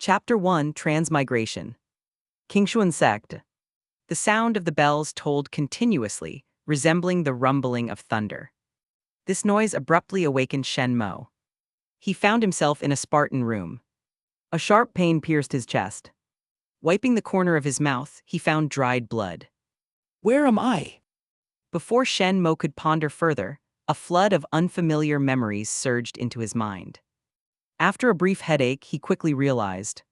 Chapter 1 Transmigration. Qingxuan Sect. The sound of the bells tolled continuously, resembling the rumbling of thunder. This noise abruptly awakened Shen Mo. He found himself in a Spartan room. A sharp pain pierced his chest. Wiping the corner of his mouth, he found dried blood. Where am I? Before Shen Mo could ponder further, a flood of unfamiliar memories surged into his mind. After a brief headache, he quickly realized,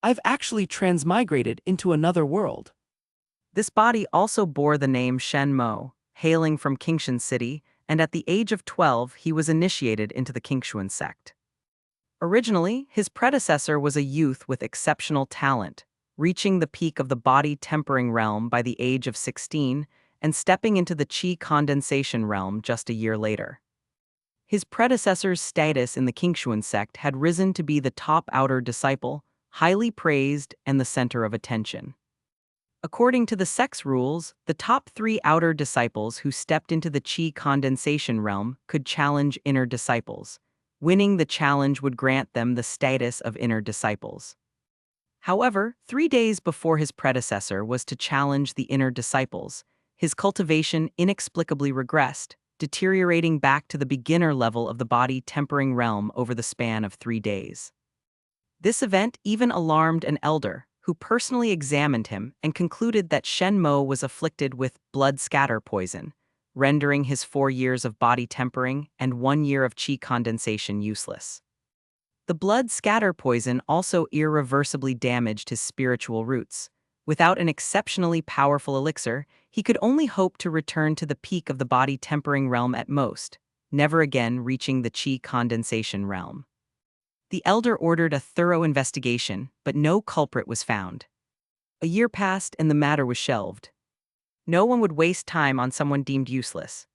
I've actually transmigrated into another world. this body also bore the name Shen Mo, hailing from Qingxuan City, and at the age of 12 he was initiated into the Qingxuan Sect. Originally, his predecessor was a youth with exceptional talent, reaching the peak of the body-tempering realm by the age of 16 and stepping into the Qi condensation realm just a year later. His predecessor's status in the Qingxuan Sect had risen to be the top outer disciple, highly praised and the center of attention. According to the sect's rules, the top 3 outer disciples who stepped into the Qi condensation realm could challenge inner disciples. Winning the challenge would grant them the status of inner disciples. However, 3 days before his predecessor was to challenge the inner disciples, his cultivation inexplicably regressed, deteriorating back to the beginner level of the body-tempering realm over the span of 3 days. This event even alarmed an elder, who personally examined him and concluded that Shen Mo was afflicted with blood scatter poison, rendering his 4 years of body tempering and 1 year of qi condensation useless. The blood scatter poison also irreversibly damaged his spiritual roots. Without an exceptionally powerful elixir, he could only hope to return to the peak of the body tempering realm at most, never again reaching the qi condensation realm. The elder ordered a thorough investigation, but no culprit was found. A year passed and the matter was shelved. No one would waste time on someone deemed useless.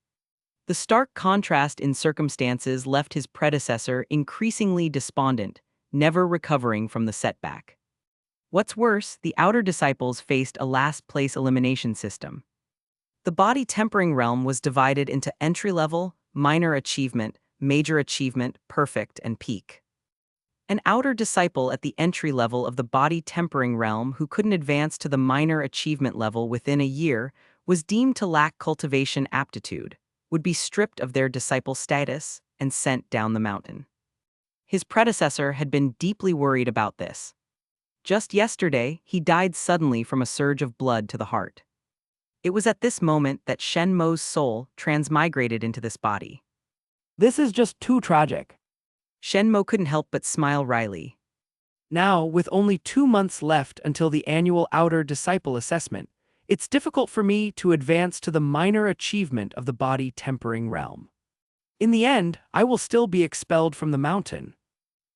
The stark contrast in circumstances left his predecessor increasingly despondent, never recovering from the setback. What's worse, the outer disciples faced a last-place elimination system. The body-tempering realm was divided into entry-level, minor achievement, major achievement, perfect, and peak. An outer disciple at the entry level of the body-tempering realm who couldn't advance to the minor achievement level within a year was deemed to lack cultivation aptitude, would be stripped of their disciple status, and sent down the mountain. His predecessor had been deeply worried about this. Just yesterday, he died suddenly from a surge of blood to the heart. It was at this moment that Shen Mo's soul transmigrated into this body. This is just too tragic. Shen Mo couldn't help but smile wryly. Now, with only 2 months left until the annual outer disciple assessment, it's difficult for me to advance to the minor achievement of the body tempering realm. In the end, I will still be expelled from the mountain.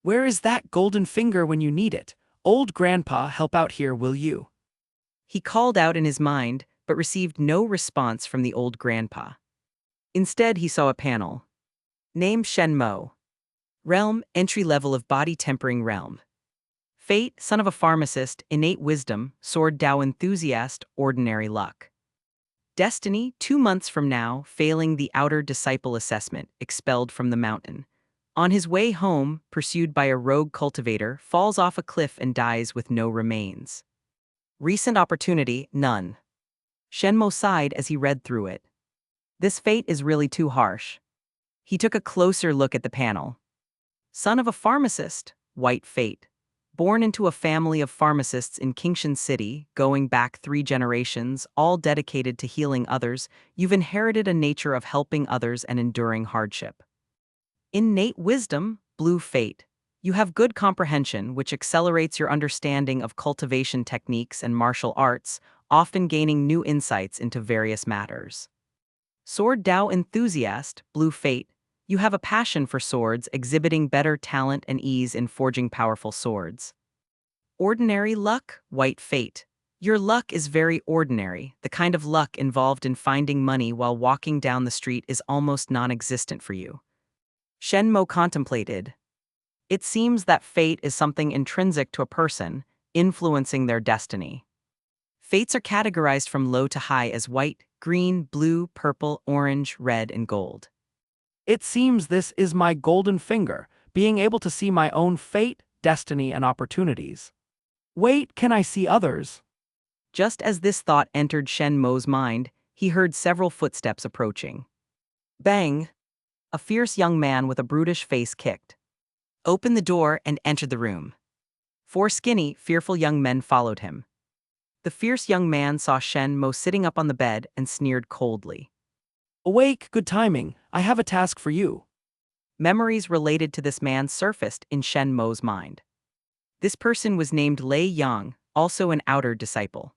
Where is that golden finger when you need it? Old grandpa, help out here, will you? He called out in his mind, but received no response from the old grandpa. Instead, he saw a panel. Name Shen Mo. Realm, entry level of body tempering realm. Fate, son of a pharmacist, innate wisdom, sword Dao enthusiast, ordinary luck. Destiny, 2 months from now, failing the outer disciple assessment, expelled from the mountain. On his way home, pursued by a rogue cultivator, falls off a cliff and dies with no remains. Recent opportunity, none. Shen Mo sighed as he read through it. This fate is really too harsh. He took a closer look at the panel. Son of a pharmacist, white fate. Born into a family of pharmacists in Qingxuan City, going back 3 generations, all dedicated to healing others, you've inherited a nature of helping others and enduring hardship. Innate wisdom, blue fate. You have good comprehension, which accelerates your understanding of cultivation techniques and martial arts, often gaining new insights into various matters. Sword Dao enthusiast, blue fate. You have a passion for swords, exhibiting better talent and ease in forging powerful swords. Ordinary luck, white fate. Your luck is very ordinary. The kind of luck involved in finding money while walking down the street is almost non-existent for you. Shen Mo contemplated. It seems that fate is something intrinsic to a person, influencing their destiny. Fates are categorized from low to high as white, green, blue, purple, orange, red, and gold. It seems this is my golden finger, being able to see my own fate, destiny, and opportunities. Wait, can I see others? Just as this thought entered Shen Mo's mind, he heard several footsteps approaching. Bang! A fierce young man with a brutish face kicked opened the door and entered the room. Four skinny, fearful young men followed him. The fierce young man saw Shen Mo sitting up on the bed and sneered coldly. Awake, good timing. I have a task for you. Memories related to this man surfaced in Shen Mo's mind. This person was named Lei Yang, also an outer disciple.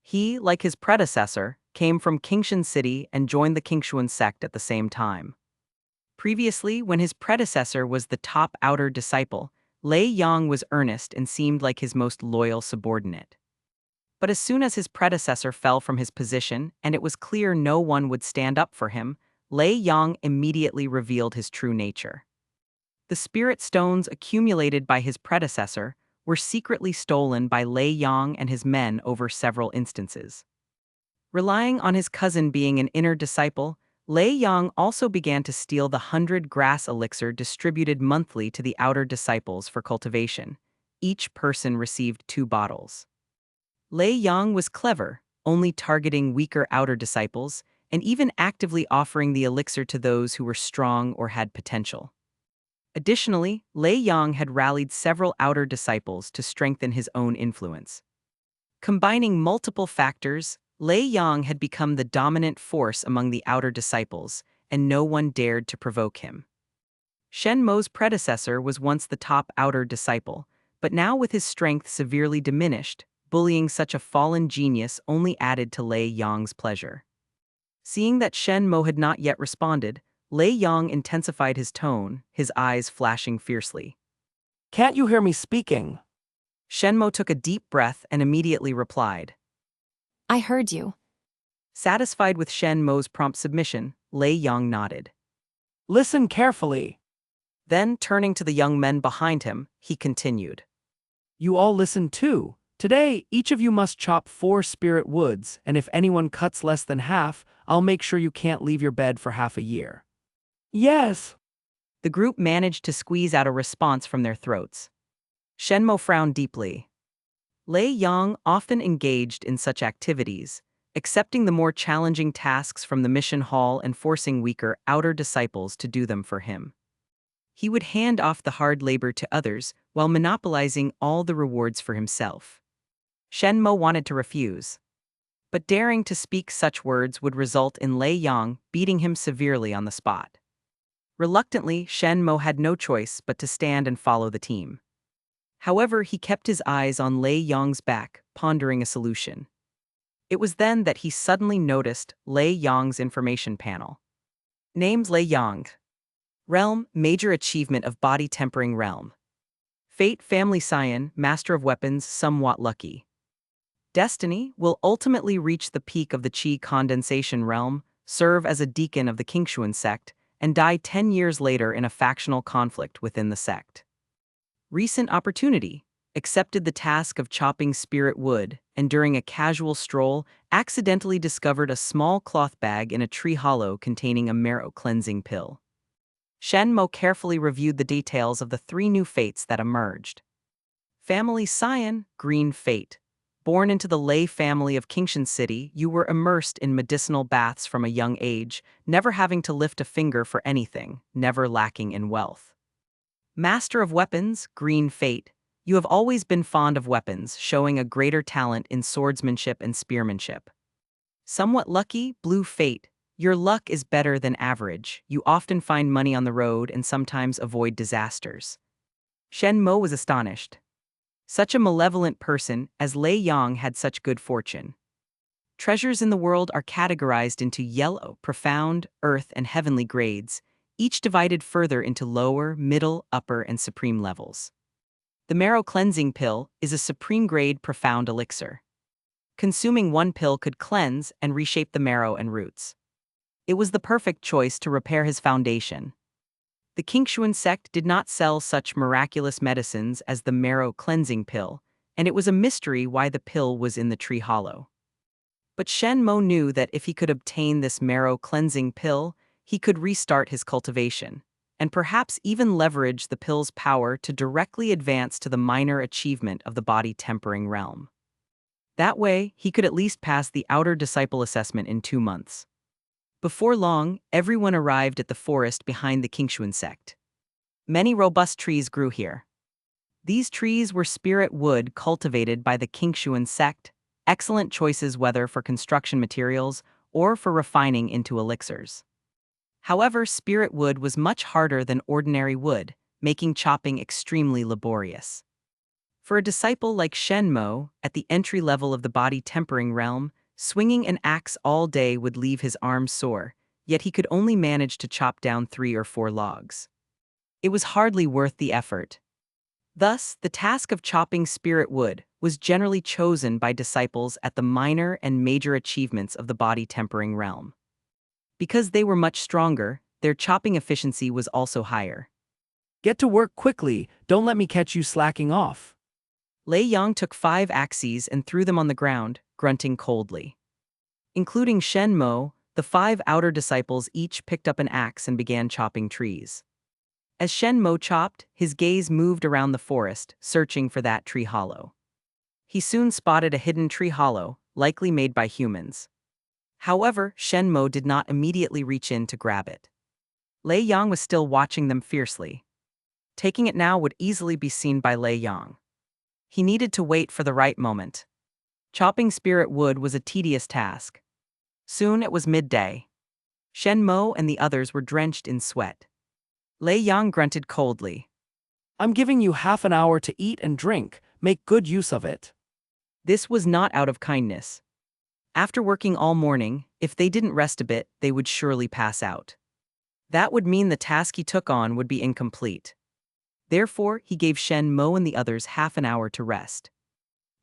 He, like his predecessor, came from Qingxuan City and joined the Qingxuan Sect at the same time. Previously, when his predecessor was the top outer disciple, Lei Yang was earnest and seemed like his most loyal subordinate. But as soon as his predecessor fell from his position and it was clear no one would stand up for him, Lei Yang immediately revealed his true nature. The spirit stones accumulated by his predecessor were secretly stolen by Lei Yang and his men over several instances. Relying on his cousin being an inner disciple, Lei Yang also began to steal the 100 grass elixir distributed monthly to the outer disciples for cultivation. Each person received 2 bottles. Lei Yang was clever, only targeting weaker outer disciples, and even actively offering the elixir to those who were strong or had potential. Additionally, Lei Yang had rallied several outer disciples to strengthen his own influence. Combining multiple factors, Lei Yang had become the dominant force among the outer disciples, and no one dared to provoke him. Shen Mo's predecessor was once the top outer disciple, but now with his strength severely diminished, bullying such a fallen genius only added to Lei Yang's pleasure. Seeing that Shen Mo had not yet responded, Lei Yang intensified his tone, his eyes flashing fiercely. Can't you hear me speaking? Shen Mo took a deep breath and immediately replied. I heard you. Satisfied with Shen Mo's prompt submission, Lei Yang nodded. Listen carefully. Then, turning to the young men behind him, he continued. You all listen too. Today, each of you must chop 4 spirit woods, and if anyone cuts less than half, I'll make sure you can't leave your bed for half a year. Yes. The group managed to squeeze out a response from their throats. Shen Mo frowned deeply. Lei Yang often engaged in such activities, accepting the more challenging tasks from the mission hall and forcing weaker outer disciples to do them for him. He would hand off the hard labor to others while monopolizing all the rewards for himself. Shen Mo wanted to refuse, but daring to speak such words would result in Lei Yang beating him severely on the spot. Reluctantly, Shen Mo had no choice but to stand and follow the team. However, he kept his eyes on Lei Yang's back, pondering a solution. It was then that he suddenly noticed Lei Yang's information panel. Names: Lei Yang. Realm: Major Achievement of Body Tempering Realm. Fate: Family Scion, Master of Weapons, somewhat lucky. Destiny: will ultimately reach the peak of the Qi condensation realm, serve as a deacon of the Qingxuan Sect, and die 10 years later in a factional conflict within the sect. Recent opportunity: accepted the task of chopping spirit wood, and during a casual stroll, accidentally discovered a small cloth bag in a tree hollow containing a marrow cleansing pill. Shen Mo carefully reviewed the details of the 3 new fates that emerged. Family Scion, Green Fate. Born into the Lei family of Qingxuan City, you were immersed in medicinal baths from a young age, never having to lift a finger for anything, never lacking in wealth. Master of Weapons, Green Fate. You have always been fond of weapons, showing a greater talent in swordsmanship and spearmanship. Somewhat lucky, Blue Fate. Your luck is better than average. You often find money on the road and sometimes avoid disasters. Shen Mo was astonished. Such a malevolent person as Lei Yang had such good fortune. Treasures in the world are categorized into yellow, profound, earth, and heavenly grades, each divided further into lower, middle, upper, and supreme levels. The marrow cleansing pill is a supreme grade profound elixir. Consuming 1 pill could cleanse and reshape the marrow and roots. It was the perfect choice to repair his foundation. The Qingxuan Sect did not sell such miraculous medicines as the marrow cleansing pill, and it was a mystery why the pill was in the tree hollow. But Shen Mo knew that if he could obtain this marrow cleansing pill, he could restart his cultivation. and perhaps even leverage the pill's power to directly advance to the minor achievement of the body tempering realm. That way, he could at least pass the outer disciple assessment in 2 months. Before long, everyone arrived at the forest behind the Qingxuan Sect. Many robust trees grew here. These trees were spirit wood cultivated by the Qingxuan Sect, excellent choices whether for construction materials or for refining into elixirs. However, spirit wood was much harder than ordinary wood, making chopping extremely laborious. For a disciple like Shen Mo, at the entry level of the body tempering realm, swinging an axe all day would leave his arms sore, yet he could only manage to chop down 3 or 4 logs. It was hardly worth the effort. Thus, the task of chopping spirit wood was generally chosen by disciples at the minor and major achievements of the body tempering realm. Because they were much stronger, their chopping efficiency was also higher. Get to work quickly, don't let me catch you slacking off. Lei Yang took 5 axes and threw them on the ground, grunting coldly. Including Shen Mo, the 5 outer disciples each picked up an axe and began chopping trees. As Shen Mo chopped, his gaze moved around the forest, searching for that tree hollow. He soon spotted a hidden tree hollow, likely made by humans. However, Shen Mo did not immediately reach in to grab it. Lei Yang was still watching them fiercely. Taking it now would easily be seen by Lei Yang. He needed to wait for the right moment. Chopping spirit wood was a tedious task. Soon it was midday. Shen Mo and the others were drenched in sweat. Lei Yang grunted coldly. I'm giving you half an hour to eat and drink, make good use of it. This was not out of kindness. After working all morning, if they didn't rest a bit, they would surely pass out. That would mean the task he took on would be incomplete. Therefore, he gave Shen Mo and the others half an hour to rest.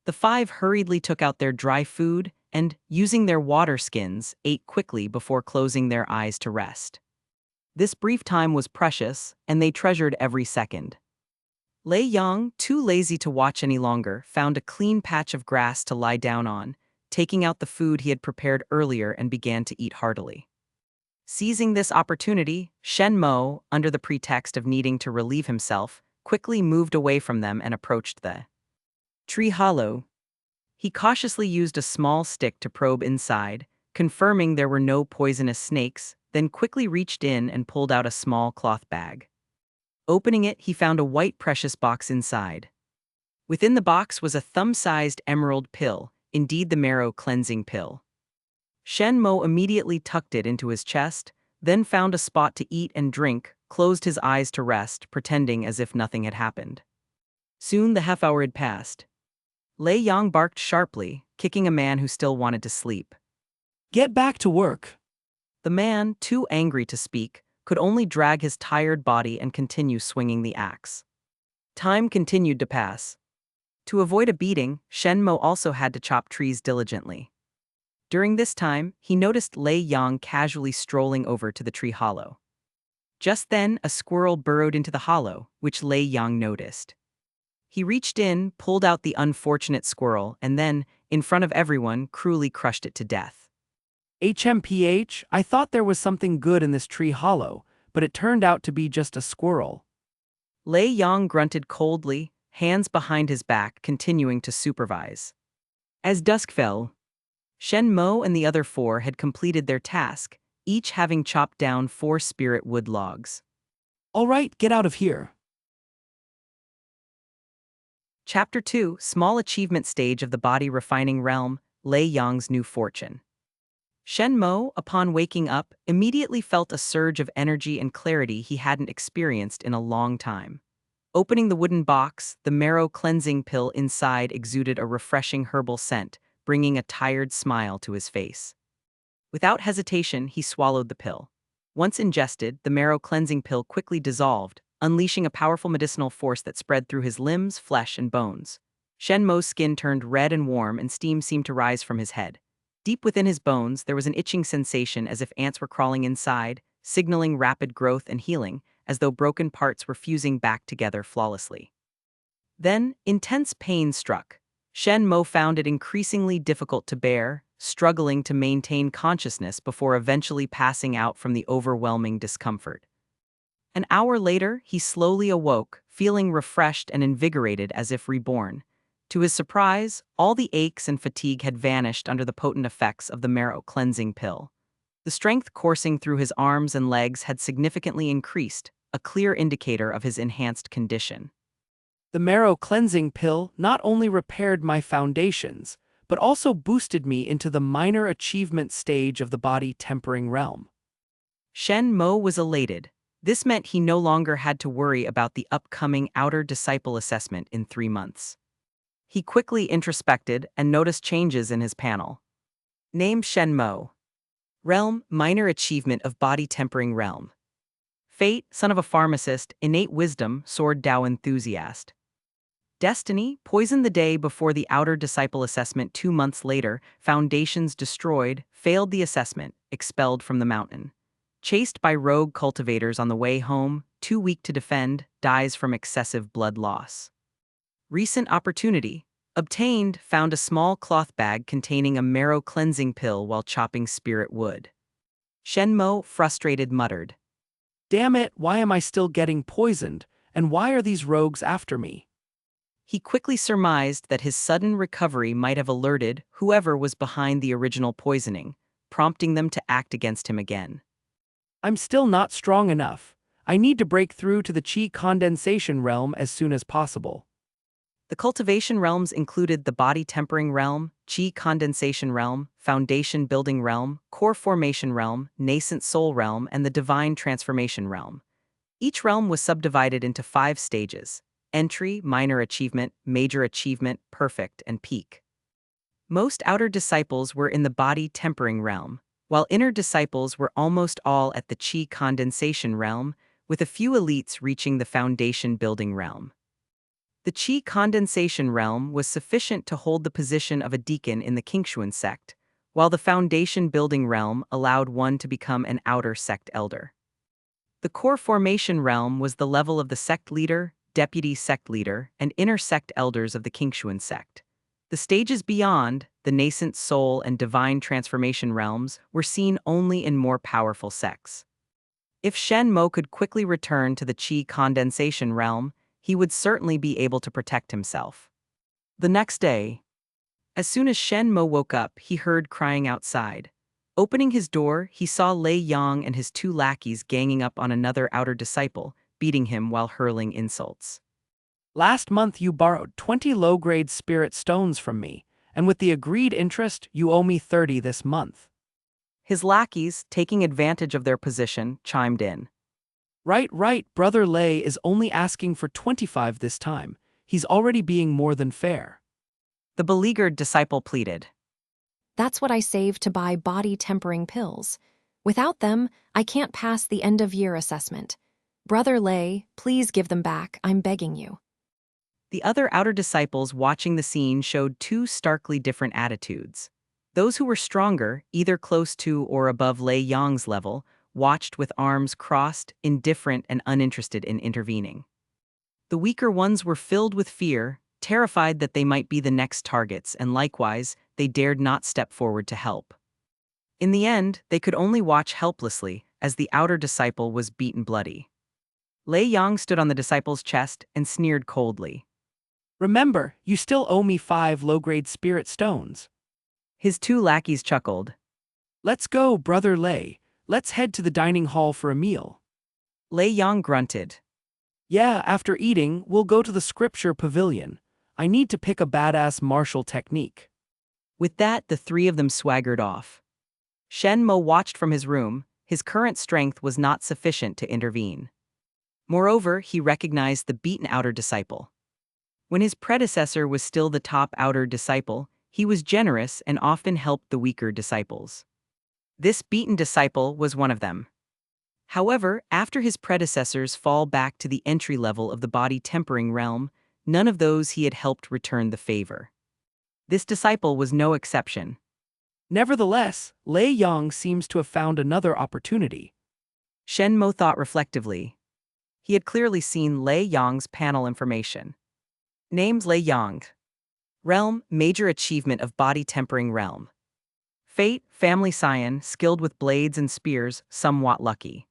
The 5 hurriedly took out their dry food and, using their water skins, ate quickly before closing their eyes to rest. This brief time was precious, and they treasured every second. Lei Yang, too lazy to watch any longer, found a clean patch of grass to lie down on, taking out the food he had prepared earlier and began to eat heartily. Seizing this opportunity, Shen Mo, under the pretext of needing to relieve himself, quickly moved away from them and approached the tree hollow. He cautiously used a small stick to probe inside, confirming there were no poisonous snakes, then quickly reached in and pulled out a small cloth bag. Opening it, he found a white precious box inside. Within the box was a thumb-sized emerald pill, indeed the marrow cleansing pill. Shen Mo immediately tucked it into his chest, then found a spot to eat and drink, closed his eyes to rest, pretending as if nothing had happened. Soon the half-hour had passed. Lei Yang barked sharply, kicking a man who still wanted to sleep. Get back to work. The man, too angry to speak, could only drag his tired body and continue swinging the axe. Time continued to pass. To avoid a beating, Shen Mo also had to chop trees diligently. During this time, he noticed Lei Yang casually strolling over to the tree hollow. Just then, a squirrel burrowed into the hollow, which Lei Yang noticed. He reached in, pulled out the unfortunate squirrel, and then, in front of everyone, cruelly crushed it to death. HMPH, I thought there was something good in this tree hollow, but it turned out to be just a squirrel. Lei Yang grunted coldly, hands behind his back, continuing to supervise. As dusk fell, Shen Mo and the other 4 had completed their task, each having chopped down 4 spirit wood logs. All right, get out of here. Chapter 2, Small Achievement Stage of the Body Refining Realm, Lei Yang's New Fortune. Shen Mo, upon waking up, immediately felt a surge of energy and clarity he hadn't experienced in a long time. Opening the wooden box, the marrow cleansing pill inside exuded a refreshing herbal scent, bringing a tired smile to his face. Without hesitation, he swallowed the pill. Once ingested, the marrow cleansing pill quickly dissolved, unleashing a powerful medicinal force that spread through his limbs, flesh, and bones. Shen Mo's skin turned red and warm, and steam seemed to rise from his head. Deep within his bones, there was an itching sensation as if ants were crawling inside, signaling rapid growth and healing, as though broken parts were fusing back together flawlessly. Then, intense pain struck. Shen Mo found it increasingly difficult to bear, struggling to maintain consciousness before eventually passing out from the overwhelming discomfort. An hour later, he slowly awoke, feeling refreshed and invigorated as if reborn. To his surprise, all the aches and fatigue had vanished under the potent effects of the marrow cleansing pill. The strength coursing through his arms and legs had significantly increased, a clear indicator of his enhanced condition. The marrow cleansing pill not only repaired my foundations, but also boosted me into the minor achievement stage of the body tempering realm. Shen Mo was elated. This meant he no longer had to worry about the upcoming outer disciple assessment in 3 months. He quickly introspected and noticed changes in his panel. Name Shen Mo. Realm, minor achievement of body tempering realm. Fate, son of a pharmacist, innate wisdom, sword Dao enthusiast. Destiny, poisoned the day before the outer disciple assessment 2 months later, foundations destroyed, failed the assessment, expelled from the mountain. Chased by rogue cultivators on the way home, too weak to defend, dies from excessive blood loss. Recent opportunity. Obtained, found a small cloth bag containing a marrow cleansing pill while chopping spirit wood. Shen Mo, frustrated, muttered. Damn it, why am I still getting poisoned, and why are these rogues after me? He quickly surmised that his sudden recovery might have alerted whoever was behind the original poisoning, prompting them to act against him again. I'm still not strong enough. I need to break through to the Qi condensation realm as soon as possible. The cultivation realms included the body tempering realm, Qi condensation realm, foundation building realm, core formation realm, nascent soul realm, and the divine transformation realm. Each realm was subdivided into 5 stages: entry, minor achievement, major achievement, perfect, and peak. Most outer disciples were in the body tempering realm, while inner disciples were almost all at the Qi condensation realm, with a few elites reaching the foundation building realm. The Qi condensation realm was sufficient to hold the position of a deacon in the Qingxuan Sect, while the foundation building realm allowed one to become an outer sect elder. The core formation realm was the level of the sect leader, deputy sect leader, and inner sect elders of the Qingxuan Sect. The stages beyond, the nascent soul and divine transformation realms, were seen only in more powerful sects. If Shen Mo could quickly return to the Qi condensation realm, he would certainly be able to protect himself. The next day, as soon as Shen Mo woke up, he heard crying outside. Opening his door, he saw Lei Yang and his 2 lackeys ganging up on another outer disciple, beating him while hurling insults. Last month you borrowed 20 low-grade spirit stones from me, and with the agreed interest, you owe me 30 this month. His lackeys, taking advantage of their position, chimed in. Right, Brother Lei is only asking for 25 this time. He's already being more than fair. The beleaguered disciple pleaded. That's what I saved to buy body tempering pills. Without them, I can't pass the end-of-year assessment. Brother Lei, please give them back, I'm begging you. The other outer disciples watching the scene showed 2 starkly different attitudes. Those who were stronger, either close to or above Lei Yang's level, watched with arms crossed, indifferent and uninterested in intervening. The weaker ones were filled with fear, terrified that they might be the next targets, and likewise, they dared not step forward to help. In the end, they could only watch helplessly as the outer disciple was beaten bloody. Lei Yang stood on the disciple's chest and sneered coldly. Remember, you still owe me 5 low-grade spirit stones. His 2 lackeys chuckled. Let's go, Brother Lei. Let's head to the dining hall for a meal. Lei Yang grunted. Yeah, after eating, we'll go to the scripture pavilion. I need to pick a badass martial technique. With that, the 3 of them swaggered off. Shen Mo watched from his room. His current strength was not sufficient to intervene. Moreover, he recognized the beaten outer disciple. When his predecessor was still the top outer disciple, he was generous and often helped the weaker disciples. This beaten disciple was one of them. However, after his predecessors fall back to the entry level of the body tempering realm, none of those he had helped returned the favor. This disciple was no exception. Nevertheless, Lei Yang seems to have found another opportunity. Shen Mo thought reflectively. He had clearly seen Lei Yang's panel information. Names: Lei Yang. Realm: major achievement of body tempering realm. Fate: family scion, skilled with blades and spears, somewhat lucky.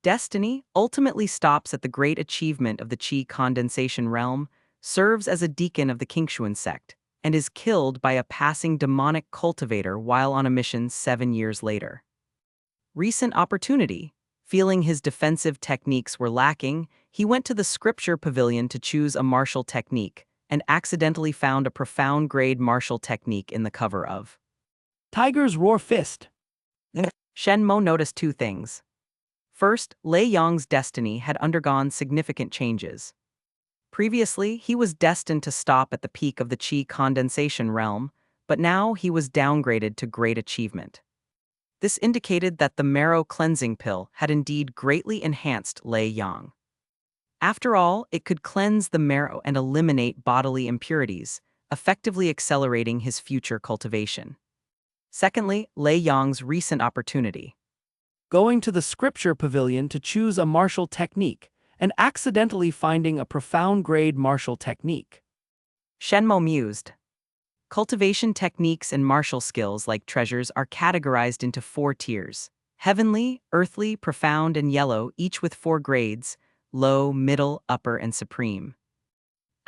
Destiny ultimately stops at the great achievement of the Qi condensation realm, serves as a deacon of the Qingxuan Sect, and is killed by a passing demonic cultivator while on a mission 7 years later. Recent opportunity. Feeling his defensive techniques were lacking, he went to the scripture pavilion to choose a martial technique, and accidentally found a profound grade martial technique in the cover of Tiger's Roar Fist. Shen Mo noticed two things. First, Lei Yang's destiny had undergone significant changes. Previously, he was destined to stop at the peak of the Qi condensation realm, but now he was downgraded to great achievement. This indicated that the marrow cleansing pill had indeed greatly enhanced Lei Yang. After all, it could cleanse the marrow and eliminate bodily impurities, effectively accelerating his future cultivation. Secondly, Lei Yang's recent opportunity. Going to the scripture pavilion to choose a martial technique, and accidentally finding a profound grade martial technique. Shen Mo mused. Cultivation techniques and martial skills like treasures are categorized into 4 tiers: heavenly, earthly, profound, and yellow, each with 4 grades: low, middle, upper, and supreme.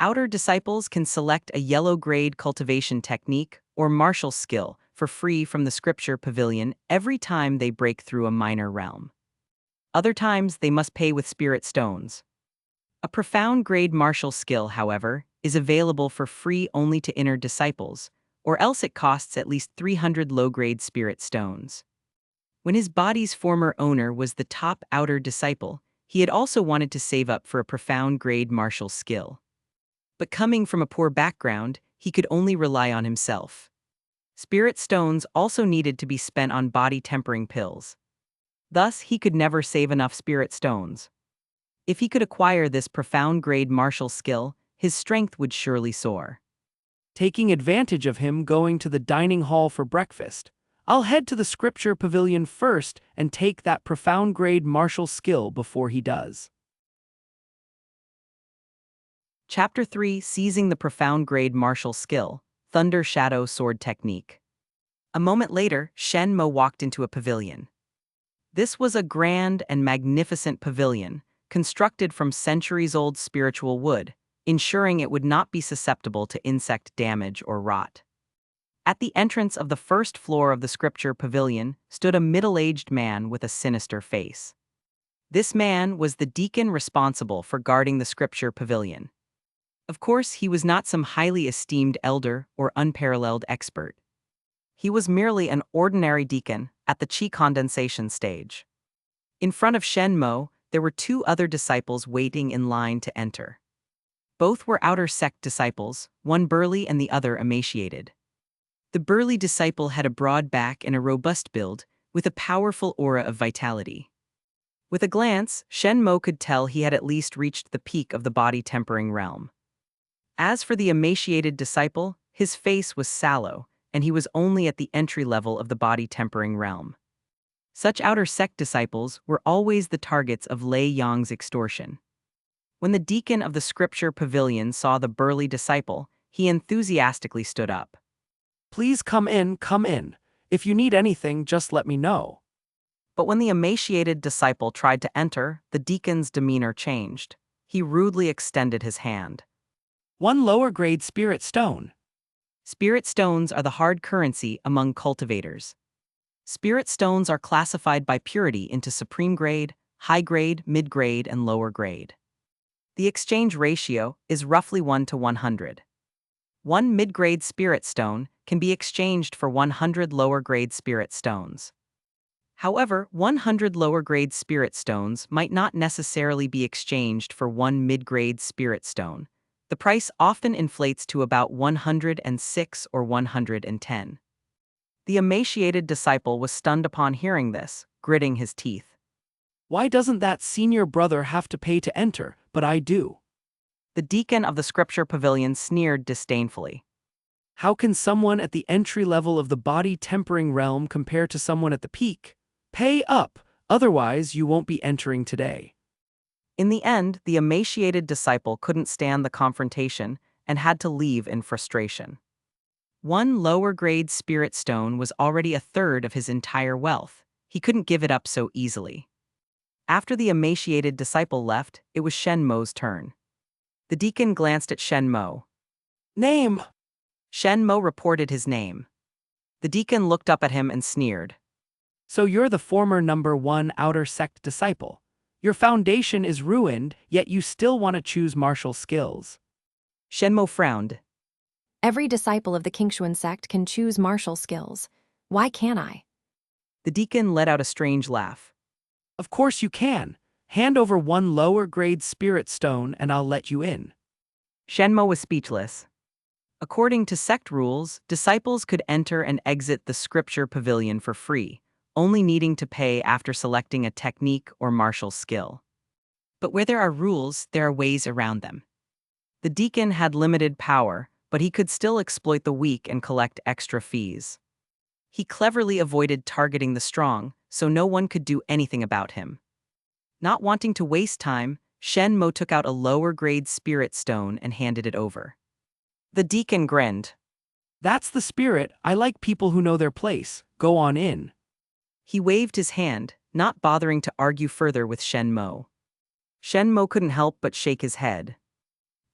Outer disciples can select a yellow grade cultivation technique or martial skill for free from the scripture pavilion every time they break through a minor realm. Other times they must pay with spirit stones. A profound grade martial skill, however, is available for free only to inner disciples, or else it costs at least 300 low-grade spirit stones. When his body's former owner was the top outer disciple, he had also wanted to save up for a profound grade martial skill. But coming from a poor background, he could only rely on himself. Spirit stones also needed to be spent on body tempering pills. Thus, he could never save enough spirit stones. If he could acquire this profound grade martial skill, his strength would surely soar. Taking advantage of him going to the dining hall for breakfast, I'll head to the scripture pavilion first and take that profound grade martial skill before he does. Chapter 3: Seizing the Profound Grade Martial Skill, Thunder Shadow Sword Technique. A moment later, Shen Mo walked into a pavilion. This was a grand and magnificent pavilion, constructed from centuries-old spiritual wood, ensuring it would not be susceptible to insect damage or rot. At the entrance of the first floor of the scripture pavilion stood a middle-aged man with a sinister face. This man was the deacon responsible for guarding the scripture pavilion. Of course, he was not some highly esteemed elder or unparalleled expert. He was merely an ordinary deacon at the Qi condensation stage. In front of Shen Mo, there were 2 other disciples waiting in line to enter. Both were outer sect disciples, one burly and the other emaciated. The burly disciple had a broad back and a robust build, with a powerful aura of vitality. With a glance, Shen Mo could tell he had at least reached the peak of the body tempering realm. As for the emaciated disciple, his face was sallow, and he was only at the entry level of the body tempering realm. Such outer sect disciples were always the targets of Lei Yang's extortion. When the deacon of the scripture pavilion saw the burly disciple, he enthusiastically stood up. Please come in, come in. If you need anything, just let me know. But when the emaciated disciple tried to enter, the deacon's demeanor changed. He rudely extended his hand. 1 lower grade spirit stone. Spirit stones are the hard currency among cultivators. Spirit stones are classified by purity into supreme grade, high grade, mid grade, and lower grade. The exchange ratio is roughly 1 to 100. 1 mid-grade spirit stone can be exchanged for 100 lower-grade spirit stones. However, 100 lower-grade spirit stones might not necessarily be exchanged for 1 mid-grade spirit stone. The price often inflates to about 106 or 110. The emaciated disciple was stunned upon hearing this, gritting his teeth. Why doesn't that senior brother have to pay to enter, but I do? The deacon of the scripture pavilion sneered disdainfully. How can someone at the entry level of the body tempering realm compare to someone at the peak? Pay up, otherwise you won't be entering today. In the end, the emaciated disciple couldn't stand the confrontation and had to leave in frustration. 1 lower-grade spirit stone was already 1/3 of his entire wealth. He couldn't give it up so easily. After the emaciated disciple left, it was Shen Mo's turn. The deacon glanced at Shen Mo. Name. Shen Mo reported his name. The deacon looked up at him and sneered. So you're the former #1 outer sect disciple. Your foundation is ruined, yet you still want to choose martial skills. Shen Mo frowned. Every disciple of the Qingxuan Sect can choose martial skills. Why can't I? The deacon let out a strange laugh. Of course you can. Hand over 1 lower-grade spirit stone and I'll let you in. Shen Mo was speechless. According to sect rules, disciples could enter and exit the scripture pavilion for free, only needing to pay after selecting a technique or martial skill. But where there are rules, there are ways around them. The deacon had limited power, but he could still exploit the weak and collect extra fees. He cleverly avoided targeting the strong, so no one could do anything about him. Not wanting to waste time, Shen Mo took out a lower-grade spirit stone and handed it over. The deacon grinned. That's the spirit. I like people who know their place. Go on in. He waved his hand, not bothering to argue further with Shen Mo. Shen Mo couldn't help but shake his head.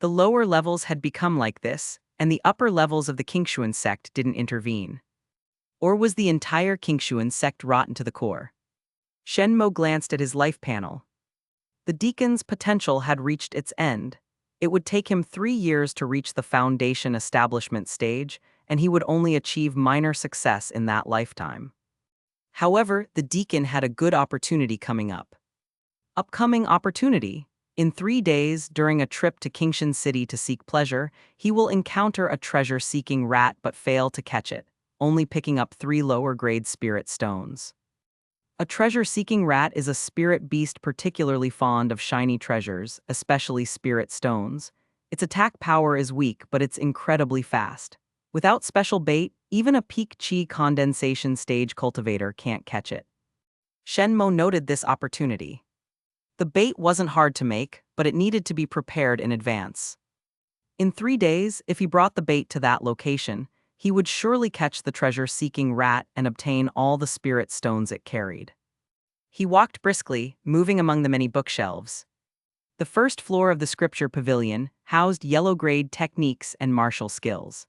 The lower levels had become like this, and the upper levels of the Qingxuan sect didn't intervene. Or was the entire Qingxuan sect rotten to the core? Shen Mo glanced at his life panel. The deacon's potential had reached its end. It would take him 3 years to reach the foundation establishment stage, and he would only achieve minor success in that lifetime. However, the deacon had a good opportunity coming up. Upcoming opportunity. In 3 days, during a trip to Qingxuan City to seek pleasure, he will encounter a treasure-seeking rat but fail to catch it, only picking up 3 lower-grade spirit stones. A treasure-seeking rat is a spirit beast particularly fond of shiny treasures, especially spirit stones. Its attack power is weak, but it's incredibly fast. Without special bait, even a peak chi condensation stage cultivator can't catch it. Shen Mo noted this opportunity. The bait wasn't hard to make, but it needed to be prepared in advance. In 3 days, if he brought the bait to that location, he would surely catch the treasure-seeking rat and obtain all the spirit stones it carried. He walked briskly, moving among the many bookshelves. The first floor of the scripture pavilion housed yellow-grade techniques and martial skills.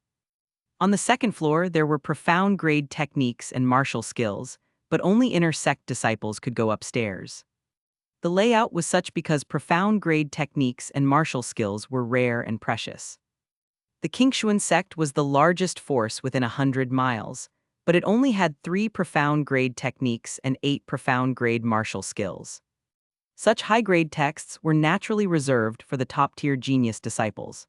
On the second floor, there were profound-grade techniques and martial skills, but only inner sect disciples could go upstairs. The layout was such because profound-grade techniques and martial skills were rare and precious. The Qingxuan sect was the largest force within 100 miles, but it only had 3 profound-grade techniques and 8 profound-grade martial skills. Such high-grade texts were naturally reserved for the top-tier genius disciples.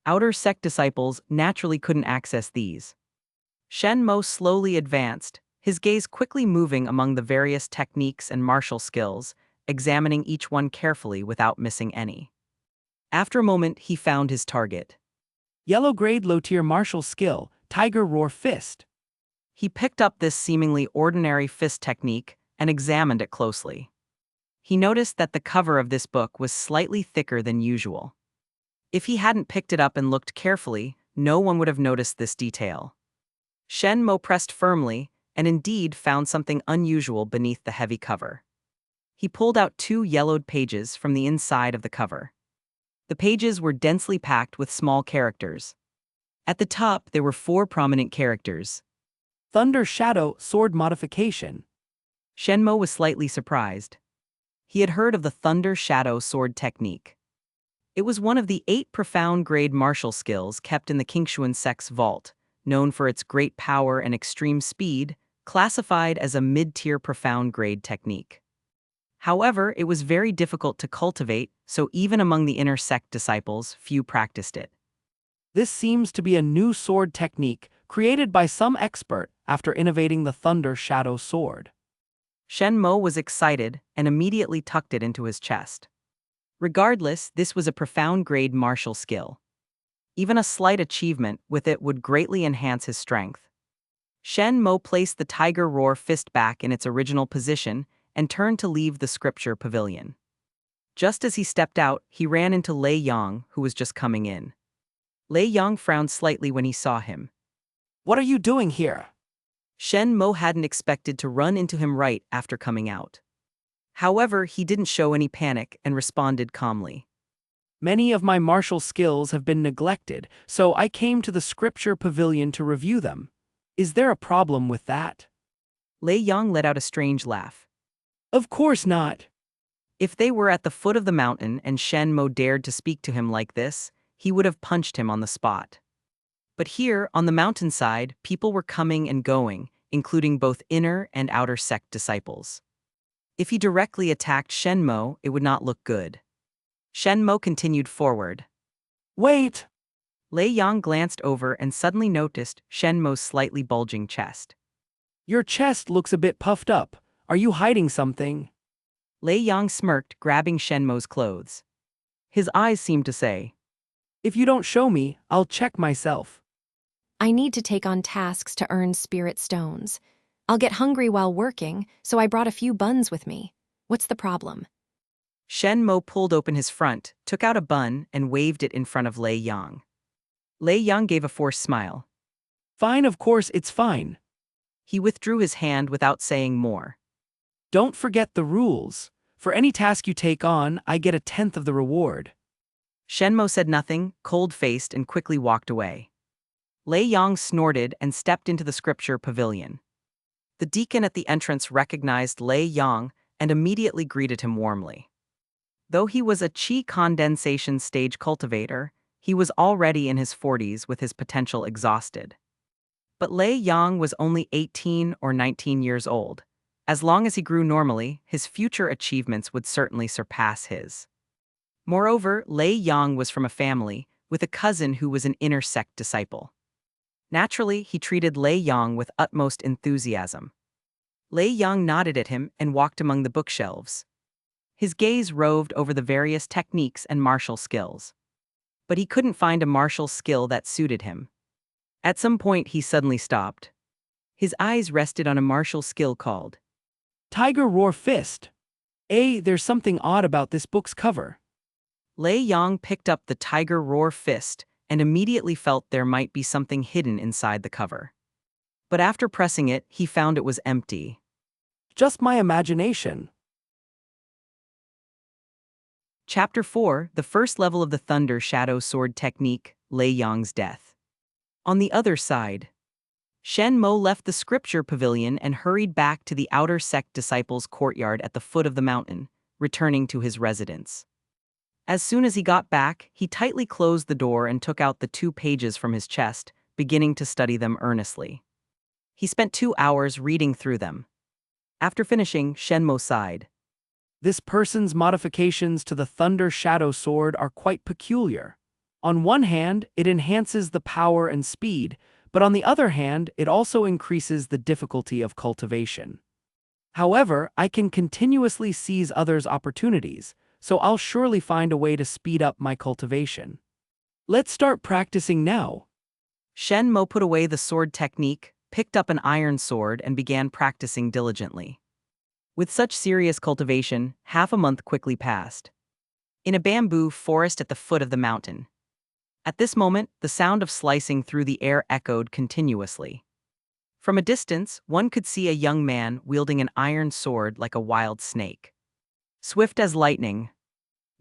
Outer sect disciples naturally couldn't access these. Shen Mo slowly advanced, his gaze quickly moving among the various techniques and martial skills, examining each one carefully without missing any. After a moment, he found his target. Yellow-grade low-tier martial skill, Tiger Roar Fist. He picked up this seemingly ordinary fist technique and examined it closely. He noticed that the cover of this book was slightly thicker than usual. If he hadn't picked it up and looked carefully, no one would have noticed this detail. Shen Mo pressed firmly, and indeed found something unusual beneath the heavy cover. He pulled out 2 yellowed pages from the inside of the cover. The pages were densely packed with small characters. At the top, there were 4 prominent characters. Thunder Shadow Sword Modification. Shen Mo was slightly surprised. He had heard of the Thunder Shadow Sword technique. It was one of the 8 profound-grade martial skills kept in the Qingxuan Sect's vault, known for its great power and extreme speed, classified as a mid-tier profound-grade technique. However, it was very difficult to cultivate, so even among the inner sect disciples, few practiced it. This seems to be a new sword technique created by some expert after innovating the Thunder Shadow Sword. Shen Mo was excited and immediately tucked it into his chest. Regardless, this was a profound-grade martial skill. Even a slight achievement with it would greatly enhance his strength. Shen Mo placed the Tiger Roar Fist back in its original position and turned to leave the scripture pavilion. Just as he stepped out, he ran into Lei Yang, who was just coming in. Lei Yang frowned slightly when he saw him. What are you doing here? Shen Mo hadn't expected to run into him right after coming out. However, he didn't show any panic and responded calmly. Many of my martial skills have been neglected, so I came to the scripture pavilion to review them. Is there a problem with that? Lei Yang let out a strange laugh. Of course not. If they were at the foot of the mountain and Shen Mo dared to speak to him like this, he would have punched him on the spot. But here, on the mountainside, people were coming and going, including both inner and outer sect disciples. If he directly attacked Shen Mo, it would not look good. Shen Mo continued forward. Wait! Lei Yang glanced over and suddenly noticed Shen Mo's slightly bulging chest. Your chest looks a bit puffed up. Are you hiding something? Lei Yang smirked, grabbing Shen Mo's clothes. His eyes seemed to say, If you don't show me, I'll check myself. I need to take on tasks to earn spirit stones. I'll get hungry while working, so I brought a few buns with me. What's the problem? Shen Mo pulled open his front, took out a bun, and waved it in front of Lei Yang. Lei Yang gave a forced smile. Fine, of course, it's fine. He withdrew his hand without saying more. Don't forget the rules. For any task you take on, I get 1/10 of the reward. Shen Mo said nothing, cold-faced, and quickly walked away. Lei Yang snorted and stepped into the scripture pavilion. The deacon at the entrance recognized Lei Yang and immediately greeted him warmly. Though he was a qi condensation stage cultivator, he was already in his 40s with his potential exhausted. But Lei Yang was only 18 or 19 years old. As long as he grew normally, his future achievements would certainly surpass his. Moreover, Lei Yang was from a family with a cousin who was an inner sect disciple. Naturally, he treated Lei Yang with utmost enthusiasm. Lei Yang nodded at him and walked among the bookshelves. His gaze roved over the various techniques and martial skills. But he couldn't find a martial skill that suited him. At some point, he suddenly stopped. His eyes rested on a martial skill called Tiger Roar Fist. There's something odd about this book's cover. Lei Yang picked up the Tiger Roar Fist and immediately felt there might be something hidden inside the cover. But after pressing it, he found it was empty. Just my imagination. Chapter 4, the first level of the Thunder Shadow Sword Technique, Lei Yang's death. On the other side, Shen Mo left the scripture pavilion and hurried back to the outer sect disciples' courtyard at the foot of the mountain, returning to his residence. As soon as he got back, he tightly closed the door and took out the 2 pages from his chest, beginning to study them earnestly. He spent 2 hours reading through them. After finishing, Shen Mo sighed. This person's modifications to the Thunder Shadow Sword are quite peculiar. On one hand, it enhances the power and speed, but on the other hand, it also increases the difficulty of cultivation. However, I can continuously seize others' opportunities, so I'll surely find a way to speed up my cultivation. Let's start practicing now. Shen Mo put away the sword technique, picked up an iron sword, and began practicing diligently. With such serious cultivation, half a month quickly passed. In a bamboo forest at the foot of the mountain. At this moment, the sound of slicing through the air echoed continuously. From a distance, one could see a young man wielding an iron sword like a wild snake. Swift as lightning,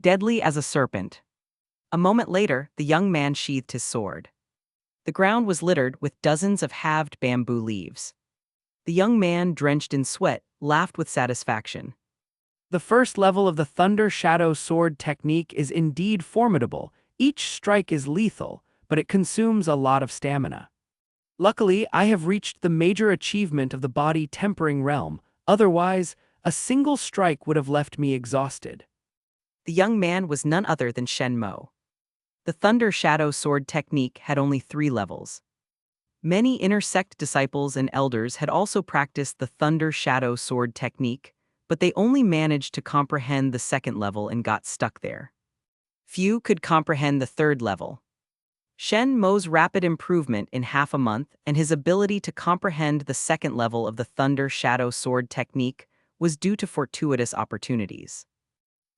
deadly as a serpent. A moment later, the young man sheathed his sword. The ground was littered with dozens of halved bamboo leaves. The young man, drenched in sweat, laughed with satisfaction. The first level of the Thunder Shadow Sword technique is indeed formidable. Each strike is lethal, but it consumes a lot of stamina. Luckily, I have reached the major achievement of the body tempering realm. Otherwise, a single strike would have left me exhausted. The young man was none other than Shen Mo. The Thunder Shadow Sword technique had only 3 levels. Many inner sect disciples and elders had also practiced the Thunder Shadow Sword technique, but they only managed to comprehend the 2nd level and got stuck there. Few could comprehend the 3rd level. Shen Mo's rapid improvement in half a month and his ability to comprehend the 2nd level of the Thunder Shadow Sword technique was due to fortuitous opportunities.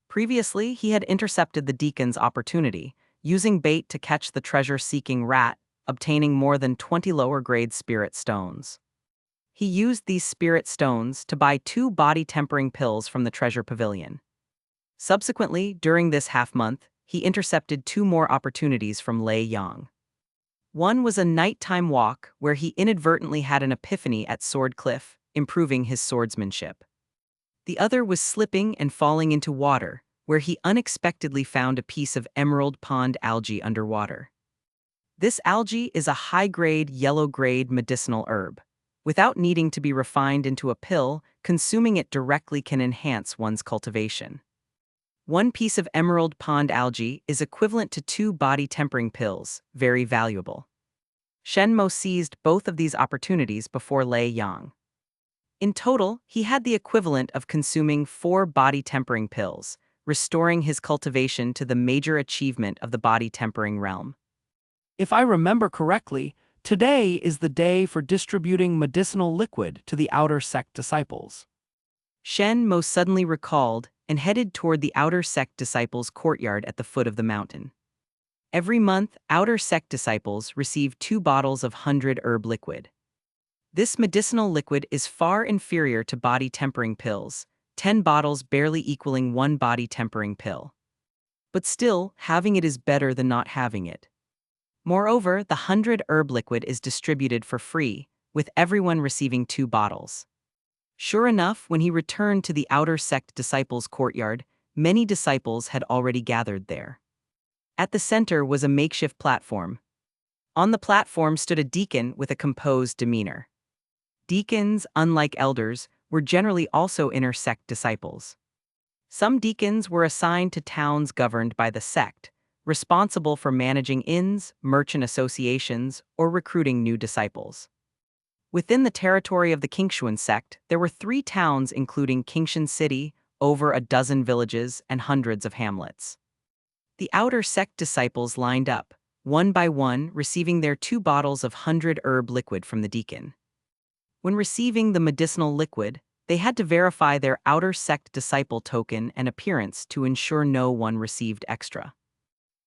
Previously, he had intercepted the deacon's opportunity, using bait to catch the treasure-seeking rat, obtaining more than 20 lower-grade spirit stones. he used these spirit stones to buy 2 body-tempering pills from the treasure pavilion. Subsequently, during this half-month, he intercepted 2 more opportunities from Lei Yang. One was a nighttime walk where he inadvertently had an epiphany at Sword Cliff, improving his swordsmanship. The other was slipping and falling into water, where he unexpectedly found a piece of emerald pond algae underwater. This algae is a high-grade, yellow-grade medicinal herb. Without needing to be refined into a pill, consuming it directly can enhance one's cultivation. 1 piece of emerald pond algae is equivalent to 2 body-tempering pills, very valuable. Shen Mo seized both of these opportunities before Lei Yang. In total, he had the equivalent of consuming 4 body-tempering pills, restoring his cultivation to the major achievement of the body-tempering realm. If I remember correctly, today is the day for distributing medicinal liquid to the Outer Sect disciples. Shen Mo suddenly recalled and headed toward the Outer Sect disciples' courtyard at the foot of the mountain. Every month, Outer Sect disciples receive 2 bottles of 100 herb liquid. This medicinal liquid is far inferior to body-tempering pills, 10 bottles barely equaling 1 body-tempering pill. But still, having it is better than not having it. Moreover, the 100 herb liquid is distributed for free, with everyone receiving 2 bottles. Sure enough, when he returned to the Outer Sect disciples' courtyard, many disciples had already gathered there. At the center was a makeshift platform. On the platform stood a deacon with a composed demeanor. Deacons, unlike elders, were generally also inner sect disciples. Some deacons were assigned to towns governed by the sect, responsible for managing inns, merchant associations, or recruiting new disciples. Within the territory of the Qingxuan Sect, there were 3 towns including Qingxuan City, over a dozen villages, and hundreds of hamlets. The Outer Sect disciples lined up, one by one, receiving their 2 bottles of 100 herb liquid from the deacon. When receiving the medicinal liquid, they had to verify their Outer Sect disciple token and appearance to ensure no one received extra.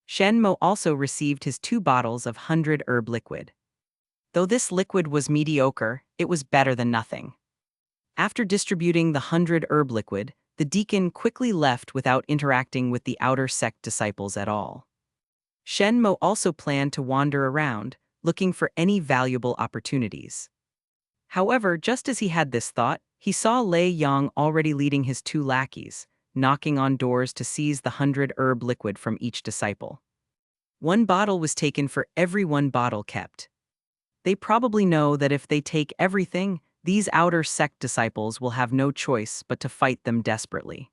Shen Mo also received his 2 bottles of 100 herb liquid. Though this liquid was mediocre, it was better than nothing. After distributing the 100 herb liquid, the deacon quickly left without interacting with the Outer Sect disciples at all. Shen Mo also planned to wander around, looking for any valuable opportunities. However, just as he had this thought, he saw Lei Yang already leading his 2 lackeys, knocking on doors to seize the 100 herb liquid from each disciple. 1 bottle was taken for every 1 bottle kept. They probably know that if they take everything, these Outer Sect disciples will have no choice but to fight them desperately.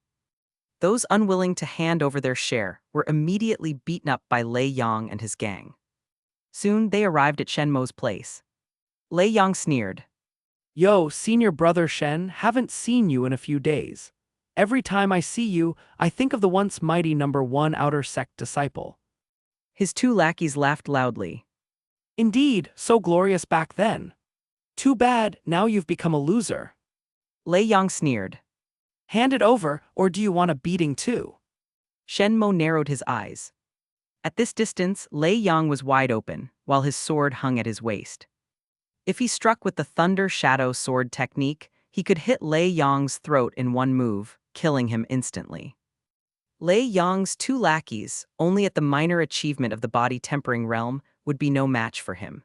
Those unwilling to hand over their share were immediately beaten up by Lei Yang and his gang. Soon they arrived at Shen Mo's place. Lei Yang sneered. Yo, senior brother Shen, haven't seen you in a few days. Every time I see you, I think of the once mighty #1 Outer Sect disciple. His 2 lackeys laughed loudly. Indeed, so glorious back then. Too bad, now you've become a loser. Lei Yang sneered. Hand it over, or do you want a beating too? Shen Mo narrowed his eyes. At this distance, Lei Yang was wide open, while his sword hung at his waist. If he struck with the Thunder Shadow sword technique, he could hit Lei Yang's throat in 1 move, killing him instantly. Lei Yang's 2 lackeys, only at the minor achievement of the body-tempering realm, would be no match for him.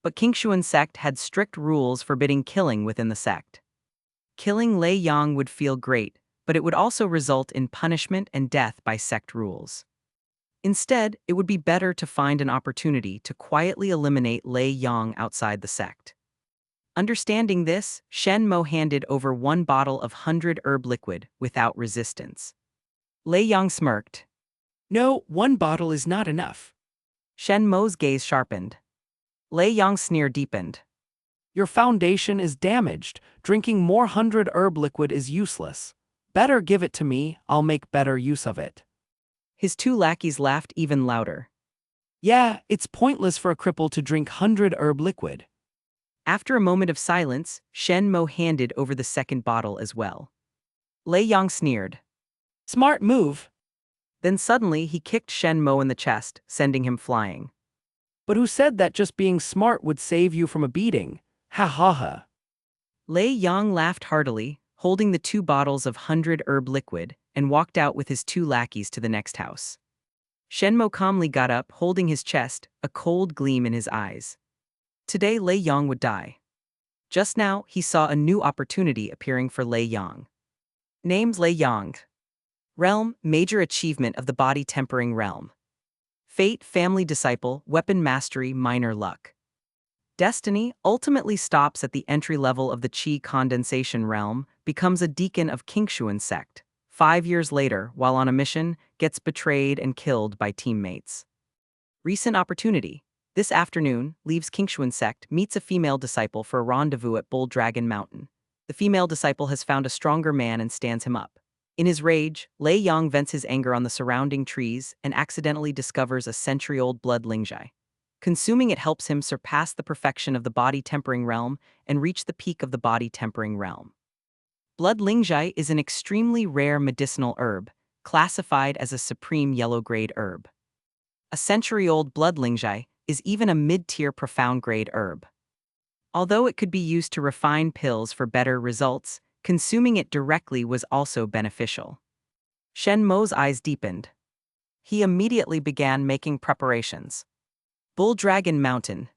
But Qingxuan Sect had strict rules forbidding killing within the sect. Killing Lei Yang would feel great, but it would also result in punishment and death by sect rules. Instead, it would be better to find an opportunity to quietly eliminate Lei Yang outside the sect. Understanding this, Shen Mo handed over 1 bottle of 100 herb liquid without resistance. Lei Yang smirked. No, 1 bottle is not enough. Shen Mo's gaze sharpened. Lei Yang's sneer deepened. Your foundation is damaged. Drinking more 100 herb liquid is useless. Better give it to me, I'll make better use of it. His 2 lackeys laughed even louder. Yeah, it's pointless for a cripple to drink 100 herb liquid. After a moment of silence, Shen Mo handed over the 2nd bottle as well. Lei Yang sneered. Smart move. Then suddenly he kicked Shen Mo in the chest, sending him flying. But who said that just being smart would save you from a beating? Ha ha ha. Lei Yang laughed heartily, holding the 2 bottles of 100 herb liquid, and walked out with his 2 lackeys to the next house. Shen Mo calmly got up, holding his chest, a cold gleam in his eyes. Today Lei Yang would die. Just now, he saw a new opportunity appearing for Lei Yang. Names Lei Yang. Realm, major achievement of the body tempering realm. Fate, family disciple, weapon mastery, minor luck. Destiny ultimately stops at the entry level of the Qi condensation realm, becomes a deacon of Qingxuan Sect. 5 years later, while on a mission, gets betrayed and killed by teammates. Recent opportunity. This afternoon, leaves Qingxuan Sect, meets a female disciple for a rendezvous at Bull Dragon Mountain. The female disciple has found a stronger man and stands him up. In his rage, Lei Yang vents his anger on the surrounding trees and accidentally discovers a century-old blood lingjai. Consuming it helps him surpass the perfection of the body tempering realm and reach the peak of the body tempering realm. Blood lingjai is an extremely rare medicinal herb, classified as a supreme yellow-grade herb. A century-old blood lingjai is even a mid-tier profound-grade herb. Although it could be used to refine pills for better results, consuming it directly was also beneficial. Shen Mo's eyes deepened. He immediately began making preparations. Bull Dragon Mountain.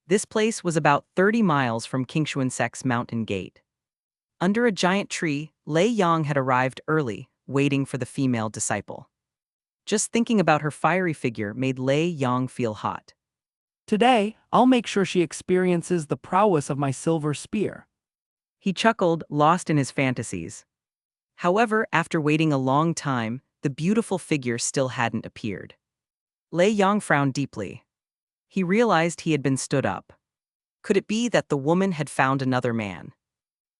This place was about 30 miles from Qingxuan Sect's mountain gate. Under a giant tree, Lei Yang had arrived early, waiting for the female disciple. Just thinking about her fiery figure made Lei Yang feel hot. Today, I'll make sure she experiences the prowess of my silver spear. He chuckled, lost in his fantasies. However, after waiting a long time, the beautiful figure still hadn't appeared. Lei Yang frowned deeply. He realized he had been stood up. Could it be that the woman had found another man?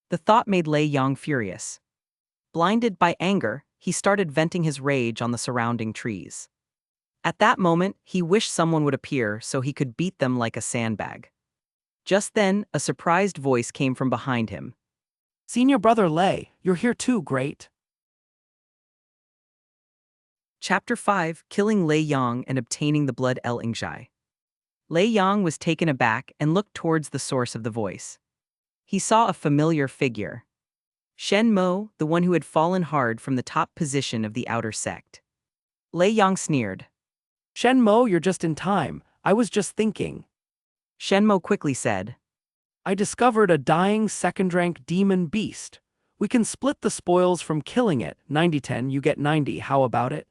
The thought made Lei Yang furious. Blinded by anger, he started venting his rage on the surrounding trees. At that moment, he wished someone would appear so he could beat them like a sandbag. Just then, a surprised voice came from behind him. Senior brother Lei, you're here too, great. Chapter 5: Killing Lei Yang and Obtaining the Blood lingjai. Lei Yang was taken aback and looked towards the source of the voice. He saw a familiar figure. Shen Mo, the one who had fallen hard from the top position of the outer sect. Lei Yang sneered. Shen Mo, you're just in time. I was just thinking. Shen Mo quickly said. I discovered a dying second-rank demon beast. We can split the spoils from killing it. 90-10, you get 90, how about it?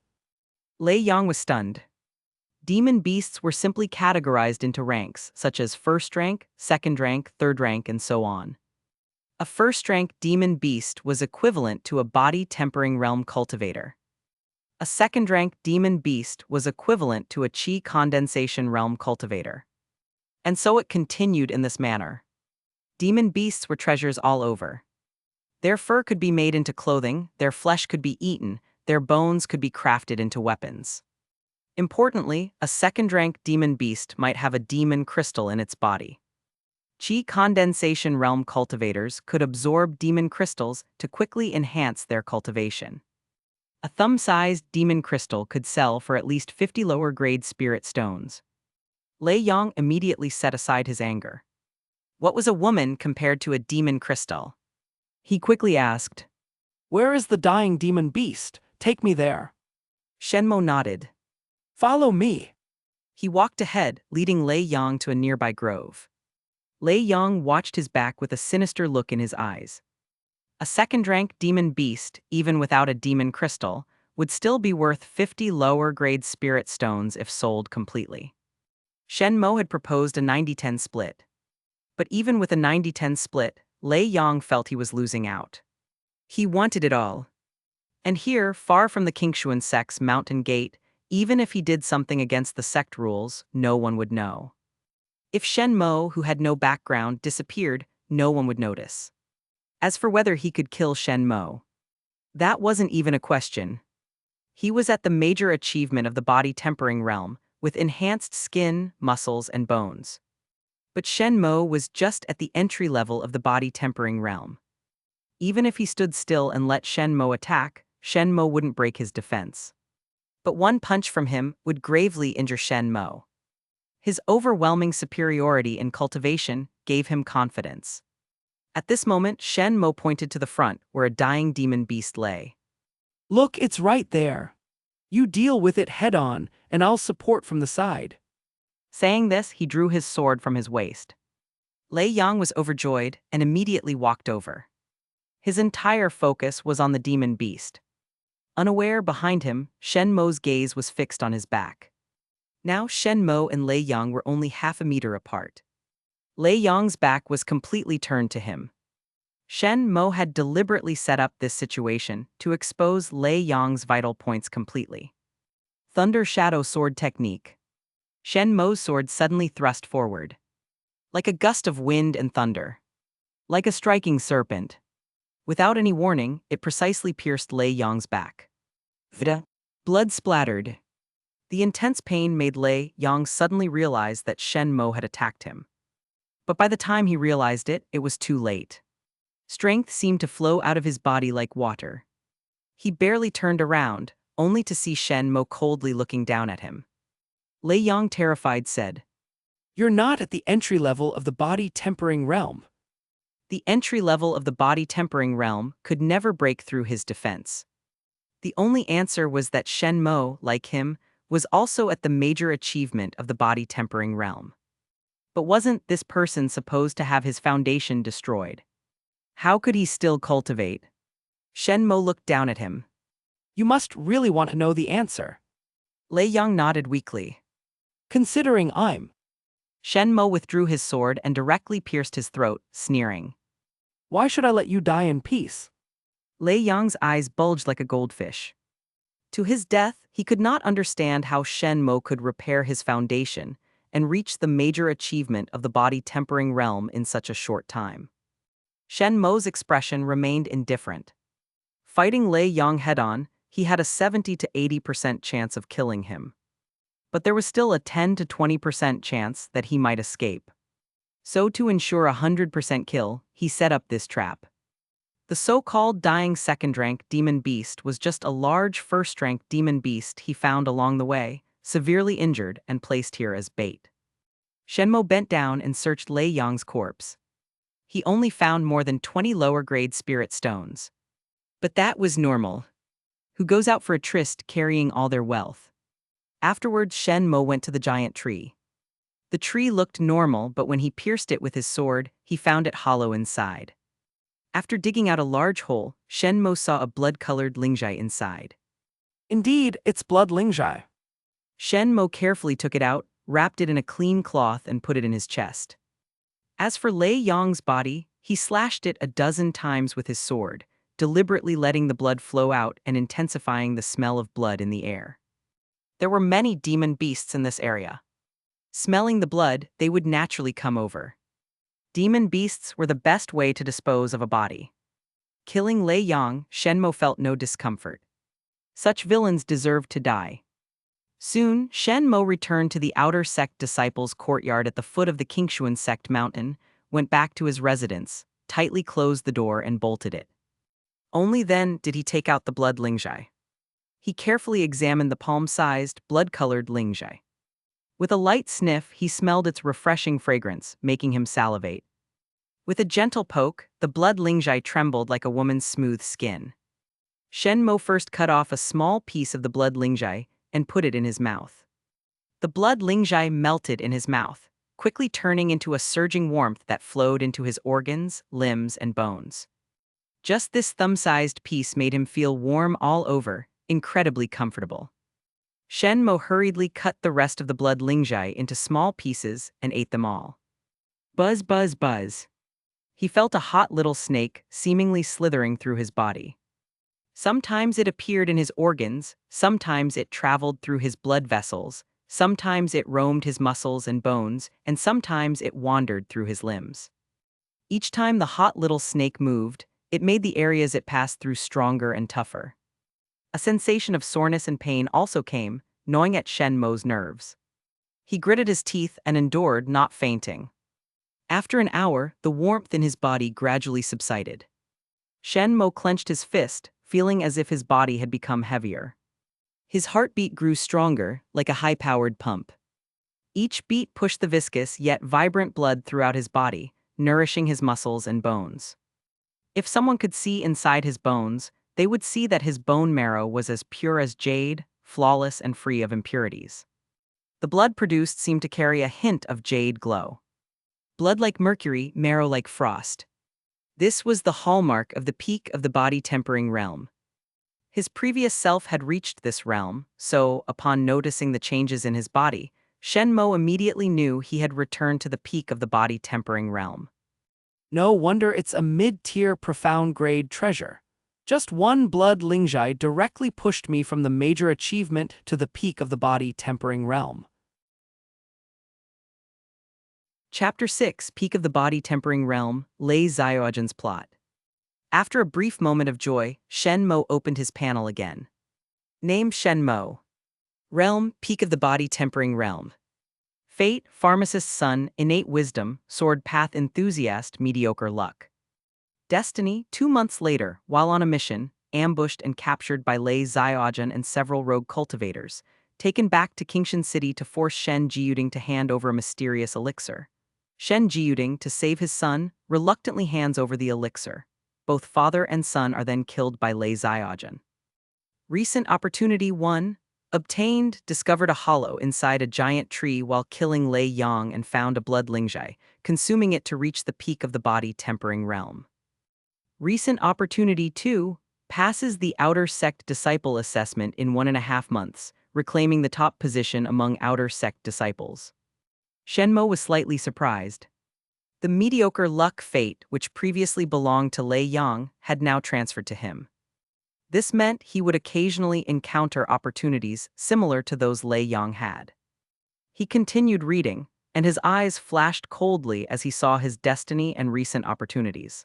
Lei Yang was stunned. Demon beasts were simply categorized into ranks, such as first rank, second rank, third rank, and so on. A first-rank demon beast was equivalent to a body-tempering realm cultivator. A second-rank demon beast was equivalent to a Qi condensation realm cultivator. And so it continued in this manner. Demon beasts were treasures all over. Their fur could be made into clothing, their flesh could be eaten, their bones could be crafted into weapons. Importantly, a second-rank demon beast might have a demon crystal in its body. Qi condensation realm cultivators could absorb demon crystals to quickly enhance their cultivation. A thumb-sized demon crystal could sell for at least 50 lower-grade spirit stones. Lei Yang immediately set aside his anger. What was a woman compared to a demon crystal? He quickly asked. Where is the dying demon beast? Take me there. Shen Mo nodded. Follow me. He walked ahead, leading Lei Yang to a nearby grove. Lei Yang watched his back with a sinister look in his eyes. A second-rank demon beast, even without a demon crystal, would still be worth 50 lower-grade spirit stones if sold completely. Shen Mo had proposed a 90-10 split. But even with a 90-10 split, Lei Yang felt he was losing out. He wanted it all. And here, far from the Qingxuan Sect's mountain gate, even if he did something against the sect rules, no one would know. If Shen Mo, who had no background, disappeared, no one would notice. As for whether he could kill Shen Mo, that wasn't even a question. He was at the major achievement of the body tempering realm, with enhanced skin, muscles, and bones. But Shen Mo was just at the entry level of the body tempering realm. Even if he stood still and let Shen Mo attack, Shen Mo wouldn't break his defense. But one punch from him would gravely injure Shen Mo. His overwhelming superiority in cultivation gave him confidence. At this moment, Shen Mo pointed to the front, where a dying demon beast lay. Look, it's right there. You deal with it head-on, and I'll support from the side. Saying this, he drew his sword from his waist. Lei Yang was overjoyed and immediately walked over. His entire focus was on the demon beast. Unaware behind him, Shen Mo's gaze was fixed on his back. Now Shen Mo and Lei Yang were only half a meter apart. Lei Yang's back was completely turned to him. Shen Mo had deliberately set up this situation to expose Lei Yang's vital points completely. Thunder Shadow Sword Technique. Shen Mo's sword suddenly thrust forward. Like a gust of wind and thunder. Like a striking serpent. Without any warning, it precisely pierced Lei Yang's back. Vida. Blood splattered. The intense pain made Lei Yang suddenly realize that Shen Mo had attacked him. But by the time he realized it, it was too late. Strength seemed to flow out of his body like water. He barely turned around, only to see Shen Mo coldly looking down at him. Lei Yang, terrified, said, You're not at the entry level of the body-tempering realm. The entry level of the body-tempering realm could never break through his defense. The only answer was that Shen Mo, like him, was also at the major achievement of the body-tempering realm. But wasn't this person supposed to have his foundation destroyed? How could he still cultivate? Shen Mo looked down at him. You must really want to know the answer. Lei Yang nodded weakly. Considering I'm... Shen Mo withdrew his sword and directly pierced his throat, sneering. Why should I let you die in peace? Lei Yang's eyes bulged like a goldfish. To his death, he could not understand how Shen Mo could repair his foundation and reach the major achievement of the body-tempering realm in such a short time. Shen Mo's expression remained indifferent. Fighting Lei Yang head-on, he had a 70 to 80% chance of killing him. But there was still a 10 to 20% chance that he might escape. So to ensure a 100% kill, he set up this trap. The so-called dying second-rank demon beast was just a large first-rank demon beast he found along the way, severely injured and placed here as bait. Shen Mo bent down and searched Lei Yang's corpse. He only found more than 20 lower-grade spirit stones. But that was normal. Who goes out for a tryst carrying all their wealth? Afterwards, Shen Mo went to the giant tree. The tree looked normal, but when he pierced it with his sword, he found it hollow inside. After digging out a large hole, Shen Mo saw a blood-colored lingjai inside. Indeed, it's blood lingjai. Shen Mo carefully took it out, wrapped it in a clean cloth and put it in his chest. As for Lei Yang's body, he slashed it a dozen times with his sword, deliberately letting the blood flow out and intensifying the smell of blood in the air. There were many demon beasts in this area. Smelling the blood, they would naturally come over. Demon beasts were the best way to dispose of a body. Killing Lei Yang, Shen Mo felt no discomfort. Such villains deserved to die. Soon, Shen Mo returned to the outer sect disciples' courtyard at the foot of the Qingxuan Sect mountain, went back to his residence, tightly closed the door and bolted it. Only then did he take out the blood lingjai. He carefully examined the palm-sized, blood-colored lingjai. With a light sniff, he smelled its refreshing fragrance, making him salivate. With a gentle poke, the blood lingjai trembled like a woman's smooth skin. Shen Mo first cut off a small piece of the blood lingjai and put it in his mouth. The blood lingjai melted in his mouth, quickly turning into a surging warmth that flowed into his organs, limbs, and bones. Just this thumb-sized piece made him feel warm all over, incredibly comfortable. Shen Mo hurriedly cut the rest of the blood lingjai into small pieces and ate them all. Buzz, buzz, buzz. He felt a hot little snake seemingly slithering through his body. Sometimes it appeared in his organs, sometimes it traveled through his blood vessels, sometimes it roamed his muscles and bones, and sometimes it wandered through his limbs. Each time the hot little snake moved, it made the areas it passed through stronger and tougher. A sensation of soreness and pain also came, gnawing at Shen Mo's nerves. He gritted his teeth and endured, not fainting. After an hour, the warmth in his body gradually subsided. Shen Mo clenched his fist, feeling as if his body had become heavier. His heartbeat grew stronger, like a high-powered pump. Each beat pushed the viscous yet vibrant blood throughout his body, nourishing his muscles and bones. If someone could see inside his bones, they would see that his bone marrow was as pure as jade, flawless and free of impurities. The blood produced seemed to carry a hint of jade glow. Blood like mercury, marrow like frost. This was the hallmark of the peak of the body tempering realm. His previous self had reached this realm, so, upon noticing the changes in his body, Shen Mo immediately knew he had returned to the peak of the body tempering realm. No wonder it's a mid-tier profound-grade treasure. Just one blood Lingjai directly pushed me from the major achievement to the peak of the body tempering realm. Chapter 6, Peak of the Body Tempering Realm, Lei Xiaojan's Plot. After a brief moment of joy, Shen Mo opened his panel again. Name Shen Mo. Realm, Peak of the Body Tempering Realm. Fate, Pharmacist's Son, Innate Wisdom, Sword Path Enthusiast, Mediocre Luck. Destiny, 2 months later, while on a mission, ambushed and captured by Lei Xiaojan and several rogue cultivators, taken back to Qingxuan City to force Shen Jiyuding to hand over a mysterious elixir. Shen Jiyuding, to save his son, reluctantly hands over the elixir. Both father and son are then killed by Lei Xiaojan. Recent Opportunity 1. Obtained, discovered a hollow inside a giant tree while killing Lei Yang and found a blood Lingjai, consuming it to reach the peak of the body tempering realm. Recent Opportunity 2. Passes the Outer Sect Disciple Assessment in 1.5 months, reclaiming the top position among Outer Sect disciples. Shen Mo was slightly surprised. The mediocre luck fate, which previously belonged to Lei Yang, had now transferred to him. This meant he would occasionally encounter opportunities similar to those Lei Yang had. He continued reading, and his eyes flashed coldly as he saw his destiny and recent opportunities.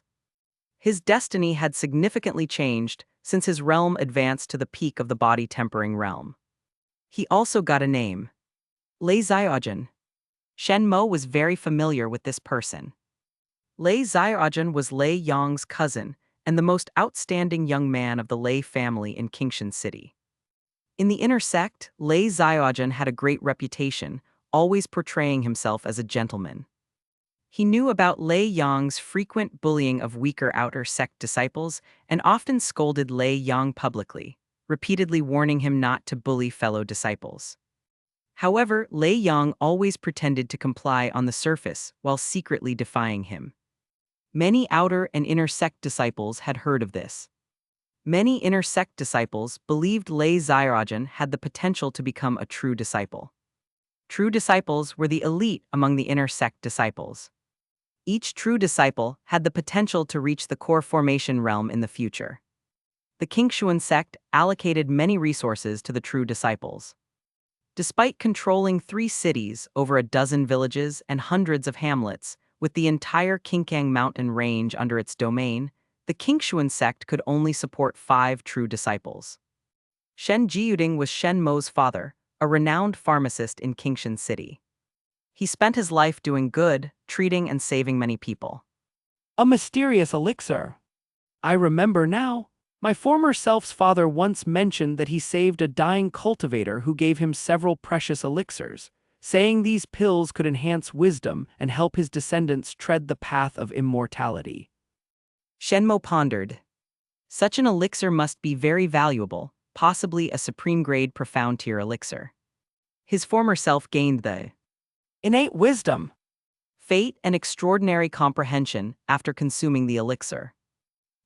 His destiny had significantly changed since his realm advanced to the peak of the body tempering realm. He also got a name. Lei Xiaojan. Shen Mo was very familiar with this person. Lei Xiaojan was Lei Yang's cousin and the most outstanding young man of the Lei family in Qingxuan City. In the inner sect, Lei Xiaojan had a great reputation, always portraying himself as a gentleman. He knew about Lei Yang's frequent bullying of weaker outer sect disciples and often scolded Lei Yang publicly, repeatedly warning him not to bully fellow disciples. However, Lei Yang always pretended to comply on the surface while secretly defying him. Many outer and inner sect disciples had heard of this. Many inner sect disciples believed Lei Xiaojan had the potential to become a true disciple. True disciples were the elite among the inner sect disciples. Each true disciple had the potential to reach the core formation realm in the future. The Qingxuan Sect allocated many resources to the true disciples. Despite controlling 3 cities, over a dozen villages, and hundreds of hamlets, with the entire Qingkang mountain range under its domain, the Qingxuan Sect could only support 5 true disciples. Shen Jiyuding was Shen Mo's father, a renowned pharmacist in Qingxuan City. He spent his life doing good, treating and saving many people. A mysterious elixir. I remember now. My former self's father once mentioned that he saved a dying cultivator who gave him several precious elixirs, saying these pills could enhance wisdom and help his descendants tread the path of immortality. Shen Mo pondered. Such an elixir must be very valuable, possibly a supreme-grade profound-tier elixir. His former self gained the Innate wisdom, fate and extraordinary comprehension after consuming the elixir.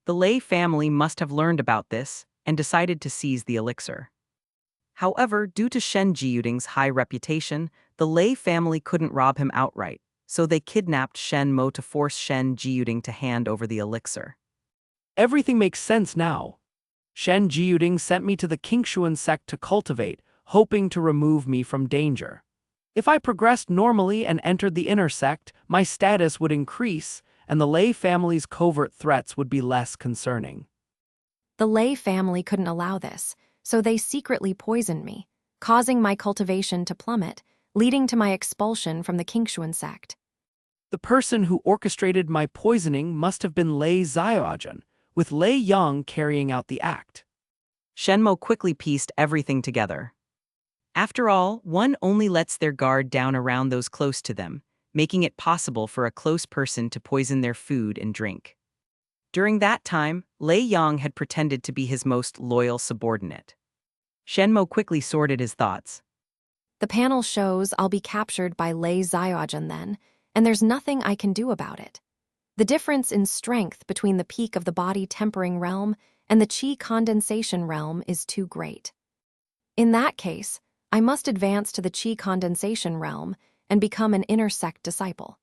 The Lei family must have learned about this and decided to seize the elixir. However, due to Shen Jiyuding's high reputation, the Lei family couldn't rob him outright, so they kidnapped Shen Mo to force Shen Jiyuding to hand over the elixir. Everything makes sense now. Shen Jiyuding sent me to the Qingxuan Sect to cultivate, hoping to remove me from danger. If I progressed normally and entered the inner sect, my status would increase, and the Lei family's covert threats would be less concerning. The Lei family couldn't allow this, so they secretly poisoned me, causing my cultivation to plummet, leading to my expulsion from the Qingxuan Sect. The person who orchestrated my poisoning must have been Lei Xiaojan, with Lei Yang carrying out the act. Shen Mo quickly pieced everything together. After all, one only lets their guard down around those close to them, making it possible for a close person to poison their food and drink. During that time, Lei Yang had pretended to be his most loyal subordinate. Shen Mo quickly sorted his thoughts. The panel shows I'll be captured by Lei Ziogen then, and there's nothing I can do about it. The difference in strength between the peak of the body tempering realm and the qi condensation realm is too great. In that case, I must advance to the qi condensation realm and become an inner sect disciple.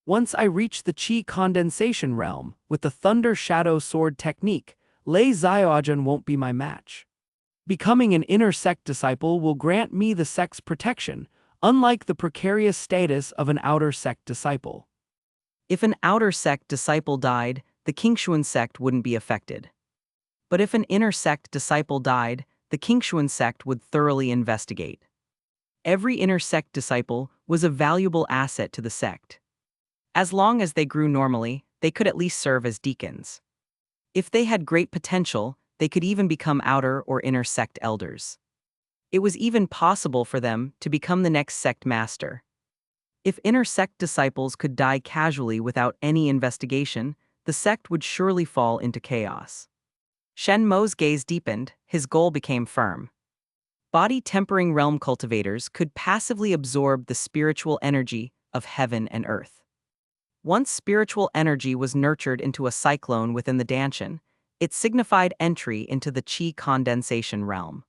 Once I reach the Qi condensation realm, with the Thunder Shadow Sword technique, Lei Ziogen won't be my match. Becoming an inner sect disciple will grant me the sect's protection, unlike the precarious status of an outer sect disciple. If an outer sect disciple died, the Qingxuan Sect wouldn't be affected. But if an inner sect disciple died, the Qingxuan Sect would thoroughly investigate. Every inner sect disciple was a valuable asset to the sect. As long as they grew normally, they could at least serve as deacons. If they had great potential, they could even become outer or inner sect elders. It was even possible for them to become the next sect master. If inner sect disciples could die casually without any investigation, the sect would surely fall into chaos. Shen Mo's gaze deepened, his goal became firm. Body-tempering realm cultivators could passively absorb the spiritual energy of heaven and earth. Once spiritual energy was nurtured into a cyclone within the Danshan, it signified entry into the qi condensation realm.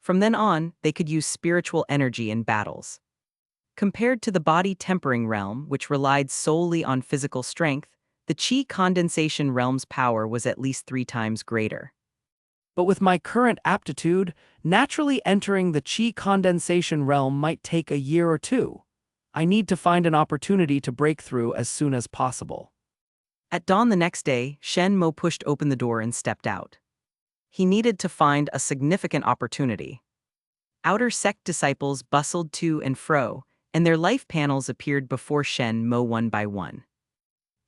From then on, they could use spiritual energy in battles. Compared to the body-tempering realm, which relied solely on physical strength, the qi condensation realm's power was at least 3 times greater. But with my current aptitude, naturally entering the Qi condensation realm might take a year or two. I need to find an opportunity to break through as soon as possible. At dawn the next day, Shen Mo pushed open the door and stepped out. He needed to find a significant opportunity. Outer sect disciples bustled to and fro, and their life panels appeared before Shen Mo one by one.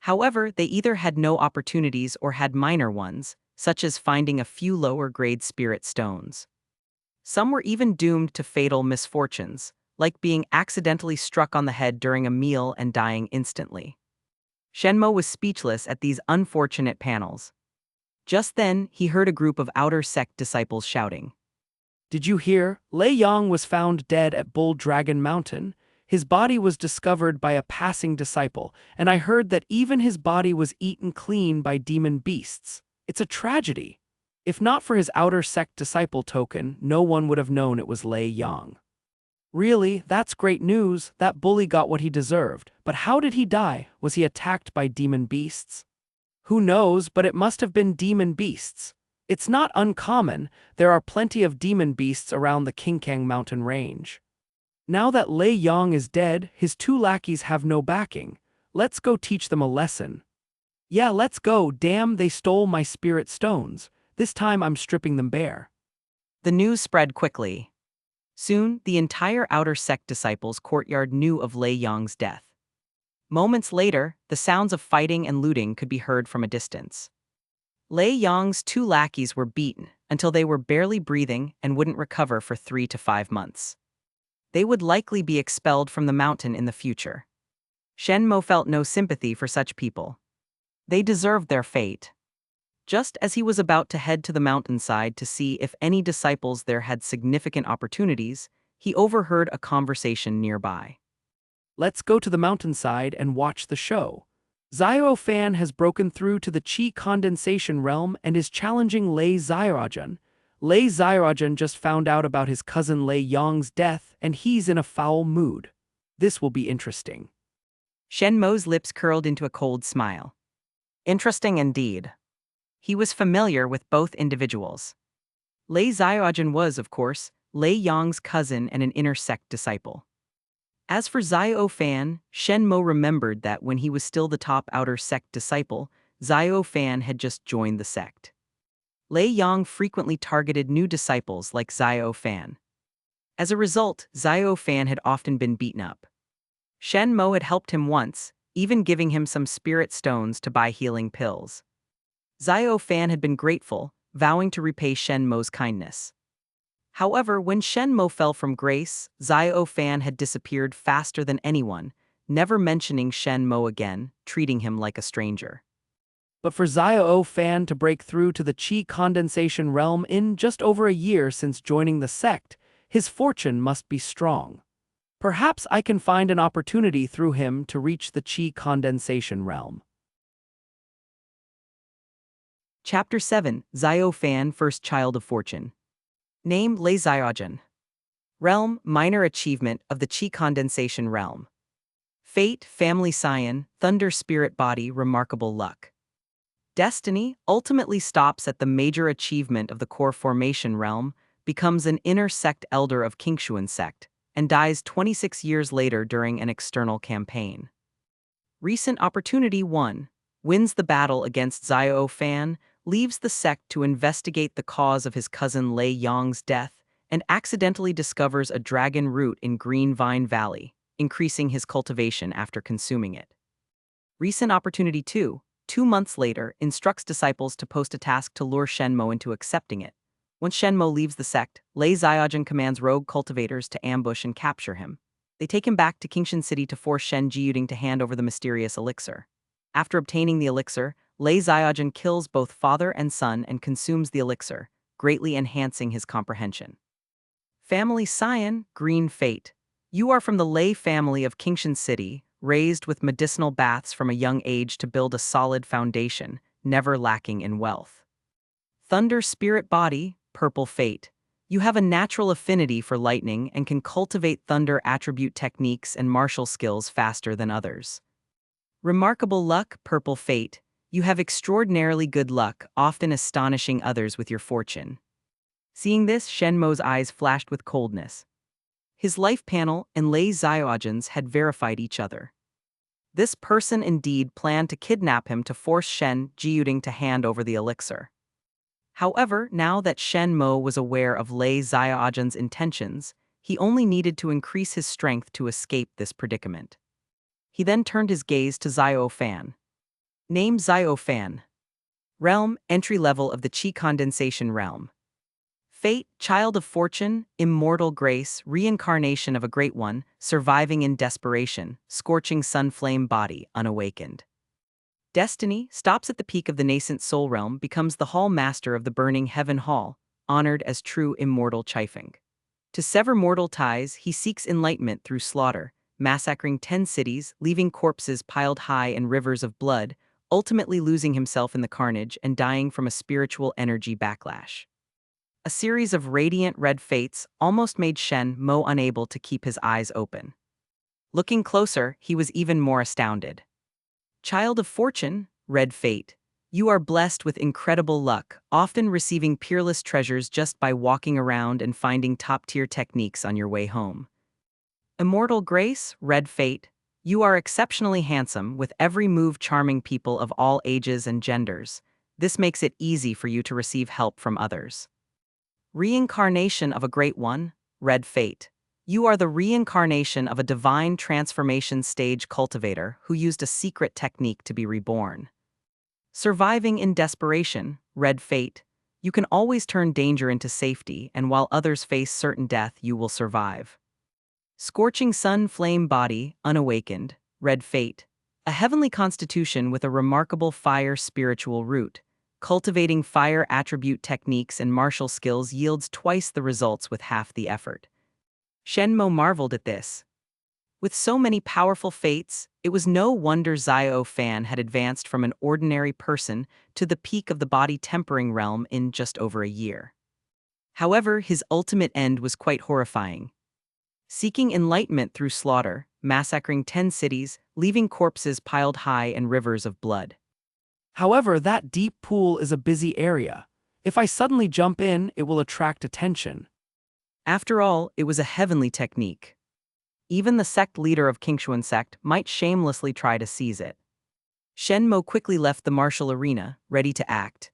However, they either had no opportunities or had minor ones, such as finding a few lower-grade spirit stones. Some were even doomed to fatal misfortunes, like being accidentally struck on the head during a meal and dying instantly. Shen Mo was speechless at these unfortunate panels. Just then, he heard a group of outer sect disciples shouting. Did you hear? Lei Yang was found dead at Bull Dragon Mountain. His body was discovered by a passing disciple, and I heard that even his body was eaten clean by demon beasts. It's a tragedy. If not for his outer sect disciple token, no one would have known it was Lei Yang. Really, that's great news. That bully got what he deserved. But how did he die? Was he attacked by demon beasts? Who knows, but it must have been demon beasts. It's not uncommon. There are plenty of demon beasts around the Qingxuan mountain range. Now that Lei Yang is dead, his 2 lackeys have no backing. Let's go teach them a lesson. Yeah, let's go. Damn, they stole my spirit stones. This time I'm stripping them bare. The news spread quickly. Soon, the entire outer sect disciples' courtyard knew of Lei Yang's death. Moments later, the sounds of fighting and looting could be heard from a distance. Lei Yang's 2 lackeys were beaten until they were barely breathing and wouldn't recover for 3 to 5 months. They would likely be expelled from the mountain in the future. Shen Mo felt no sympathy for such people. They deserved their fate. Just as he was about to head to the mountainside to see if any disciples there had significant opportunities, he overheard a conversation nearby. Let's go to the mountainside and watch the show. Zio Fan has broken through to the Qi condensation realm and is challenging Lei Ziogen. Lei Ziogen just found out about his cousin Lei Yang's death, and he's in a foul mood. This will be interesting. Shen Mo's lips curled into a cold smile. Interesting indeed. He was familiar with both individuals. Lei Ziogen was, of course, Lei Yang's cousin and an inner sect disciple. As for Zio Fan, Shen Mo remembered that when he was still the top outer sect disciple, Zio Fan had just joined the sect. Lei Yang frequently targeted new disciples like Zio Fan. As a result, Zio Fan had often been beaten up. Shen Mo had helped him once, even giving him some spirit stones to buy healing pills. Zio Fan had been grateful, vowing to repay Shen Mo's kindness. However, when Shen Mo fell from grace, Zio Fan had disappeared faster than anyone, never mentioning Shen Mo again, treating him like a stranger. But for Xiao Fan to break through to the Qi condensation realm in just over a year since joining the sect, his fortune must be strong. Perhaps I can find an opportunity through him to reach the Qi condensation realm. Chapter 7, Xiao Fan, First Child of Fortune. Name Lei Xiaojun. Realm, minor achievement of the Qi condensation realm. Fate, family scion, thunder spirit body, remarkable luck. Destiny ultimately stops at the major achievement of the core formation realm, becomes an inner sect elder of Qingxuan Sect, and dies 26 years later during an external campaign. Recent opportunity 1. Wins the battle against Xiao Fan, leaves the sect to investigate the cause of his cousin Lei Yang's death, and accidentally discovers a dragon root in Green Vine Valley, increasing his cultivation after consuming it. Recent opportunity 2. 2 months later, instructs disciples to post a task to lure Shen Mo into accepting it. Once Shen Mo leaves the sect, Lei Xiaojun commands rogue cultivators to ambush and capture him. They take him back to Qingxuan City to force Shen Jiyuding to hand over the mysterious elixir. After obtaining the elixir, Lei Xiaojun kills both father and son and consumes the elixir, greatly enhancing his comprehension. Family scion, green fate. You are from the Lei family of Qingxuan City, raised with medicinal baths from a young age to build a solid foundation, never lacking in wealth. Thunder spirit body, purple fate. You have a natural affinity for lightning and can cultivate thunder attribute techniques and martial skills faster than others. Remarkable luck, purple fate. You have extraordinarily good luck, often astonishing others with your fortune. Seeing this, Shen Mo's eyes flashed with coldness. His life panel and Lei Xiaojun's had verified each other. This person indeed planned to kidnap him to force Shen Jiyuding to hand over the elixir. However, now that Shen Mo was aware of Lei Xiaojun's intentions, he only needed to increase his strength to escape this predicament. He then turned his gaze to Xiao Fan. Name Xiao Fan. Realm, entry level of the Qi condensation realm. Fate, child of fortune, immortal grace, reincarnation of a great one, surviving in desperation, scorching sun flame body, unawakened. Destiny stops at the peak of the nascent soul realm, becomes the hall master of the burning heaven hall, honored as true immortal Chifeng. To sever mortal ties, he seeks enlightenment through slaughter, massacring 10 cities, leaving corpses piled high in rivers of blood, ultimately losing himself in the carnage and dying from a spiritual energy backlash. A series of radiant red fates almost made Shen Mo unable to keep his eyes open. Looking closer, he was even more astounded. Child of fortune, red fate. You are blessed with incredible luck, often receiving peerless treasures just by walking around and finding top-tier techniques on your way home. Immortal grace, red fate. You are exceptionally handsome, with every move charming people of all ages and genders. This makes it easy for you to receive help from others. Reincarnation of a great one, red fate. You are the reincarnation of a divine transformation stage cultivator who used a secret technique to be reborn. Surviving in desperation, red fate. You can always turn danger into safety, and while others face certain death, you will survive. Scorching sun flame body, unawakened, red fate. A heavenly constitution with a remarkable fire spiritual root. Cultivating fire attribute techniques and martial skills yields twice the results with half the effort. Shen Mo marveled at this. With so many powerful fates, it was no wonder Xiao Fan had advanced from an ordinary person to the peak of the body tempering realm in just over a year. However, his ultimate end was quite horrifying. Seeking enlightenment through slaughter, massacring 10 cities, leaving corpses piled high in rivers of blood. However, that deep pool is a busy area. If I suddenly jump in, it will attract attention. After all, it was a heavenly technique. Even the sect leader of Qingxuan Sect might shamelessly try to seize it. Shen Mo quickly left the martial arena, ready to act.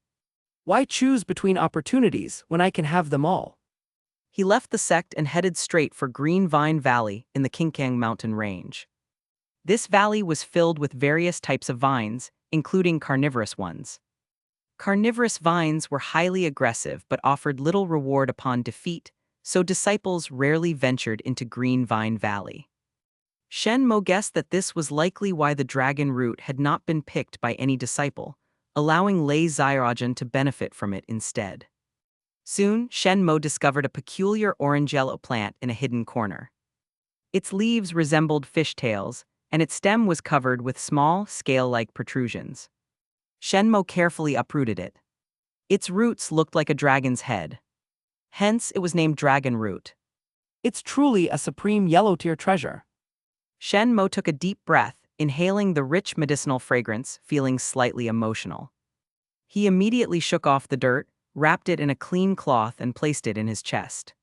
Why choose between opportunities when I can have them all? He left the sect and headed straight for Green Vine Valley in the Qingxuan mountain range. This valley was filled with various types of vines, including carnivorous ones. Carnivorous vines were highly aggressive but offered little reward upon defeat, so disciples rarely ventured into Green Vine Valley. Shen Mo guessed that this was likely why the dragon root had not been picked by any disciple, allowing Lei Xiaojuan to benefit from it instead. Soon, Shen Mo discovered a peculiar orange-yellow plant in a hidden corner. Its leaves resembled fishtails, and its stem was covered with small, scale-like protrusions. Shen Mo carefully uprooted it. Its roots looked like a dragon's head. Hence, it was named dragon root. It's truly a supreme yellow-tier treasure. Shen Mo took a deep breath, inhaling the rich medicinal fragrance, feeling slightly emotional. He immediately shook off the dirt, wrapped it in a clean cloth and placed it in his chest.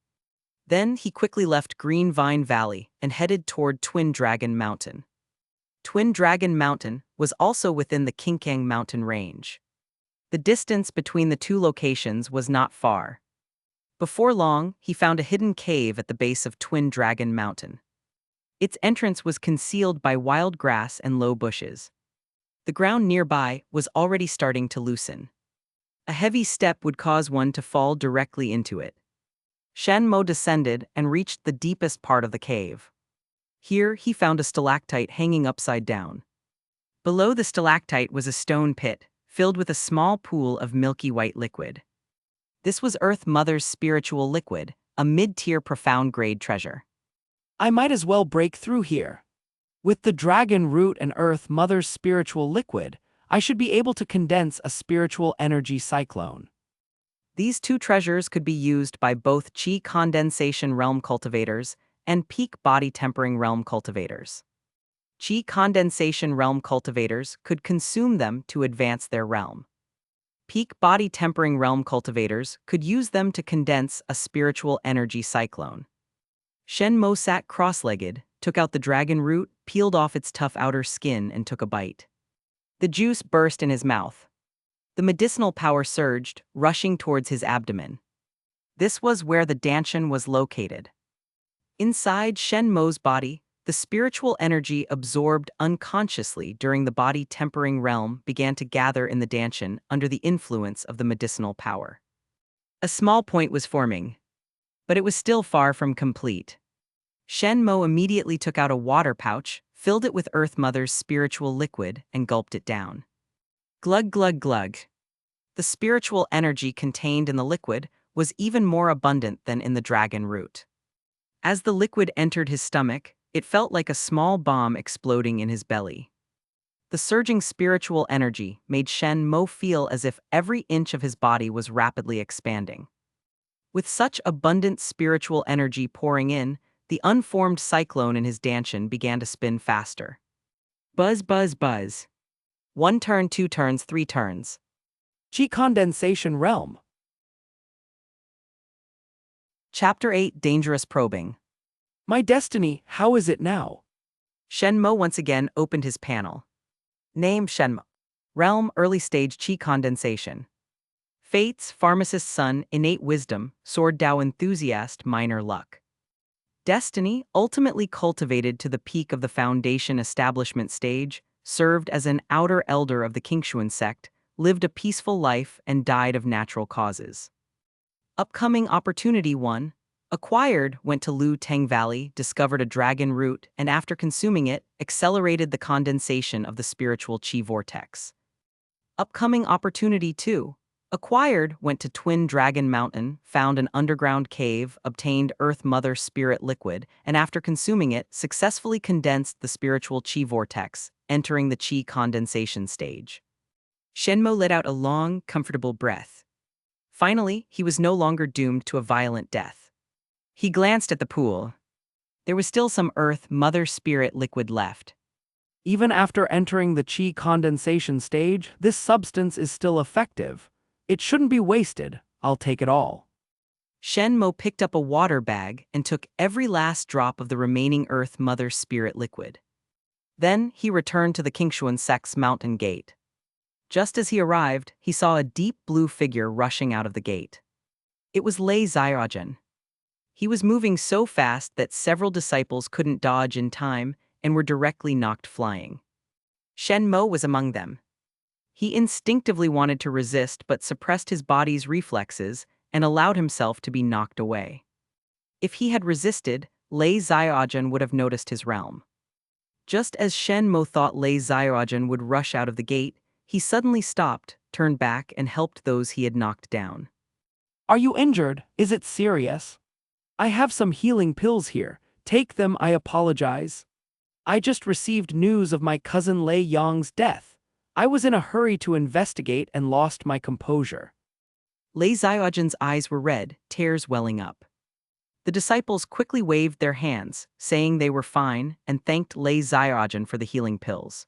Then he quickly left Green Vine Valley and headed toward Twin Dragon Mountain. Twin Dragon Mountain was also within the Qingxuan mountain range. The distance between the two locations was not far. Before long, he found a hidden cave at the base of Twin Dragon Mountain. Its entrance was concealed by wild grass and low bushes. The ground nearby was already starting to loosen. A heavy step would cause one to fall directly into it. Shen Mo descended and reached the deepest part of the cave. Here, he found a stalactite hanging upside down. Below the stalactite was a stone pit, filled with a small pool of milky white liquid. This was Earth Mother's spiritual liquid, a mid-tier profound-grade treasure. I might as well break through here. With the dragon root and Earth Mother's spiritual liquid, I should be able to condense a spiritual energy cyclone. These two treasures could be used by both Qi condensation realm cultivators and peak body tempering realm cultivators. Qi condensation realm cultivators could consume them to advance their realm. Peak body tempering realm cultivators could use them to condense a spiritual energy cyclone. Shen Mo sat cross-legged, took out the dragon root, peeled off its tough outer skin and took a bite. The juice burst in his mouth. The medicinal power surged, rushing towards his abdomen. This was where the Danshan was located. Inside Shen Mo's body, the spiritual energy absorbed unconsciously during the body tempering realm began to gather in the Danshan under the influence of the medicinal power. A small point was forming, but it was still far from complete. Shen Mo immediately took out a water pouch, filled it with Earth Mother's spiritual liquid, and gulped it down. Glug glug glug. The spiritual energy contained in the liquid was even more abundant than in the dragon root. As the liquid entered his stomach, it felt like a small bomb exploding in his belly. The surging spiritual energy made Shen Mo feel as if every inch of his body was rapidly expanding. With such abundant spiritual energy pouring in, the unformed cyclone in his Danshan began to spin faster. Buzz buzz buzz. 1 turn, 2 turns, 3 turns. Qi condensation realm. Chapter 8: Dangerous Probing. My destiny, how is it now? Shen Mo once again opened his panel. Name: Shen Mo. Realm: Early Stage Qi Condensation. Fates: Pharmacist Son, Innate Wisdom, Sword Dao Enthusiast, Minor Luck. Destiny: ultimately cultivated to the peak of the Foundation Establishment stage, served as an outer elder of the Qingxuan Sect, lived a peaceful life and died of natural causes. Upcoming Opportunity 1. Acquired, went to Lu Teng Valley, discovered a dragon root, and after consuming it, accelerated the condensation of the spiritual Qi vortex. Upcoming Opportunity 2. Acquired, went to Twin Dragon Mountain, found an underground cave, obtained Earth Mother Spirit Liquid, and after consuming it, successfully condensed the spiritual Qi vortex, entering the Qi condensation stage. Shen Mo let out a long, comfortable breath. Finally, he was no longer doomed to a violent death. He glanced at the pool. There was still some Earth Mother Spirit Liquid left. Even after entering the Qi condensation stage, this substance is still effective. It shouldn't be wasted. I'll take it all. Shen Mo picked up a water bag and took every last drop of the remaining Earth Mother Spirit Liquid. Then he returned to the Qingxuan Sect's mountain gate. Just as he arrived, he saw a deep blue figure rushing out of the gate. It was Lei Xiaojuan. He was moving so fast that several disciples couldn't dodge in time and were directly knocked flying. Shen Mo was among them. He instinctively wanted to resist but suppressed his body's reflexes and allowed himself to be knocked away. If he had resisted, Lei Xiaojuan would have noticed his realm. Just as Shen Mo thought Lei Xiaojun would rush out of the gate, he suddenly stopped, turned back, and helped those he had knocked down. Are you injured? Is it serious? I have some healing pills here. Take them, I apologize. I just received news of my cousin Lei Yang's death. I was in a hurry to investigate and lost my composure. Lei Xiaojun's eyes were red, tears welling up. The disciples quickly waved their hands, saying they were fine, and thanked Lei Xiaojun for the healing pills.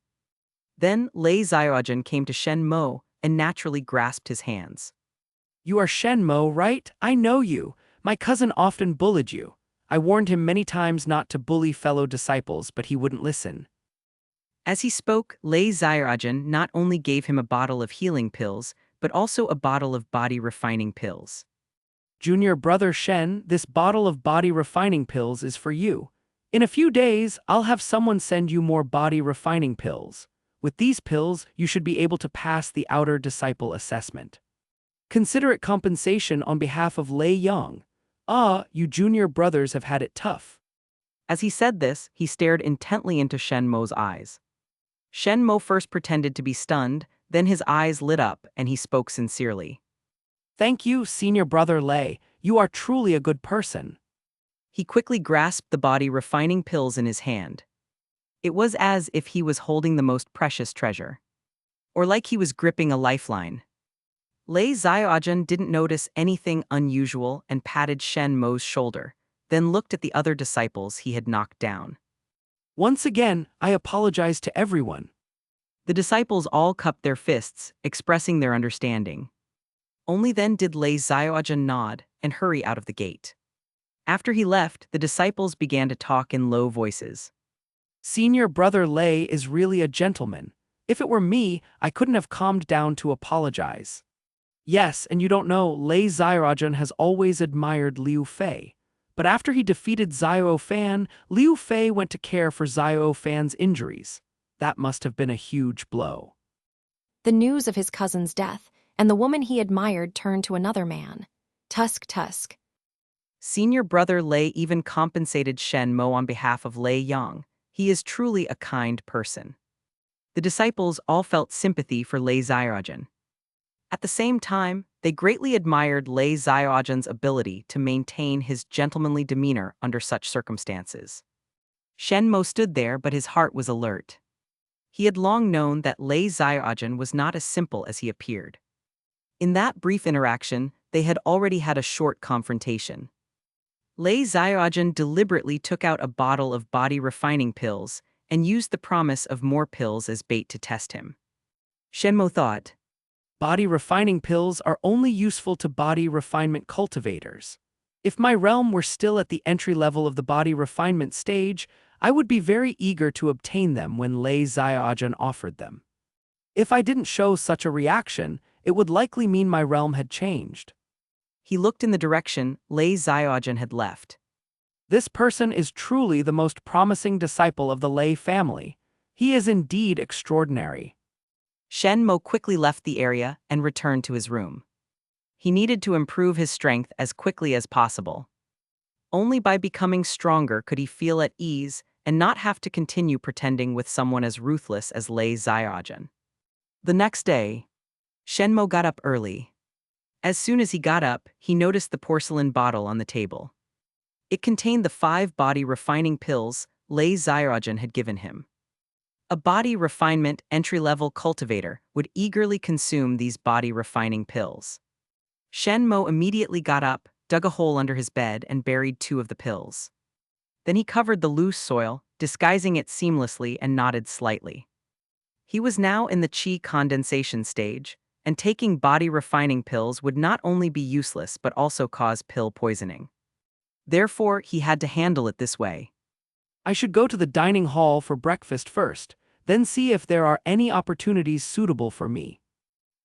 Then Lei Xiaojun came to Shen Mo and naturally grasped his hands. You are Shen Mo, right? I know you. My cousin often bullied you. I warned him many times not to bully fellow disciples, but he wouldn't listen. As he spoke, Lei Xiaojun not only gave him a bottle of healing pills, but also a bottle of body refining pills. Junior brother Shen, this bottle of body refining pills is for you. In a few days, I'll have someone send you more body refining pills. With these pills, you should be able to pass the outer disciple assessment. Consider it compensation on behalf of Lei Yang. You junior brothers have had it tough. As he said this, he stared intently into Shen Mo's eyes. Shen Mo first pretended to be stunned, then his eyes lit up and he spoke sincerely. Thank you, senior brother Lei. You are truly a good person. He quickly grasped the body refining pills in his hand. It was as if he was holding the most precious treasure. Or like he was gripping a lifeline. Lei Xiaojun didn't notice anything unusual and patted Shen Mo's shoulder, then looked at the other disciples he had knocked down. Once again, I apologize to everyone. The disciples all cupped their fists, expressing their understanding. Only then did Lei Xiaojun nod and hurry out of the gate. After he left, the disciples began to talk in low voices. Senior brother Lei is really a gentleman. If it were me, I couldn't have calmed down to apologize. Yes, and you don't know, Lei Xiaojun has always admired Liu Fei. But after he defeated Xiao Fan, Liu Fei went to care for Xiao Fan's injuries. That must have been a huge blow. The news of his cousin's death, and the woman he admired turned to another man. Tusk. Senior brother Lei even compensated Shen Mo on behalf of Lei Yang. He is truly a kind person. The disciples all felt sympathy for Lei Xiaojun. At the same time, they greatly admired Lei Xiaojun's ability to maintain his gentlemanly demeanor under such circumstances. Shen Mo stood there, but his heart was alert. He had long known that Lei Xiaojun was not as simple as he appeared. In that brief interaction, they had already had a short confrontation. Lei Xiaojun deliberately took out a bottle of body refining pills and used the promise of more pills as bait to test him. Shen Mo thought, Body refining pills are only useful to body refinement cultivators. If my realm were still at the entry level of the body refinement stage, I would be very eager to obtain them when Lei Xiaojun offered them. If I didn't show such a reaction, it would likely mean my realm had changed. He looked in the direction Lei Xiaojun had left. This person is truly the most promising disciple of the Lei family. He is indeed extraordinary. Shen Mo quickly left the area and returned to his room. He needed to improve his strength as quickly as possible. Only by becoming stronger could he feel at ease and not have to continue pretending with someone as ruthless as Lei Xiaojun. The next day, Shen Mo got up early. As soon as he got up, he noticed the porcelain bottle on the table. It contained the 5 body refining pills Lei Xiaojun had given him. A body refinement entry-level cultivator would eagerly consume these body refining pills. Shen Mo immediately got up, dug a hole under his bed, and buried 2 of the pills. Then he covered the loose soil, disguising it seamlessly, and nodded slightly. He was now in the qi condensation stage, and taking body refining pills would not only be useless but also cause pill poisoning. Therefore, he had to handle it this way. I should go to the dining hall for breakfast first, then see if there are any opportunities suitable for me.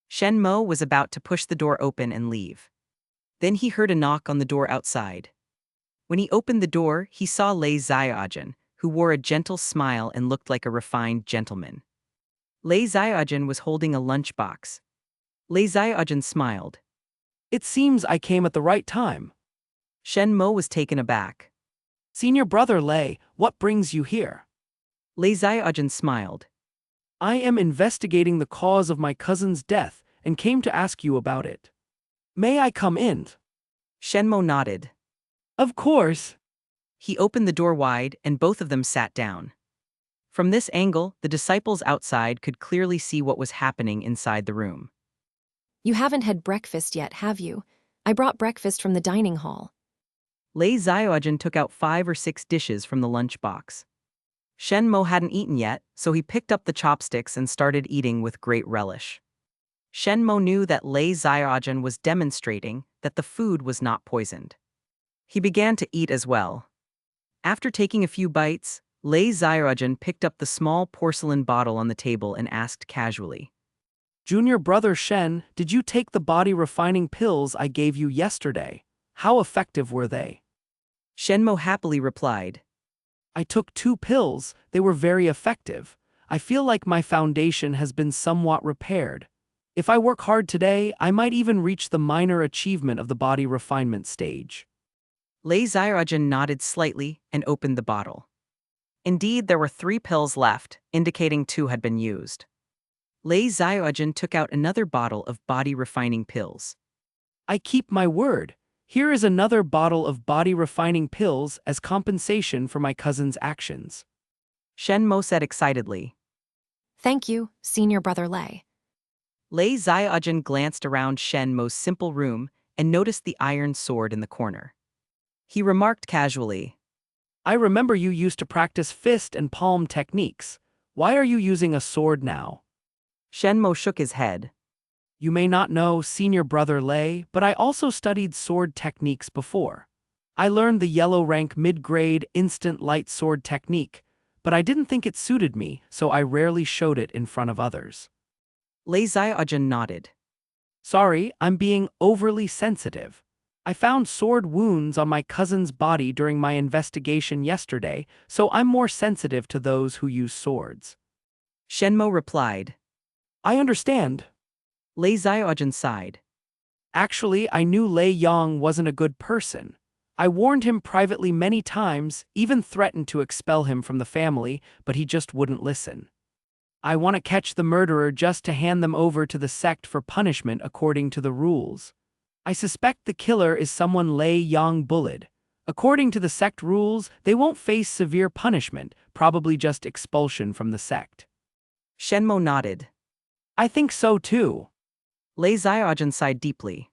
Shen Mo was about to push the door open and leave. Then he heard a knock on the door outside. When he opened the door, he saw Lei Xiaojun, who wore a gentle smile and looked like a refined gentleman. Lei Xiaojun was holding a lunchbox. Lei Xiaojun smiled. It seems I came at the right time. Shen Mo was taken aback. Senior brother Lei, what brings you here? Lei Xiaojun smiled. I am investigating the cause of my cousin's death and came to ask you about it. May I come in? Shen Mo nodded. Of course. He opened the door wide and both of them sat down. From this angle, the disciples outside could clearly see what was happening inside the room. You haven't had breakfast yet, have you? I brought breakfast from the dining hall. Lei Xiaojun took out 5 or 6 dishes from the lunchbox. Shen Mo hadn't eaten yet, so he picked up the chopsticks and started eating with great relish. Shen Mo knew that Lei Xiaojun was demonstrating that the food was not poisoned. He began to eat as well. After taking a few bites, Lei Xiaojun picked up the small porcelain bottle on the table and asked casually, Junior brother Shen, did you take the body refining pills I gave you yesterday? How effective were they? Shen Mo happily replied, I took 2 pills, they were very effective. I feel like my foundation has been somewhat repaired. If I work hard today, I might even reach the minor achievement of the body refinement stage. Lei Xiaojun nodded slightly and opened the bottle. Indeed, there were 3 pills left, indicating 2 had been used. Lei Xiaojun took out another bottle of body refining pills. I keep my word. Here is another bottle of body refining pills as compensation for my cousin's actions. Shen Mo said excitedly. Thank you, Senior Brother Lei. Lei Xiaojun glanced around Shen Mo's simple room and noticed the iron sword in the corner. He remarked casually, I remember you used to practice fist and palm techniques. Why are you using a sword now? Shen Mo shook his head. You may not know, Senior Brother Lei, but I also studied sword techniques before. I learned the yellow rank mid-grade instant light sword technique, but I didn't think it suited me, so I rarely showed it in front of others. Lei Xiaojun nodded. Sorry, I'm being overly sensitive. I found sword wounds on my cousin's body during my investigation yesterday, so I'm more sensitive to those who use swords. Shen Mo replied. I understand. Lei Xiaojun sighed. Actually, I knew Lei Yang wasn't a good person. I warned him privately many times, even threatened to expel him from the family, but he just wouldn't listen. I want to catch the murderer just to hand them over to the sect for punishment according to the rules. I suspect the killer is someone Lei Yang bullied. According to the sect rules, they won't face severe punishment, probably just expulsion from the sect. Shen Mo nodded. I think so too. Lei Xiaojun sighed deeply.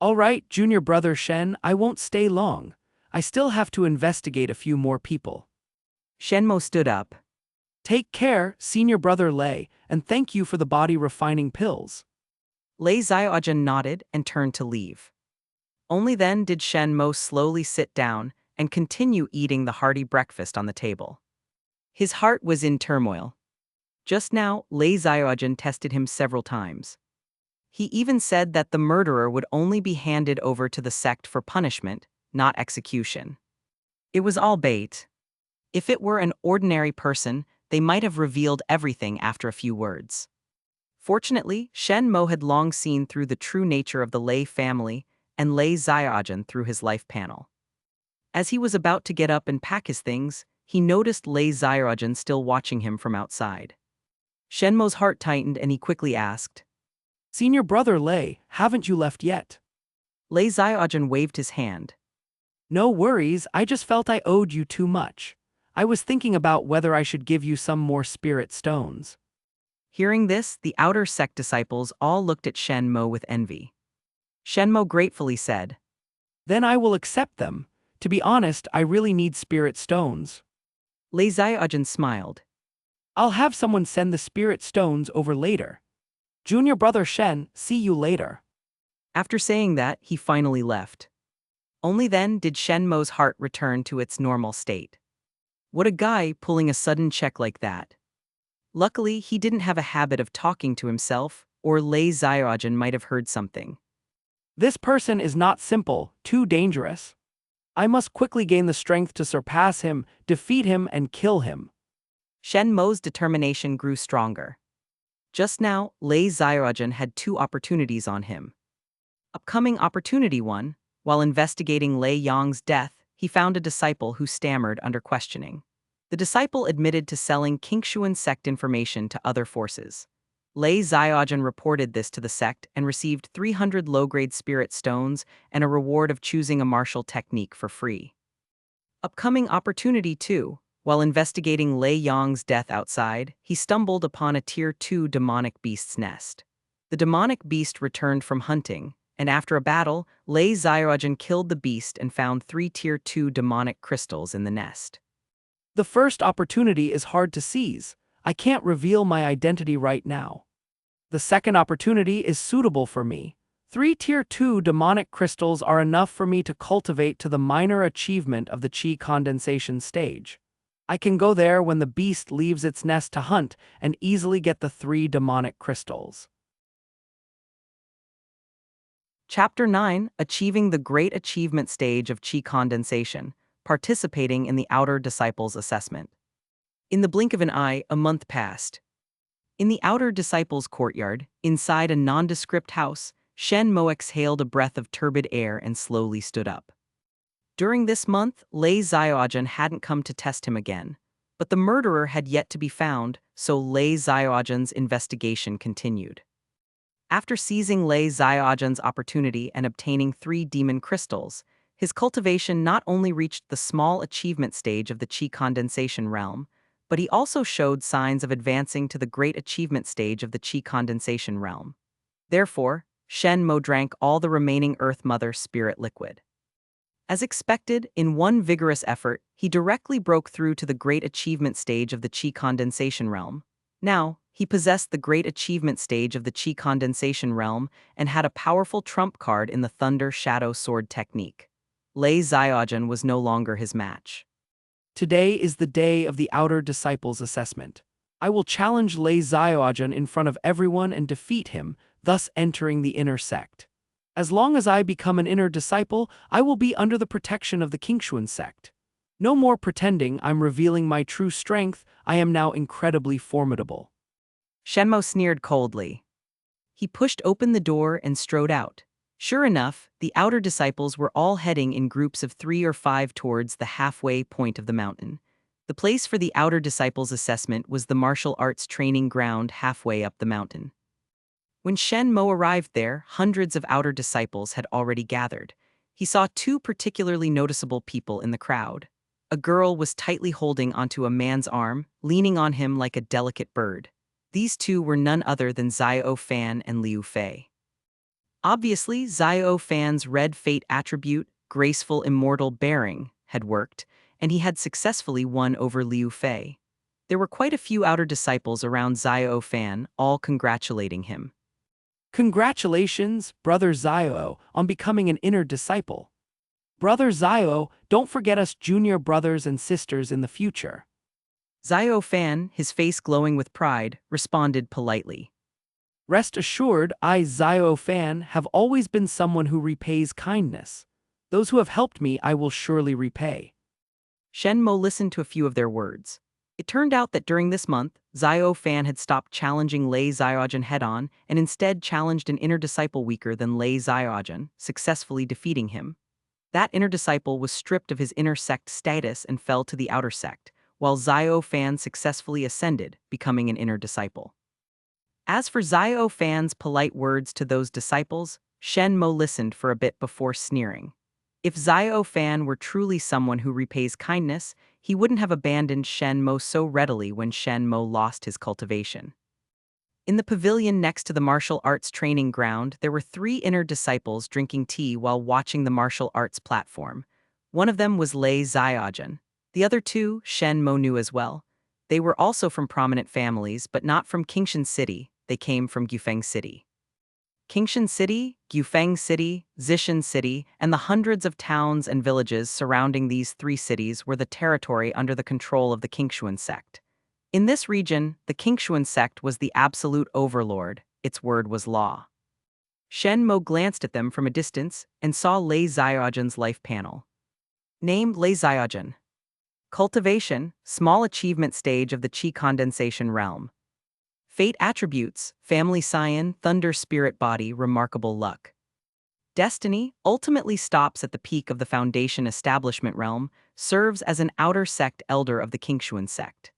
All right, Junior Brother Shen, I won't stay long. I still have to investigate a few more people. Shen Mo stood up. Take care, Senior Brother Lei, and thank you for the body refining pills. Lei Xiaojun nodded and turned to leave. Only then did Shen Mo slowly sit down and continue eating the hearty breakfast on the table. His heart was in turmoil. Just now, Lei Xiaojun tested him several times. He even said that the murderer would only be handed over to the sect for punishment, not execution. It was all bait. If it were an ordinary person, they might have revealed everything after a few words. Fortunately, Shen Mo had long seen through the true nature of the Lei family and Lei Xiaojun through his life panel. As he was about to get up and pack his things, he noticed Lei Xiaojun still watching him from outside. Shen Mo's heart tightened and he quickly asked, Senior Brother Lei, haven't you left yet? Lei Xiaojun waved his hand. No worries, I just felt I owed you too much. I was thinking about whether I should give you some more spirit stones. Hearing this, the outer sect disciples all looked at Shen Mo with envy. Shen Mo gratefully said, Then I will accept them. To be honest, I really need spirit stones. Lei Xiaojun smiled. I'll have someone send the spirit stones over later. Junior Brother Shen, see you later. After saying that, he finally left. Only then did Shen Mo's heart return to its normal state. What a guy pulling a sudden check like that. Luckily, he didn't have a habit of talking to himself, or Lei Xiaojun might have heard something. This person is not simple, too dangerous. I must quickly gain the strength to surpass him, defeat him, and kill him. Shen Mo's determination grew stronger. Just now, Lei Xiaojun had 2 opportunities on him. Upcoming opportunity 1, while investigating Lei Yang's death, he found a disciple who stammered under questioning. The disciple admitted to selling Qingxuan Sect information to other forces. Lei Xiaojun reported this to the sect and received 300 low-grade spirit stones and a reward of choosing a martial technique for free. Upcoming opportunity 2. While investigating Lei Yang's death outside, he stumbled upon a Tier 2 demonic beast's nest. The demonic beast returned from hunting, and after a battle, Lei Xiaojun killed the beast and found 3 Tier 2 demonic crystals in the nest. The first opportunity is hard to seize. I can't reveal my identity right now. The second opportunity is suitable for me. 3 Tier 2 demonic crystals are enough for me to cultivate to the minor achievement of the Qi condensation stage. I can go there when the beast leaves its nest to hunt and easily get the 3 demonic crystals. Chapter 9. Achieving the Great Achievement Stage of Qi Condensation, participating in the Outer Disciples Assessment. In the blink of an eye, a month passed. In the Outer Disciples' courtyard, inside a nondescript house, Shen Mo exhaled a breath of turbid air and slowly stood up. During this month, Lei Xiaojun hadn't come to test him again, but the murderer had yet to be found, so Lei Xiaojun's investigation continued. After seizing Lei Xiaojun's opportunity and obtaining 3 demon crystals, his cultivation not only reached the small achievement stage of the Qi condensation realm, but he also showed signs of advancing to the great achievement stage of the Qi condensation realm. Therefore, Shen Mo drank all the remaining Earth Mother spirit liquid. As expected, in one vigorous effort, he directly broke through to the great achievement stage of the Qi condensation realm. Now, he possessed the great achievement stage of the Qi condensation realm and had a powerful trump card in the Thunder Shadow Sword technique. Lei Xiaojun was no longer his match. Today is the day of the Outer Disciples Assessment. I will challenge Lei Xiaojun in front of everyone and defeat him, thus entering the inner sect. As long as I become an inner disciple, I will be under the protection of the Qingxuan Sect. No more pretending I'm revealing my true strength, I am now incredibly formidable. Shen Mo sneered coldly. He pushed open the door and strode out. Sure enough, the outer disciples were all heading in groups of 3 or 5 towards the halfway point of the mountain. The place for the outer disciples' assessment was the martial arts training ground halfway up the mountain. When Shen Mo arrived there, hundreds of outer disciples had already gathered. He saw 2 particularly noticeable people in the crowd. A girl was tightly holding onto a man's arm, leaning on him like a delicate bird. These 2 were none other than Xiao Fan and Liu Fei. Obviously, Xiao Fan's red fate attribute, graceful immortal bearing, had worked, and he had successfully won over Liu Fei. There were quite a few outer disciples around Xiao Fan, all congratulating him. Congratulations, Brother Xiao, on becoming an inner disciple. Brother Xiao, don't forget us junior brothers and sisters in the future. Xiao Fan, his face glowing with pride, responded politely. Rest assured, I, Xiao Fan, have always been someone who repays kindness. Those who have helped me, I will surely repay. Shen Mo listened to a few of their words. It turned out that during this month, Xiao Fan had stopped challenging Lei Xiaojun head-on and instead challenged an inner disciple weaker than Lei Xiaojun, successfully defeating him. That inner disciple was stripped of his inner sect status and fell to the outer sect, while Xiao Fan successfully ascended, becoming an inner disciple. As for Xiao Fan's polite words to those disciples, Shen Mo listened for a bit before sneering. If Xiao Fan were truly someone who repays kindness, he wouldn't have abandoned Shen Mo so readily when Shen Mo lost his cultivation. In the pavilion next to the martial arts training ground, there were 3 inner disciples drinking tea while watching the martial arts platform. One of them was Lei Xiaojun. The other 2, Shen Mo knew as well. They were also from prominent families, but not from Qingxuan City. They came from Qufeng City. Qingxuan City, Qufeng City, Zishan City, and the hundreds of towns and villages surrounding these 3 cities were the territory under the control of the Qingxuan Sect. In this region, the Qingxuan Sect was the absolute overlord. Its word was law. Shen Mo glanced at them from a distance and saw Lei Xiaojun's life panel. Name Lei Xiaojun. Cultivation, small achievement stage of the Qi condensation realm. Fate attributes, family scion, thunder spirit body, remarkable luck. Destiny ultimately stops at the peak of the foundation establishment realm, serves as an outer sect elder of the Qingxuan Sect.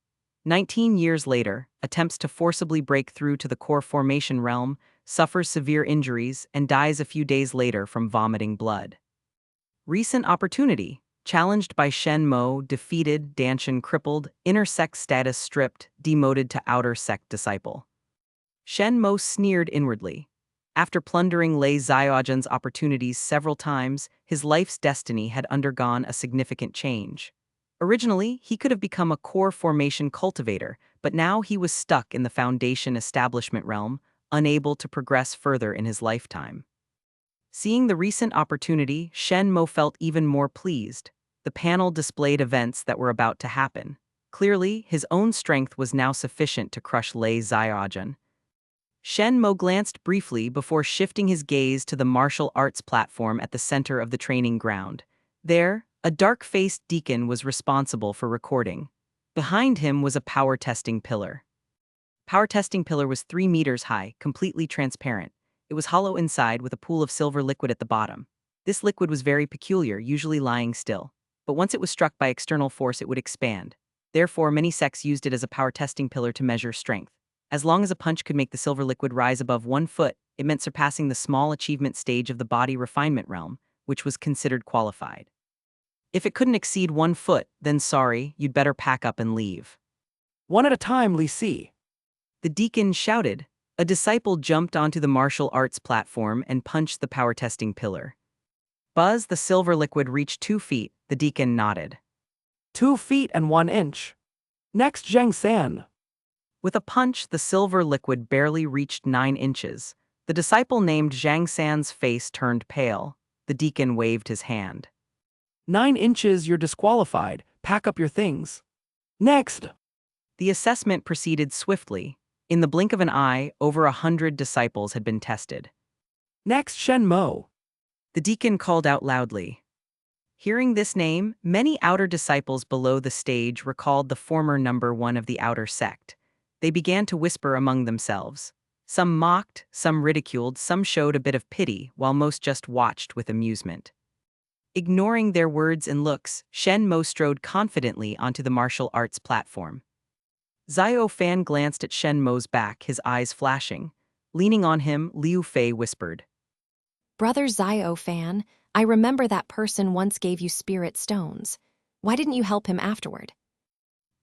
19 years later, attempts to forcibly break through to the core formation realm, suffers severe injuries, and dies a few days later from vomiting blood. Recent opportunity, challenged by Shen Mo, defeated, Danshan crippled, inner sect status stripped, demoted to outer sect disciple. Shen Mo sneered inwardly. After plundering Lei Xiaojan's opportunities several times, his life's destiny had undergone a significant change. Originally, he could have become a core formation cultivator, but now he was stuck in the foundation establishment realm, unable to progress further in his lifetime. Seeing the recent opportunity, Shen Mo felt even more pleased. The panel displayed events that were about to happen. Clearly, his own strength was now sufficient to crush Lei Xiaojan. Shen Mo glanced briefly before shifting his gaze to the martial arts platform at the center of the training ground. There, a dark-faced deacon was responsible for recording. Behind him was a power testing pillar. Power testing pillar was 3 meters high, completely transparent. It was hollow inside with a pool of silver liquid at the bottom. This liquid was very peculiar, usually lying still. But once it was struck by external force, it would expand. Therefore, many sects used it as a power testing pillar to measure strength. As long as a punch could make the silver liquid rise above 1 foot, it meant surpassing the small achievement stage of the body refinement realm, which was considered qualified. If it couldn't exceed 1 foot, then sorry, you'd better pack up and leave. One at a time, Li Si. The deacon shouted. A disciple jumped onto the martial arts platform and punched the power testing pillar. Buzz, the silver liquid reached 2 feet, the deacon nodded. 2 feet and 1 inch. Next, Zheng San. With a punch, the silver liquid barely reached 9 inches. The disciple named Zhang San's face turned pale. The deacon waved his hand. 9 inches, you're disqualified. Pack up your things. Next. The assessment proceeded swiftly. In the blink of an eye, over 100 disciples had been tested. Next, Shen Mo. The deacon called out loudly. Hearing this name, many outer disciples below the stage recalled the former number 1 of the outer sect. They began to whisper among themselves. Some mocked, some ridiculed, some showed a bit of pity, while most just watched with amusement. Ignoring their words and looks, Shen Mo strode confidently onto the martial arts platform. Xiao Fan glanced at Shen Mo's back, his eyes flashing. Leaning on him, Liu Fei whispered. Brother Xiao Fan, I remember that person once gave you spirit stones. Why didn't you help him afterward?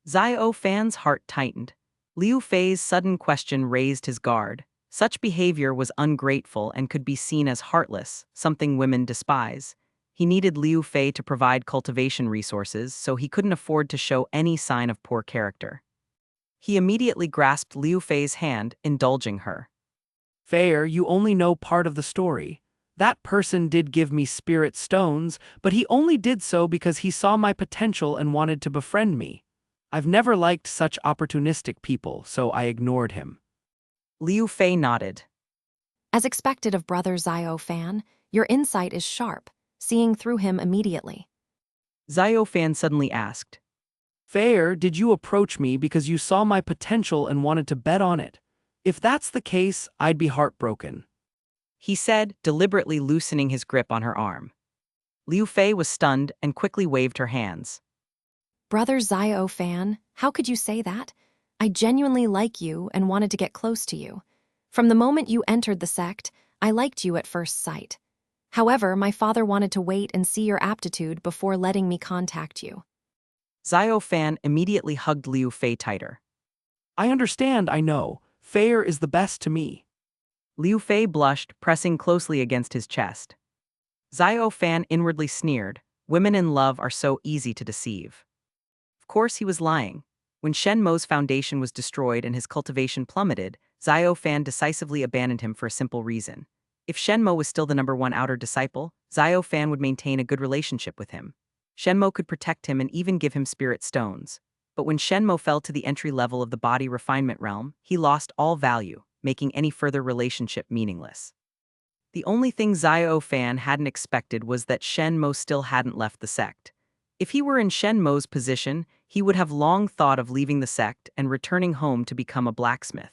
Xiao Fan's heart tightened. Liu Fei's sudden question raised his guard. Such behavior was ungrateful and could be seen as heartless, something women despise. He needed Liu Fei to provide cultivation resources, so he couldn't afford to show any sign of poor character. He immediately grasped Liu Fei's hand, indulging her. Fair, you only know part of the story. That person did give me spirit stones, but he only did so because he saw my potential and wanted to befriend me. I've never liked such opportunistic people, so I ignored him. Liu Fei nodded. As expected of Brother Xiao Fan, your insight is sharp, seeing through him immediately. Xiao Fan suddenly asked. Fair, did you approach me because you saw my potential and wanted to bet on it? If that's the case, I'd be heartbroken. He said, deliberately loosening his grip on her arm. Liu Fei was stunned and quickly waved her hands. Brother Xiao Fan, how could you say that? I genuinely like you and wanted to get close to you. From the moment you entered the sect, I liked you at first sight. However, my father wanted to wait and see your aptitude before letting me contact you. Xiao Fan immediately hugged Liu Fei tighter. I understand, I know. Fair is the best to me. Liu Fei blushed, pressing closely against his chest. Xiao Fan inwardly sneered. Women in love are so easy to deceive. Of course he was lying. When Shen Mo's foundation was destroyed and his cultivation plummeted, Xiao Fan decisively abandoned him for a simple reason. If Shen Mo was still the number 1 outer disciple, Xiao Fan would maintain a good relationship with him. Shen Mo could protect him and even give him spirit stones. But when Shen Mo fell to the entry level of the body refinement realm, he lost all value, making any further relationship meaningless. The only thing Xiao Fan hadn't expected was that Shen Mo still hadn't left the sect. If he were in Shen Mo's position, he would have long thought of leaving the sect and returning home to become a blacksmith.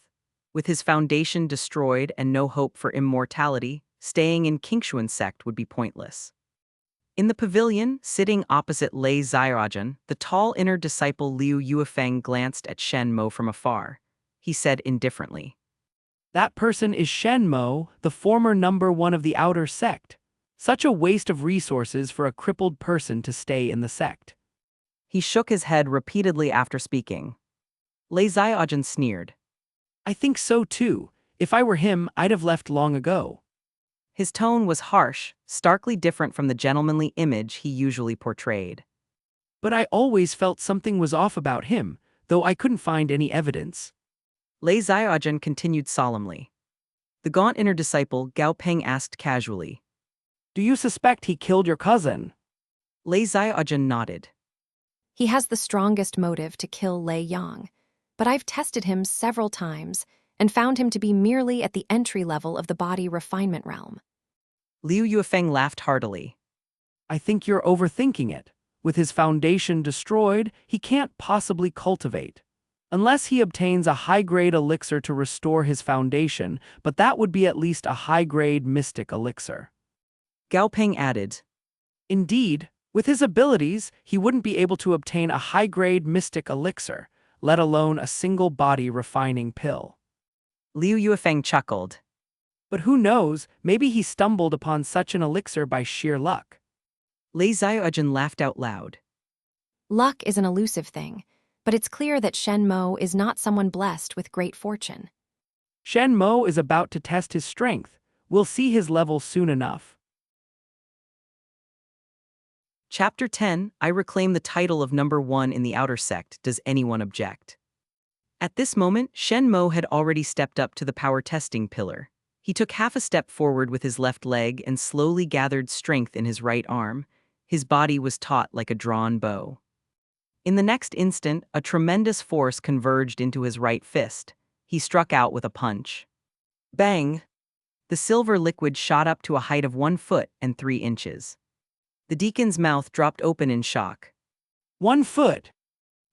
With his foundation destroyed and no hope for immortality, staying in Qingxuan Sect would be pointless. In the pavilion, sitting opposite Lei Xiaojun, the tall inner disciple Liu Yuefeng glanced at Shen Mo from afar. He said indifferently, That person is Shen Mo, the former number one of the outer sect. Such a waste of resources for a crippled person to stay in the sect. He shook his head repeatedly after speaking. Lei Xiaojun sneered. I think so too. If I were him, I'd have left long ago. His tone was harsh, starkly different from the gentlemanly image he usually portrayed. But I always felt something was off about him, though I couldn't find any evidence. Lei Xiaojun continued solemnly. The gaunt inner disciple Gao Peng asked casually. Do you suspect he killed your cousin? Lei Xiaojun nodded. He has the strongest motive to kill Lei Yang, but I've tested him several times and found him to be merely at the entry level of the body refinement realm. Liu Yuefeng laughed heartily. I think you're overthinking it. With his foundation destroyed, he can't possibly cultivate. Unless he obtains a high-grade elixir to restore his foundation, but that would be at least a high-grade mystic elixir. Gao Peng added. Indeed, with his abilities, he wouldn't be able to obtain a high-grade mystic elixir, let alone a single body refining pill. Liu Yuefeng chuckled. But who knows, maybe he stumbled upon such an elixir by sheer luck. Lei Xiaojun laughed out loud. Luck is an elusive thing, but it's clear that Shen Mo is not someone blessed with great fortune. Shen Mo is about to test his strength. We'll see his level soon enough. Chapter 10, I reclaim the title of number 1 in the outer sect. Does anyone object? At this moment, Shen Mo had already stepped up to the power testing pillar. He took half a step forward with his left leg and slowly gathered strength in his right arm. His body was taut like a drawn bow. In the next instant, a tremendous force converged into his right fist. He struck out with a punch. Bang! The silver liquid shot up to a height of 1 foot and 3 inches. The deacon's mouth dropped open in shock. 1 foot!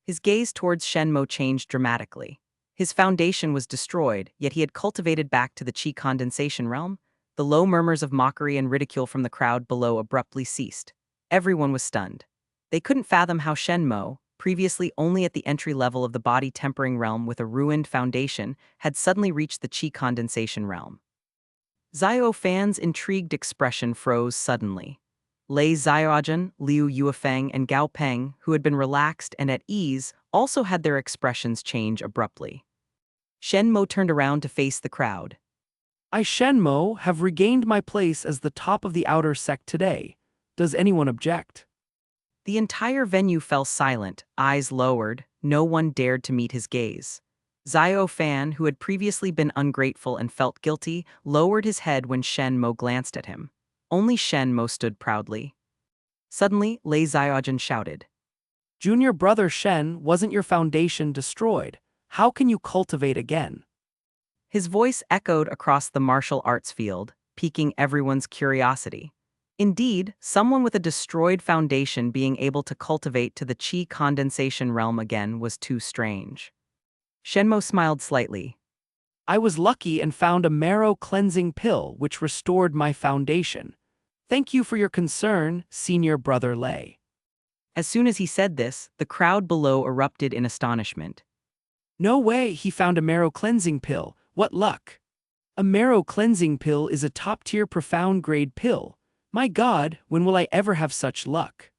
His gaze towards Shen Mo changed dramatically. His foundation was destroyed, yet he had cultivated back to the qi condensation realm. The low murmurs of mockery and ridicule from the crowd below abruptly ceased. Everyone was stunned. They couldn't fathom how Shen Mo, previously only at the entry level of the body tempering realm with a ruined foundation, had suddenly reached the qi condensation realm. Xiao Fan's intrigued expression froze suddenly. Lei Xiaojun, Liu Yuefeng, and Gao Peng, who had been relaxed and at ease, also had their expressions change abruptly. Shen Mo turned around to face the crowd. I, Shen Mo, have regained my place as the top of the outer sect today. Does anyone object? The entire venue fell silent, eyes lowered, no one dared to meet his gaze. Xiao Fan, who had previously been ungrateful and felt guilty, lowered his head when Shen Mo glanced at him. Only Shen Mo stood proudly. Suddenly, Lei Xiaojun shouted. Junior brother Shen, wasn't your foundation destroyed? How can you cultivate again? His voice echoed across the martial arts field, piquing everyone's curiosity. Indeed, someone with a destroyed foundation being able to cultivate to the qi condensation realm again was too strange. Shen Mo smiled slightly. I was lucky and found a marrow cleansing pill which restored my foundation. Thank you for your concern, senior brother Lei. As soon as he said this, the crowd below erupted in astonishment. No way, he found a marrow cleansing pill. What luck! A marrow cleansing pill is a top-tier profound grade pill. My God, when will I ever have such luck?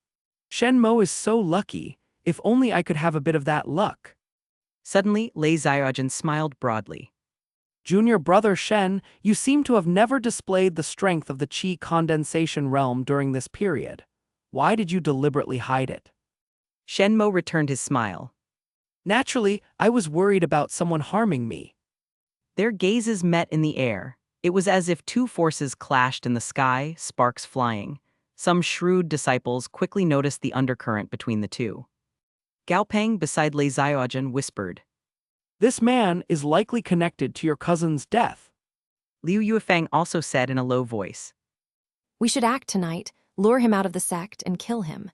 Shen Mo is so lucky. If only I could have a bit of that luck. Suddenly, Lei Xiaojun smiled broadly. Junior brother Shen, you seem to have never displayed the strength of the qi condensation realm during this period. Why did you deliberately hide it? Shen Mo returned his smile. Naturally, I was worried about someone harming me. Their gazes met in the air. It was as if two forces clashed in the sky, sparks flying. Some shrewd disciples quickly noticed the undercurrent between the two. Gao Peng beside Lei Xiaojun whispered. This man is likely connected to your cousin's death. Liu Yuefeng also said in a low voice. We should act tonight, lure him out of the sect, and kill him.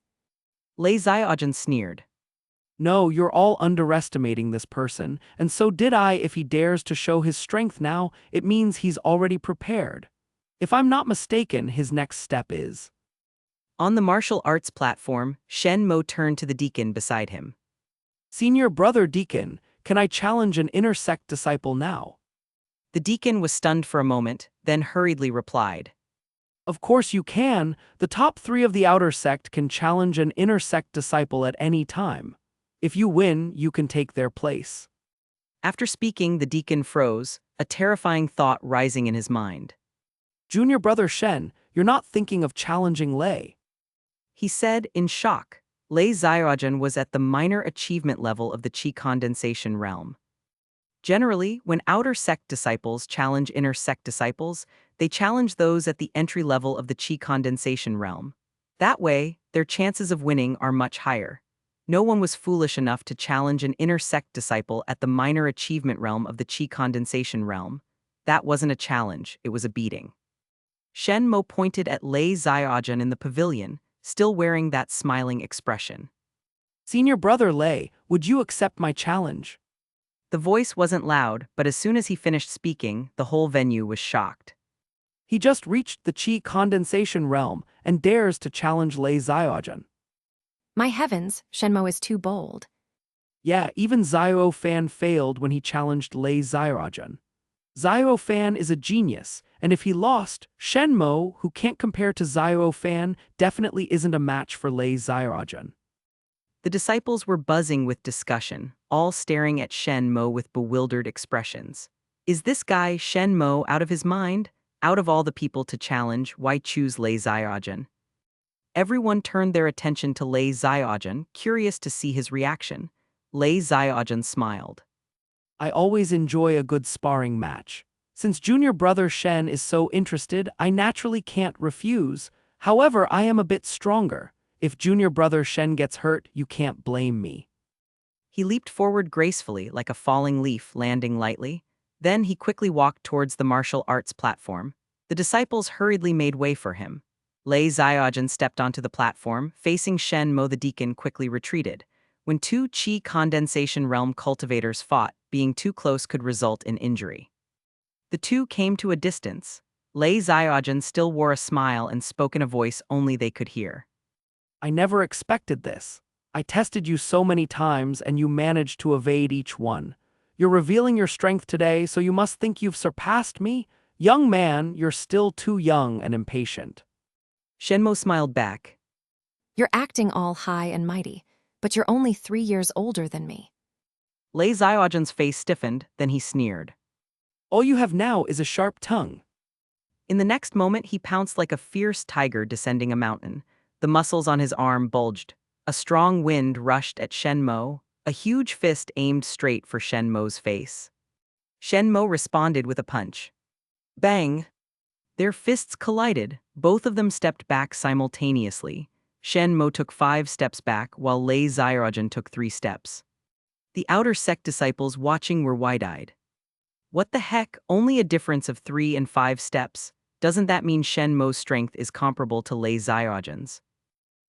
Lei Xiaojun sneered. No, you're all underestimating this person, and so did I. If he dares to show his strength now, it means he's already prepared. If I'm not mistaken, his next step is... On the martial arts platform, Shen Mo turned to the deacon beside him. Senior brother deacon, can I challenge an inner sect disciple now? The deacon was stunned for a moment, then hurriedly replied. Of course you can. The top 3 of the outer sect can challenge an inner sect disciple at any time. If you win, you can take their place. After speaking, the deacon froze, a terrifying thought rising in his mind. Junior brother Shen, you're not thinking of challenging Lei. He said in shock. Lei Xiaojun was at the minor achievement level of the Qi condensation realm. Generally, when outer sect disciples challenge inner sect disciples, they challenge those at the entry level of the Qi condensation realm. That way, their chances of winning are much higher. No one was foolish enough to challenge an inner sect disciple at the minor achievement realm of the Qi condensation realm. That wasn't a challenge, it was a beating. Shen Mo pointed at Lei Xiaojun in the pavilion, still wearing that smiling expression. Senior brother Lei, would you accept my challenge? The voice wasn't loud, but as soon as he finished speaking, the whole venue was shocked. He just reached the Qi condensation realm and dares to challenge Lei Xiaojun. My heavens, Shen Mo is too bold. Yeah, even Xiao Fan failed when he challenged Lei Xiaojun. Xiao Fan is a genius, and if he lost, Shen Mo, who can't compare to Xiao Fan, definitely isn't a match for Lei Xiaojun. The disciples were buzzing with discussion, all staring at Shen Mo with bewildered expressions. Is this guy Shen Mo out of his mind? Out of all the people to challenge, why choose Lei Xiaojun? Everyone turned their attention to Lei Xiaojun, curious to see his reaction. Lei Xiaojun smiled. I always enjoy a good sparring match. Since junior brother Shen is so interested, I naturally can't refuse. However, I am a bit stronger. If junior brother Shen gets hurt, you can't blame me. He leaped forward gracefully like a falling leaf landing lightly. Then he quickly walked towards the martial arts platform. The disciples hurriedly made way for him. Lei Xiaojun stepped onto the platform, facing Shen Mo. The deacon quickly retreated. When 2 Qi condensation realm cultivators fought, being too close could result in injury. The two came to a distance. Lei Xiaojun still wore a smile and spoke in a voice only they could hear. I never expected this. I tested you so many times and you managed to evade each one. You're revealing your strength today, so you must think you've surpassed me? Young man, you're still too young and impatient. Shen Mo smiled back. You're acting all high and mighty, but you're only 3 years older than me. Lei Xiaojun's face stiffened, then he sneered. All you have now is a sharp tongue. In the next moment, he pounced like a fierce tiger descending a mountain. The muscles on his arm bulged. A strong wind rushed at Shen Mo, a huge fist aimed straight for Shen Mo's face. Shen Mo responded with a punch. Bang! Their fists collided. Both of them stepped back simultaneously. Shen Mo took 5 steps back, while Lei Xiaojun took 3 steps. The outer sect disciples watching were wide-eyed. What the heck? Only a difference of 3 and 5 steps? Doesn't that mean Shen Mo's strength is comparable to Lei Xiaojun's?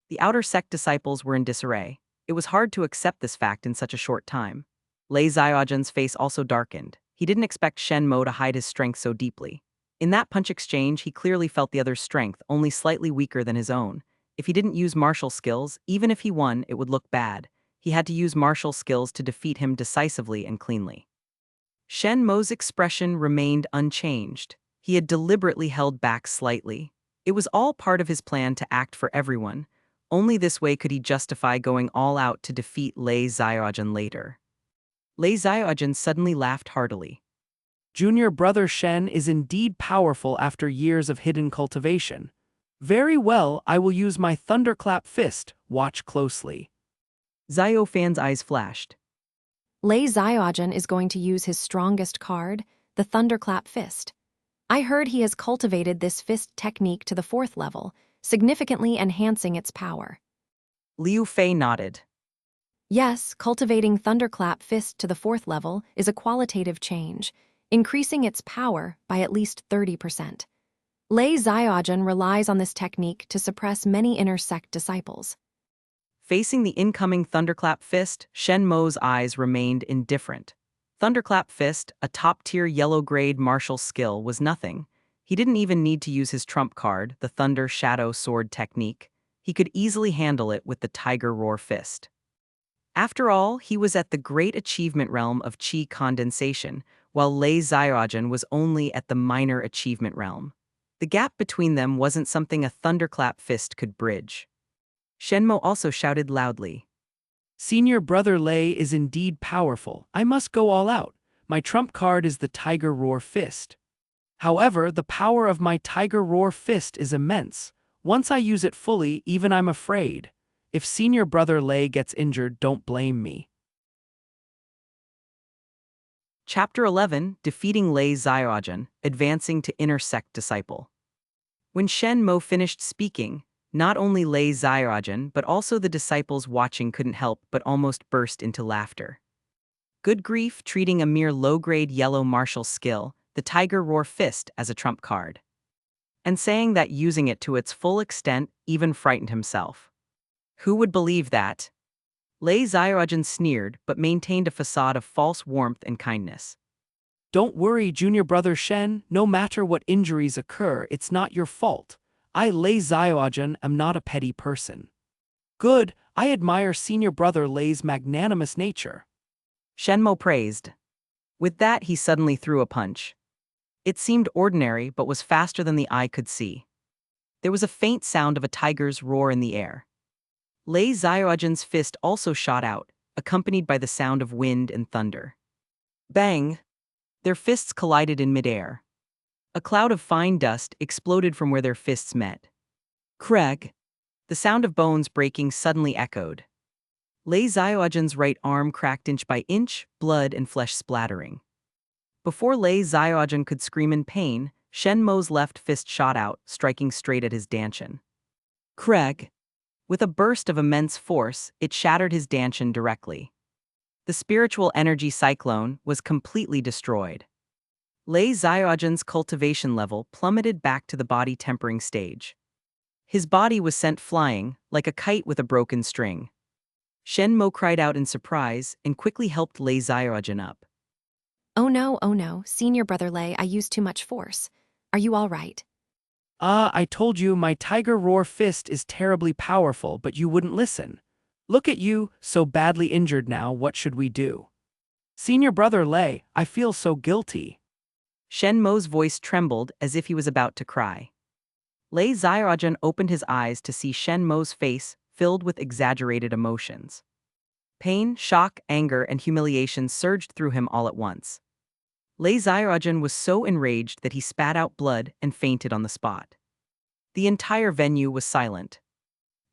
The outer sect disciples were in disarray. It was hard to accept this fact in such a short time. Lei Xiaojun's face also darkened. He didn't expect Shen Mo to hide his strength so deeply. In that punch exchange, he clearly felt the other's strength, only slightly weaker than his own. If he didn't use martial skills, even if he won, it would look bad. He had to use martial skills to defeat him decisively and cleanly. Shen Mo's expression remained unchanged. He had deliberately held back slightly. It was all part of his plan to act for everyone. Only this way could he justify going all out to defeat Lei Xiaojun later. Lei Xiaojun suddenly laughed heartily. Junior brother Shen is indeed powerful after years of hidden cultivation. Very well, I will use my thunderclap fist. Watch closely. Xiao Fan's eyes flashed. Lei Xiaojun is going to use his strongest card, the Thunderclap Fist. I heard he has cultivated this fist technique to the 4th level, significantly enhancing its power. Liu Fei nodded. Yes, cultivating Thunderclap Fist to the 4th level is a qualitative change, increasing its power by at least 30%. Lei Xiaojun relies on this technique to suppress many inner sect disciples. Facing the incoming Thunderclap Fist, Shen Mo's eyes remained indifferent. Thunderclap Fist, a top-tier yellow-grade martial skill, was nothing. He didn't even need to use his trump card, the Thunder Shadow Sword technique. He could easily handle it with the tiger roar fist. After all, he was at the great achievement realm of qi condensation, while Lei Xiaojun was only at the minor achievement realm. The gap between them wasn't something a thunderclap fist could bridge. Shen Mo also shouted loudly. Senior brother Lei is indeed powerful. I must go all out. My trump card is the Tiger Roar Fist. However, the power of my Tiger Roar Fist is immense. Once I use it fully, even I'm afraid. If senior brother Lei gets injured, don't blame me. Chapter 11, Defeating Lei Xiaojun, Advancing to Inner Sect Disciple. When Shen Mo finished speaking, not only Lei Xiaojun but also the disciples watching couldn't help but almost burst into laughter. Good grief, treating a mere low-grade yellow martial skill, the Tiger Roar Fist, as a trump card. And saying that using it to its full extent even frightened himself. Who would believe that? Lei Xiaojun sneered but maintained a facade of false warmth and kindness. Don't worry, junior brother Shen, no matter what injuries occur, it's not your fault. I, Lei Xiaojun, am not a petty person. Good, I admire senior brother Lei's magnanimous nature. Shen Mo praised. With that, he suddenly threw a punch. It seemed ordinary but was faster than the eye could see. There was a faint sound of a tiger's roar in the air. Lei Xiaojun's fist also shot out, accompanied by the sound of wind and thunder. Bang! Their fists collided in midair. A cloud of fine dust exploded from where their fists met. Crack! The sound of bones breaking suddenly echoed. Lei Xiaojun's right arm cracked inch by inch, blood and flesh splattering. Before Lei Xiaojun could scream in pain, Shen Mo's left fist shot out, striking straight at his dantian. Crack! With a burst of immense force, it shattered his dantian directly. The spiritual energy cyclone was completely destroyed. Lei Xiaojun's cultivation level plummeted back to the body tempering stage. His body was sent flying, like a kite with a broken string. Shen Mo cried out in surprise and quickly helped Lei Xiaojun up. Oh no, senior brother Lei, I used too much force. Are you all right? I told you my Tiger Roar Fist is terribly powerful, but you wouldn't listen. Look at you, so badly injured now, what should we do? Senior brother Lei, I feel so guilty. Shen Mo's voice trembled as if he was about to cry. Lei Xiaojun opened his eyes to see Shen Mo's face filled with exaggerated emotions. Pain, shock, anger, and humiliation surged through him all at once. Lei Xiaojun was so enraged that he spat out blood and fainted on the spot. The entire venue was silent.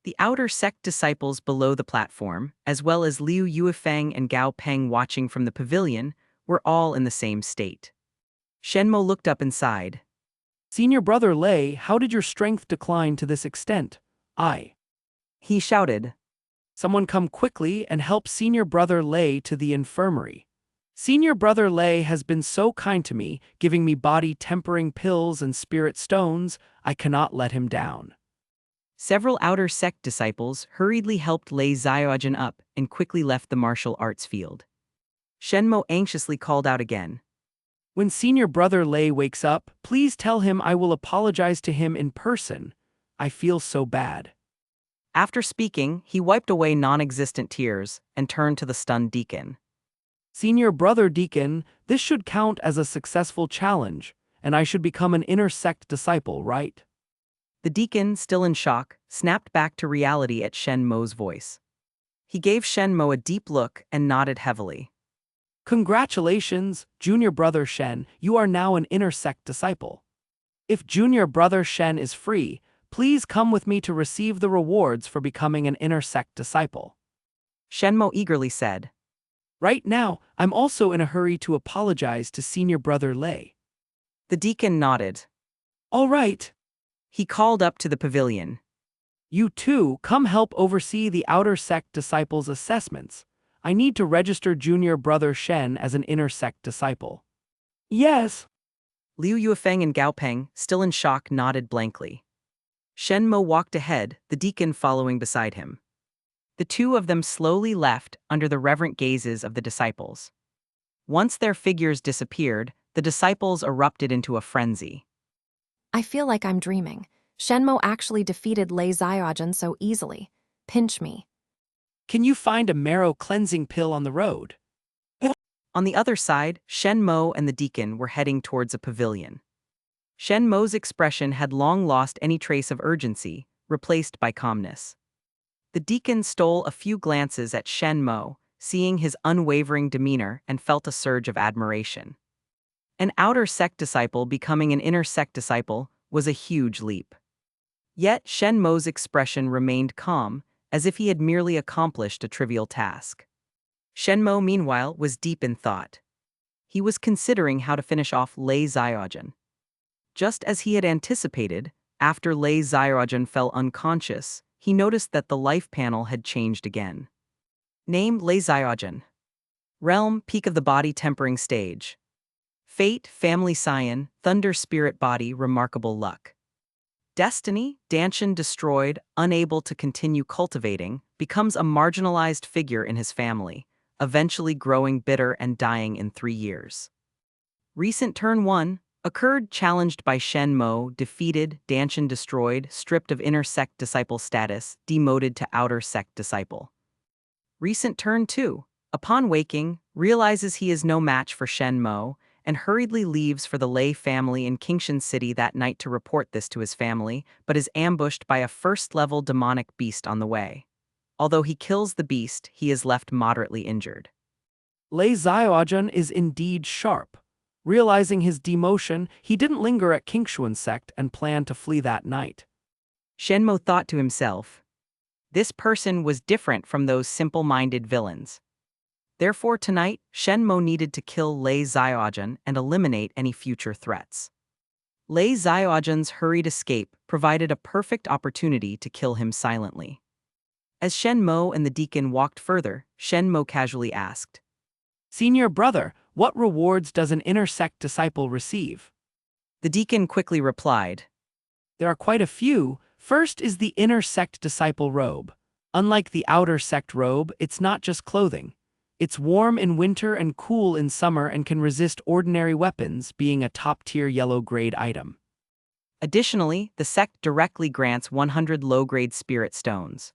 The outer sect disciples below the platform, as well as Liu Yuefeng and Gao Peng watching from the pavilion, were all in the same state. Shen Mo looked up and sighed. Senior brother Lei, how did your strength decline to this extent? He shouted. Someone come quickly and help senior brother Lei to the infirmary. Senior brother Lei has been so kind to me, giving me body-tempering pills and spirit stones. I cannot let him down. Several outer sect disciples hurriedly helped Lei Xiaojun up and quickly left the martial arts field. Shen Mo anxiously called out again. When senior brother Lei wakes up, please tell him I will apologize to him in person. I feel so bad. After speaking, he wiped away non-existent tears and turned to the stunned deacon. Senior brother Deacon, this should count as a successful challenge, and I should become an inner sect disciple, right? The deacon, still in shock, snapped back to reality at Shen Mo's voice. He gave Shen Mo a deep look and nodded heavily. Congratulations, junior brother Shen, you are now an inner sect disciple. If junior brother Shen is free, please come with me to receive the rewards for becoming an inner sect disciple. Shen Mo eagerly said. Right now, I'm also in a hurry to apologize to senior brother Lei. The deacon nodded. All right. He called up to the pavilion. You too, come help oversee the outer sect disciples' assessments. I need to register junior brother Shen as an inner sect disciple. Yes. Liu Yuefeng and Gao Peng, still in shock, nodded blankly. Shen Mo walked ahead, the deacon following beside him. The two of them slowly left under the reverent gazes of the disciples. Once their figures disappeared, the disciples erupted into a frenzy. I feel like I'm dreaming. Shen Mo actually defeated Lei Xiaojun so easily. Pinch me. Can you find a marrow cleansing pill on the road? On the other side, Shen Mo and the deacon were heading towards a pavilion. Shen Mo's expression had long lost any trace of urgency, replaced by calmness. The deacon stole a few glances at Shen Mo, seeing his unwavering demeanor, and felt a surge of admiration. An outer sect disciple becoming an inner sect disciple was a huge leap. Yet Shen Mo's expression remained calm, as if he had merely accomplished a trivial task. Shen Mo, meanwhile, was deep in thought. He was considering how to finish off Lei Xiaojun. Just as he had anticipated, after Lei Xiaojun fell unconscious, he noticed that the life panel had changed again. Name: Lei Xiaojun. Realm: Peak of the Body Tempering Stage. Fate: Family Scion, Thunder Spirit Body, Remarkable Luck. Destiny: Danshan destroyed, unable to continue cultivating, becomes a marginalized figure in his family, eventually growing bitter and dying in 3 years. Recent Turn 1 occurred, challenged by Shen Mo, defeated, Danshan destroyed, stripped of inner sect disciple status, demoted to outer sect disciple. Recent Turn 2, upon waking, realizes he is no match for Shen Mo, and hurriedly leaves for the Lei family in Qingxuan City that night to report this to his family, but is ambushed by a first-level demonic beast on the way. Although he kills the beast, he is left moderately injured. Lei Xiaojun is indeed sharp. Realizing his demotion, he didn't linger at Qingxuan Sect and planned to flee that night. Shen Mo thought to himself, this person was different from those simple-minded villains. Therefore tonight, Shen Mo needed to kill Lei Xiaojun and eliminate any future threats. Lei Xiaojun's hurried escape provided a perfect opportunity to kill him silently. As Shen Mo and the deacon walked further, Shen Mo casually asked, Senior brother, what rewards does an inner sect disciple receive? The deacon quickly replied, There are quite a few. First is the inner sect disciple robe. Unlike the outer sect robe, it's not just clothing. It's warm in winter and cool in summer and can resist ordinary weapons, being a top-tier yellow-grade item. Additionally, the sect directly grants 100 low-grade spirit stones.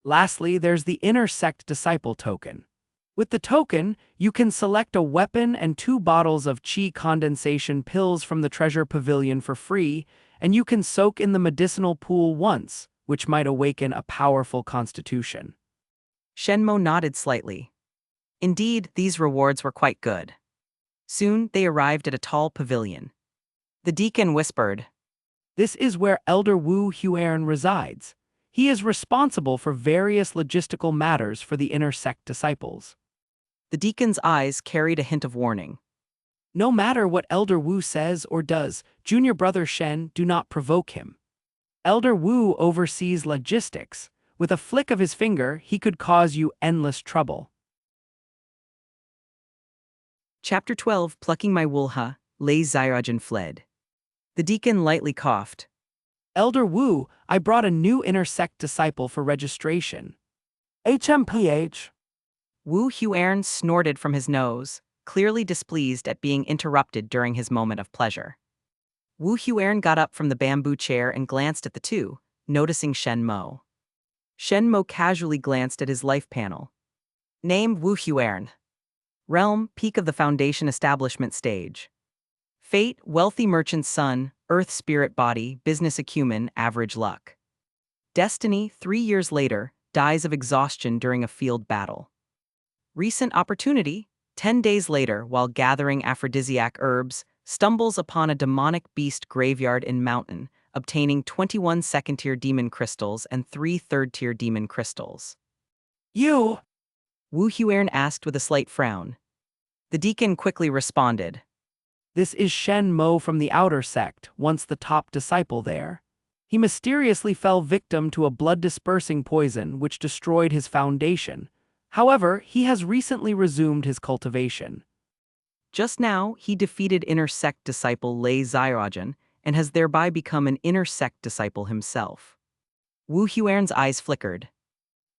Lastly, there's the inner sect disciple token. With the token, you can select a weapon and 2 bottles of qi condensation pills from the treasure pavilion for free, and you can soak in the medicinal pool once, which might awaken a powerful constitution. Shen Mo nodded slightly. Indeed, these rewards were quite good. Soon, they arrived at a tall pavilion. The deacon whispered, This is where Elder Wu Huern resides. He is responsible for various logistical matters for the inner sect disciples. The deacon's eyes carried a hint of warning. No matter what Elder Wu says or does, junior brother Shen, do not provoke him. Elder Wu oversees logistics. With a flick of his finger, he could cause you endless trouble. Chapter 12, Plucking My Woolha, Lei Xiaojun fled. The deacon lightly coughed. Elder Wu, I brought a new inner sect disciple for registration. HMPH. Wu Huern snorted from his nose, clearly displeased at being interrupted during his moment of pleasure. Wu Huern got up from the bamboo chair and glanced at the two, noticing Shen Mo. Shen Mo casually glanced at his life panel. Name: Wu Huern. Realm: Peak of the Foundation Establishment Stage. Fate: Wealthy Merchant's Son, Earth Spirit Body, Business Acumen, Average Luck. Destiny: 3 years later, dies of exhaustion during a field battle. Recent Opportunity: 10 days later, while gathering aphrodisiac herbs, stumbles upon a demonic beast graveyard in mountain, obtaining 21 second-tier demon crystals and 3 third-tier demon crystals. You! Wu Huern asked with a slight frown. The deacon quickly responded. This is Shen Mo from the outer sect, once the top disciple there. He mysteriously fell victim to a blood-dispersing poison which destroyed his foundation. However, he has recently resumed his cultivation. Just now, he defeated inner sect disciple Lei Xiaojun and has thereby become an inner sect disciple himself. Wu Huern's eyes flickered.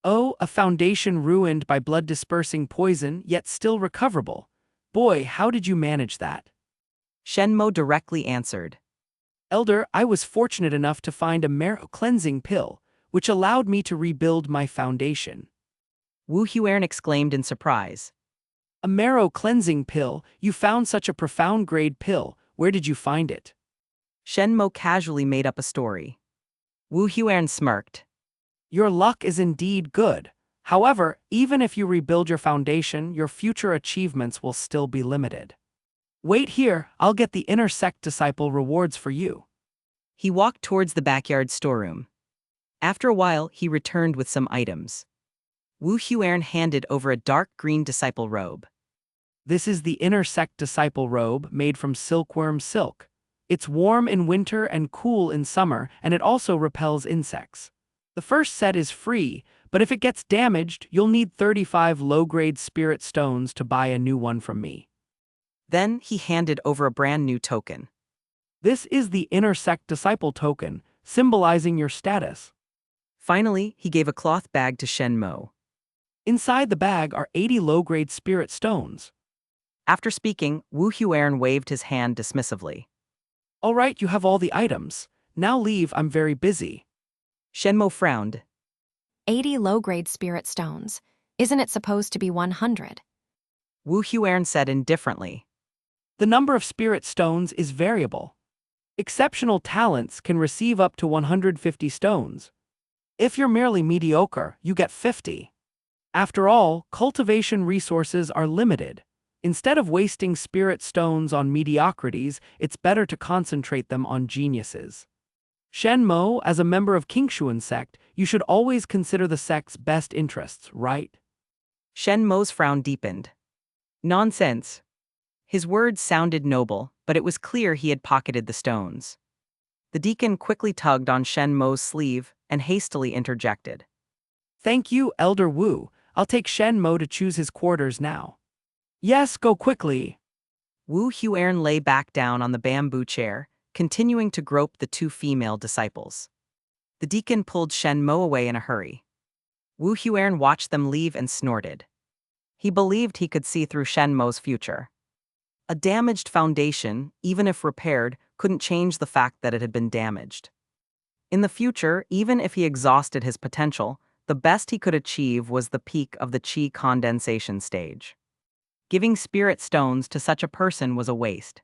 Oh, a foundation ruined by blood-dispersing poison, yet still recoverable. Boy, how did you manage that? Shen Mo directly answered. Elder, I was fortunate enough to find a marrow cleansing pill, which allowed me to rebuild my foundation. Wu Huern exclaimed in surprise. A marrow cleansing pill? You found such a profound grade pill. Where did you find it? Shen Mo casually made up a story. Wu Huern smirked. Your luck is indeed good. However, even if you rebuild your foundation, your future achievements will still be limited. Wait here, I'll get the inner sect disciple rewards for you. He walked towards the backyard storeroom. After a while, he returned with some items. Wu Huern handed over a dark green disciple robe. This is the inner sect disciple robe made from silkworm silk. It's warm in winter and cool in summer, and it also repels insects. The first set is free, but if it gets damaged, you'll need 35 low-grade spirit stones to buy a new one from me. Then he handed over a brand new token. This is the inner sect disciple token, symbolizing your status. Finally, he gave a cloth bag to Shen Mo. Inside the bag are 80 low-grade spirit stones. After speaking, Wu Huern waved his hand dismissively. All right, you have all the items. Now leave, I'm very busy. Shen Mo frowned. 80 low-grade spirit stones. Isn't it supposed to be 100? Wu Huern said indifferently. The number of spirit stones is variable. Exceptional talents can receive up to 150 stones. If you're merely mediocre, you get 50. After all, cultivation resources are limited. Instead of wasting spirit stones on mediocrities, it's better to concentrate them on geniuses. Shen Mo, as a member of Qingxuan Sect, you should always consider the sect's best interests, right? Shen Mo's frown deepened. Nonsense. His words sounded noble, but it was clear he had pocketed the stones. The deacon quickly tugged on Shen Mo's sleeve and hastily interjected. Thank you, Elder Wu. I'll take Shen Mo to choose his quarters now. Yes, go quickly. Wu Huern lay back down on the bamboo chair, continuing to grope the two female disciples. The deacon pulled Shen Mo away in a hurry. Wu Huern watched them leave and snorted. He believed he could see through Shen Mo's future. A damaged foundation, even if repaired, couldn't change the fact that it had been damaged. In the future, even if he exhausted his potential, the best he could achieve was the peak of the qi condensation stage. Giving spirit stones to such a person was a waste.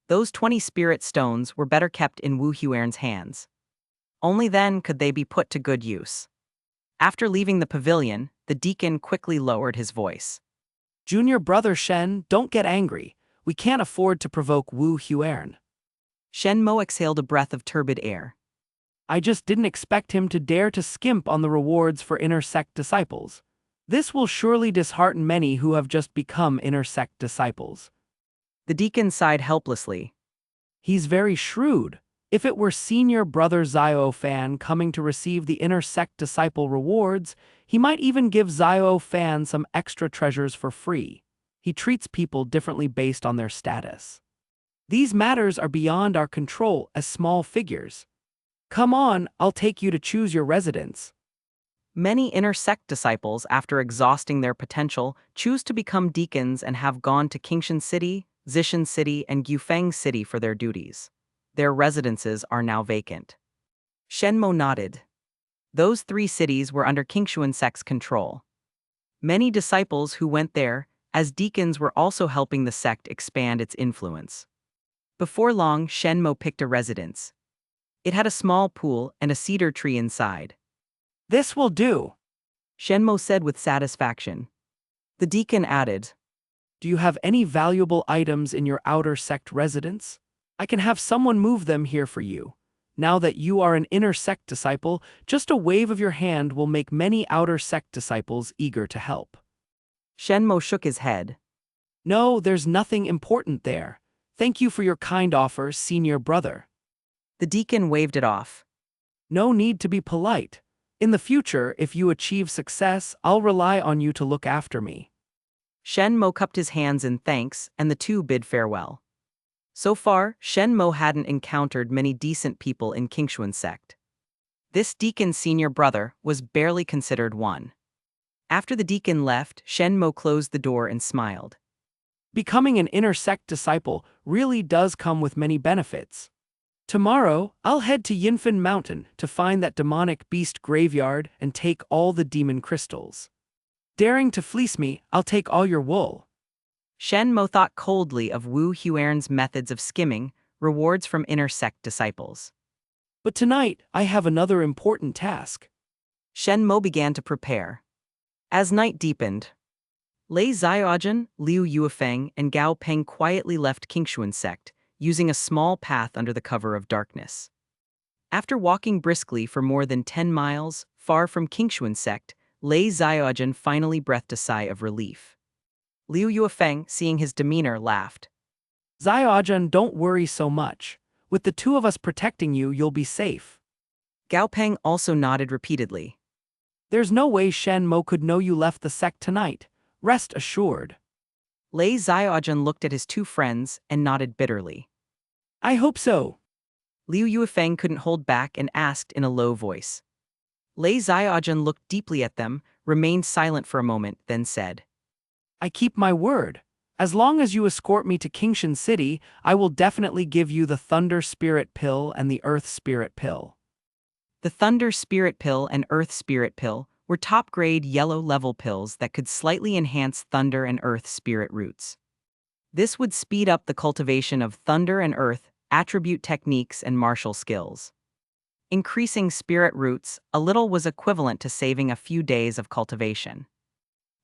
Those 20 spirit stones were better kept in Wu Huern's hands. Only then could they be put to good use. After leaving the pavilion, the deacon quickly lowered his voice. Junior brother Shen, don't get angry. We can't afford to provoke Wu Huern. Shen Mo exhaled a breath of turbid air. I just didn't expect him to dare to skimp on the rewards for inner sect disciples. This will surely dishearten many who have just become inner sect disciples. The deacon sighed helplessly. He's very shrewd. If it were senior brother Zio Fan coming to receive the inner sect disciple rewards, he might even give Zio Fan some extra treasures for free. He treats people differently based on their status. These matters are beyond our control as small figures. Come on, I'll take you to choose your residence. Many inner sect disciples, after exhausting their potential, choose to become deacons and have gone to Qingxuan City, Zishan City, and Gufeng City for their duties. Their residences are now vacant. Shen Mo nodded. Those 3 cities were under Qingxuan Sect's control. Many disciples who went there, as deacons, were also helping the sect expand its influence. Before long, Shen Mo picked a residence. It had a small pool and a cedar tree inside. This will do, Shen Mo said with satisfaction. The deacon added, Do you have any valuable items in your outer sect residence? I can have someone move them here for you. Now that you are an inner sect disciple, just a wave of your hand will make many outer sect disciples eager to help. Shen Mo shook his head. No, there's nothing important there. Thank you for your kind offer, senior brother. The deacon waved it off. No need to be polite. In the future, if you achieve success, I'll rely on you to look after me. Shen Mo cupped his hands in thanks, and the two bid farewell. So far, Shen Mo hadn't encountered many decent people in Qingxuan Sect. This deacon's senior brother was barely considered one. After the deacon left, Shen Mo closed the door and smiled. Becoming an inner sect disciple really does come with many benefits. Tomorrow, I'll head to Yinfen Mountain to find that demonic beast graveyard and take all the demon crystals. Daring to fleece me, I'll take all your wool. Shen Mo thought coldly of Wu Huan's methods of skimming, rewards from inner sect disciples. But tonight, I have another important task. Shen Mo began to prepare. As night deepened, Lei Xiaojun, Liu Yuefeng, and Gao Peng quietly left Qingxuan Sect, using a small path under the cover of darkness. After walking briskly for more than 10 miles, far from Qingxuan Sect, Lei Xiaojun finally breathed a sigh of relief. Liu Yuefeng, seeing his demeanor, laughed. Xiaojun, don't worry so much. With the two of us protecting you, you'll be safe. Gao Peng also nodded repeatedly. There's no way Shen Mo could know you left the sect tonight. Rest assured. Lei Xiaojun looked at his two friends and nodded bitterly. I hope so. Liu Yuefeng couldn't hold back and asked in a low voice. Lei Xiaojun looked deeply at them, remained silent for a moment, then said, I keep my word. As long as you escort me to Qingxuan City, I will definitely give you the Thunder Spirit Pill and the Earth Spirit Pill. The Thunder Spirit Pill and Earth Spirit Pill were top-grade yellow-level pills that could slightly enhance Thunder and Earth spirit roots. This would speed up the cultivation of Thunder and Earth attribute techniques and martial skills. Increasing spirit roots a little was equivalent to saving a few days of cultivation.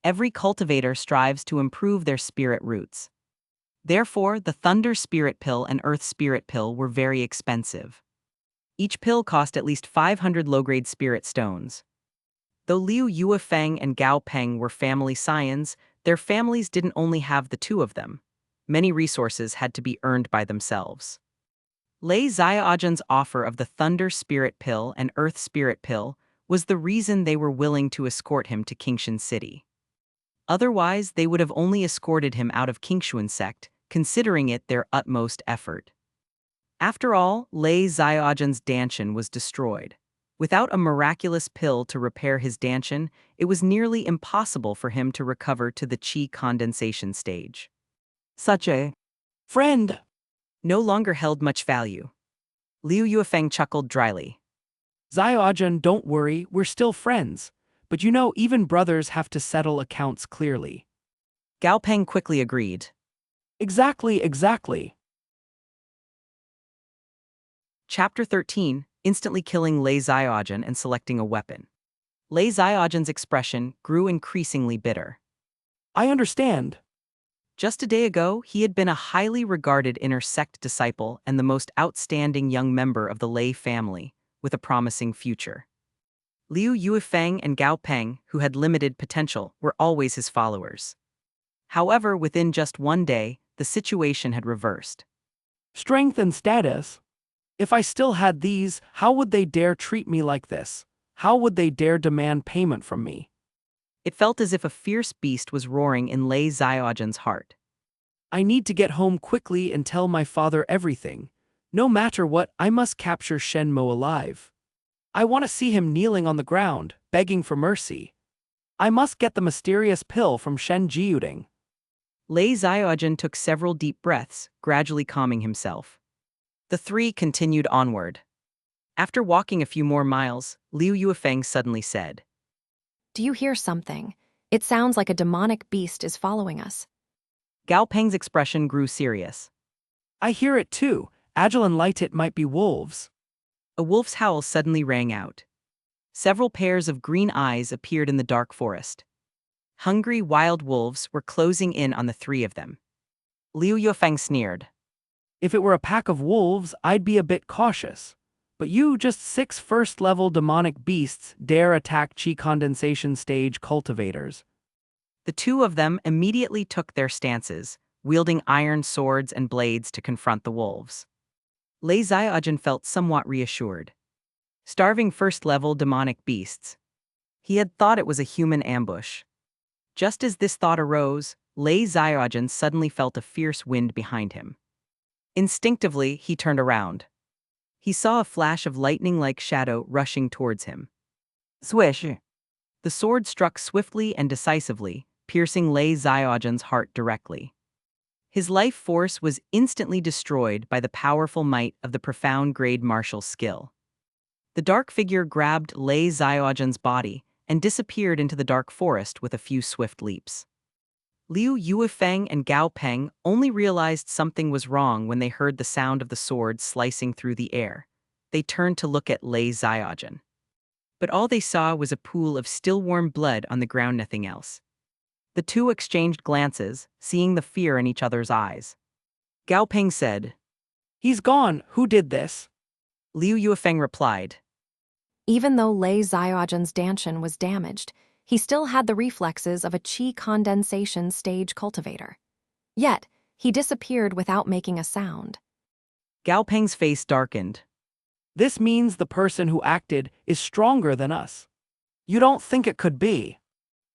Every cultivator strives to improve their spirit roots. Therefore, the Thunder Spirit Pill and Earth Spirit Pill were very expensive. Each pill cost at least 500 low-grade spirit stones. Though Liu Yuefeng and Gao Peng were family scions, their families didn't only have the two of them. Many resources had to be earned by themselves. Lei Xiaojun's offer of the Thunder Spirit Pill and Earth Spirit Pill was the reason they were willing to escort him to Qingxuan City. Otherwise, they would have only escorted him out of Qingxuan Sect, considering it their utmost effort. After all, Lei Xiaojun's Danshan was destroyed. Without a miraculous pill to repair his Danshan, it was nearly impossible for him to recover to the qi condensation stage. Such a friend no longer held much value. Liu Yuefeng chuckled dryly. Xiaojun, don't worry, we're still friends. But you know, even brothers have to settle accounts clearly. Gao Peng quickly agreed. Exactly. Chapter 13, Instantly Killing Lei Xiaojun and Selecting a Weapon. Lei Xiaojun's expression grew increasingly bitter. I understand. Just a day ago, he had been a highly regarded inner sect disciple and the most outstanding young member of the Lei family, with a promising future. Liu Yuefeng and Gao Peng, who had limited potential, were always his followers. However, within just one day, the situation had reversed. Strength and status. If I still had these, how would they dare treat me like this? How would they dare demand payment from me? It felt as if a fierce beast was roaring in Lei Xiaojun's heart. I need to get home quickly and tell my father everything. No matter what, I must capture Shen Mo alive. I want to see him kneeling on the ground, begging for mercy. I must get the mysterious pill from Shen Jiuding. Lei Xiaojun took several deep breaths, gradually calming himself. The three continued onward. After walking a few more miles, Liu Yuefeng suddenly said, Do you hear something? It sounds like a demonic beast is following us. Gao Peng's expression grew serious. I hear it too. Agile and light, it might be wolves. A wolf's howl suddenly rang out. Several pairs of green eyes appeared in the dark forest. Hungry wild wolves were closing in on the three of them. Liu Yuefeng sneered. If it were a pack of wolves, I'd be a bit cautious. But you, just 6 first-level demonic beasts, dare attack qi condensation stage cultivators. The two of them immediately took their stances, wielding iron swords and blades to confront the wolves. Lei Xiaojun felt somewhat reassured. Starving first-level demonic beasts. He had thought it was a human ambush. Just as this thought arose, Lei Xiaojun suddenly felt a fierce wind behind him. Instinctively, he turned around. He saw a flash of lightning-like shadow rushing towards him. Swish! The sword struck swiftly and decisively, piercing Lei Xiaojun's heart directly. His life force was instantly destroyed by the powerful might of the profound grade martial skill. The dark figure grabbed Lei Xiaojuan's body and disappeared into the dark forest with a few swift leaps. Liu Yuefeng and Gao Peng only realized something was wrong when they heard the sound of the sword slicing through the air. They turned to look at Lei Xiaojuan. But all they saw was a pool of still-warm blood on the ground, nothing else. The two exchanged glances, seeing the fear in each other's eyes. Gao Peng said, "He's gone. Who did this?" Liu Yuefeng replied, Even though Lei Xiaojuan's dantian was damaged, he still had the reflexes of a qi condensation stage cultivator. Yet, he disappeared without making a sound. Gao Peng's face darkened. "This means the person who acted is stronger than us. You don't think it could be?"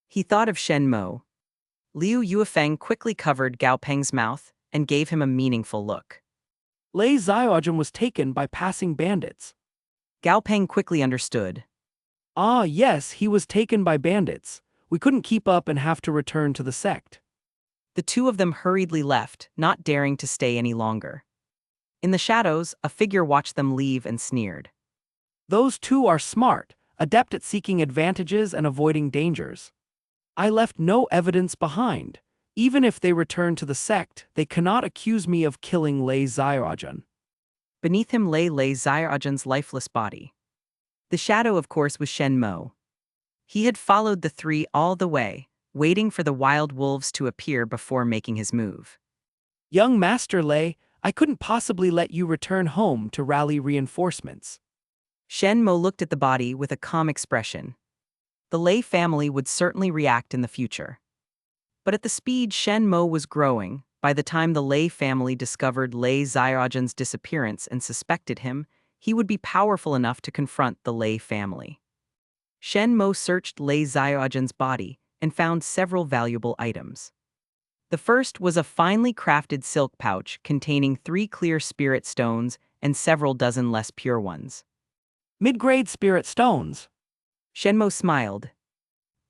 He thought of Shen Mo. Liu Yuefeng quickly covered Gao Peng's mouth and gave him a meaningful look. Lei Xiaojuan was taken by passing bandits. Gao Peng quickly understood. Ah, yes, he was taken by bandits. We couldn't keep up and have to return to the sect. The two of them hurriedly left, not daring to stay any longer. In the shadows, a figure watched them leave and sneered. Those two are smart, adept at seeking advantages and avoiding dangers. I left no evidence behind. Even if they return to the sect, they cannot accuse me of killing Lei Xiaojuan. Beneath him lay Lei Xiaojuan's lifeless body. The shadow, of course, was Shen Mo. He had followed the three all the way, waiting for the wild wolves to appear before making his move. Young Master Lei, I couldn't possibly let you return home to rally reinforcements. Shen Mo looked at the body with a calm expression. The Lei family would certainly react in the future. But at the speed Shen Mo was growing, by the time the Lei family discovered Lei Xiaojuan's disappearance and suspected him, he would be powerful enough to confront the Lei family. Shen Mo searched Lei Xiaojuan's body and found several valuable items. The first was a finely crafted silk pouch containing 3 clear spirit stones and several dozen less pure ones. Mid-grade spirit stones. Shen Mo smiled.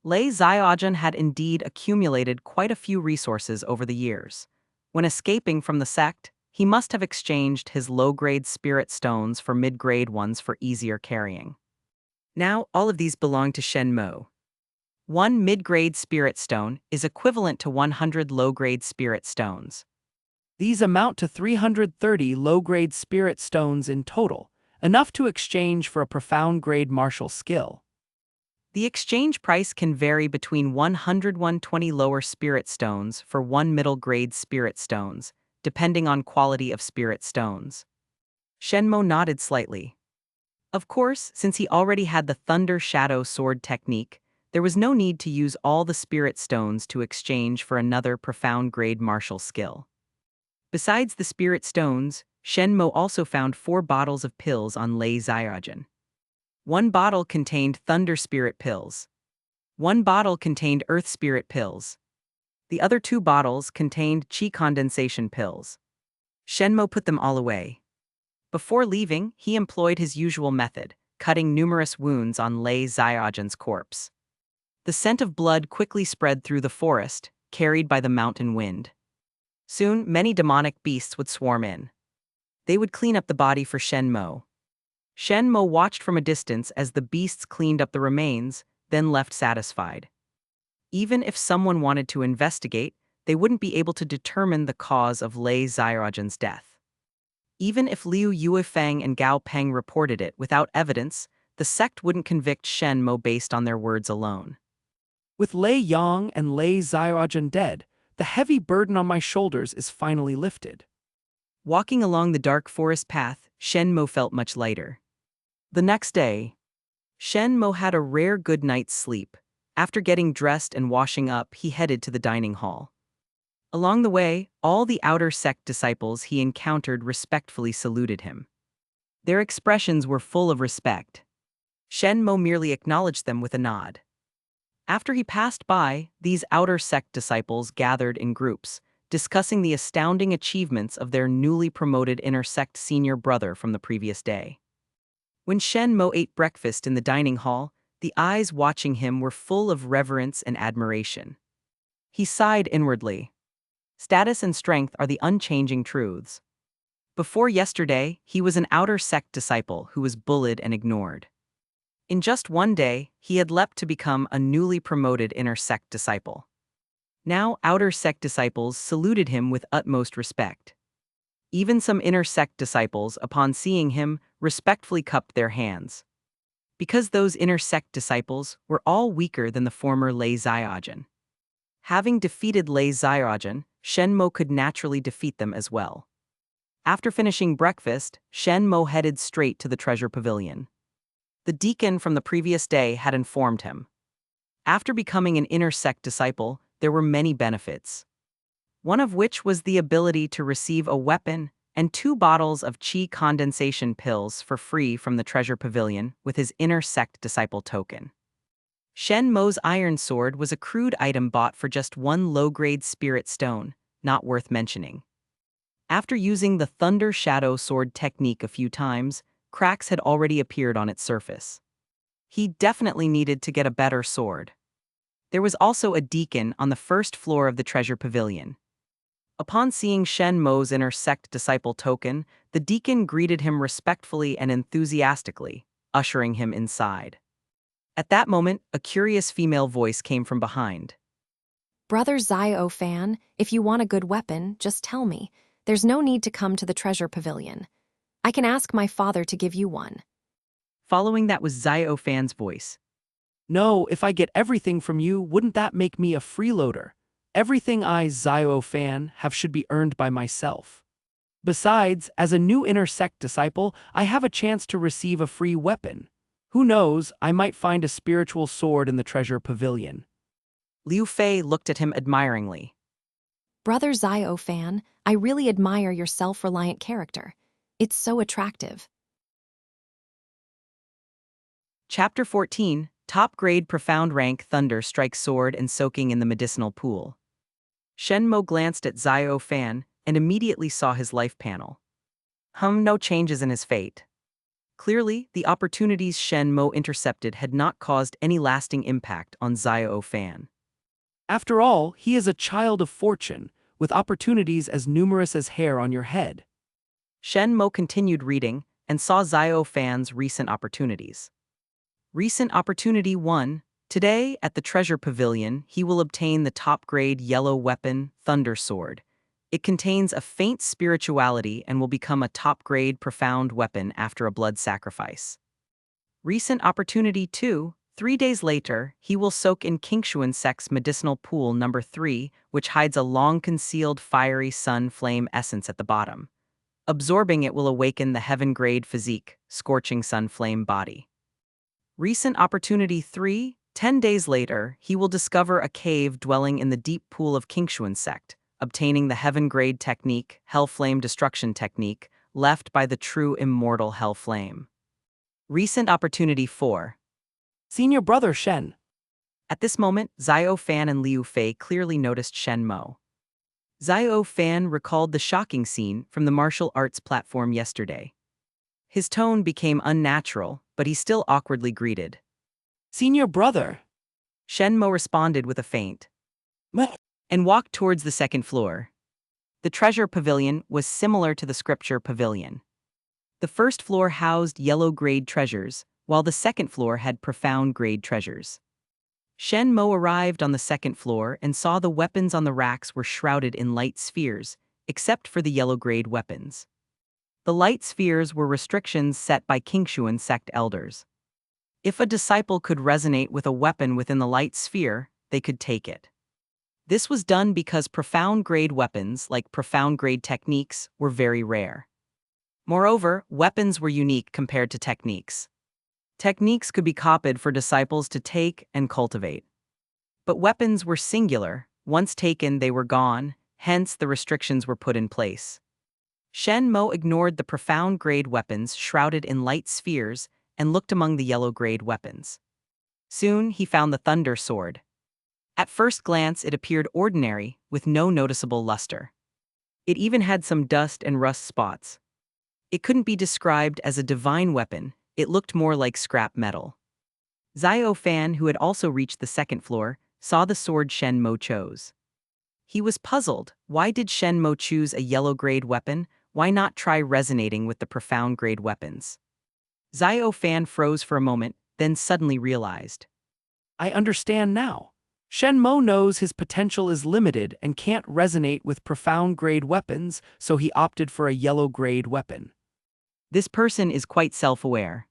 Lei Xiaojuan had indeed accumulated quite a few resources over the years. When escaping from the sect, he must have exchanged his low-grade spirit stones for mid-grade ones for easier carrying. Now, all of these belong to Shen Mo. 1 mid-grade spirit stone is equivalent to 100 low-grade spirit stones. These amount to 330 low-grade spirit stones in total, enough to exchange for a profound grade martial skill. The exchange price can vary between 100–120 lower spirit stones for 1 middle-grade spirit stones, depending on quality of spirit stones. Shen Mo nodded slightly. Of course, since he already had the Thunder Shadow Sword technique, there was no need to use all the spirit stones to exchange for another profound grade martial skill. Besides the spirit stones, Shen Mo also found 4 bottles of pills on Lei Xiaojuan. 1 bottle contained Thunder Spirit pills. 1 bottle contained Earth Spirit pills. The other 2 bottles contained Qi condensation pills. Shen Mo put them all away. Before leaving, he employed his usual method, cutting numerous wounds on Lei Xiaojuan's corpse. The scent of blood quickly spread through the forest, carried by the mountain wind. Soon, many demonic beasts would swarm in. They would clean up the body for Shen Mo. Shen Mo watched from a distance as the beasts cleaned up the remains, then left satisfied. Even if someone wanted to investigate, they wouldn't be able to determine the cause of Lei Xiaojuan's death. Even if Liu Yuefeng and Gao Peng reported it without evidence, the sect wouldn't convict Shen Mo based on their words alone. With Lei Yang and Lei Xiaojuan dead, the heavy burden on my shoulders is finally lifted. Walking along the dark forest path, Shen Mo felt much lighter. The next day, Shen Mo had a rare good night's sleep. After getting dressed and washing up, he headed to the dining hall. Along the way, all the outer sect disciples he encountered respectfully saluted him. Their expressions were full of respect. Shen Mo merely acknowledged them with a nod. After he passed by, these outer sect disciples gathered in groups, discussing the astounding achievements of their newly promoted inner sect senior brother from the previous day. When Shen Mo ate breakfast in the dining hall, the eyes watching him were full of reverence and admiration. He sighed inwardly. Status and strength are the unchanging truths. Before yesterday, he was an outer sect disciple who was bullied and ignored. In just one day, he had leapt to become a newly promoted inner sect disciple. Now, outer sect disciples saluted him with utmost respect. Even some inner sect disciples, upon seeing him, respectfully cupped their hands. Because those inner sect disciples were all weaker than the former Lei Xiaojun. Having defeated Lei Xiaojun, Shen Mo could naturally defeat them as well. After finishing breakfast, Shen Mo headed straight to the treasure pavilion. The deacon from the previous day had informed him. After becoming an inner sect disciple, there were many benefits. One of which was the ability to receive a weapon and 2 bottles of qi condensation pills for free from the treasure pavilion with his inner sect disciple token. Shen Mo's iron sword was a crude item bought for just 1 low-grade spirit stone, not worth mentioning. After using the Thunder Shadow Sword technique a few times, cracks had already appeared on its surface. He definitely needed to get a better sword. There was also a deacon on the first floor of the treasure pavilion. Upon seeing Shen Mo's inner sect disciple token, the deacon greeted him respectfully and enthusiastically, ushering him inside. At that moment, a curious female voice came from behind. Brother Zio fan, if you want a good weapon, just tell me. There's no need to come to the treasure pavilion. I can ask my father to give you one. Following that was Zio Fan's voice. No, if I get everything from you, wouldn't that make me a freeloader? Everything I, Zio fan, have should be earned by myself. Besides, as a new inner sect disciple, I have a chance to receive a free weapon. Who knows, I might find a spiritual sword in the treasure pavilion. Liu Fei looked at him admiringly. Brother Zio fan, I really admire your self-reliant character. It's so attractive. Chapter 14, Top Grade Profound Rank Thunder Strike Sword and Soaking in the Medicinal Pool. Shen Mo glanced at Zio Fan and immediately saw his life panel. No changes in his fate. Clearly, the opportunities Shen Mo intercepted had not caused any lasting impact on Zio Fan. After all, he is a child of fortune, with opportunities as numerous as hair on your head. Shen Mo continued reading and saw Zio Fan's recent opportunities. Recent Opportunity 1. Today, at the Treasure Pavilion, he will obtain the top-grade yellow weapon, Thunder Sword. It contains a faint spirituality and will become a top-grade profound weapon after a blood sacrifice. Recent Opportunity 2. 3 days later, he will soak in Qingxuan Sect's medicinal pool number 3, which hides a long-concealed fiery sun flame essence at the bottom. Absorbing it will awaken the heaven-grade physique, scorching sun flame body. Recent Opportunity 3. 10 days later, he will discover a cave dwelling in the deep pool of Qingxuan Sect, obtaining the heaven-grade technique, Hell Flame Destruction Technique, left by the true immortal Hell Flame. Recent Opportunity 4. Senior brother Shen. At this moment, Zio Fan and Liu Fei clearly noticed Shen Mo. Zio Fan recalled the shocking scene from the martial arts platform yesterday. His tone became unnatural, but he still awkwardly greeted. Senior brother. Shen Mo responded with a feint Meh. and walked towards the second floor. The treasure pavilion was similar to the scripture pavilion. The first floor housed yellow-grade treasures, while the second floor had profound-grade treasures. Shen Mo arrived on the second floor and saw the weapons on the racks were shrouded in light spheres, except for the yellow-grade weapons. The light spheres were restrictions set by Qingxuan Sect elders. If a disciple could resonate with a weapon within the light sphere, they could take it. This was done because profound-grade weapons, like profound-grade techniques, were very rare. Moreover, weapons were unique compared to techniques. Techniques could be copied for disciples to take and cultivate. But weapons were singular. Once taken, they were gone, hence the restrictions were put in place. Shen Mo ignored the profound-grade weapons shrouded in light spheres and looked among the yellow-grade weapons. Soon, he found the Thunder Sword. At first glance, it appeared ordinary, with no noticeable luster. It even had some dust and rust spots. It couldn't be described as a divine weapon. It looked more like scrap metal. Zio Fan, who had also reached the second floor, saw the sword Shen Mo chose. He was puzzled. Why did Shen Mo choose a yellow-grade weapon? Why not try resonating with the profound-grade weapons? Zio Fan froze for a moment, then suddenly realized. I understand now. Shen Mo knows his potential is limited and can't resonate with profound-grade weapons, so he opted for a yellow-grade weapon. This person is quite self-aware.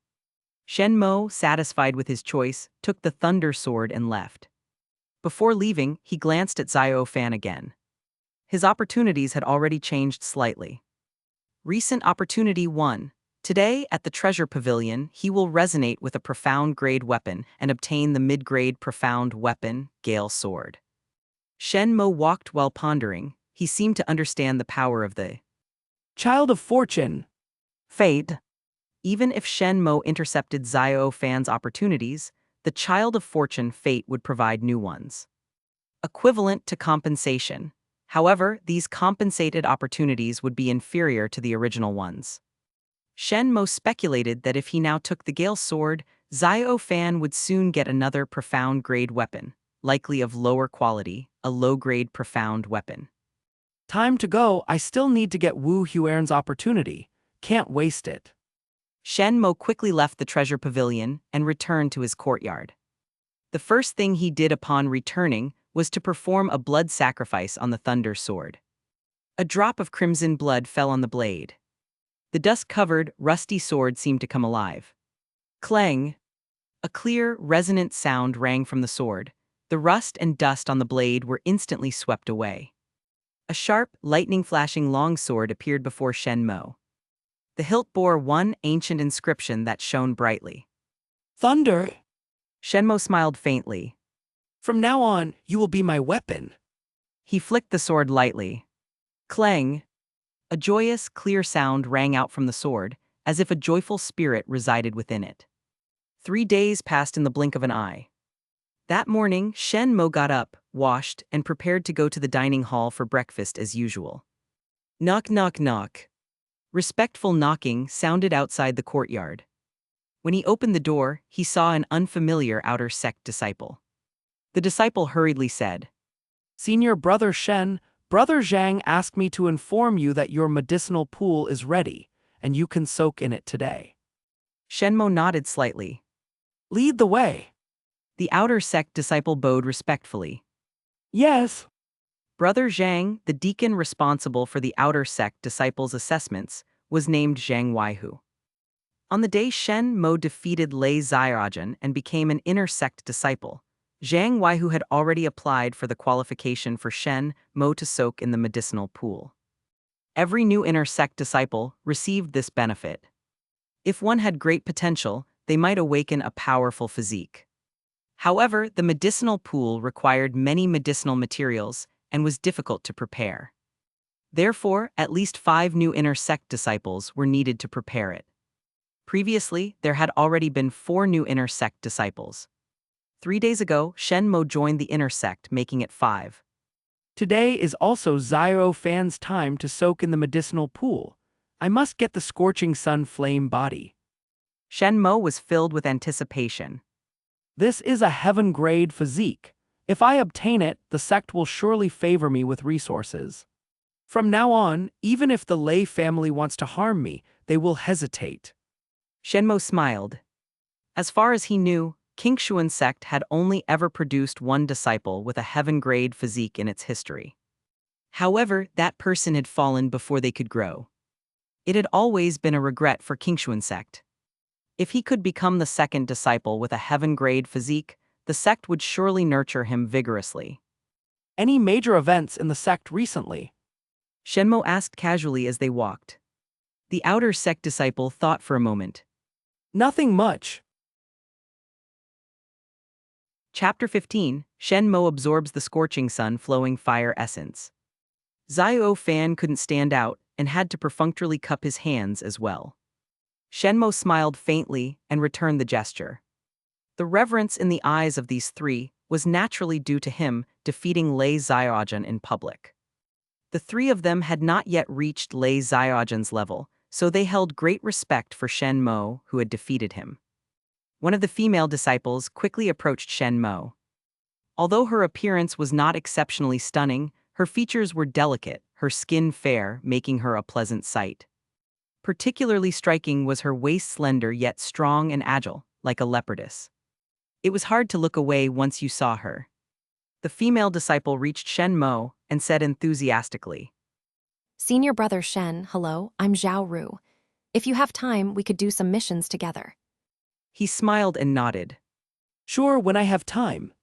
Shen Mo, satisfied with his choice, took the thunder sword and left. Before leaving, he glanced at Zio Fan again. His opportunities had already changed slightly. Recent Opportunity 1. Today, at the Treasure Pavilion, he will resonate with a profound-grade weapon and obtain the mid-grade profound weapon, Gale Sword. Shen Mo walked while pondering. He seemed to understand the power of the Child of Fortune. fate. Even if Shen Mo intercepted Zio Fan's opportunities, the Child of Fortune fate would provide new ones. Equivalent to compensation. However, these compensated opportunities would be inferior to the original ones. Shen Mo speculated that if he now took the Gale Sword, Zio Fan would soon get another profound-grade weapon, likely of lower quality, a low-grade profound weapon. Time to go. I still need to get Wu Huern's opportunity. Can't waste it. Shen Mo quickly left the treasure pavilion and returned to his courtyard. The first thing he did upon returning was to perform a blood sacrifice on the thunder sword. A drop of crimson blood fell on the blade. The dust-covered, rusty sword seemed to come alive. Clang! A clear, resonant sound rang from the sword. The rust and dust on the blade were instantly swept away. A sharp, lightning-flashing longsword appeared before Shen Mo. The hilt bore one ancient inscription that shone brightly. Thunder! Shen Mo smiled faintly. From now on, you will be my weapon. He flicked the sword lightly. Clang! A joyous, clear sound rang out from the sword, as if a joyful spirit resided within it. 3 days passed in the blink of an eye. That morning, Shen Mo got up, washed, and prepared to go to the dining hall for breakfast as usual. Knock, knock, knock. Respectful knocking sounded outside the courtyard. When he opened the door, he saw an unfamiliar outer sect disciple. The disciple hurriedly said, Senior Brother Shen, Brother Zhang asked me to inform you that your medicinal pool is ready, and you can soak in it today. Shen Mo nodded slightly. Lead the way. The outer sect disciple bowed respectfully. Yes. Brother Zhang, the deacon responsible for the outer sect disciples' assessments, was named Zhang Waihu. On the day Shen Mo defeated Lei Xiaojun and became an inner sect disciple, Zhang Waihu had already applied for the qualification for Shen Mo to soak in the medicinal pool. Every new inner sect disciple received this benefit. If one had great potential, they might awaken a powerful physique. However, the medicinal pool required many medicinal materials and was difficult to prepare. Therefore, at least 5 new inner sect disciples were needed to prepare it. Previously, there had already been 4 new inner sect disciples. 3 days ago, Shen Mo joined the inner sect, making it 5. Today is also Zio Fan's time to soak in the medicinal pool. I must get the scorching sun flame body. Shen Mo was filled with anticipation. This is a heaven-grade physique. If I obtain it, the sect will surely favor me with resources. From now on, even if the Lei family wants to harm me, they will hesitate. Shen Mo smiled. As far as he knew, Qingxuan Sect had only ever produced one disciple with a heaven-grade physique in its history. However, that person had fallen before they could grow. It had always been a regret for Qingxuan Sect. If he could become the second disciple with a heaven-grade physique, the sect would surely nurture him vigorously. Any major events in the sect recently? Shen Mo asked casually as they walked. The outer sect disciple thought for a moment. Nothing much. Chapter 15, Shen Mo absorbs the scorching sun flowing fire essence. Zio Fan couldn't stand out and had to perfunctorily cup his hands as well. Shen Mo smiled faintly and returned the gesture. The reverence in the eyes of these 3 was naturally due to him defeating Lei Xiaojun in public. The 3 of them had not yet reached Lei Xiaojun's level, so they held great respect for Shen Mo, who had defeated him. One of the female disciples quickly approached Shen Mo. Although her appearance was not exceptionally stunning, Her features were delicate, her skin fair, making her a pleasant sight. Particularly striking was her waist slender yet strong and agile, like a leopardess. It was hard to look away once you saw her. The female disciple reached Shen Mo and said enthusiastically, Senior brother Shen, hello, I'm Zhao Ru. If you have time, we could do some missions together. He smiled and nodded. Sure, when I have time.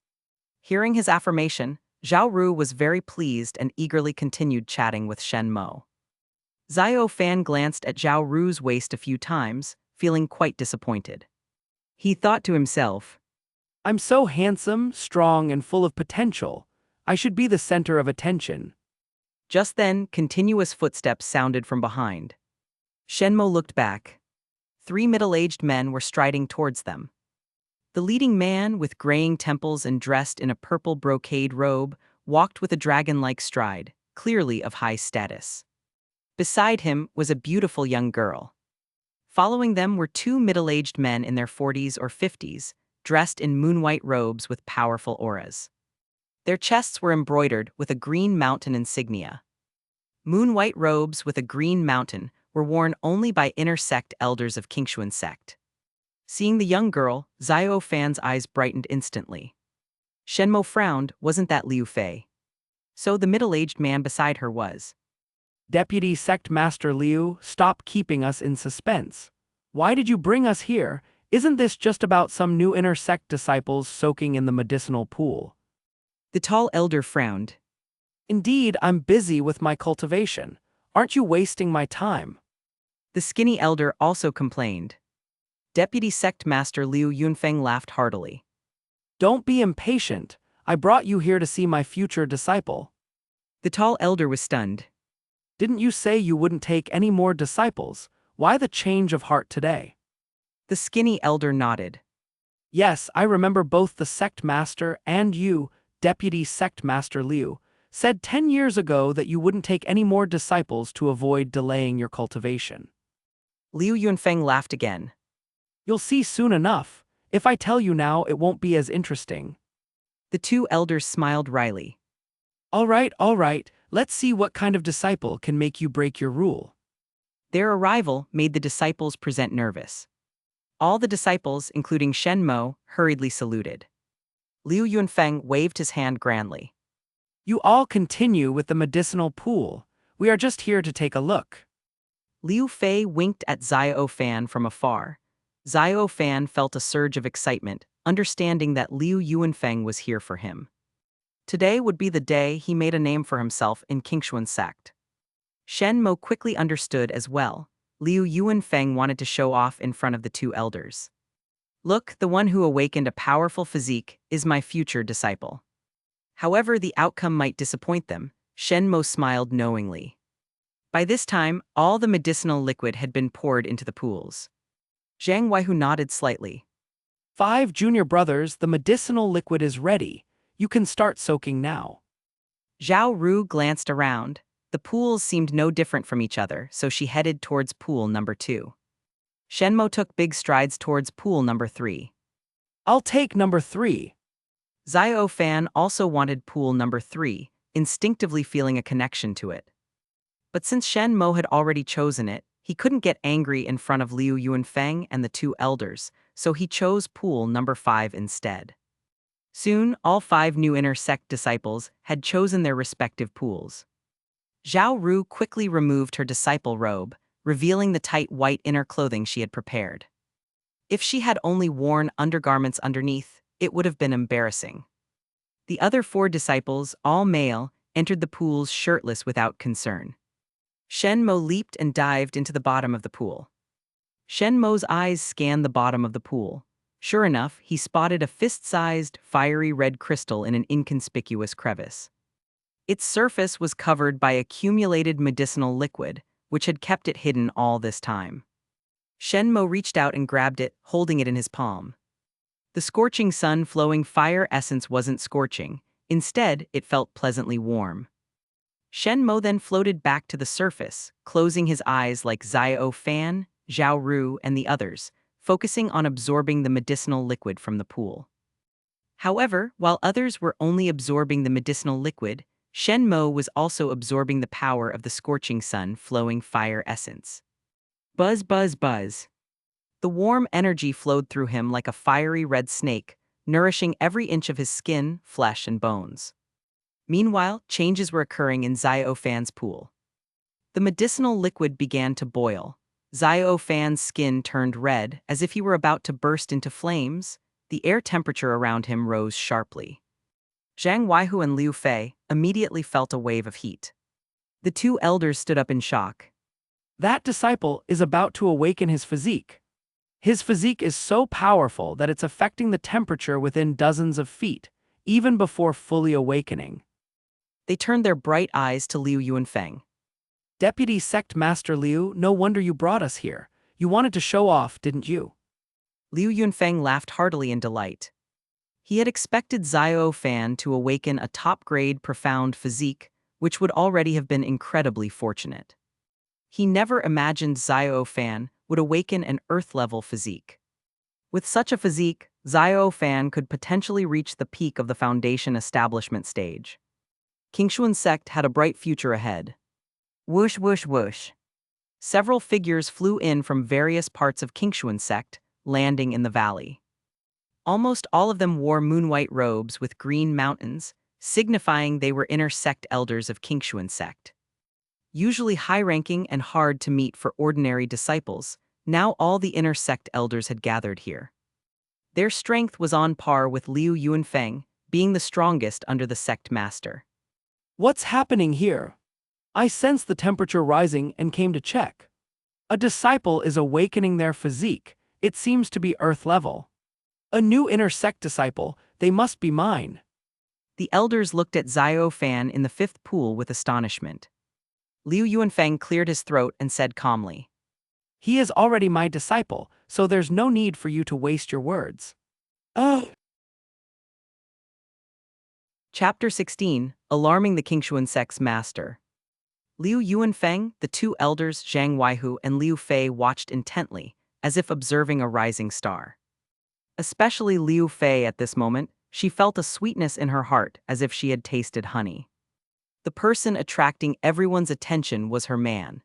Hearing his affirmation, Zhao Ru was very pleased and eagerly continued chatting with Shen Mo. Xiao Fan glanced at Zhao Ru's waist a few times, feeling quite disappointed. He thought to himself, I'm so handsome, strong, and full of potential. I should be the center of attention. Just then, continuous footsteps sounded from behind. Shen Mo looked back. 3 middle-aged men were striding towards them. The leading man, with graying temples and dressed in a purple brocade robe, walked with a dragon-like stride, clearly of high status. Beside him was a beautiful young girl. Following them were 2 middle-aged men in their 40s or 50s, dressed in moon-white robes with powerful auras. Their chests were embroidered with a green mountain insignia. Moon-white robes with a green mountain were worn only by inner sect elders of Qingxuan Sect. Seeing the young girl, Xiao Fan's eyes brightened instantly. Shen Mo frowned, wasn't that Liu Fei? So the middle-aged man beside her was. Deputy Sect Master Liu, stop keeping us in suspense. Why did you bring us here? Isn't this just about some new inner sect disciples soaking in the medicinal pool? The tall elder frowned. Indeed, I'm busy with my cultivation. Aren't you wasting my time? The skinny elder also complained. Deputy Sect Master Liu Yunfeng laughed heartily. Don't be impatient. I brought you here to see my future disciple. The tall elder was stunned. Didn't you say you wouldn't take any more disciples? Why the change of heart today? The skinny elder nodded. Yes, I remember both the sect master and you, Deputy Sect Master Liu, said 10 years ago that you wouldn't take any more disciples to avoid delaying your cultivation. Liu Yunfeng laughed again. You'll see soon enough. If I tell you now, it won't be as interesting. The 2 elders smiled wryly. All right, let's see what kind of disciple can make you break your rule. Their arrival made the disciples present nervous. All the disciples, including Shen Mo, hurriedly saluted. Liu Yunfeng waved his hand grandly. You all continue with the medicinal pool. We are just here to take a look. Liu Fei winked at Xiao Fan from afar. Xiao Fan felt a surge of excitement, understanding that Liu Yunfeng was here for him. Today would be the day he made a name for himself in Qingxuan Sect. Shen Mo quickly understood as well. Liu Yunfeng wanted to show off in front of the 2 elders. Look, the one who awakened a powerful physique is my future disciple. However the outcome might disappoint them, Shen Mo smiled knowingly. By this time, all the medicinal liquid had been poured into the pools. Zhang Weihu nodded slightly. 5 junior brothers, the medicinal liquid is ready. You can start soaking now. Zhao Ru glanced around. The pools seemed no different from each other, so she headed towards pool number 2. Shen Mo took big strides towards pool number 3. I'll take number 3. Xiao Fan also wanted pool number 3, instinctively feeling a connection to it. But since Shen Mo had already chosen it, he couldn't get angry in front of Liu Yunfeng and the 2 elders, so he chose pool number 5 instead. Soon, all 5 new inner sect disciples had chosen their respective pools. Zhao Ru quickly removed her disciple robe, revealing the tight white inner clothing she had prepared. If she had only worn undergarments underneath, it would have been embarrassing. The other 4 disciples, all male, entered the pools shirtless without concern. Shen Mo leaped and dived into the bottom of the pool. Shen Mo's eyes scanned the bottom of the pool. Sure enough, he spotted a fist-sized, fiery red crystal in an inconspicuous crevice. Its surface was covered by accumulated medicinal liquid, which had kept it hidden all this time. Shen Mo reached out and grabbed it, holding it in his palm. The scorching sun-flowing fire essence wasn't scorching. Instead, it felt pleasantly warm. Shen Mo then floated back to the surface, closing his eyes like Xiao Fan, Zhao Ru, and the others, focusing on absorbing the medicinal liquid from the pool. However, while others were only absorbing the medicinal liquid, Shen Mo was also absorbing the power of the scorching sun flowing fire essence. Buzz, buzz, buzz. The warm energy flowed through him like a fiery red snake, nourishing every inch of his skin, flesh, and bones. Meanwhile, changes were occurring in Xiao Fan's pool. The medicinal liquid began to boil. Xiao Fan's skin turned red, as if he were about to burst into flames. The air temperature around him rose sharply. Zhang Weihu and Liu Fei immediately felt a wave of heat. The two elders stood up in shock. That disciple is about to awaken his physique. His physique is so powerful that it's affecting the temperature within dozens of feet, even before fully awakening. They turned their bright eyes to Liu Yunfeng. Deputy Sect Master Liu, no wonder you brought us here. You wanted to show off, didn't you? Liu Yunfeng laughed heartily in delight. He had expected Xiao Fan to awaken a top-grade profound physique, which would already have been incredibly fortunate. He never imagined Xiao Fan would awaken an Earth-level physique. With such a physique, Xiao Fan could potentially reach the peak of the Foundation establishment stage. Qingxuan Sect had a bright future ahead. Whoosh, whoosh, whoosh. Several figures flew in from various parts of Qingxuan Sect, landing in the valley. Almost all of them wore moon-white robes with green mountains, signifying they were inner sect elders of Qingxuan Sect. Usually high-ranking and hard to meet for ordinary disciples, now all the inner sect elders had gathered here. Their strength was on par with Liu Yunfeng, being the strongest under the sect master. What's happening here? I sensed the temperature rising and came to check. A disciple is awakening their physique. It seems to be Earth level. A new inner sect disciple, they must be mine. The elders looked at Xiao Fan in the fifth pool with astonishment. Liu Yunfeng cleared his throat and said calmly, He is already my disciple, so there's no need for you to waste your words. Chapter 16, Alarming the Qingxuan Sect's Master. Liu Yunfeng, the two elders Zhang Weihu and Liu Fei watched intently, as if observing a rising star. Especially Liu Fei at this moment, she felt a sweetness in her heart as if she had tasted honey. The person attracting everyone's attention was her man.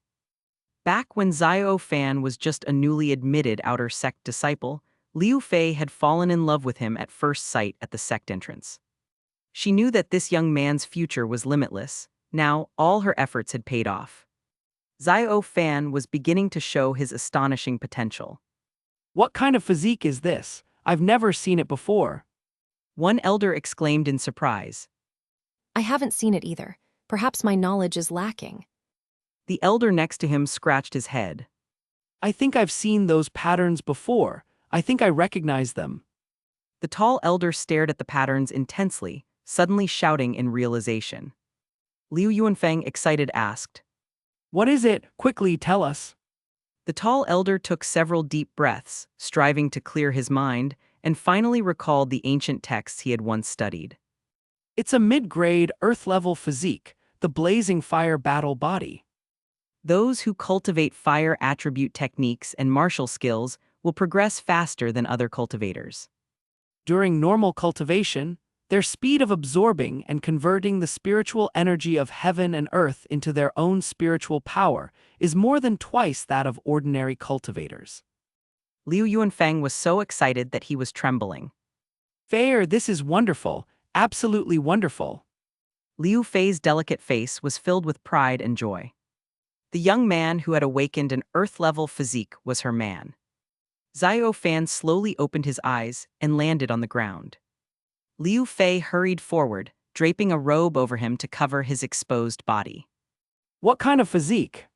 Back when Xiao Fan was just a newly admitted outer sect disciple, Liu Fei had fallen in love with him at first sight at the sect entrance. She knew that this young man's future was limitless. Now, all her efforts had paid off. Xiao Fan was beginning to show his astonishing potential. What kind of physique is this? I've never seen it before. One elder exclaimed in surprise. I haven't seen it either. Perhaps my knowledge is lacking. The elder next to him scratched his head. I think I've seen those patterns before. I think I recognize them. The tall elder stared at the patterns intensely, suddenly shouting in realization. Liu Yunfeng, excited, asked, What is it? Quickly tell us. The tall elder took several deep breaths, striving to clear his mind, and finally recalled the ancient texts he had once studied. It's a mid-grade, Earth-level physique, the blazing fire battle body. Those who cultivate fire attribute techniques and martial skills will progress faster than other cultivators. During normal cultivation, their speed of absorbing and converting the spiritual energy of heaven and earth into their own spiritual power is more than twice that of ordinary cultivators. Liu Yunfeng was so excited that he was trembling. Fair, this is wonderful, absolutely wonderful. Liu Fei's delicate face was filled with pride and joy. The young man who had awakened an Earth-level physique was her man. Xiao Fan slowly opened his eyes and landed on the ground. Liu Fei hurried forward, draping a robe over him to cover his exposed body. What kind of physique?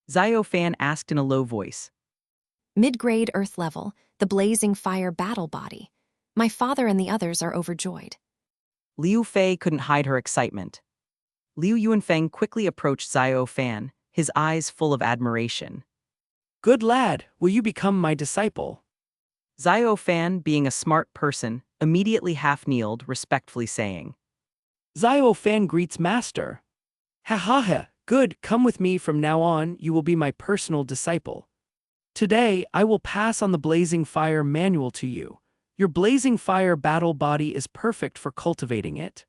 Xiao Fan asked in a low voice. Mid-grade Earth level, the blazing fire battle body. My father and the others are overjoyed. Liu Fei couldn't hide her excitement. Liu Yunfeng quickly approached Xiao Fan, his eyes full of admiration. Good lad, will you become my disciple? Xiao Fan, being a smart person, immediately half-kneeled, respectfully saying, Xiao Fan greets master. Ha ha ha, good, come with me from now on, you will be my personal disciple. Today, I will pass on the blazing fire manual to you. Your blazing fire battle body is perfect for cultivating it.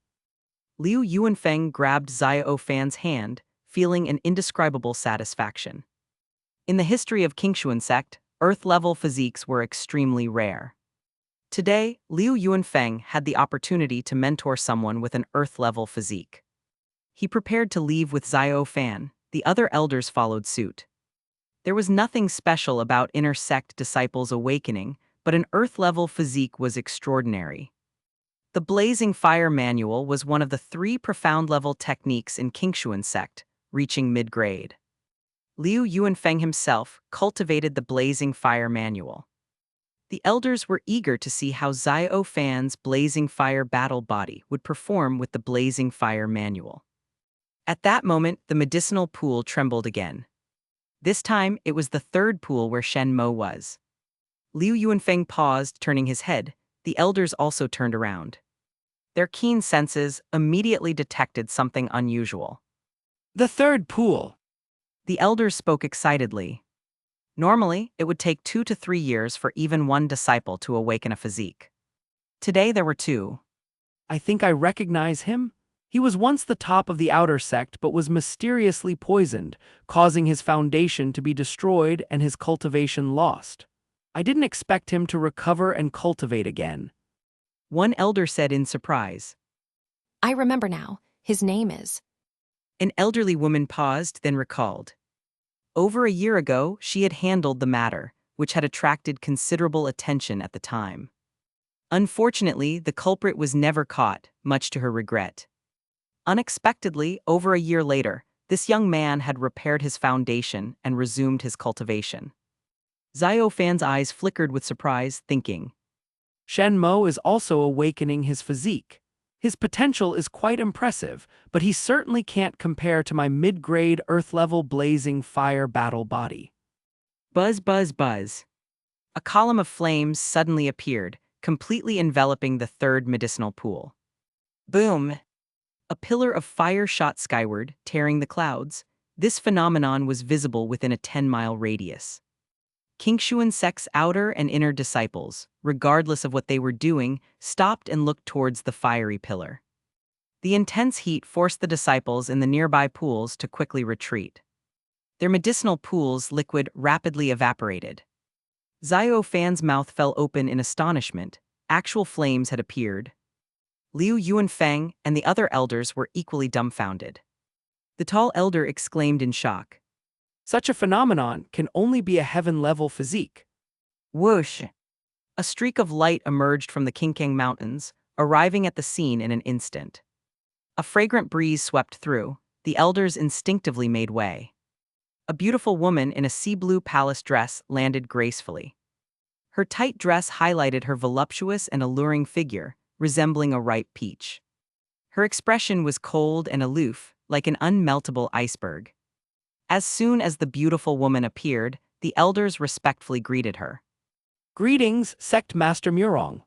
Liu Yuanfeng grabbed Xiao Fan's hand, feeling an indescribable satisfaction. In the history of Qingxuan Sect, Earth-level physiques were extremely rare. Today, Liu Yuanfeng had the opportunity to mentor someone with an Earth-level physique. He prepared to leave with Xiao Fan. The other elders followed suit. There was nothing special about inner sect disciples' awakening, but an Earth-level physique was extraordinary. The Blazing Fire Manual was one of the 3 profound-level techniques in Qingxuan Sect, reaching mid-grade. Liu Yuanfeng himself cultivated the Blazing Fire Manual. The elders were eager to see how Xiao Fan's Blazing Fire battle body would perform with the Blazing Fire Manual. At that moment, the medicinal pool trembled again. This time, it was the 3rd pool where Shen Mo was. Liu Yuanfeng paused, turning his head. The elders also turned around. Their keen senses immediately detected something unusual. The 3rd pool. The elders spoke excitedly. Normally, it would take 2 to 3 years for even one disciple to awaken a physique. Today there were 2. I think I recognize him. He was once the top of the outer sect but was mysteriously poisoned, causing his foundation to be destroyed and his cultivation lost. I didn't expect him to recover and cultivate again. One elder said in surprise. I remember now. His name is. An elderly woman paused, then recalled. Over a year ago, she had handled the matter, which had attracted considerable attention at the time. Unfortunately, the culprit was never caught, much to her regret. Unexpectedly, over a year later, this young man had repaired his foundation and resumed his cultivation. Xiao Fan's eyes flickered with surprise, thinking. Shen Mo is also awakening his physique. His potential is quite impressive, but he certainly can't compare to my mid-grade Earth-level Blazing Fire battle body. Buzz, buzz, buzz. A column of flames suddenly appeared, completely enveloping the 3rd medicinal pool. Boom! A pillar of fire shot skyward, tearing the clouds. This phenomenon was visible within a 10-mile radius. Qingxuan Sect's outer and inner disciples, regardless of what they were doing, stopped and looked towards the fiery pillar. The intense heat forced the disciples in the nearby pools to quickly retreat. Their medicinal pool's liquid rapidly evaporated. Xiao Fan's mouth fell open in astonishment. Actual flames had appeared. Liu Yuanfeng and the other elders were equally dumbfounded. The tall elder exclaimed in shock. Such a phenomenon can only be a heaven-level physique. Whoosh! A streak of light emerged from the Qingxuan Mountains, arriving at the scene in an instant. A fragrant breeze swept through. The elders instinctively made way. A beautiful woman in a sea-blue palace dress landed gracefully. Her tight dress highlighted her voluptuous and alluring figure, resembling a ripe peach. Her expression was cold and aloof, like an unmeltable iceberg. As soon as the beautiful woman appeared, the elders respectfully greeted her. Greetings, Sect Master Murong.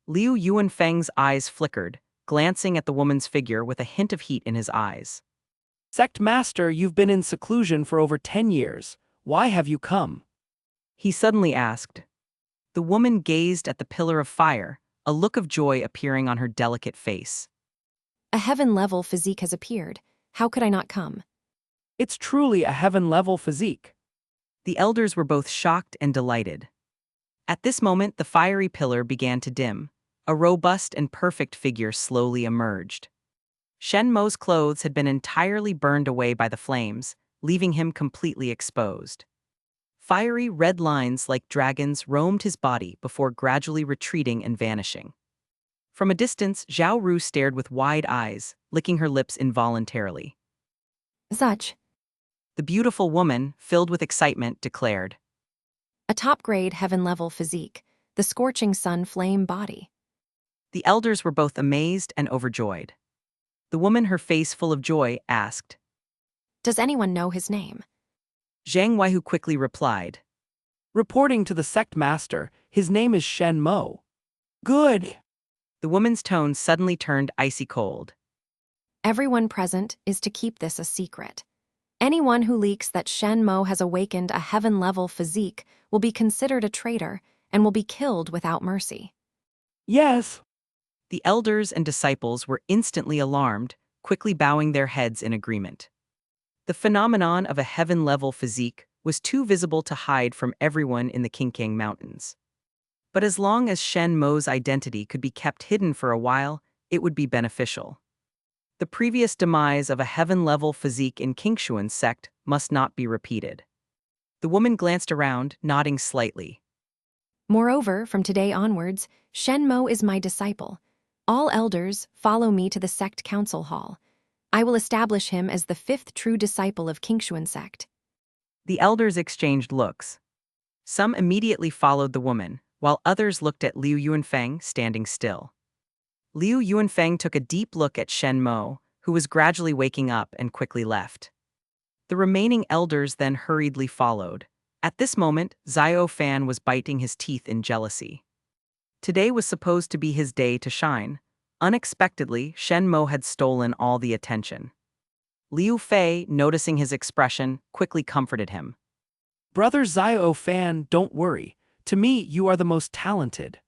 Liu Yuanfeng's eyes flickered, glancing at the woman's figure with a hint of heat in his eyes. Sect Master, you've been in seclusion for over 10 years. Why have you come? He suddenly asked. The woman gazed at the pillar of fire, a look of joy appearing on her delicate face. A heaven-level physique has appeared. How could I not come? It's truly a heaven-level physique. The elders were both shocked and delighted. At this moment, the fiery pillar began to dim. A robust and perfect figure slowly emerged. Shen Mo's clothes had been entirely burned away by the flames, leaving him completely exposed. Fiery red lines like dragons roamed his body before gradually retreating and vanishing. From a distance, Zhao Ru stared with wide eyes, licking her lips involuntarily. Such. The beautiful woman, filled with excitement, declared. A top-grade heaven-level physique. The scorching sun flame body. The elders were both amazed and overjoyed. The woman, her face full of joy, asked. Does anyone know his name? Zhang Weihu quickly replied. Reporting to the Sect Master, his name is Shen Mo. Good. The woman's tone suddenly turned icy cold. Everyone present is to keep this a secret. Anyone who leaks that Shen Mo has awakened a heaven-level physique will be considered a traitor and will be killed without mercy. Yes. The elders and disciples were instantly alarmed, quickly bowing their heads in agreement. The phenomenon of a heaven-level physique was too visible to hide from everyone in the Qingxuan Mountains. But as long as Shen Mo's identity could be kept hidden for a while, it would be beneficial. The previous demise of a heaven-level physique in Qingxuan Sect must not be repeated. The woman glanced around, nodding slightly. Moreover, from today onwards, Shen Mo is my disciple. All elders, follow me to the sect council hall. I will establish him as the 5th true disciple of Qingxuan Sect. The elders exchanged looks. Some immediately followed the woman, while others looked at Liu Yuanfeng standing still. Liu Yuanfeng took a deep look at Shen Mo, who was gradually waking up and quickly left. The remaining elders then hurriedly followed. At this moment, Xiao Fan was biting his teeth in jealousy. Today was supposed to be his day to shine. Unexpectedly, Shen Mo had stolen all the attention. Liu Fei, noticing his expression, quickly comforted him. Brother Xiao Fan, don't worry. To me, you are the most talented.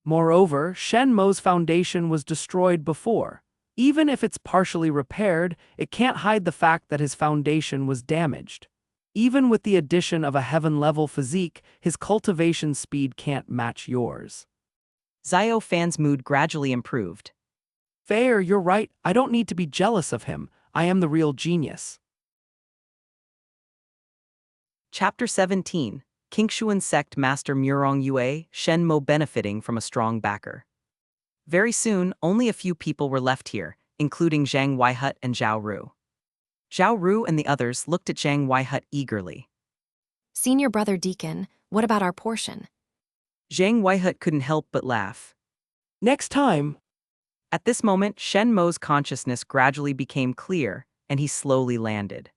Moreover, Shen Mo's foundation was destroyed before. Even if it's partially repaired, it can't hide the fact that his foundation was damaged. Even with the addition of a heaven-level physique, his cultivation speed can't match yours. Xiao Fan's mood gradually improved. Fair, you're right. I don't need to be jealous of him. I am the real genius. Chapter 17. Qingxuan Sect Master Murong Yue, Shen Mo benefiting from a strong backer. Very soon, only a few people were left here, including Zhang Weihut and Zhao Ru. Zhao Ru and the others looked at Zhang Weihut eagerly. Senior brother Deacon, what about our portion? Zhang Weihut couldn't help but laugh. Next time. At this moment, Shen Mo's consciousness gradually became clear, and he slowly landed.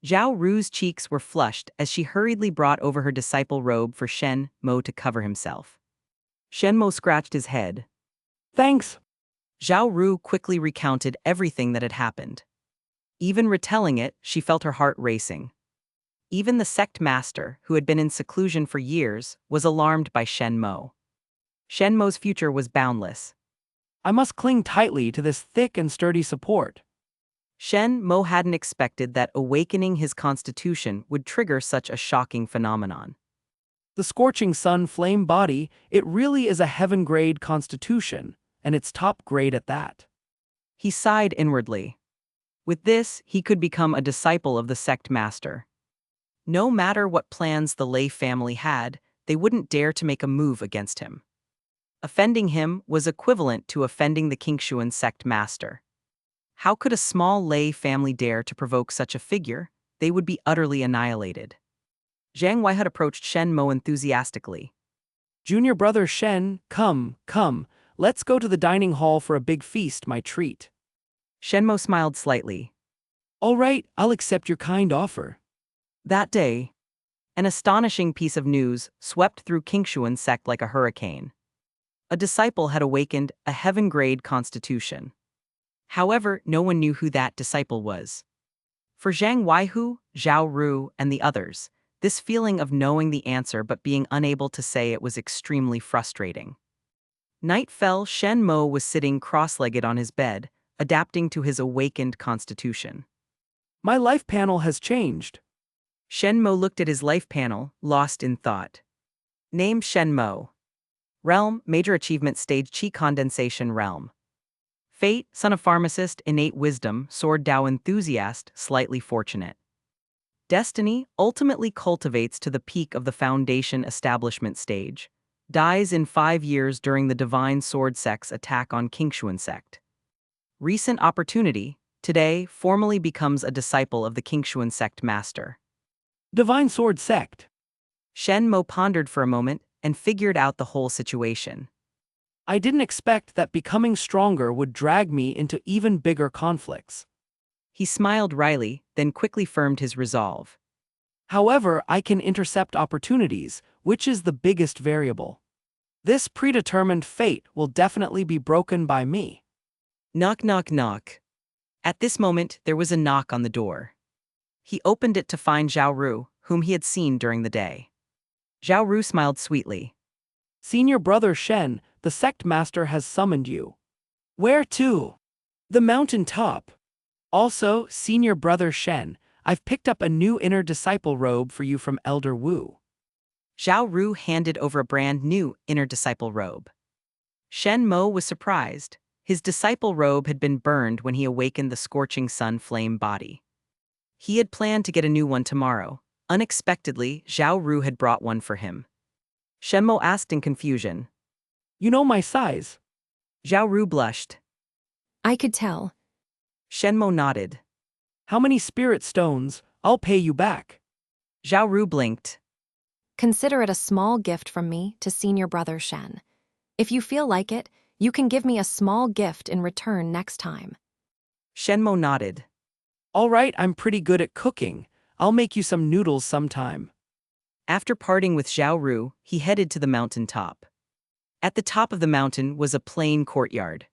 Zhao Ru's cheeks were flushed as she hurriedly brought over her disciple robe for Shen Mo to cover himself. Shen Mo scratched his head. Thanks. Zhao Ru quickly recounted everything that had happened. Even retelling it, she felt her heart racing. Even the sect master, who had been in seclusion for years, was alarmed by Shen Mo. Shen Mo's future was boundless. I must cling tightly to this thick and sturdy support. Shen Mo hadn't expected that awakening his constitution would trigger such a shocking phenomenon. The scorching sun flame body, it really is a heaven-grade constitution, and it's top grade at that. He sighed inwardly. With this, he could become a disciple of the sect master. No matter what plans the Lei family had, they wouldn't dare to make a move against him. Offending him was equivalent to offending the Qingxuan Sect master. How could a small Lei family dare to provoke such a figure? They would be utterly annihilated. Zhang Weihut approached Shen Mo enthusiastically. Junior brother Shen, come, let's go to the dining hall for a big feast, my treat. Shen Mo smiled slightly. All right, I'll accept your kind offer. That day, an astonishing piece of news swept through Qingxuan Sect like a hurricane. A disciple had awakened a heaven-grade constitution. However, no one knew who that disciple was. For Zhang Weihu, Zhao Ru, and the others, this feeling of knowing the answer but being unable to say it was extremely frustrating. Night fell. Shen Mo was sitting cross-legged on his bed, adapting to his awakened constitution. My life panel has changed. Shen Mo looked at his life panel, lost in thought. Name Shen Mo. Realm, Major Achievement Stage Qi Condensation Realm. Fate, Son of Pharmacist, Innate Wisdom, Sword Dao Enthusiast, Slightly Fortunate. Destiny, ultimately cultivates to the peak of the Foundation Establishment Stage. Dies in 5 years during the Divine Sword Sect's attack on Qingxuan Sect. Recent Opportunity, today formally becomes a disciple of the Qingxuan Sect Master. Divine Sword Sect. Shen Mo pondered for a moment and figured out the whole situation. I didn't expect that becoming stronger would drag me into even bigger conflicts. He smiled wryly, then quickly firmed his resolve. However, I can intercept opportunities, which is the biggest variable. This predetermined fate will definitely be broken by me. Knock, knock, knock. At this moment, there was a knock on the door. He opened it to find Zhao Ru, whom he had seen during the day. Zhao Ru smiled sweetly. Senior brother Shen, the sect master has summoned you. Where to? The mountain top. Also, senior brother Shen, I've picked up a new inner disciple robe for you from Elder Wu. Zhao Ru handed over a brand new inner disciple robe. Shen Mo was surprised. His disciple robe had been burned when he awakened the scorching sun flame body. He had planned to get a new one tomorrow. Unexpectedly, Zhao Ru had brought one for him. Shen Mo asked in confusion. You know my size. Zhao Ru blushed. I could tell. Shen Mo nodded. How many spirit stones? I'll pay you back. Zhao Ru blinked. Consider it a small gift from me to senior brother Shen. If you feel like it, you can give me a small gift in return next time. Shen Mo nodded. All right, I'm pretty good at cooking. I'll make you some noodles sometime. After parting with Zhao Ru, he headed to the mountain top. At the top of the mountain was a plain courtyard.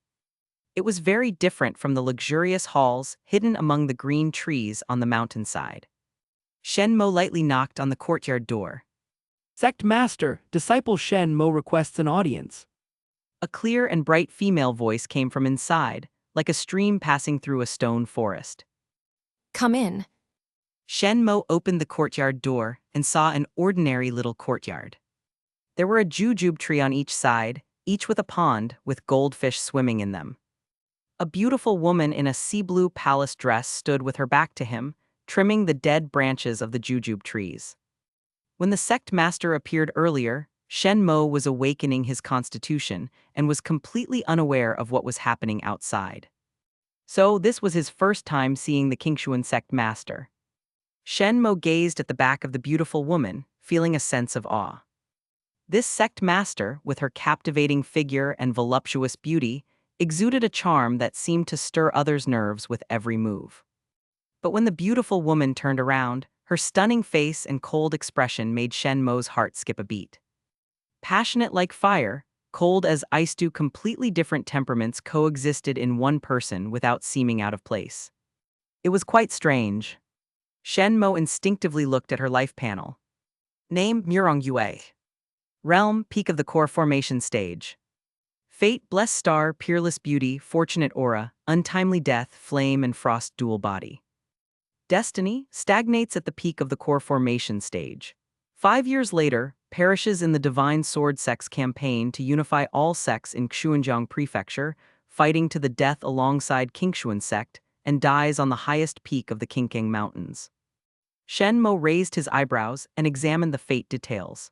It was very different from the luxurious halls hidden among the green trees on the mountainside. Shen Mo lightly knocked on the courtyard door. Sect Master, Disciple Shen Mo requests an audience. A clear and bright female voice came from inside, like a stream passing through a stone forest. Come in. Shen Mo opened the courtyard door and saw an ordinary little courtyard. There were a jujube tree on each side, each with a pond with goldfish swimming in them. A beautiful woman in a sea blue palace dress stood with her back to him, trimming the dead branches of the jujube trees. When the sect master appeared earlier, Shen Mo was awakening his constitution and was completely unaware of what was happening outside. So this was his first time seeing the Qingxuan Sect master. Shen Mo gazed at the back of the beautiful woman, feeling a sense of awe. This sect master, with her captivating figure and voluptuous beauty, exuded a charm that seemed to stir others' nerves with every move. But when the beautiful woman turned around, her stunning face and cold expression made Shen Mo's heart skip a beat. Passionate like fire, cold as ice, two completely different temperaments coexisted in one person without seeming out of place. It was quite strange. Shen Mo instinctively looked at her life panel. Name: Murong Yue. Realm: Peak of the Core Formation Stage. Fate: Blessed Star, Peerless Beauty, Fortunate Aura, Untimely Death, Flame and Frost Dual Body. Destiny: Stagnates at the peak of the Core Formation Stage. 5 years later, perishes in the Divine Sword Sect's campaign to unify all sects in Qingxuan Prefecture, fighting to the death alongside Qingxuan Sect, and dies on the highest peak of the Qingqing Mountains. Shen Mo raised his eyebrows and examined the fate details.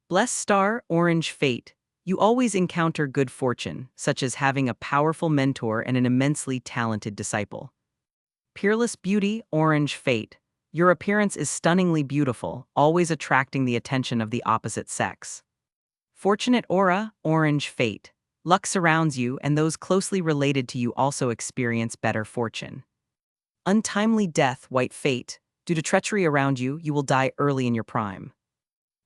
Blessed Star, Orange Fate. You always encounter good fortune, such as having a powerful mentor and an immensely talented disciple. Peerless Beauty, Orange Fate. Your appearance is stunningly beautiful, always attracting the attention of the opposite sex. Fortunate Aura, Orange Fate. Luck surrounds you, and those closely related to you also experience better fortune. Untimely Death, White Fate. Due to treachery around you, you will die early in your prime.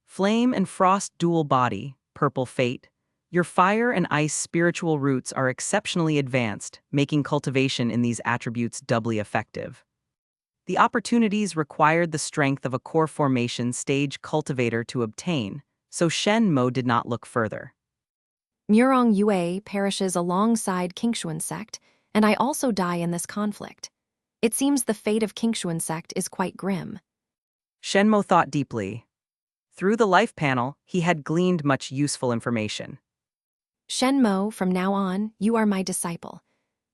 Flame and Frost Dual Body, Purple Fate. Your fire and ice spiritual roots are exceptionally advanced, making cultivation in these attributes doubly effective. The opportunities required the strength of a core formation stage cultivator to obtain, so Shen Mo did not look further. Murong Yue perishes alongside Qingxuan Sect, and I also die in this conflict. It seems the fate of Qingxuan Sect is quite grim. Shen Mo thought deeply. Through the life panel, he had gleaned much useful information. Shen Mo, from now on, you are my disciple.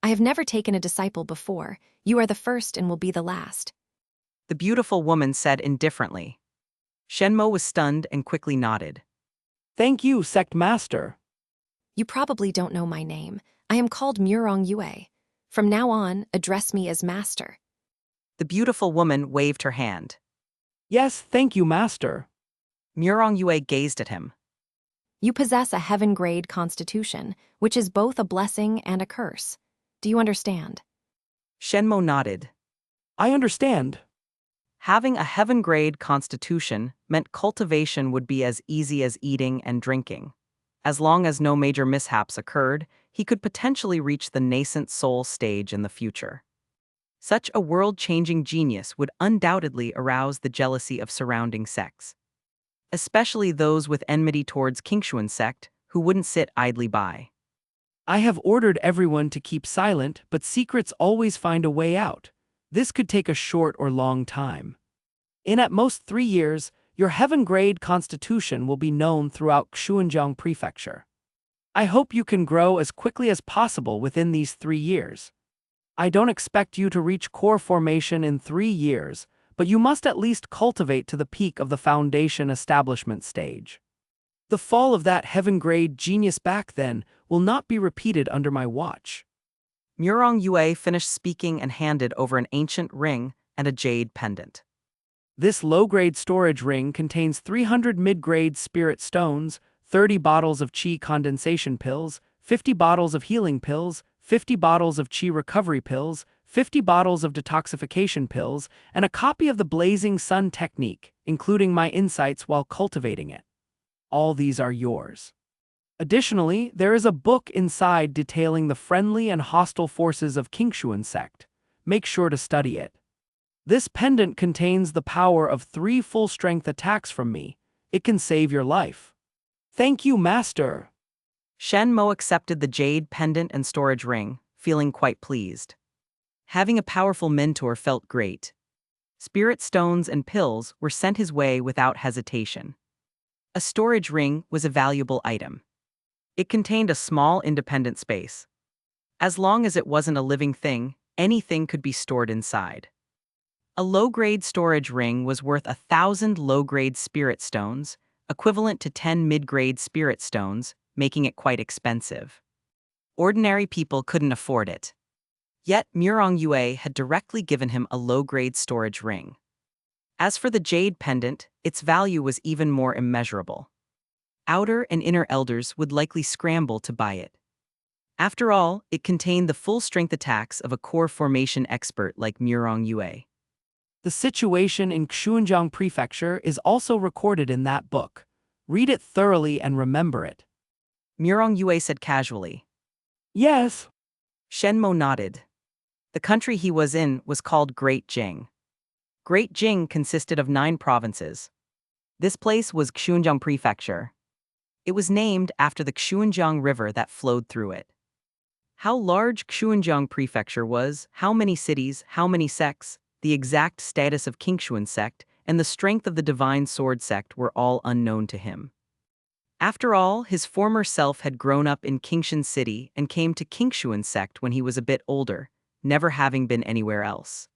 I have never taken a disciple before. You are the first and will be the last. The beautiful woman said indifferently. Shen Mo was stunned and quickly nodded. Thank you, Sect Master. You probably don't know my name. I am called Murong Yue. From now on, address me as Master. The beautiful woman waved her hand. Yes, thank you, Master. Murong Yue gazed at him. You possess a heaven-grade constitution, which is both a blessing and a curse. Do you understand? Shen Mo nodded. I understand. Having a heaven-grade constitution meant cultivation would be as easy as eating and drinking. As long as no major mishaps occurred, he could potentially reach the nascent soul stage in the future. Such a world-changing genius would undoubtedly arouse the jealousy of surrounding sects, especially those with enmity towards Qingxuan Sect, who wouldn't sit idly by. I have ordered everyone to keep silent, but secrets always find a way out. This could take a short or long time. In at most 3 years, your heaven-grade constitution will be known throughout Qingxuan Prefecture. I hope you can grow as quickly as possible within these 3 years. I don't expect you to reach core formation in 3 years, but you must at least cultivate to the peak of the foundation establishment stage. The fall of that heaven-grade genius back then will not be repeated under my watch. Murong Yue finished speaking and handed over an ancient ring and a jade pendant. This low-grade storage ring contains 300 mid-grade spirit stones, 30 bottles of qi condensation pills, 50 bottles of healing pills, 50 bottles of qi recovery pills, 50 bottles of detoxification pills, and a copy of the Blazing Sun technique, including my insights while cultivating it. All these are yours. Additionally, there is a book inside detailing the friendly and hostile forces of Qingxuan Sect. Make sure to study it. This pendant contains the power of 3 full-strength attacks from me. It can save your life. Thank you, Master. Shen Mo accepted the jade pendant and storage ring, feeling quite pleased. Having a powerful mentor felt great. Spirit stones and pills were sent his way without hesitation. A storage ring was a valuable item. It contained a small independent space. As long as it wasn't a living thing, anything could be stored inside. A low-grade storage ring was worth 1,000 low-grade spirit stones, equivalent to 10 mid-grade spirit stones, making it quite expensive. Ordinary people couldn't afford it. Yet Murong Yue had directly given him a low-grade storage ring. As for the jade pendant, its value was even more immeasurable. Outer and inner elders would likely scramble to buy it. After all, it contained the full-strength attacks of a core formation expert like Murong Yue. The situation in Qingxuan Prefecture is also recorded in that book. Read it thoroughly and remember it. Murong Yue said casually. Yes. Shen Mo nodded. The country he was in was called Great Jing. Great Jing consisted of 9 provinces. This place was Qingxuan Prefecture. It was named after the Qingxuan River that flowed through it. How large Qingxuan Prefecture was, how many cities, how many sects, the exact status of Qingxuan Sect, and the strength of the Divine Sword Sect were all unknown to him. After all, his former self had grown up in Qingxuan City and came to Qingxuan Sect when he was a bit older, never having been anywhere else.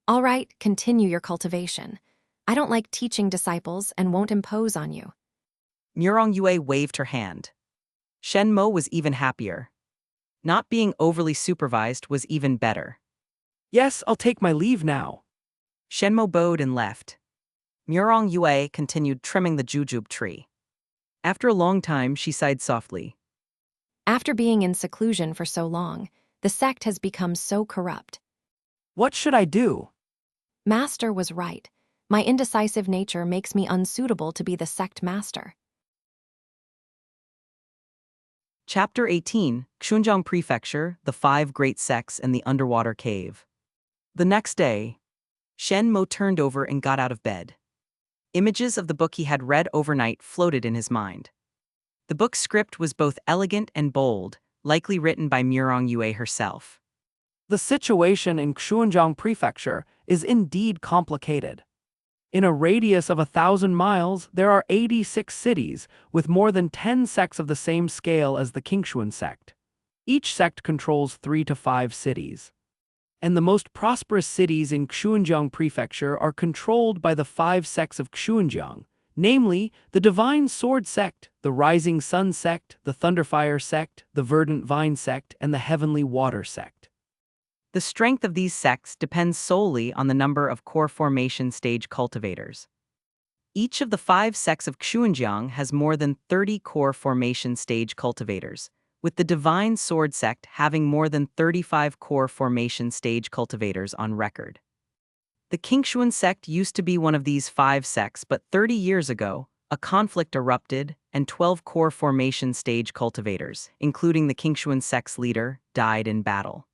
All right, continue your cultivation. I don't like teaching disciples and won't impose on you. Murong Yue waved her hand. Shen Mo was even happier. Not being overly supervised was even better. Yes, I'll take my leave now. Shen Mo bowed and left. Murong Yue continued trimming the jujube tree. After a long time, she sighed softly. After being in seclusion for so long, the sect has become so corrupt. What should I do? Master was right. My indecisive nature makes me unsuitable to be the sect master. Chapter 18, Qingxuan Prefecture, the 5 Great Sects and the Underwater Cave. The next day, Shen Mo turned over and got out of bed. Images of the book he had read overnight floated in his mind. The book's script was both elegant and bold, likely written by Murong Yue herself. The situation in Qingxuan Prefecture is indeed complicated. In a radius of 1,000 miles, there are 86 cities, with more than 10 sects of the same scale as the Qingxuan Sect. Each sect controls 3 to 5 cities. And the most prosperous cities in Qingxuan Prefecture are controlled by the 5 sects of Qingxuan, namely the Divine Sword Sect, the Rising Sun Sect, the Thunderfire Sect, the Verdant Vine Sect, and the Heavenly Water Sect. The strength of these sects depends solely on the number of core formation stage cultivators. Each of the 5 sects of Qingxuan has more than 30 core formation stage cultivators, with the Divine Sword Sect having more than 35 core formation stage cultivators on record. The Qingxuan Sect used to be one of these 5 sects, but 30 years ago, a conflict erupted and 12 core formation stage cultivators, including the Qingxuan Sect's leader, died in battle.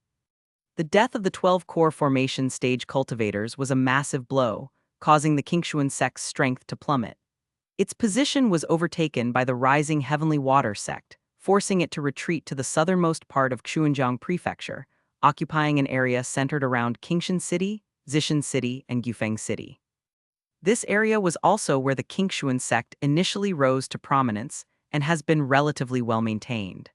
The death of the 12 core formation stage cultivators was a massive blow, causing the Qingxuan Sect's strength to plummet. Its position was overtaken by the rising Heavenly Water Sect, forcing it to retreat to the southernmost part of Qingxuan Prefecture, occupying an area centered around Qingxuan City, Zishan City, and Gufeng City. This area was also where the Qingxuan Sect initially rose to prominence and has been relatively well maintained.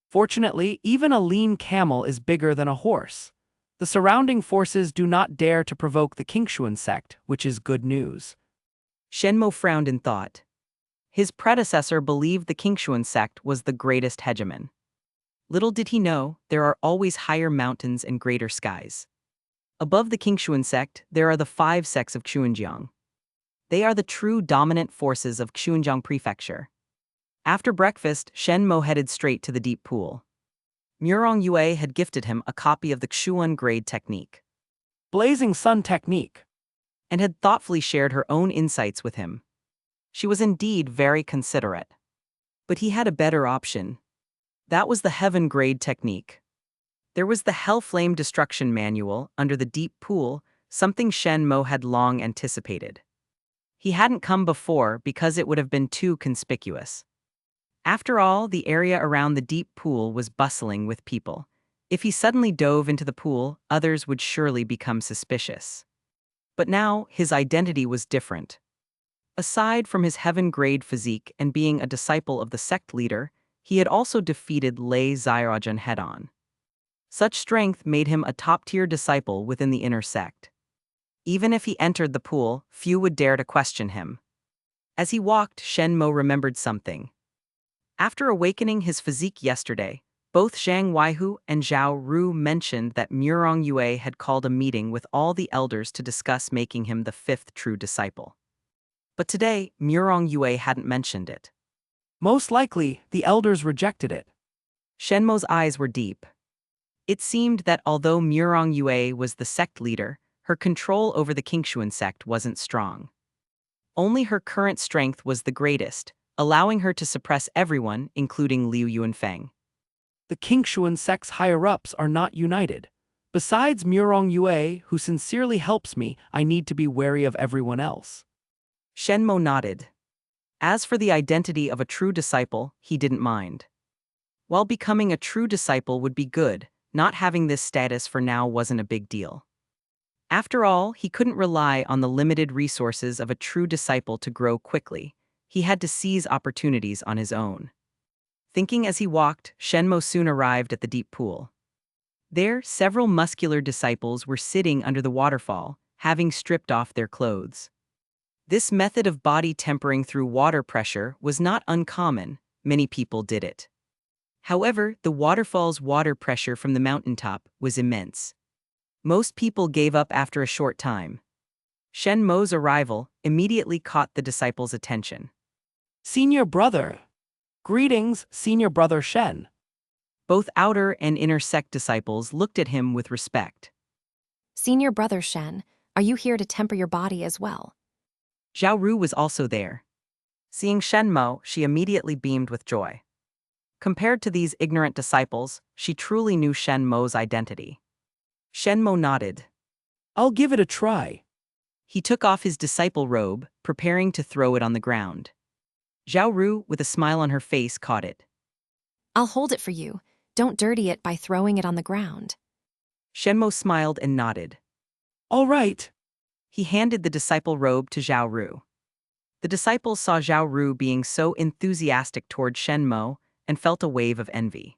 Fortunately, even a lean camel is bigger than a horse. The surrounding forces do not dare to provoke the Qingxuan Sect, which is good news. Shen Mo frowned in thought. His predecessor believed the Qingxuan Sect was the greatest hegemon. Little did he know, there are always higher mountains and greater skies. Above the Qingxuan Sect, there are the 5 sects of Qingjiang. They are the true dominant forces of Qingjiang Prefecture. After breakfast, Shen Mo headed straight to the deep pool. Murong Yue had gifted him a copy of the Qingxuan grade technique, Blazing Sun Technique. and had thoughtfully shared her own insights with him. She was indeed very considerate. But he had a better option. That was the Heaven grade technique. There was the Hellflame Destruction Manual under the deep pool, something Shen Mo had long anticipated. He hadn't come before because it would have been too conspicuous. After all, the area around the deep pool was bustling with people. If he suddenly dove into the pool, others would surely become suspicious. But now, his identity was different. Aside from his heaven-grade physique and being a disciple of the sect leader, he had also defeated Lei Xiaojuan head-on. Such strength made him a top-tier disciple within the inner sect. Even if he entered the pool, few would dare to question him. As he walked, Shen Mo remembered something. After awakening his physique yesterday, both Zhang Weihu and Zhao Ru mentioned that Murong Yue had called a meeting with all the elders to discuss making him the 5th true disciple. But today, Murong Yue hadn't mentioned it. Most likely, the elders rejected it. Shen Mo's eyes were deep. It seemed that although Murong Yue was the sect leader, her control over the Qingxuan sect wasn't strong. Only her current strength was the greatest, allowing her to suppress everyone, including Liu Yuanfeng. The Qingxuan sect's higher-ups are not united. Besides Murong Yue, who sincerely helps me, I need to be wary of everyone else. Shen Mo nodded. As for the identity of a true disciple, he didn't mind. While becoming a true disciple would be good, not having this status for now wasn't a big deal. After all, he couldn't rely on the limited resources of a true disciple to grow quickly. He had to seize opportunities on his own. Thinking as he walked, Shen Mo soon arrived at the deep pool. There, several muscular disciples were sitting under the waterfall, having stripped off their clothes. This method of body tempering through water pressure was not uncommon. Many people did it. However, the waterfall's water pressure from the mountaintop was immense. Most people gave up after a short time. Shen Mo's arrival immediately caught the disciples' attention. Senior brother. Greetings, Senior Brother Shen. Both outer and inner sect disciples looked at him with respect. Senior Brother Shen, are you here to temper your body as well? Zhao Ru was also there. Seeing Shen Mo, she immediately beamed with joy. Compared to these ignorant disciples, she truly knew Shen Mo's identity. Shen Mo nodded. I'll give it a try. He took off his disciple robe, preparing to throw it on the ground. Zhao Ru, with a smile on her face, caught it. I'll hold it for you. Don't dirty it by throwing it on the ground. Shen Mo smiled and nodded. All right. He handed the disciple robe to Zhao Ru. The disciples saw Zhao Ru being so enthusiastic toward Shen Mo and felt a wave of envy.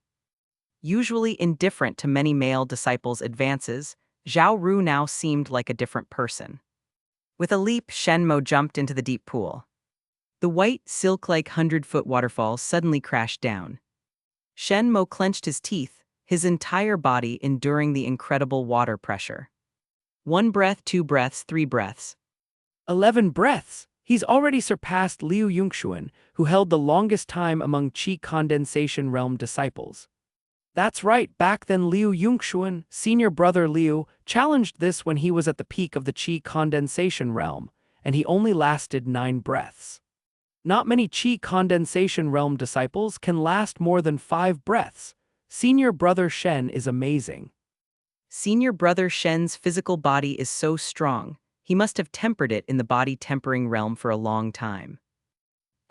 Usually indifferent to many male disciples' advances, Zhao Ru now seemed like a different person. With a leap, Shen Mo jumped into the deep pool. The white, silk-like 100-foot waterfall suddenly crashed down. Shen Mo clenched his teeth, his entire body enduring the incredible water pressure. 1 breath, 2 breaths, 3 breaths. 11 breaths. He's already surpassed Liu Yunxuan, who held the longest time among Qi condensation realm disciples. That's right, back then Liu Yunxuan, Senior Brother Liu, challenged this when he was at the peak of the Qi condensation realm, and he only lasted 9 breaths. Not many Qi condensation realm disciples can last more than 5 breaths. Senior Brother Shen is amazing. Senior Brother Shen's physical body is so strong, he must have tempered it in the body tempering realm for a long time.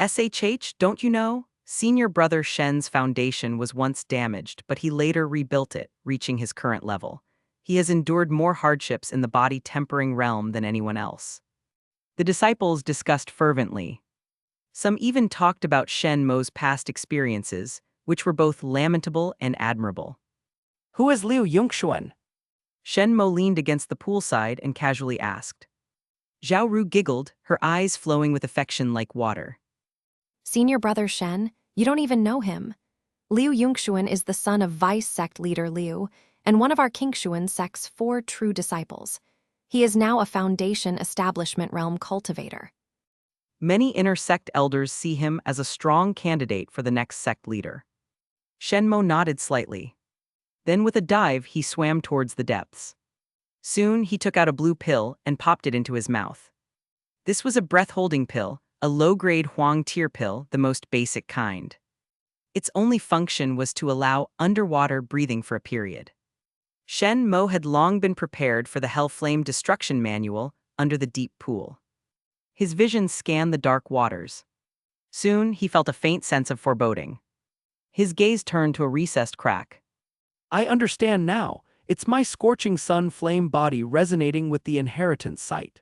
SHH, don't you know? Senior brother Shen's foundation was once damaged, but he later rebuilt it, reaching his current level. He has endured more hardships in the body-tempering realm than anyone else. The disciples discussed fervently. Some even talked about Shen Mo's past experiences, which were both lamentable and admirable. Who is Liu Yongxuan? Shen Mo leaned against the poolside and casually asked. Zhao Ru giggled, her eyes flowing with affection like water. Senior brother Shen, you don't even know him. Liu Yongxuan is the son of Vice Sect leader Liu, and one of our Qingxuan Sect's 4 true disciples. He is now a Foundation Establishment Realm cultivator. Many inner sect elders see him as a strong candidate for the next sect leader. Shen Mo nodded slightly. Then with a dive, he swam towards the depths. Soon, he took out a blue pill and popped it into his mouth. This was a breath-holding pill, a low-grade Huang tier pill, the most basic kind. Its only function was to allow underwater breathing for a period. Shen Mo had long been prepared for the Hellflame Destruction Manual under the deep pool. His vision scanned the dark waters. Soon, he felt a faint sense of foreboding. His gaze turned to a recessed crack. I understand now. It's my scorching sun flame body resonating with the inheritance site.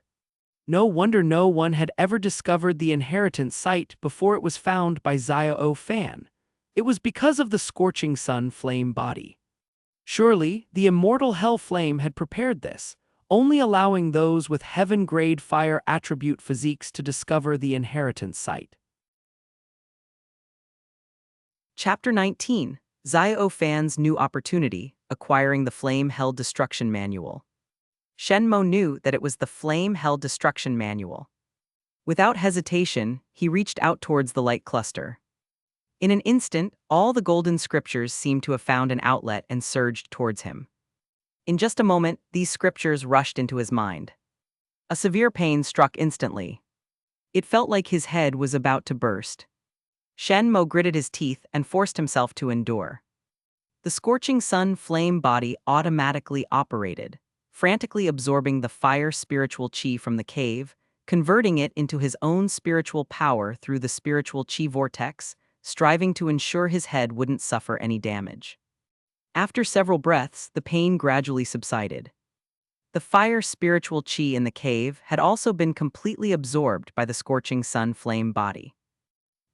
No wonder no one had ever discovered the inheritance site before it was found by Xiao Fan. It was because of the scorching sun flame body. Surely, the immortal hell flame had prepared this, only allowing those with heaven-grade fire attribute physiques to discover the inheritance site. Chapter 19. Xiao Fan's new opportunity, acquiring the Flame Hell Destruction Manual. Shen Mo knew that it was the Flame Hell Destruction Manual. Without hesitation, he reached out towards the light cluster. In an instant, all the golden scriptures seemed to have found an outlet and surged towards him. In just a moment, these scriptures rushed into his mind. A severe pain struck instantly. It felt like his head was about to burst. Shen Mo gritted his teeth and forced himself to endure. The scorching sun flame body automatically operated, frantically absorbing the fire spiritual chi from the cave, converting it into his own spiritual power through the spiritual chi vortex, striving to ensure his head wouldn't suffer any damage. After several breaths, the pain gradually subsided. The fire spiritual chi in the cave had also been completely absorbed by the scorching sun flame body.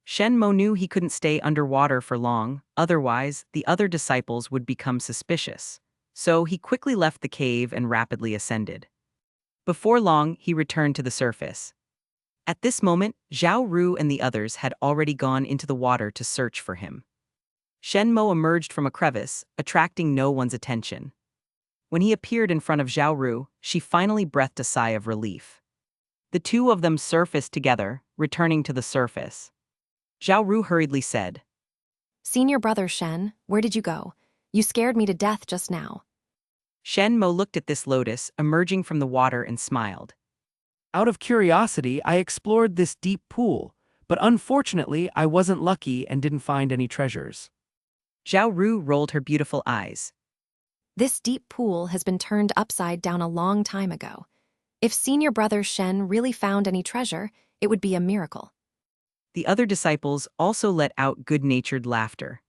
Shen Mo knew he couldn't stay underwater for long, otherwise the other disciples would become suspicious. So he quickly left the cave and rapidly ascended. Before long, he returned to the surface. At this moment, Zhao Ru and the others had already gone into the water to search for him. Shen Mo emerged from a crevice, attracting no one's attention. When he appeared in front of Zhao Ru, she finally breathed a sigh of relief. The two of them surfaced together, returning to the surface. Zhao Ru hurriedly said, Senior brother Shen, where did you go? You scared me to death just now. Shen Mo looked at this lotus emerging from the water and smiled. Out of curiosity, I explored this deep pool, but unfortunately I wasn't lucky and didn't find any treasures. Zhao Ru rolled her beautiful eyes. This deep pool has been turned upside down a long time ago. If senior brother Shen really found any treasure, it would be a miracle. The other disciples also let out good-natured laughter.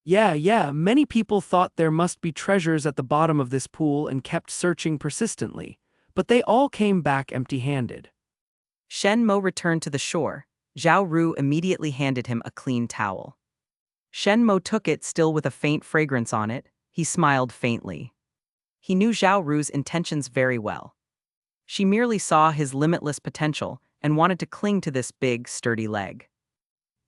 Yeah, many people thought there must be treasures at the bottom of this pool and kept searching persistently, but they all came back empty-handed. Shen Mo returned to the shore. Zhao Ru immediately handed him a clean towel. Shen Mo took it still with a faint fragrance on it. He smiled faintly. He knew Zhao Ru's intentions very well. She merely saw his limitless potential and wanted to cling to this big, sturdy leg.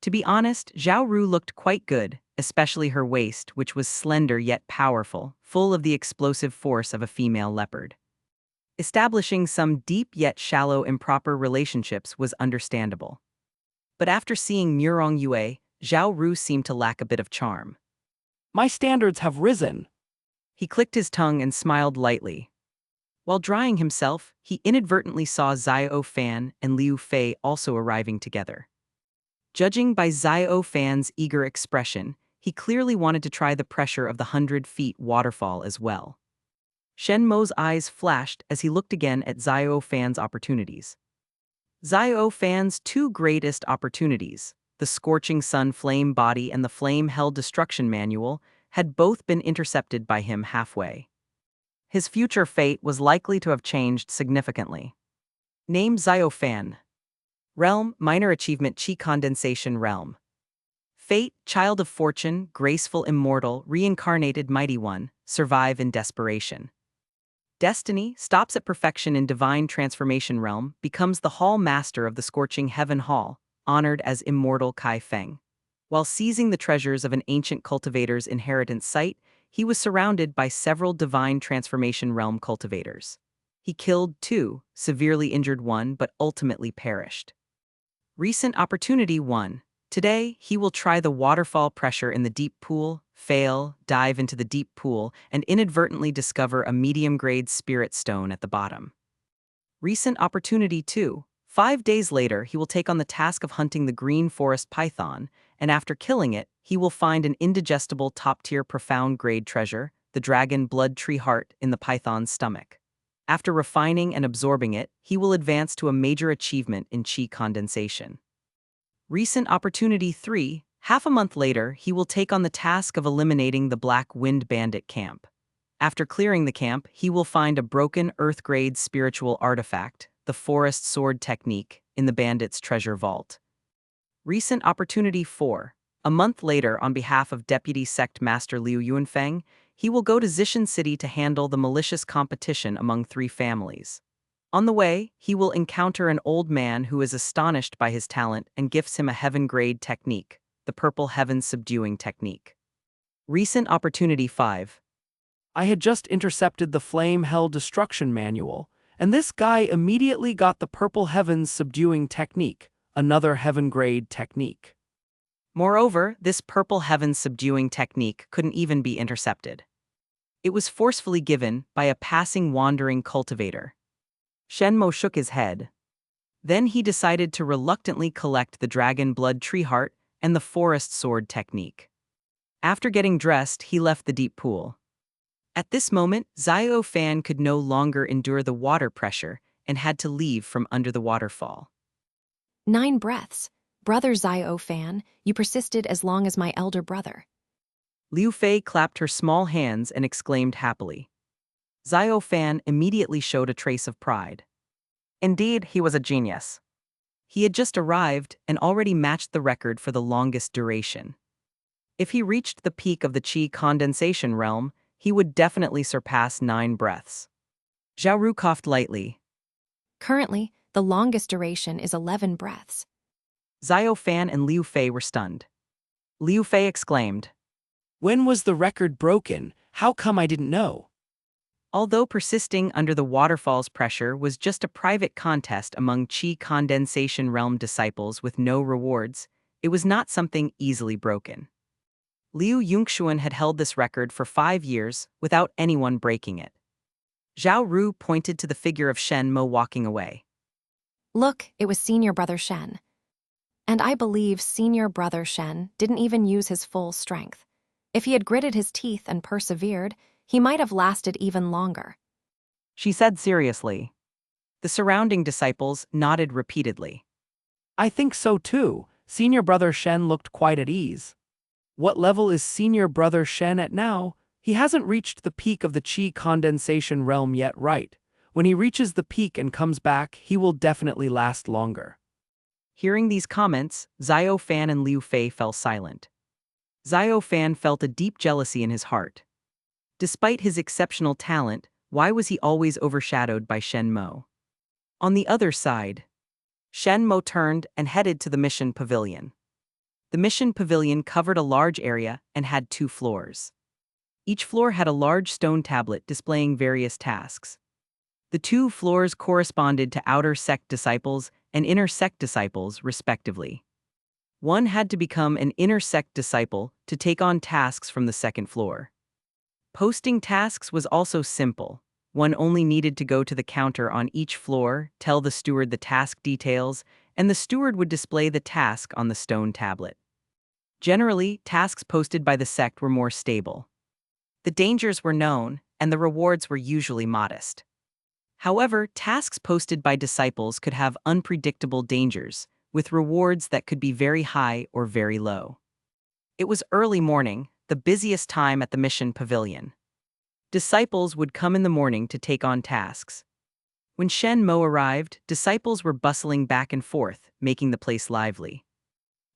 To be honest, Zhao Ru looked quite good, especially her waist, which was slender yet powerful, full of the explosive force of a female leopard. Establishing some deep yet shallow improper relationships was understandable. But after seeing Murong Yue, Zhao Ru seemed to lack a bit of charm. My standards have risen. He clicked his tongue and smiled lightly. While drying himself, he inadvertently saw Xiao Fan and Liu Fei also arriving together. Judging by Xiao Fan's eager expression, he clearly wanted to try the pressure of the 100-feet waterfall as well. Shen Mo's eyes flashed as he looked again at Xiao Fan's opportunities. Xiao Fan's two greatest opportunities, the Scorching Sun Flame Body and the Flame Hell Destruction Manual, had both been intercepted by him halfway. His future fate was likely to have changed significantly. Name Xiao Fan. Realm, Minor Achievement Qi Condensation Realm. Fate, Child of Fortune, Graceful Immortal, Reincarnated Mighty One, Survive in Desperation. Destiny, stops at perfection in Divine Transformation Realm, becomes the Hall Master of the Scorching Heaven Hall, honored as Immortal Kai Feng. While seizing the treasures of an ancient cultivator's inheritance site, he was surrounded by several Divine Transformation Realm cultivators. He killed two, severely injured one, but ultimately perished. Recent Opportunity 1. Today, he will try the waterfall pressure in the deep pool, fail, dive into the deep pool, and inadvertently discover a medium-grade spirit stone at the bottom. Recent Opportunity 2. 5 days later, he will take on the task of hunting the green forest python, and after killing it, he will find an indigestible top-tier profound-grade treasure, the dragon blood tree heart, in the python's stomach. After refining and absorbing it, he will advance to a major achievement in Qi condensation. Recent Opportunity 3. Half a month later, he will take on the task of eliminating the Black Wind Bandit camp. After clearing the camp, he will find a broken Earth-grade spiritual artifact, the Forest Sword Technique, in the bandit's treasure vault. Recent Opportunity 4. A month later, on behalf of Deputy Sect Master Liu Yunfeng, he will go to Zishan City to handle the malicious competition among 3 families. On the way, he will encounter an old man who is astonished by his talent and gifts him a heaven-grade technique, the Purple Heaven Subduing Technique. Recent Opportunity 5. I had just intercepted the Flame Hell Destruction Manual, and this guy immediately got the Purple Heavens Subduing Technique, another heaven-grade technique. Moreover, this Purple Heaven Subduing Technique couldn't even be intercepted. It was forcefully given by a passing wandering cultivator. Shen Mo shook his head. Then he decided to reluctantly collect the dragon blood tree heart and the forest sword technique. After getting dressed, he left the deep pool. At this moment, Xiao Fan could no longer endure the water pressure and had to leave from under the waterfall. 9 breaths. Brother Xiao Fan, you persisted as long as my elder brother. Liu Fei clapped her small hands and exclaimed happily. Xiao Fan immediately showed a trace of pride. Indeed, he was a genius. He had just arrived and already matched the record for the longest duration. If he reached the peak of the Qi condensation realm, he would definitely surpass 9 breaths. Zhao Ru coughed lightly. Currently, the longest duration is 11 breaths. Xiao Fan and Liu Fei were stunned. Liu Fei exclaimed, When was the record broken? How come I didn't know? although persisting under the waterfall's pressure was just a private contest among Qi condensation realm disciples with no rewards, it was not something easily broken. Liu Yunxuan had held this record for 5 years without anyone breaking it. Zhao Ru pointed to the figure of Shen Mo walking away. Look, it was senior brother Shen. And I believe senior brother Shen didn't even use his full strength. If he had gritted his teeth and persevered, he might have lasted even longer. She said seriously. The surrounding disciples nodded repeatedly. I think so too. Senior brother Shen looked quite at ease. What level is senior brother Shen at now? He hasn't reached the peak of the Qi condensation realm yet, right? When he reaches the peak and comes back, he will definitely last longer. Hearing these comments, Xiao Fan and Liu Fei fell silent. Xiao Fan felt a deep jealousy in his heart. Despite his exceptional talent, why was he always overshadowed by Shen Mo? On the other side, Shen Mo turned and headed to the mission pavilion. The mission pavilion covered a large area and had 2 floors. Each floor had a large stone tablet displaying various tasks. The 2 floors corresponded to outer sect disciples and inner sect disciples, respectively. One had to become an inner sect disciple to take on tasks from the second floor. Posting tasks was also simple. One only needed to go to the counter on each floor, tell the steward the task details, and the steward would display the task on the stone tablet. Generally, tasks posted by the sect were more stable. The dangers were known, and the rewards were usually modest. However, tasks posted by disciples could have unpredictable dangers, with rewards that could be very high or very low. It was early morning, the busiest time at the mission pavilion. Disciples would come in the morning to take on tasks. When Shen Mo arrived, disciples were bustling back and forth, making the place lively.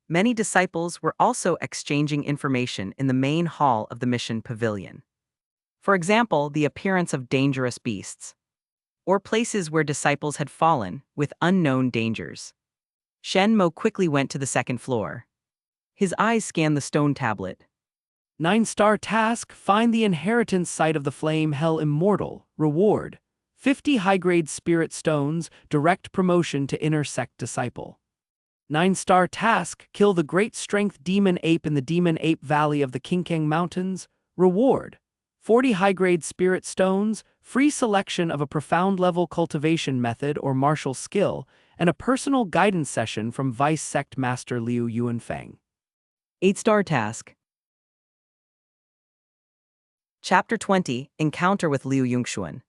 Many disciples were also exchanging information in the main hall of the mission pavilion. For example, the appearance of dangerous beasts, or places where disciples had fallen, with unknown dangers. Shen Mo quickly went to the second floor. His eyes scanned the stone tablet. 9-star task, find the inheritance site of the flame hell immortal. Reward, 50 high-grade spirit stones, direct promotion to inner sect disciple. 9-star task, kill the great strength demon ape in the demon ape valley of the Qingxuan Mountains. Reward, 40 high-grade spirit stones, free selection of a profound level cultivation method or martial skill, and a personal guidance session from Vice Sect Master Liu Yuanfeng. 8-star task. Chapter 20, Encounter with Liu Yongxuan.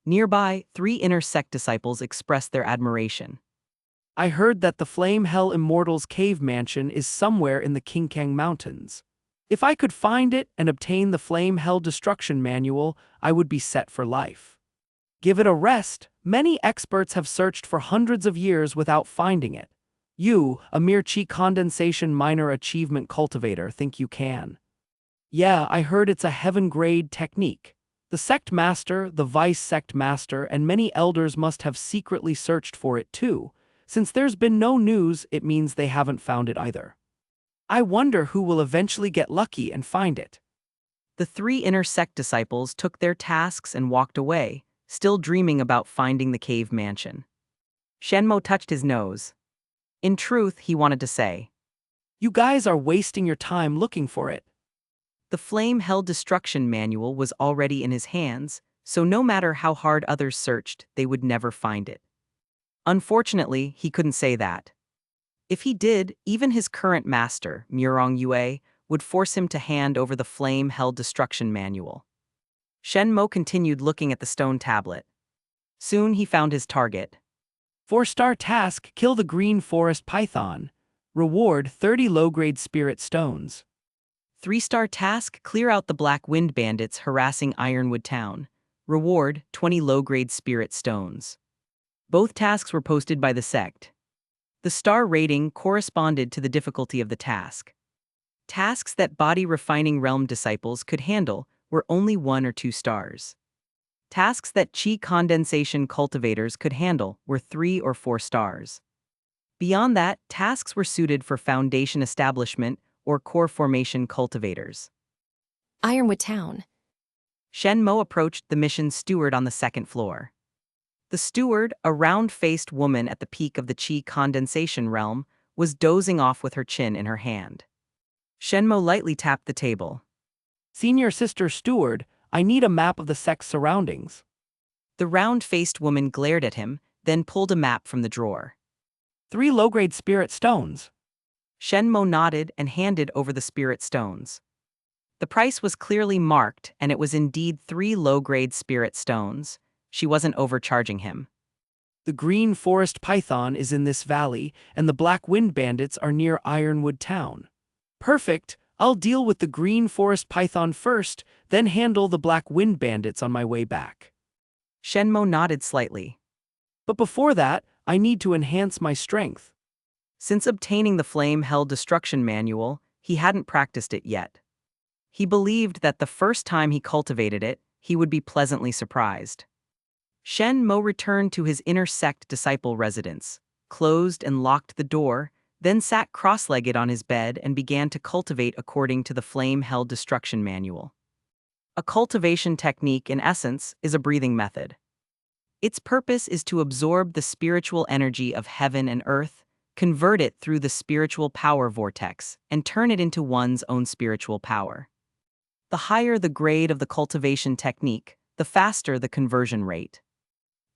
Nearby, 3 inner sect disciples expressed their admiration. I heard that the Flame Hell Immortal's cave mansion is somewhere in the Qingxuan Mountains. If I could find it and obtain the Flame Hell Destruction Manual, I would be set for life. Give it a rest. Many experts have searched for hundreds of years without finding it. You, a mere Qi condensation minor achievement cultivator, think you can. Yeah, I heard it's a heaven-grade technique. The sect master, the vice sect master, and many elders must have secretly searched for it too. Since there's been no news, it means they haven't found it either. I wonder who will eventually get lucky and find it. The 3 inner sect disciples took their tasks and walked away, still dreaming about finding the cave mansion. Shen Mo touched his nose. In truth, he wanted to say, You guys are wasting your time looking for it. the Flame Hell Destruction Manual was already in his hands, so no matter how hard others searched, they would never find it. Unfortunately, he couldn't say that. If he did, even his current master, Murong Yue, would force him to hand over the Flame Hell Destruction Manual. Shen Mo continued looking at the stone tablet. Soon he found his target. 4-star task, kill the green forest python. Reward, 30 low-grade spirit stones. 3-star task, clear out the Black Wind bandits harassing Ironwood Town. Reward, 20 low-grade spirit stones. Both tasks were posted by the sect. The star rating corresponded to the difficulty of the task. Tasks that body refining realm disciples could handle were only 1 or 2 stars. Tasks that Qi condensation cultivators could handle were 3 or 4 stars. Beyond that, tasks were suited for foundation establishment or core formation cultivators. Ironwood Town. Shen Mo approached the mission's steward on the second floor. The steward, a round-faced woman at the peak of the Qi condensation realm, was dozing off with her chin in her hand. Shen Mo lightly tapped the table. Senior Sister Steward, I need a map of the sect's surroundings. The round-faced woman glared at him, then pulled a map from the drawer. 3 low-grade spirit stones. Shen Mo nodded and handed over the spirit stones. The price was clearly marked, and it was indeed 3 low-grade spirit stones. She wasn't overcharging him. The green forest python is in this valley, and the Black Wind bandits are near Ironwood Town. Perfect. I'll deal with the green forest python first, then handle the Black Wind bandits on my way back. Shen Mo nodded slightly. But before that, I need to enhance my strength. Since obtaining the Flame Hell Destruction Manual, he hadn't practiced it yet. He believed that the first time he cultivated it, he would be pleasantly surprised. Shen Mo returned to his inner sect disciple residence, closed and locked the door, then sat cross-legged on his bed and began to cultivate according to the Flame Hell Destruction Manual. A cultivation technique, in essence, is a breathing method. Its purpose is to absorb the spiritual energy of heaven and earth, convert it through the spiritual power vortex, and turn it into one's own spiritual power. The higher the grade of the cultivation technique, the faster the conversion rate.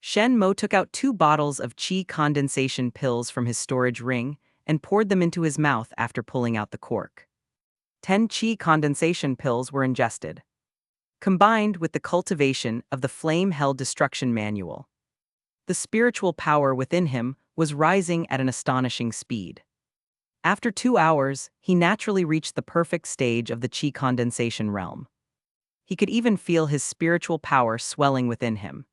Shen Mo took out 2 bottles of Qi condensation pills from his storage ring and poured them into his mouth after pulling out the cork. 10 Qi condensation pills were ingested. Combined with the cultivation of the Flame Hell Destruction Manual, The spiritual power within him was rising at an astonishing speed. After 2 hours, he naturally reached the perfect stage of the qi condensation realm. He could even feel his spiritual power swelling within him.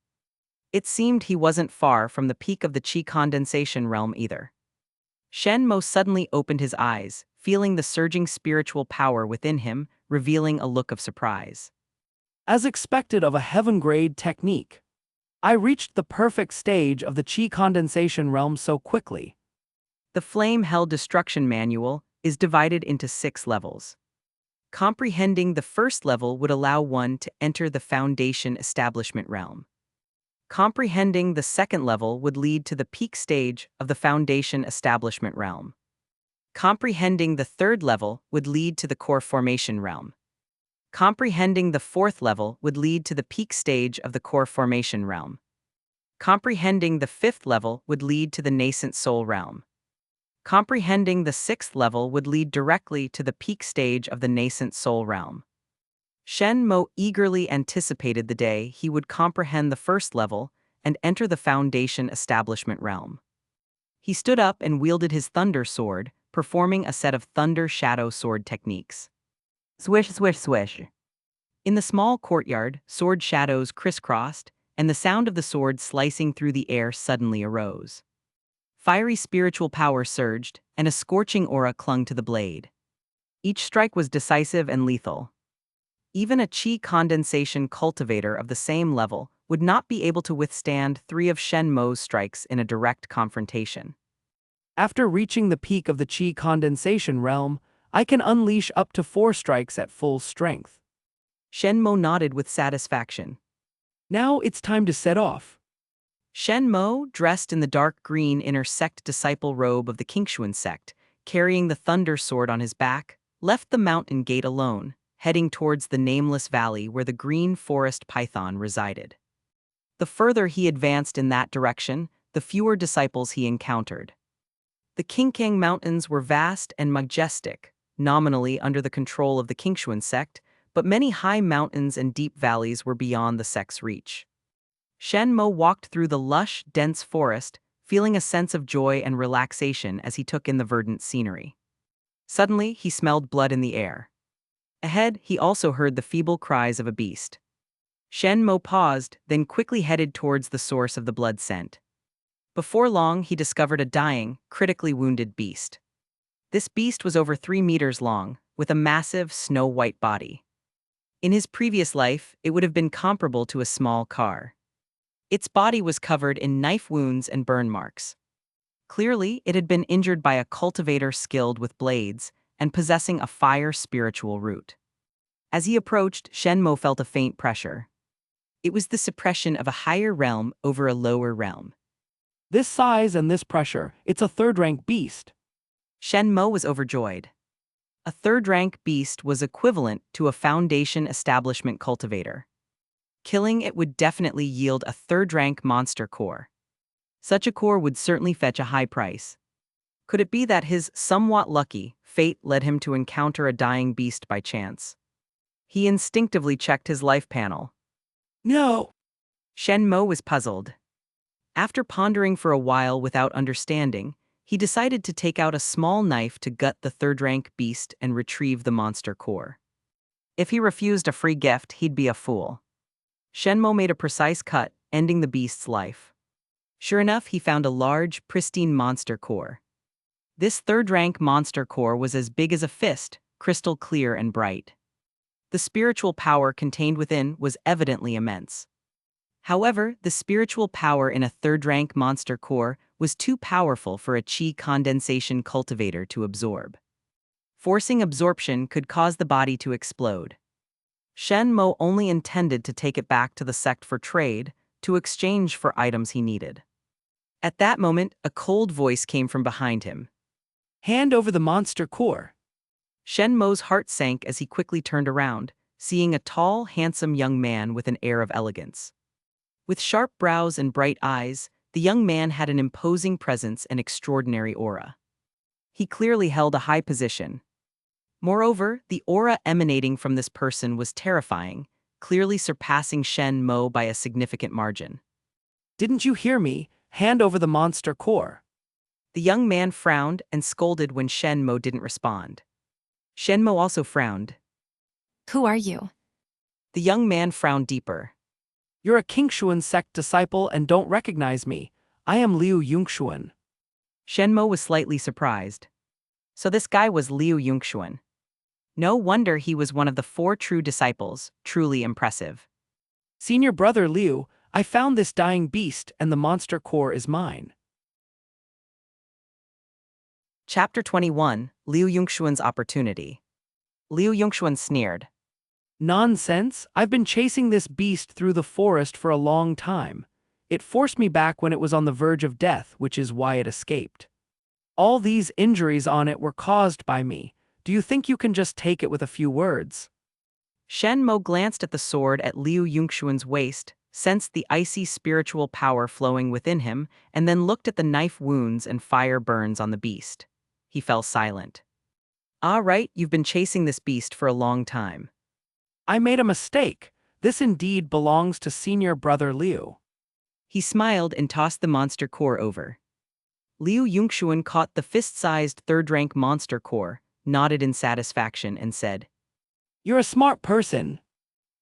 It seemed he wasn't far from the peak of the qi condensation realm either. Shen Mo suddenly opened his eyes, feeling the surging spiritual power within him, revealing a look of surprise. As expected of a heaven-grade technique, I reached the perfect stage of the qi condensation realm so quickly. The Flame Hell Destruction Manual is divided into 6 levels. Comprehending the first level would allow one to enter the Foundation Establishment realm. Comprehending the second level would lead to the peak stage of the Foundation Establishment realm. Comprehending the third level would lead to the Core Formation realm. Comprehending the fourth level would lead to the peak stage of the Core Formation realm. Comprehending the fifth level would lead to the Nascent Soul realm. Comprehending the sixth level would lead directly to the peak stage of the Nascent Soul realm. Shen Mo eagerly anticipated the day he would comprehend the first level and enter the Foundation Establishment realm. He stood up and wielded his Thunder Sword, performing a set of Thunder Shadow Sword techniques. Swish, swish, swish. In the small courtyard, sword shadows crisscrossed, and the sound of the sword slicing through the air suddenly arose. Fiery spiritual power surged, and a scorching aura clung to the blade. Each strike was decisive and lethal. Even a qi condensation cultivator of the same level would not be able to withstand 3 of Shen Mo's strikes in a direct confrontation. After reaching the peak of the qi condensation realm, I can unleash up to 4 strikes at full strength. Shen Mo nodded with satisfaction. Now it's time to set off. Shen Mo, dressed in the dark green inner sect disciple robe of the Qingxuan Sect, carrying the Thunder Sword on his back, left the mountain gate alone, heading towards the nameless valley where the green forest python resided. The further he advanced in that direction, the fewer disciples he encountered. The Qingxuan Mountains were vast and majestic, nominally under the control of the Qingxuan Sect, but many high mountains and deep valleys were beyond the sect's reach. Shen Mo walked through the lush, dense forest, feeling a sense of joy and relaxation as he took in the verdant scenery. Suddenly, he smelled blood in the air. Ahead, he also heard the feeble cries of a beast. Shen Mo paused, then quickly headed towards the source of the blood scent. Before long, he discovered a dying, critically wounded beast. This beast was over 3 meters long, with a massive, snow-white body. In his previous life, it would have been comparable to a small car. Its body was covered in knife wounds and burn marks. Clearly, it had been injured by a cultivator skilled with blades and possessing a fire spiritual root. As he approached, Shen Mo felt a faint pressure. It was the suppression of a higher realm over a lower realm. This size and this pressure, it's a third-rank beast. Shen Mo was overjoyed. A third-rank beast was equivalent to a Foundation Establishment cultivator. Killing it would definitely yield a third-rank monster core. Such a core would certainly fetch a high price. Could it be that his somewhat lucky fate led him to encounter a dying beast by chance? He instinctively checked his life panel. No. Shen Mo was puzzled. After pondering for a while without understanding, he decided to take out a small knife to gut the third-rank beast and retrieve the monster core. If he refused a free gift, he'd be a fool. Shen Mo made a precise cut, ending the beast's life. Sure enough, he found a large, pristine monster core. This third-rank monster core was as big as a fist, crystal clear and bright. The spiritual power contained within was evidently immense. However, the spiritual power in a third-rank monster core was too powerful for a qi condensation cultivator to absorb. Forcing absorption could cause the body to explode. Shen Mo only intended to take it back to the sect for trade, to exchange for items he needed. At that moment, a cold voice came from behind him. Hand over the monster core. Shen Mo's heart sank as he quickly turned around, seeing a tall, handsome young man with an air of elegance. With sharp brows and bright eyes, the young man had an imposing presence and extraordinary aura. He clearly held a high position. Moreover, the aura emanating from this person was terrifying, clearly surpassing Shen Mo by a significant margin. Didn't you hear me? Hand over the monster core. The young man frowned and scolded when Shen Mo didn't respond. Shen Mo also frowned. Who are you? The young man frowned deeper. You're a Qingxuan Sect disciple and don't recognize me. I am Liu Yongxuan. Shen Mo was slightly surprised. So this guy was Liu Yongxuan. No wonder he was one of the 4 true disciples, truly impressive. Senior brother Liu, I found this dying beast and the monster core is mine. Chapter 21, Liu Yongxuan's Opportunity. Liu Yongxuan sneered. Nonsense, I've been chasing this beast through the forest for a long time. It forced me back when it was on the verge of death, which is why it escaped. All these injuries on it were caused by me. Do you think you can just take it with a few words? Shen Mo glanced at the sword at Liu Yongxuan's waist, sensed the icy spiritual power flowing within him, and then looked at the knife wounds and fire burns on the beast. He fell silent. "Ah, right, you've been chasing this beast for a long time." I made a mistake. This indeed belongs to senior brother Liu. He smiled and tossed the monster core over. Liu Yongxuan caught the fist-sized third-rank monster core, nodded in satisfaction, and said, You're a smart person.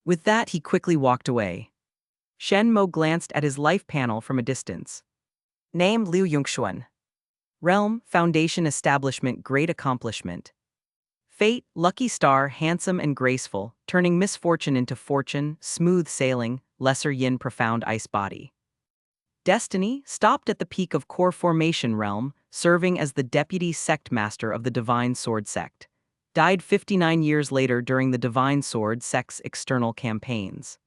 With that, he quickly walked away. Shen Mo glanced at his life panel from a distance. Name Liu Yongxuan. Realm, Foundation Establishment, Great Accomplishment. Fate, Lucky Star, Handsome and Graceful, turning misfortune into fortune, Smooth Sailing, Lesser Yin, Profound Ice Body. Destiny, stopped at the peak of Core Formation Realm, serving as the Deputy Sect Master of the Divine Sword Sect. Died 59 years later during the Divine Sword Sect's external campaigns.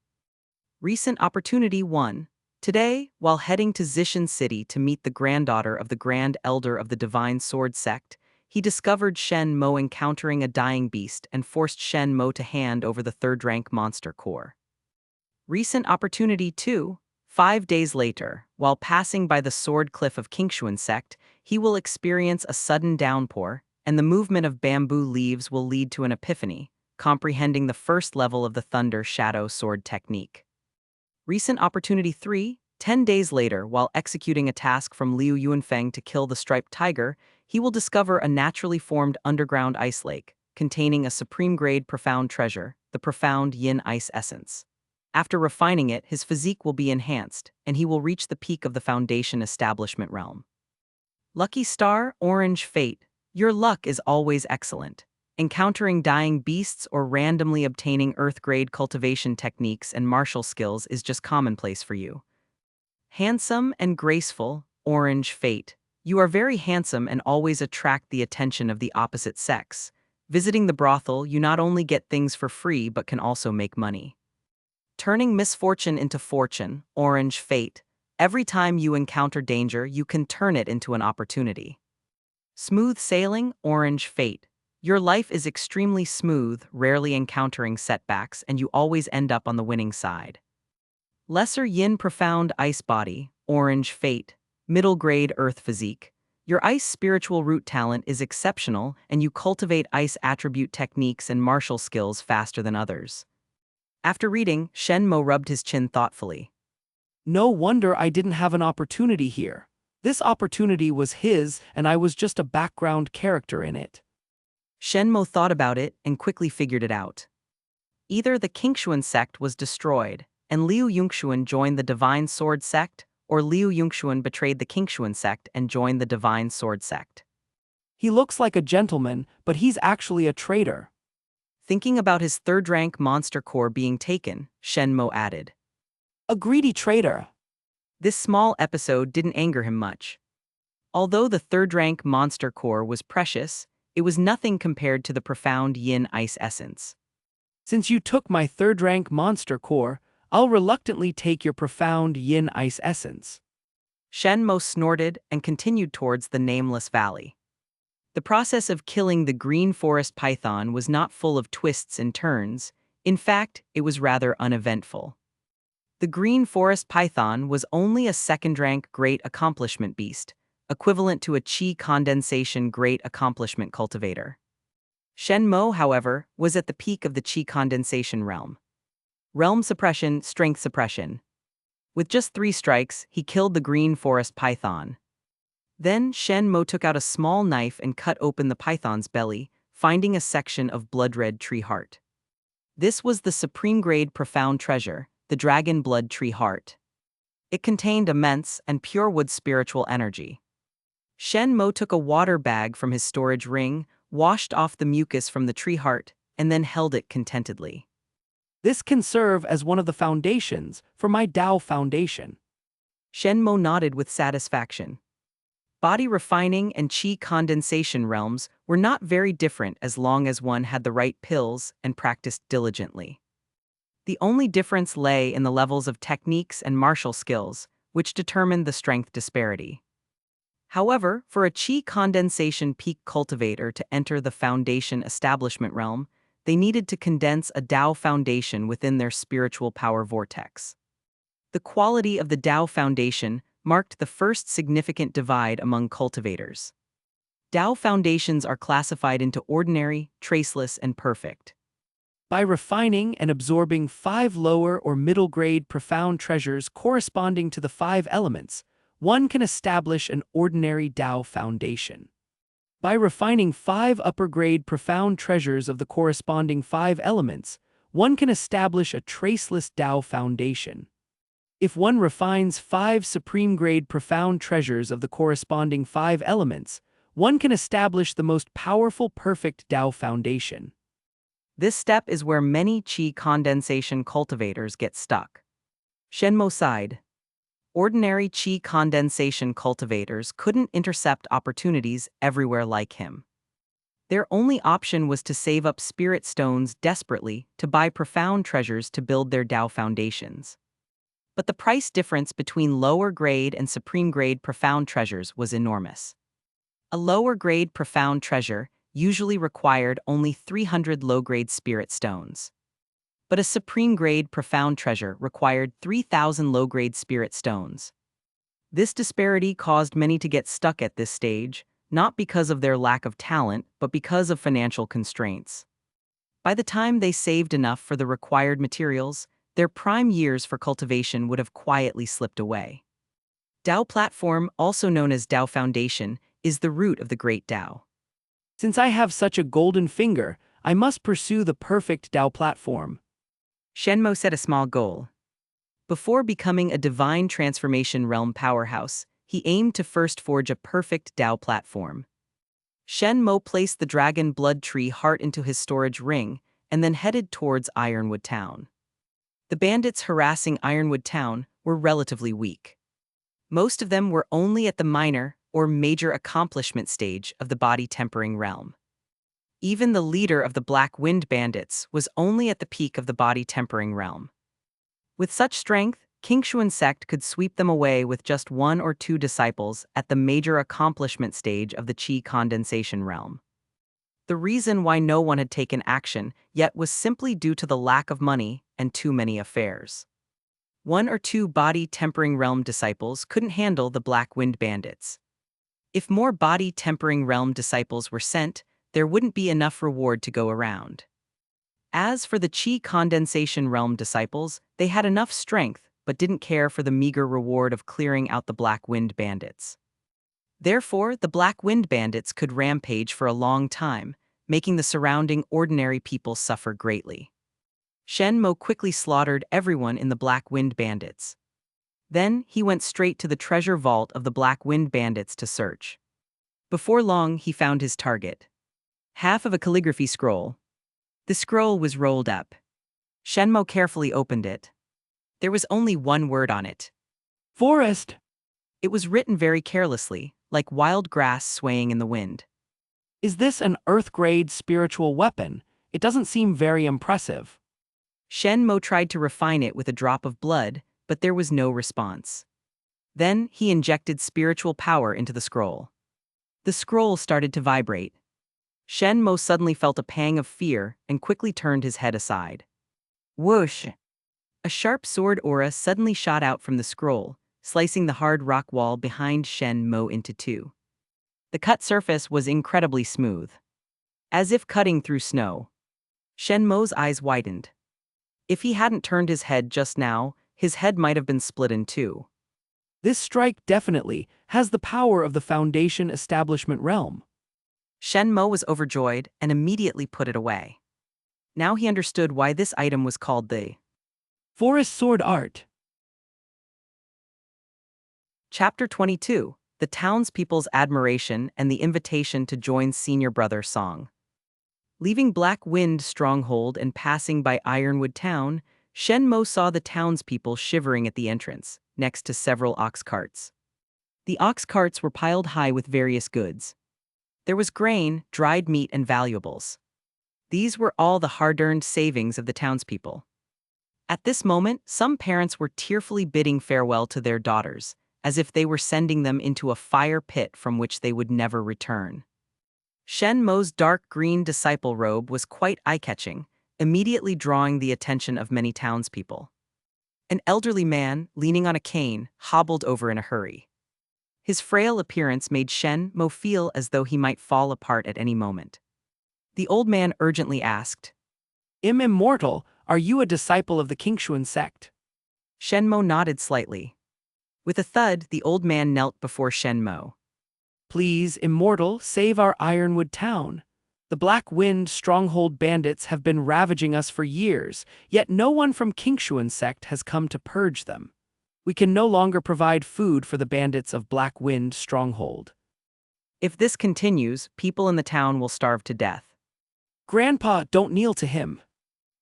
Recent Opportunity 1. Today, while heading to Zishan City to meet the granddaughter of the Grand Elder of the Divine Sword Sect, he discovered Shen Mo encountering a dying beast and forced Shen Mo to hand over the third-rank monster core. Recent Opportunity 2. 5 days later, while passing by the sword cliff of Qingxuan Sect, he will experience a sudden downpour, and the movement of bamboo leaves will lead to an epiphany, comprehending the first level of the Thunder Shadow Sword technique. Recent Opportunity 3. 10 days later, while executing a task from Liu Yuanfeng to kill the striped tiger, he will discover a naturally formed underground ice lake, containing a supreme-grade profound treasure, the profound Yin Ice Essence. After refining it, his physique will be enhanced, and he will reach the peak of the Foundation Establishment realm. Lucky Star, Orange Fate. Your luck is always excellent. Encountering dying beasts or randomly obtaining Earth-grade cultivation techniques and martial skills is just commonplace for you. Handsome and Graceful, Orange Fate. You are very handsome and always attract the attention of the opposite sex. Visiting the brothel, you not only get things for free but can also make money. Turning misfortune into fortune, Orange Fate. Every time you encounter danger, you can turn it into an opportunity. Smooth Sailing, Orange Fate. Your life is extremely smooth, rarely encountering setbacks, and you always end up on the winning side. Lesser Yin, Profound Ice Body, Orange Fate. Middle grade Earth Physique. Your ice spiritual root talent is exceptional, and you cultivate ice attribute techniques and martial skills faster than others. After reading, Shen Mo rubbed his chin thoughtfully. No wonder I didn't have an opportunity here. This opportunity was his, and I was just a background character in it. Shen Mo thought about it and quickly figured it out. Either the Qingxuan Sect was destroyed, and Liu Yongxuan joined the Divine Sword Sect, or Liu Yongxuan betrayed the Qingxuan Sect and joined the Divine Sword Sect. He looks like a gentleman, but he's actually a traitor. Thinking about his third-rank monster core being taken, Shen Mo added. A greedy traitor. This small episode didn't anger him much. Although the third-rank monster core was precious, it was nothing compared to the profound Yin Ice Essence. Since you took my third-rank monster core, I'll reluctantly take your profound Yin Ice Essence. Shen Mo snorted and continued towards the nameless valley. The process of killing the green forest python was not full of twists and turns. In fact, it was rather uneventful. The green forest python was only a second-rank Great Accomplishment beast, equivalent to a Qi condensation Great Accomplishment cultivator. Shen Mo, however, was at the peak of the Qi condensation realm. Realm suppression, strength suppression. With just 3 strikes, he killed the green forest python. Then Shen Mo took out a small knife and cut open the python's belly, finding a section of blood-red tree heart. This was the supreme-grade profound treasure, the dragon blood tree heart. It contained immense and pure wood spiritual energy. Shen Mo took a water bag from his storage ring, washed off the mucus from the tree heart, and then held it contentedly. This can serve as one of the foundations for my Dao foundation. Shen Mo nodded with satisfaction. Body refining and qi condensation realms were not very different as long as one had the right pills and practiced diligently. The only difference lay in the levels of techniques and martial skills, which determined the strength disparity. However, for a qi condensation peak cultivator to enter the foundation establishment realm, they needed to condense a Dao foundation within their spiritual power vortex. The quality of the Dao foundation marked the first significant divide among cultivators. Dao foundations are classified into ordinary, traceless, and perfect. By refining and absorbing 5 lower or middle-grade profound treasures corresponding to the 5 elements, one can establish an ordinary Dao foundation. By refining 5 upper-grade profound treasures of the corresponding 5 elements, one can establish a traceless Dao foundation. If one refines 5 supreme-grade profound treasures of the corresponding 5 elements, one can establish the most powerful perfect Dao foundation. This step is where many qi condensation cultivators get stuck. Shen Mo sighed. Ordinary qi condensation cultivators couldn't intercept opportunities everywhere like him. Their only option was to save up spirit stones desperately to buy profound treasures to build their Dao foundations. But the price difference between lower-grade and supreme-grade profound treasures was enormous. A lower-grade profound treasure usually required only 300 low-grade spirit stones. But a supreme-grade profound treasure required 3,000 low-grade spirit stones. This disparity caused many to get stuck at this stage, not because of their lack of talent, but because of financial constraints. By the time they saved enough for the required materials, their prime years for cultivation would have quietly slipped away. Dao platform, also known as Dao foundation, is the root of the great Dao. Since I have such a golden finger, I must pursue the perfect Dao platform. Shen Mo set a small goal. Before becoming a divine transformation realm powerhouse, he aimed to first forge a perfect Dao platform. Shen Mo placed the dragon blood tree heart into his storage ring and then headed towards Ironwood Town. The bandits harassing Ironwood Town were relatively weak. Most of them were only at the minor or major accomplishment stage of the body tempering realm. Even the leader of the Black Wind Bandits was only at the peak of the body tempering realm. With such strength, Qingxuan Sect could sweep them away with just 1 or 2 disciples at the major accomplishment stage of the qi condensation realm. The reason why no one had taken action yet was simply due to the lack of money and too many affairs. 1 or 2 body tempering realm disciples couldn't handle the Black Wind Bandits. If more body tempering realm disciples were sent, there wouldn't be enough reward to go around. As for the qi condensation realm disciples, they had enough strength but didn't care for the meager reward of clearing out the Black Wind Bandits. Therefore, the Black Wind Bandits could rampage for a long time, making the surrounding ordinary people suffer greatly. Shen Mo quickly slaughtered everyone in the Black Wind Bandits. Then he went straight to the treasure vault of the Black Wind Bandits to search. Before long, he found his target. Half of a calligraphy scroll. The scroll was rolled up. Shen Mo carefully opened it. There was only one word on it. Forest. It was written very carelessly, like wild grass swaying in the wind. Is this an Earth-grade spiritual weapon? It doesn't seem very impressive. Shen Mo tried to refine it with a drop of blood, but there was no response. Then he injected spiritual power into the scroll. The scroll started to vibrate. Shen Mo suddenly felt a pang of fear and quickly turned his head aside. Whoosh! A sharp sword aura suddenly shot out from the scroll, slicing the hard rock wall behind Shen Mo into 2. The cut surface was incredibly smooth, as if cutting through snow. Shen Mo's eyes widened. If he hadn't turned his head just now, his head might have been split in two. This strike definitely has the power of the Foundation Establishment realm. Shen Mo was overjoyed and immediately put it away. Now he understood why this item was called the Forest Sword Art. Chapter 22, The Townspeople's Admiration and the Invitation to Join Senior Brother Song. Leaving Black Wind Stronghold and passing by Ironwood Town, Shen Mo saw the townspeople shivering at the entrance, next to several ox carts. The ox carts were piled high with various goods. There was grain, dried meat, and valuables. These were all the hard-earned savings of the townspeople. At this moment, some parents were tearfully bidding farewell to their daughters, as if they were sending them into a fire pit from which they would never return. Shen Mo's dark green disciple robe was quite eye-catching, immediately drawing the attention of many townspeople. An elderly man, leaning on a cane, hobbled over in a hurry. His frail appearance made Shen Mo feel as though he might fall apart at any moment. The old man urgently asked, Immortal, are you a disciple of the Qingxuan Sect? Shen Mo nodded slightly. With a thud, the old man knelt before Shen Mo. Please, Immortal, save our Ironwood Town. The Black Wind Stronghold bandits have been ravaging us for years, yet no one from Qingxuan Sect has come to purge them. We can no longer provide food for the bandits of Black Wind Stronghold. If this continues, people in the town will starve to death. Grandpa, don't kneel to him.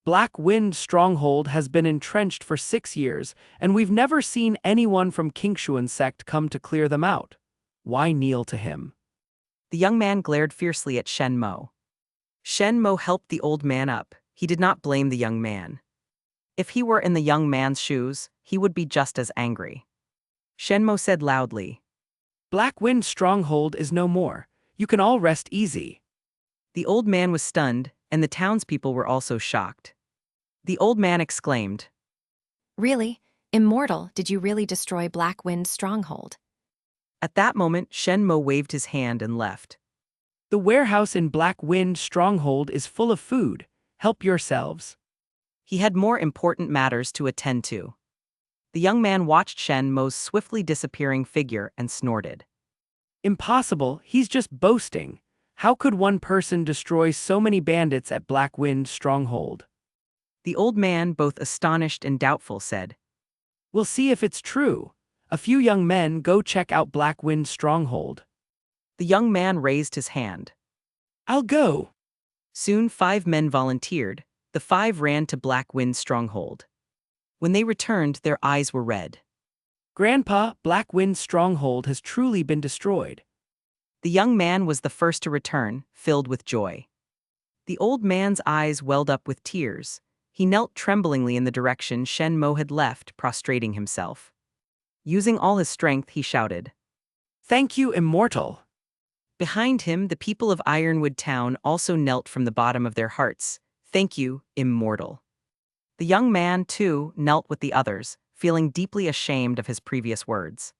Black Wind Stronghold has been entrenched for 6 years, and we've never seen anyone from Qingxuan Sect come to clear them out. Why kneel to him? The young man glared fiercely at Shen Mo. Shen Mo helped the old man up. He did not blame the young man. If he were in the young man's shoes, he would be just as angry. Shen Mo said loudly, Black Wind Stronghold is no more. You can all rest easy. The old man was stunned, and the townspeople were also shocked. The old man exclaimed, Really? Immortal, did you really destroy Black Wind Stronghold? At that moment, Shen Mo waved his hand and left. The warehouse in Black Wind Stronghold is full of food. Help yourselves. He had more important matters to attend to. The young man watched Shen Mo's swiftly disappearing figure and snorted. Impossible, he's just boasting. How could one person destroy so many bandits at Black Wind Stronghold? The old man, both astonished and doubtful, said, We'll see if it's true. A few young men go check out Black Wind Stronghold. The young man raised his hand. I'll go. Soon 5 men volunteered. The 5 ran to Black Wind Stronghold. When they returned, their eyes were red. Grandpa, Black Wind Stronghold has truly been destroyed. The young man was the first to return, filled with joy. The old man's eyes welled up with tears. He knelt tremblingly in the direction Shen Mo had left, prostrating himself. Using all his strength, he shouted, Thank you, Immortal. Behind him, the people of Ironwood Town also knelt from the bottom of their hearts. Thank you, Immortal. The young man, too, knelt with the others, feeling deeply ashamed of his previous words.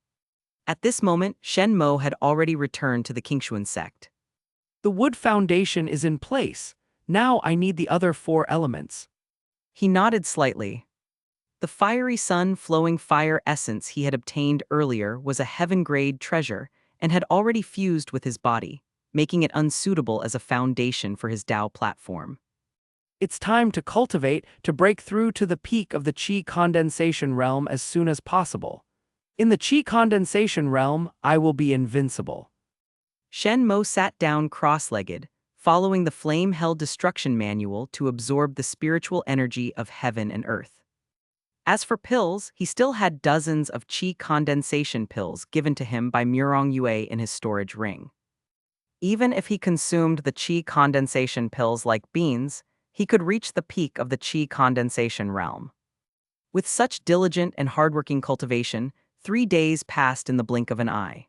At this moment, Shen Mo had already returned to the Qingxuan Sect. The wood foundation is in place. Now I need the other 4 elements. He nodded slightly. The fiery sun-flowing fire essence he had obtained earlier was a heaven-grade treasure and had already fused with his body, making it unsuitable as a foundation for his Tao platform. It's time to cultivate to break through to the peak of the Qi condensation realm as soon as possible. In the Qi condensation realm, I will be invincible. Shen Mo sat down cross-legged, following the flame-held destruction manual to absorb the spiritual energy of heaven and earth. As for pills, he still had dozens of Qi condensation pills given to him by Murong Yue in his storage ring. Even if he consumed the Qi condensation pills like beans, he could reach the peak of the Qi condensation realm. With such diligent and hardworking cultivation, 3 days passed in the blink of an eye.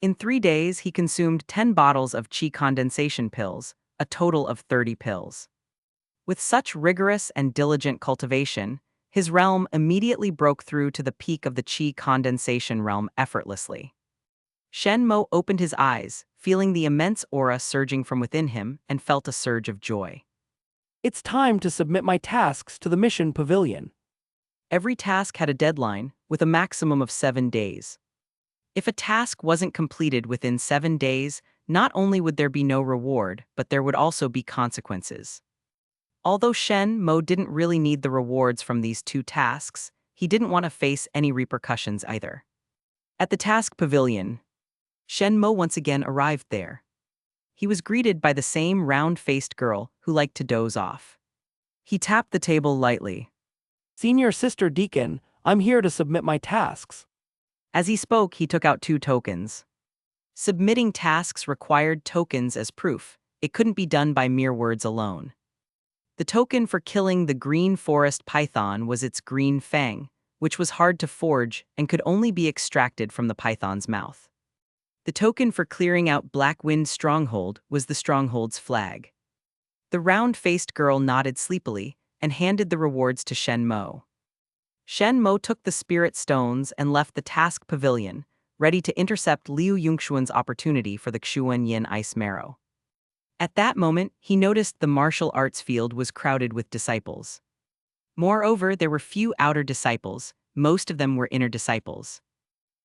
In 3 days, he consumed 10 bottles of Qi condensation pills, a total of 30 pills. With such rigorous and diligent cultivation, his realm immediately broke through to the peak of the Qi condensation realm effortlessly. Shen Mo opened his eyes, feeling the immense aura surging from within him, and felt a surge of joy. It's time to submit my tasks to the mission pavilion. Every task had a deadline, with a maximum of 7 days. If a task wasn't completed within 7 days, not only would there be no reward, but there would also be consequences. Although Shen Mo didn't really need the rewards from these 2 tasks, he didn't want to face any repercussions either. At the task pavilion, Shen Mo once again arrived there. He was greeted by the same round-faced girl who liked to doze off. He tapped the table lightly. Senior Sister Deacon, I'm here to submit my tasks. As he spoke, he took out 2 tokens. Submitting tasks required tokens as proof. It couldn't be done by mere words alone. The token for killing the green forest python was its green fang, which was hard to forge and could only be extracted from the python's mouth. The token for clearing out Blackwind Stronghold was the stronghold's flag. The round-faced girl nodded sleepily and handed the rewards to Shen Mo. Shen Mo took the spirit stones and left the task pavilion, ready to intercept Liu Yongxuan's opportunity for the Qingxuan Yin Ice Marrow. At that moment, he noticed the martial arts field was crowded with disciples. Moreover, there were few outer disciples, most of them were inner disciples.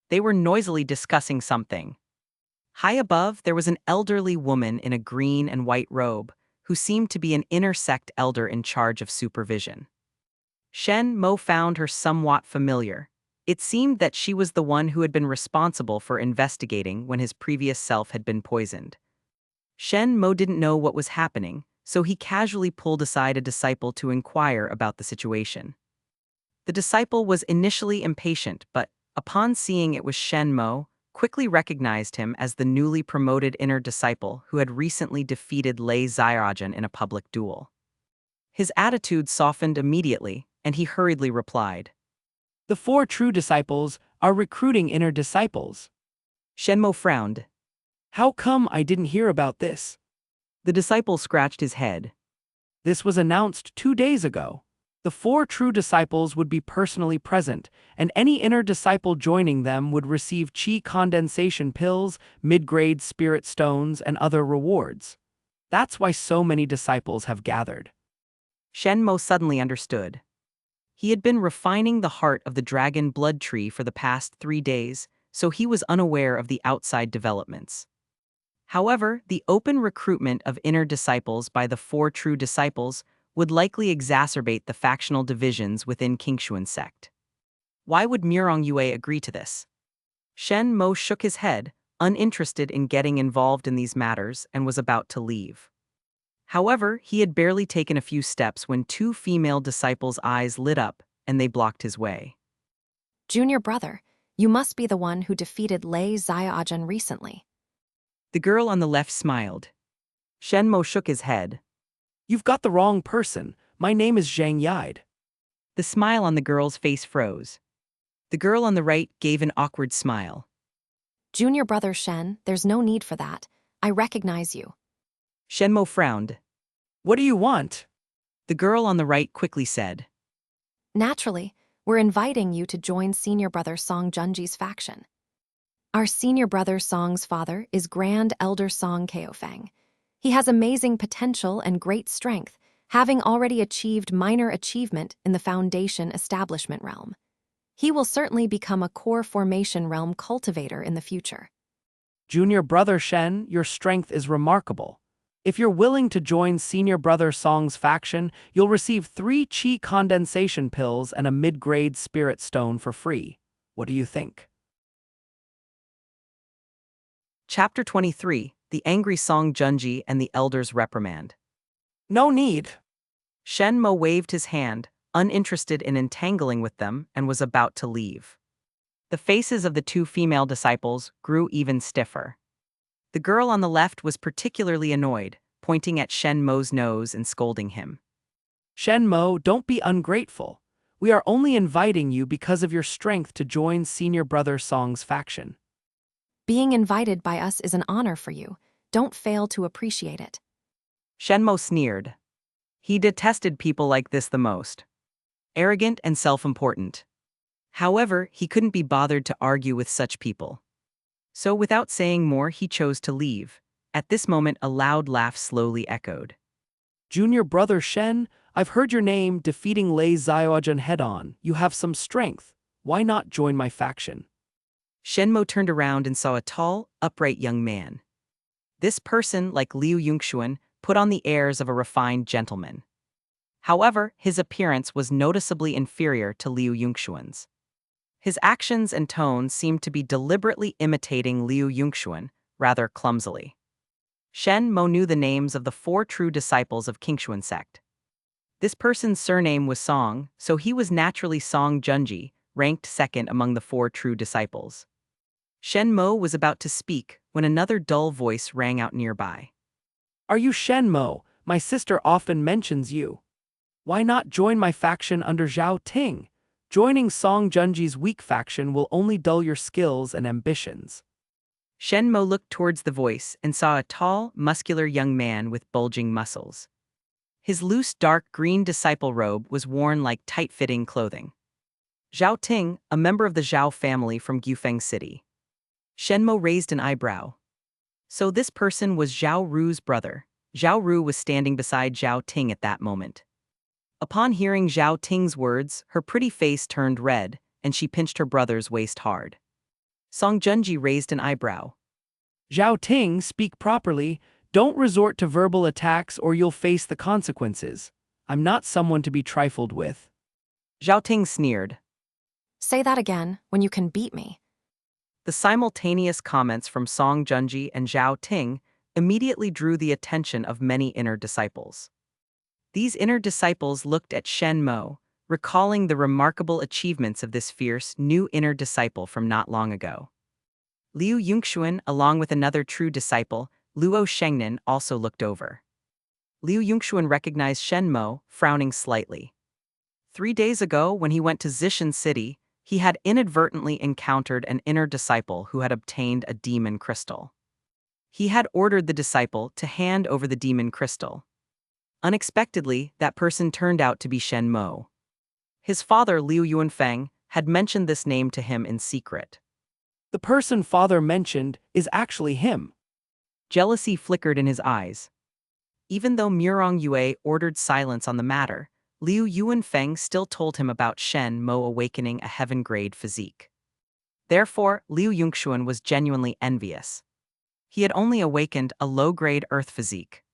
They were noisily discussing something. High above, there was an elderly woman in a green and white robe, who seemed to be an inner sect elder in charge of supervision. Shen Mo found her somewhat familiar. It seemed that she was the one who had been responsible for investigating when his previous self had been poisoned. Shen Mo didn't know what was happening, so he casually pulled aside a disciple to inquire about the situation. The disciple was initially impatient, but, upon seeing it was Shen Mo, quickly recognized him as the newly promoted inner disciple who had recently defeated Lei Xiaojun in a public duel. His attitude softened immediately, and he hurriedly replied. The 4 true disciples are recruiting inner disciples. Shen Mo frowned. How come I didn't hear about this? The disciple scratched his head. This was announced 2 days ago. The 4 true disciples would be personally present, and any inner disciple joining them would receive qi condensation pills, mid-grade spirit stones, and other rewards. That's why so many disciples have gathered. Shen Mo suddenly understood. He had been refining the heart of the dragon blood tree for the past 3 days, so he was unaware of the outside developments. However, the open recruitment of inner disciples by the 4 true disciples would likely exacerbate the factional divisions within Qingxuan Sect. Why would Murong Yue agree to this? Shen Mo shook his head, uninterested in getting involved in these matters, and was about to leave. However, he had barely taken a few steps when 2 female disciples' eyes lit up, and they blocked his way. Junior brother, you must be the one who defeated Lei Xiaojun recently. The girl on the left smiled. Shen Mo shook his head. You've got the wrong person. My name is Zhang Yide. The smile on the girl's face froze. The girl on the right gave an awkward smile. Junior brother Shen, there's no need for that. I recognize you. Shen Mo frowned. What do you want? The girl on the right quickly said. Naturally, we're inviting you to join senior brother Song Junji's faction. Our senior brother Song's father is Grand Elder Song Keofeng. He has amazing potential and great strength, having already achieved minor achievement in the Foundation Establishment realm. He will certainly become a core formation realm cultivator in the future. Junior brother Shen, your strength is remarkable. If you're willing to join senior brother Song's faction, you'll receive 3 qi condensation pills and a mid-grade spirit stone for free. What do you think? Chapter 23, The Angry Song Junji and the Elder's Reprimand. No need. Shen Mo waved his hand, uninterested in entangling with them, and was about to leave. The faces of the 2 female disciples grew even stiffer. The girl on the left was particularly annoyed, pointing at Shen Mo's nose and scolding him. Shen Mo, don't be ungrateful. We are only inviting you because of your strength to join senior brother Song's faction. Being invited by us is an honor for you. Don't fail to appreciate it. Shen Mo sneered. He detested people like this the most. Arrogant and self-important. However, he couldn't be bothered to argue with such people. So without saying more, he chose to leave. At this moment, a loud laugh slowly echoed. Junior brother Shen, I've heard your name, defeating Lei Xiaojun head-on. You have some strength. Why not join my faction? Shen Mo turned around and saw a tall, upright young man. This person, like Liu Yongxuan, put on the airs of a refined gentleman. However, his appearance was noticeably inferior to Liu Yongxuan's. His actions and tone seemed to be deliberately imitating Liu Yongxuan, rather clumsily. Shen Mo knew the names of the 4 true disciples of Qingxuan Sect. This person's surname was Song, so he was naturally Song Junji, ranked second among the 4 true disciples. Shen Mo was about to speak when another dull voice rang out nearby. Are you Shen Mo? My sister often mentions you. Why not join my faction under Zhao Ting? Joining Song Junji's weak faction will only dull your skills and ambitions. Shen Mo looked towards the voice and saw a tall, muscular young man with bulging muscles. His loose dark green disciple robe was worn like tight-fitting clothing. Zhao Ting, a member of the Zhao family from Gufeng City. Shen Mo raised an eyebrow. So this person was Zhao Ru's brother. Zhao Ru was standing beside Zhao Ting at that moment. Upon hearing Zhao Ting's words, her pretty face turned red, and she pinched her brother's waist hard. Song Junji raised an eyebrow. Zhao Ting, speak properly. Don't resort to verbal attacks or you'll face the consequences. I'm not someone to be trifled with. Zhao Ting sneered. Say that again, when you can beat me. The simultaneous comments from Song Junji and Zhao Ting immediately drew the attention of many inner disciples. These inner disciples looked at Shen Mo, recalling the remarkable achievements of this fierce, new inner disciple from not long ago. Liu Yongxuan, along with another true disciple, Luo Shengnan, also looked over. Liu Yongxuan recognized Shen Mo, frowning slightly. 3 days ago, when he went to Zishan City, he had inadvertently encountered an inner disciple who had obtained a demon crystal. He had ordered the disciple to hand over the demon crystal. Unexpectedly, that person turned out to be Shen Mo. His father, Liu Yuanfeng, had mentioned this name to him in secret. The person father mentioned is actually him. Jealousy flickered in his eyes. Even though Murong Yue ordered silence on the matter, Liu Yuanfeng still told him about Shen Mo awakening a heaven-grade physique. Therefore, Liu Yongxuan was genuinely envious. He had only awakened a low-grade earth physique.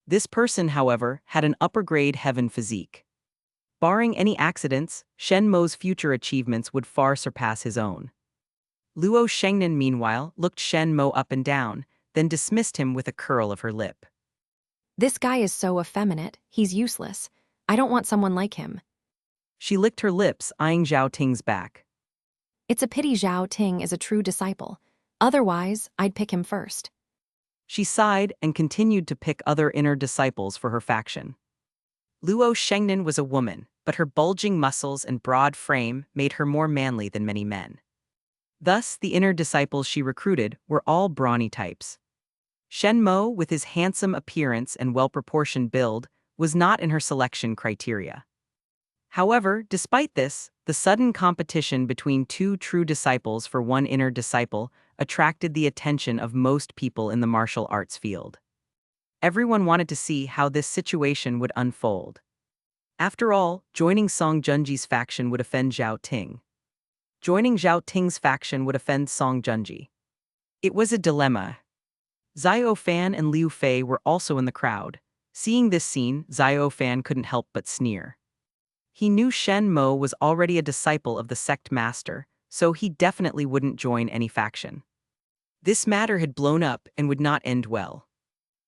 This person, however, had an upper-grade heaven physique. Barring any accidents, Shen Mo's future achievements would far surpass his own. Luo Shengnan, meanwhile, looked Shen Mo up and down, then dismissed him with a curl of her lip. This guy is so effeminate, he's useless. I don't want someone like him. She licked her lips, eyeing Zhao Ting's back. It's a pity Zhao Ting is a true disciple. Otherwise, I'd pick him first. She sighed and continued to pick other inner disciples for her faction. Luo Shengnan was a woman, but her bulging muscles and broad frame made her more manly than many men. Thus, the inner disciples she recruited were all brawny types. Shen Mo, with his handsome appearance and well-proportioned build, was not in her selection criteria. However, despite this, the sudden competition between 2 true disciples for one inner disciple attracted the attention of most people in the martial arts field. Everyone wanted to see how this situation would unfold. After all, joining Song Junji's faction would offend Zhao Ting. Joining Zhao Ting's faction would offend Song Junji. It was a dilemma. Xiao Fan and Liu Fei were also in the crowd. Seeing this scene, Xiao Fan couldn't help but sneer. He knew Shen Mo was already a disciple of the sect master, so he definitely wouldn't join any faction. This matter had blown up and would not end well.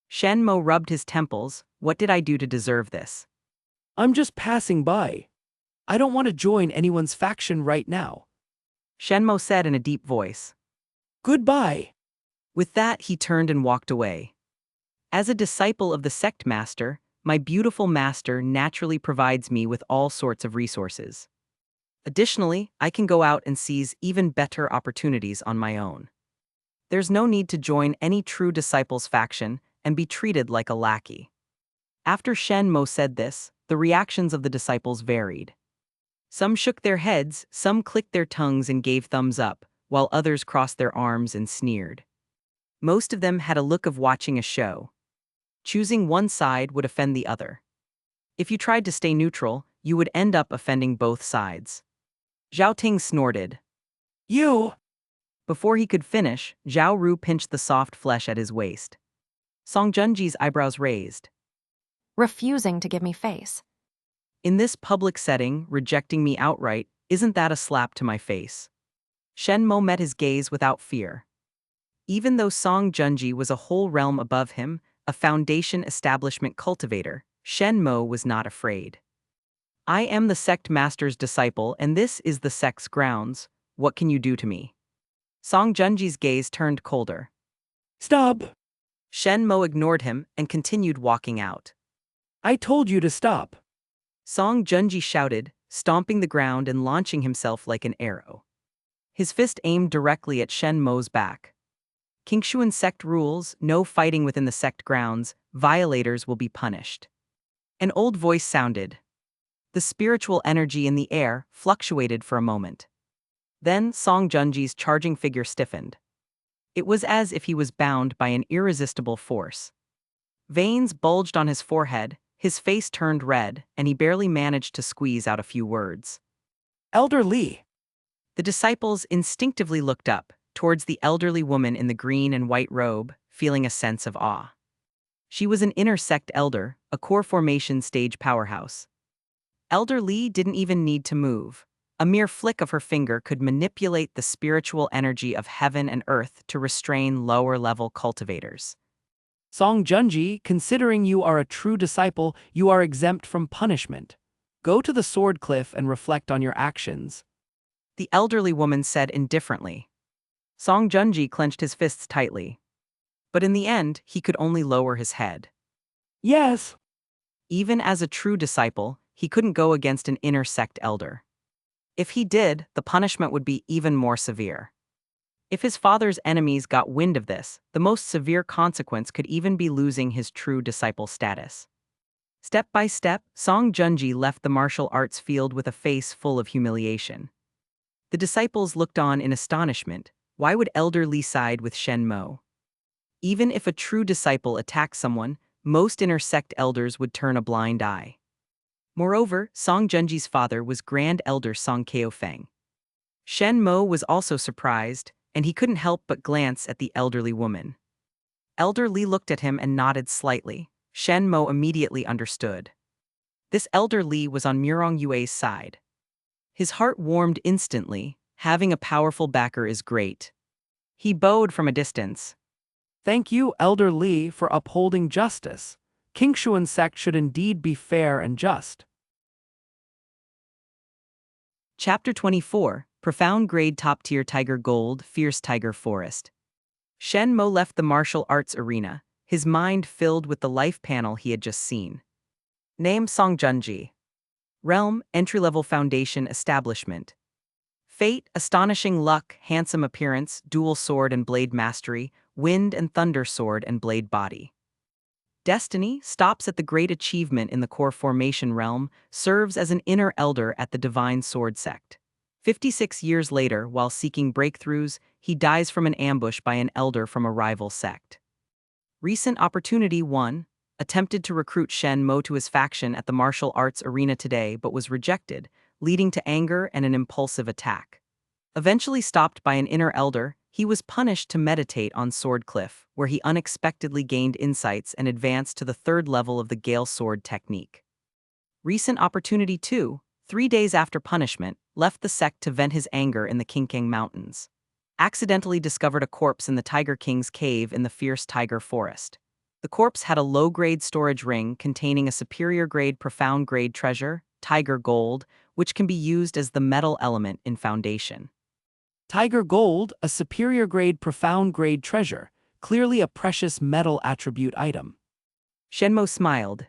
Shen Mo rubbed his temples. What did I do to deserve this? I'm just passing by. I don't want to join anyone's faction right now. Shen Mo said in a deep voice. Goodbye. With that, he turned and walked away. As a disciple of the sect master, my beautiful master naturally provides me with all sorts of resources. Additionally, I can go out and seize even better opportunities on my own. There's no need to join any true disciple's faction and be treated like a lackey. After Shen Mo said this, the reactions of the disciples varied. Some shook their heads, some clicked their tongues and gave thumbs up, while others crossed their arms and sneered. Most of them had a look of watching a show. Choosing one side would offend the other. If you tried to stay neutral, you would end up offending both sides. Zhao Ting snorted. You! Before he could finish, Zhao Ru pinched the soft flesh at his waist. Song Junji's eyebrows raised. Refusing to give me face. In this public setting, rejecting me outright, isn't that a slap to my face? Shen Mo met his gaze without fear. Even though Song Junji was a whole realm above him, a foundation establishment cultivator, Shen Mo was not afraid. I am the sect master's disciple and this is the sect's grounds. What can you do to me? Song Junji's gaze turned colder. Stop! Shen Mo ignored him and continued walking out. I told you to stop. Song Junji shouted, stomping the ground and launching himself like an arrow. His fist aimed directly at Shen Mo's back. Qingxuan Sect rules, no fighting within the sect grounds, violators will be punished. An old voice sounded. The spiritual energy in the air fluctuated for a moment. Then Song Junji's charging figure stiffened. It was as if he was bound by an irresistible force. Veins bulged on his forehead, his face turned red, and he barely managed to squeeze out a few words. Elder Li. The disciples instinctively looked up, towards the elderly woman in the green and white robe, feeling a sense of awe. She was an inner sect elder, a core formation stage powerhouse. Elder Li didn't even need to move. A mere flick of her finger could manipulate the spiritual energy of heaven and earth to restrain lower-level cultivators. Song Junji, considering you are a true disciple, you are exempt from punishment. Go to the sword cliff and reflect on your actions. The elderly woman said indifferently. Song Junji clenched his fists tightly. But in the end, he could only lower his head. Yes. Even as a true disciple, he couldn't go against an inner sect elder. If he did, the punishment would be even more severe. If his father's enemies got wind of this, the most severe consequence could even be losing his true disciple status. Step by step, Song Junji left the martial arts field with a face full of humiliation. The disciples looked on in astonishment. Why would Elder Li side with Shen Mo? Even if a true disciple attacked someone, most inner sect elders would turn a blind eye. Moreover, Song Junji's father was Grand Elder Song Keofeng. Shen Mo was also surprised, and he couldn't help but glance at the elderly woman. Elder Li looked at him and nodded slightly. Shen Mo immediately understood. This Elder Li was on Murong Yue's side. His heart warmed instantly. Having a powerful backer is great. He bowed from a distance. Thank you, Elder Li, for upholding justice. Qingxuan Sect should indeed be fair and just. Chapter 24, Profound Grade Top-Tier Tiger Gold, Fierce Tiger Forest. Shen Mo left the martial arts arena, his mind filled with the life panel he had just seen. Name Song Junji. Realm, entry-level foundation establishment. Fate, astonishing luck, handsome appearance, dual sword and blade mastery, wind and thunder sword and blade body. Destiny stops at the great achievement in the core formation realm, serves as an inner elder at the Divine Sword Sect. 56 years later, while seeking breakthroughs, he dies from an ambush by an elder from a rival sect. Recent opportunity 1. Attempted to recruit Shen Mo to his faction at the martial arts arena today but was rejected, leading to anger and an impulsive attack. Eventually stopped by an inner elder, he was punished to meditate on Sword Cliff, where he unexpectedly gained insights and advanced to the 3rd level of the Gale Sword technique. Recent opportunity 2, 3 days after punishment, left the sect to vent his anger in the Qingxuan Mountains. Accidentally discovered a corpse in the Tiger King's cave in the Fierce Tiger Forest. The corpse had a low-grade storage ring containing a superior-grade profound-grade treasure, Tiger Gold, which can be used as the metal element in Foundation. Tiger Gold, a superior-grade profound-grade treasure, clearly a precious metal attribute item. Shen Mo smiled.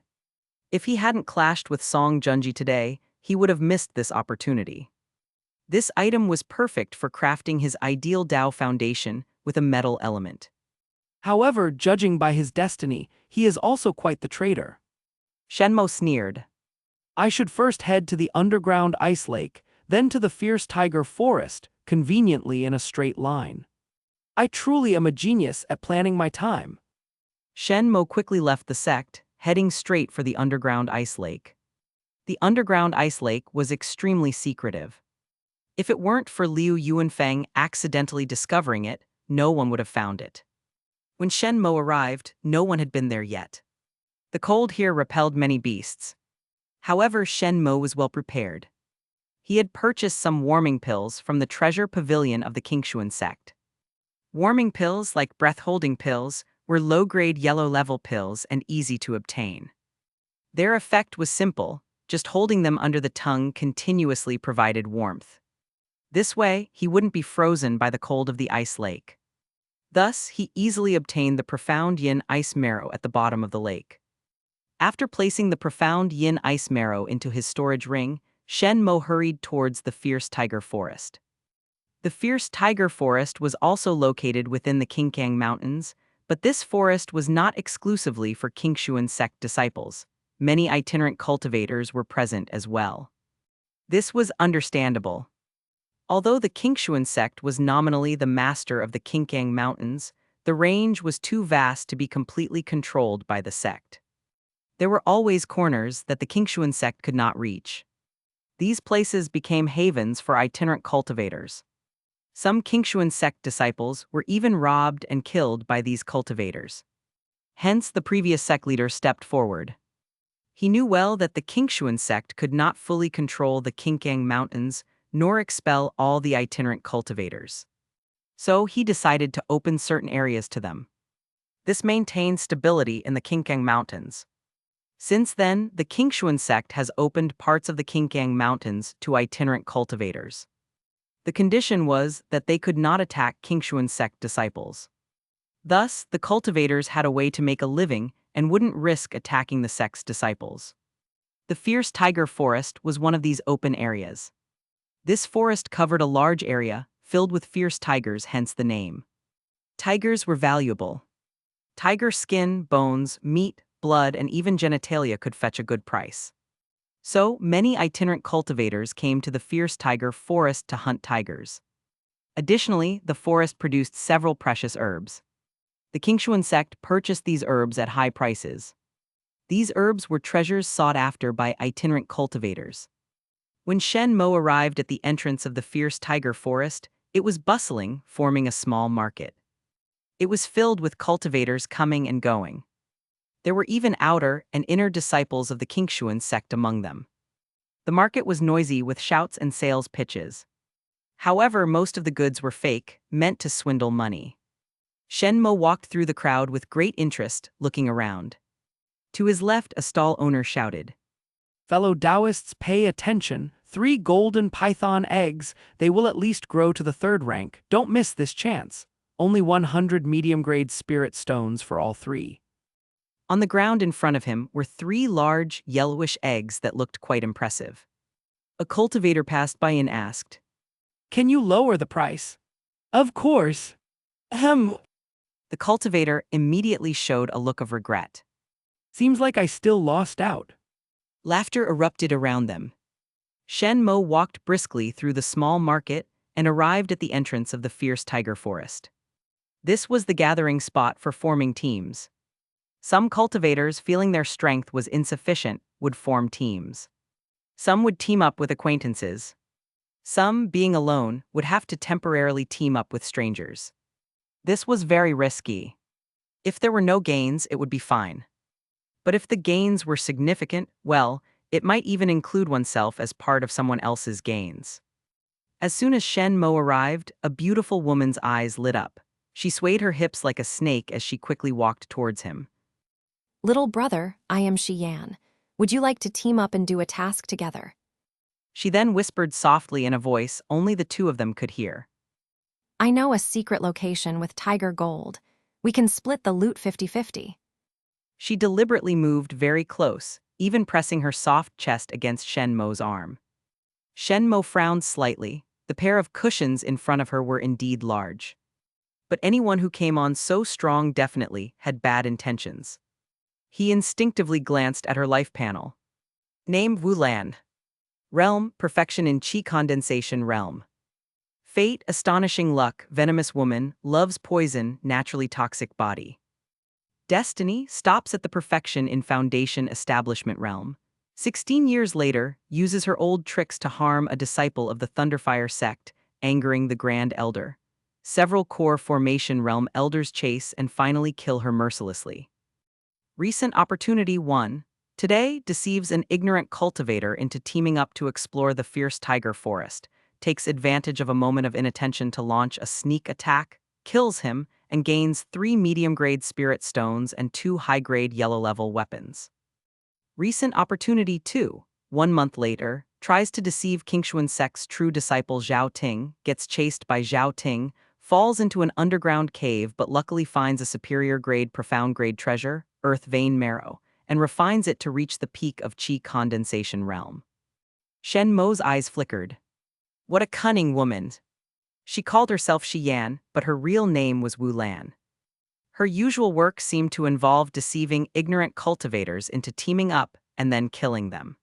If he hadn't clashed with Song Junji today, he would have missed this opportunity. This item was perfect for crafting his ideal Dao foundation with a metal element. However, judging by his destiny, he is also quite the traitor. Shen Mo sneered. I should first head to the underground ice lake, then to the Fierce Tiger Forest, conveniently in a straight line. I truly am a genius at planning my time. Shen Mo quickly left the sect, heading straight for the underground ice lake. The underground ice lake was extremely secretive. If it weren't for Liu Yuanfeng accidentally discovering it, no one would have found it. When Shen Mo arrived, no one had been there yet. The cold here repelled many beasts. However, Shen Mo was well prepared. He had purchased some warming pills from the treasure pavilion of the Qingxuan Sect. Warming pills, like breath-holding pills, were low-grade yellow-level pills and easy to obtain. Their effect was simple, just holding them under the tongue continuously provided warmth. This way, he wouldn't be frozen by the cold of the ice lake. Thus, he easily obtained the profound yin ice marrow at the bottom of the lake. After placing the profound yin ice marrow into his storage ring, Shen Mo hurried towards the fierce tiger forest. The fierce tiger forest was also located within the Qingxuan Mountains, but this forest was not exclusively for Qingxuan Sect disciples. Many itinerant cultivators were present as well. This was understandable. Although the Qingxuan Sect was nominally the master of the Qingxuan Mountains, the range was too vast to be completely controlled by the sect. There were always corners that the Qingxuan Sect could not reach. These places became havens for itinerant cultivators. Some Qingxuan Sect disciples were even robbed and killed by these cultivators. Hence, the previous sect leader stepped forward. He knew well that the Qingxuan Sect could not fully control the Qingxuan Mountains nor expel all the itinerant cultivators. So he decided to open certain areas to them. This maintained stability in the Qingxuan Mountains. Since then, the Qingxuan Sect has opened parts of the Qingxuan Mountains to itinerant cultivators. The condition was that they could not attack Qingxuan Sect disciples. Thus, the cultivators had a way to make a living and wouldn't risk attacking the sect's disciples. The fierce tiger forest was one of these open areas. This forest covered a large area, filled with fierce tigers, hence the name. Tigers were valuable. Tiger skin, bones, meat, blood, and even genitalia could fetch a good price. So, many itinerant cultivators came to the fierce tiger forest to hunt tigers. Additionally, the forest produced several precious herbs. The Qingxuan Sect purchased these herbs at high prices. These herbs were treasures sought after by itinerant cultivators. When Shen Mo arrived at the entrance of the fierce tiger forest, it was bustling, forming a small market. It was filled with cultivators coming and going. There were even outer and inner disciples of the Qingxuan Sect among them. The market was noisy with shouts and sales pitches. However, most of the goods were fake, meant to swindle money. Shen Mo walked through the crowd with great interest, looking around. To his left, a stall owner shouted, Fellow Taoists, pay attention. 3 golden python eggs, they will at least grow to the 3rd rank. Don't miss this chance. Only 100 medium-grade spirit stones for all 3. On the ground in front of him were 3 large, yellowish eggs that looked quite impressive. A cultivator passed by and asked, Can you lower the price? Of course. Ahem. The cultivator immediately showed a look of regret. Seems like I still lost out. Laughter erupted around them. Shen Mo walked briskly through the small market and arrived at the entrance of the fierce tiger forest. This was the gathering spot for forming teams. Some cultivators, feeling their strength was insufficient, would form teams. Some would team up with acquaintances. Some, being alone, would have to temporarily team up with strangers. This was very risky. If there were no gains, it would be fine. But if the gains were significant, well, it might even include oneself as part of someone else's gains. As soon as Shen Mo arrived, a beautiful woman's eyes lit up. She swayed her hips like a snake as she quickly walked towards him. Little brother, I am Xian. Would you like to team up and do a task together? She then whispered softly in a voice only the 2 of them could hear. I know a secret location with tiger gold. We can split the loot 50-50. She deliberately moved very close, even pressing her soft chest against Shen Mo's arm. Shen Mo frowned slightly. The pair of cushions in front of her were indeed large. But anyone who came on so strong definitely had bad intentions. He instinctively glanced at her life panel. Name Wulan. Realm, perfection in Qi condensation realm. Fate, astonishing luck, venomous woman, loves poison, naturally toxic body. Destiny, stops at the perfection in foundation establishment realm. 16 years later, uses her old tricks to harm a disciple of the Thunderfire Sect, angering the Grand Elder. Several core Formation Realm elders chase and finally kill her mercilessly. Recent Opportunity 1. Today, deceives an ignorant cultivator into teaming up to explore the fierce tiger forest, takes advantage of a moment of inattention to launch a sneak attack, kills him, and gains 3 medium-grade spirit stones and 2 high-grade yellow-level weapons. Recent Opportunity 2. 1 month later, tries to deceive Qingxuan Sect's true disciple Zhao Ting, gets chased by Zhao Ting, falls into an underground cave but luckily finds a superior-grade profound-grade treasure, Earth Vein Marrow, and refines it to reach the peak of Qi Condensation Realm. Shen Mo's eyes flickered. What a cunning woman! She called herself Shi Yan, but her real name was Wu Lan. Her usual work seemed to involve deceiving ignorant cultivators into teaming up and then killing them.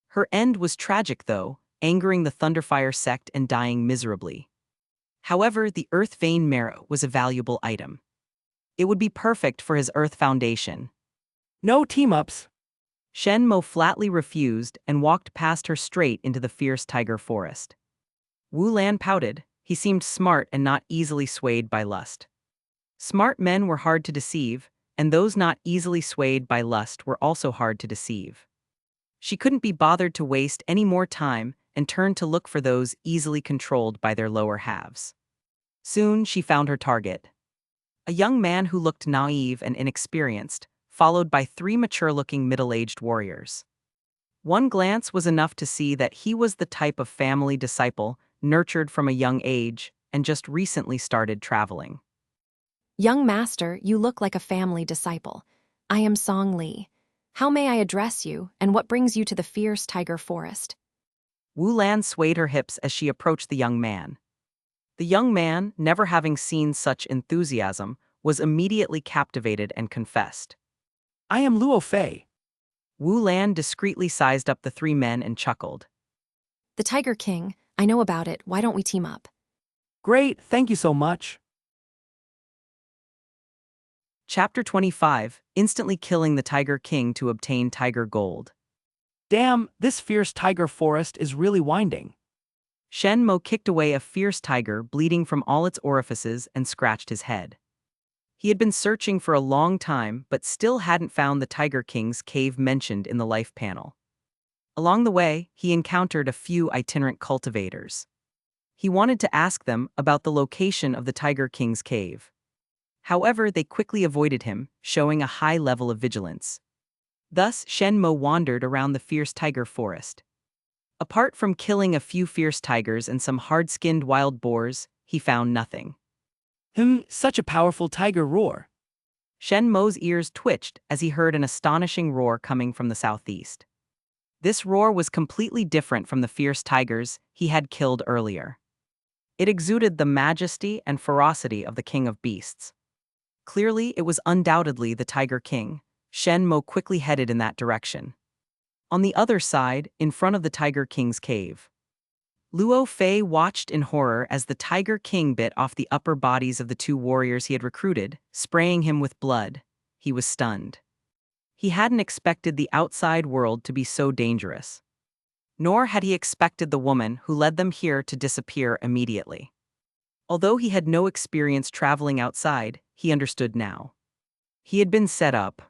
Her end was tragic though, angering the Thunderfire Sect and dying miserably. However, the Earth Vein Marrow was a valuable item. It would be perfect for his Earth Foundation. No team-ups. Shen Mo flatly refused and walked past her straight into the fierce tiger forest. Wu Lan pouted. He seemed smart and not easily swayed by lust. Smart men were hard to deceive, and those not easily swayed by lust were also hard to deceive. She couldn't be bothered to waste any more time and turned to look for those easily controlled by their lower halves. Soon she found her target. A young man who looked naive and inexperienced, followed by 3 mature-looking middle-aged warriors. One glance was enough to see that he was the type of family disciple nurtured from a young age and just recently started traveling. Young master, you look like a family disciple. I am Song Li. How may I address you, and what brings you to the fierce tiger forest? Wu Lan swayed her hips as she approached the young man. The young man, never having seen such enthusiasm, was immediately captivated and confessed. I am Luo Fei. Wu Lan discreetly sized up the 3 men and chuckled. The Tiger King, I know about it, why don't we team up? Great, thank you so much. Chapter 25, instantly killing the Tiger King to obtain Tiger Gold. Damn, this fierce tiger forest is really winding. Shen Mo kicked away a fierce tiger bleeding from all its orifices and scratched his head. He had been searching for a long time but still hadn't found the Tiger King's cave mentioned in the life panel. Along the way, he encountered a few itinerant cultivators. He wanted to ask them about the location of the Tiger King's cave. However, they quickly avoided him, showing a high level of vigilance. Thus, Shen Mo wandered around the fierce tiger forest. Apart from killing a few fierce tigers and some hard-skinned wild boars, he found nothing. Such a powerful tiger roar. Shen Mo's ears twitched as he heard an astonishing roar coming from the southeast. This roar was completely different from the fierce tigers he had killed earlier. It exuded the majesty and ferocity of the king of beasts. Clearly, it was undoubtedly the Tiger King. Shen Mo quickly headed in that direction. On the other side, in front of the Tiger King's cave, Luo Fei watched in horror as the Tiger King bit off the upper bodies of the 2 warriors he had recruited, spraying him with blood. He was stunned. He hadn't expected the outside world to be so dangerous. Nor had he expected the woman who led them here to disappear immediately. Although he had no experience traveling outside, he understood now. He had been set up.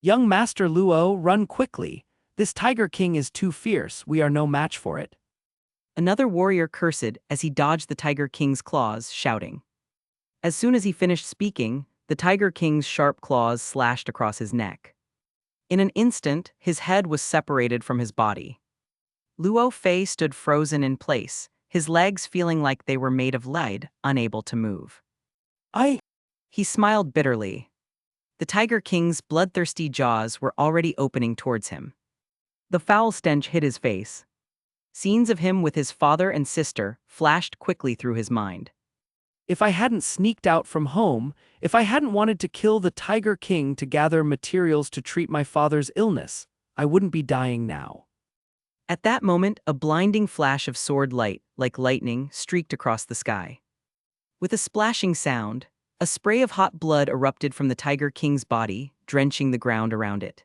Young Master Luo, run quickly. This Tiger King is too fierce, we are no match for it. Another warrior cursed as he dodged the Tiger King's claws, shouting. As soon as he finished speaking, the Tiger King's sharp claws slashed across his neck. In an instant, his head was separated from his body. Luo Fei stood frozen in place, his legs feeling like they were made of lead, unable to move. He smiled bitterly. The Tiger King's bloodthirsty jaws were already opening towards him. The foul stench hit his face. Scenes of him with his father and sister flashed quickly through his mind. If I hadn't sneaked out from home, if I hadn't wanted to kill the Tiger King to gather materials to treat my father's illness, I wouldn't be dying now. At that moment, a blinding flash of sword light, like lightning, streaked across the sky. With a splashing sound, a spray of hot blood erupted from the Tiger King's body, drenching the ground around it.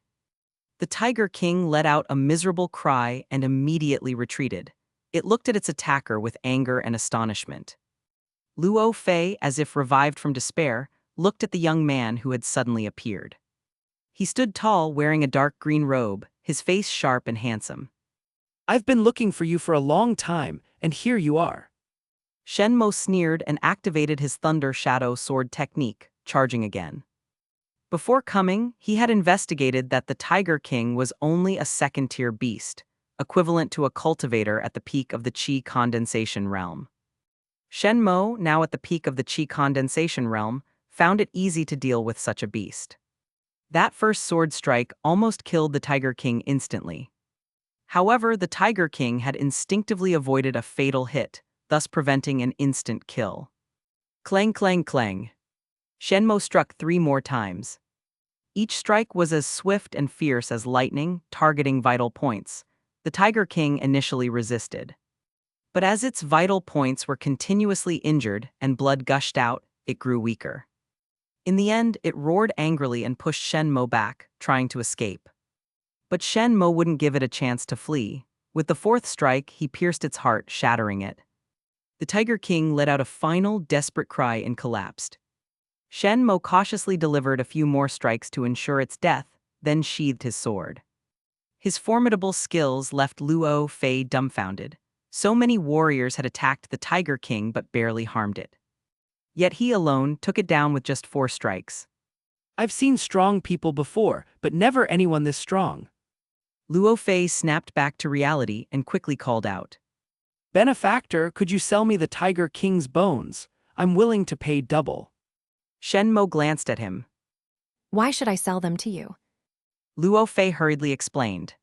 The Tiger King let out a miserable cry and immediately retreated. It looked at its attacker with anger and astonishment. Luo Fei, as if revived from despair, looked at the young man who had suddenly appeared. He stood tall, wearing a dark green robe, his face sharp and handsome. I've been looking for you for a long time, and here you are. Shen Mo sneered and activated his Thunder Shadow Sword technique, charging again. Before coming, he had investigated that the Tiger King was only a second-tier beast, equivalent to a cultivator at the peak of the Qi condensation realm. Shen Mo, now at the peak of the Qi condensation realm, found it easy to deal with such a beast. That first sword strike almost killed the Tiger King instantly. However, the Tiger King had instinctively avoided a fatal hit, thus preventing an instant kill. Clang clang clang. Shen Mo struck 3 more times. Each strike was as swift and fierce as lightning, targeting vital points. The Tiger King initially resisted. But as its vital points were continuously injured and blood gushed out, it grew weaker. In the end, it roared angrily and pushed Shen Mo back, trying to escape. But Shen Mo wouldn't give it a chance to flee. With the 4th strike, he pierced its heart, shattering it. The Tiger King let out a final, desperate cry and collapsed. Shen Mo cautiously delivered a few more strikes to ensure its death, then sheathed his sword. His formidable skills left Luo Fei dumbfounded. So many warriors had attacked the Tiger King but barely harmed it. Yet he alone took it down with just 4 strikes. I've seen strong people before, but never anyone this strong. Luo Fei snapped back to reality and quickly called out. Benefactor, could you sell me the Tiger King's bones? I'm willing to pay double. Shen Mo glanced at him. Why should I sell them to you? Luo Fei hurriedly explained.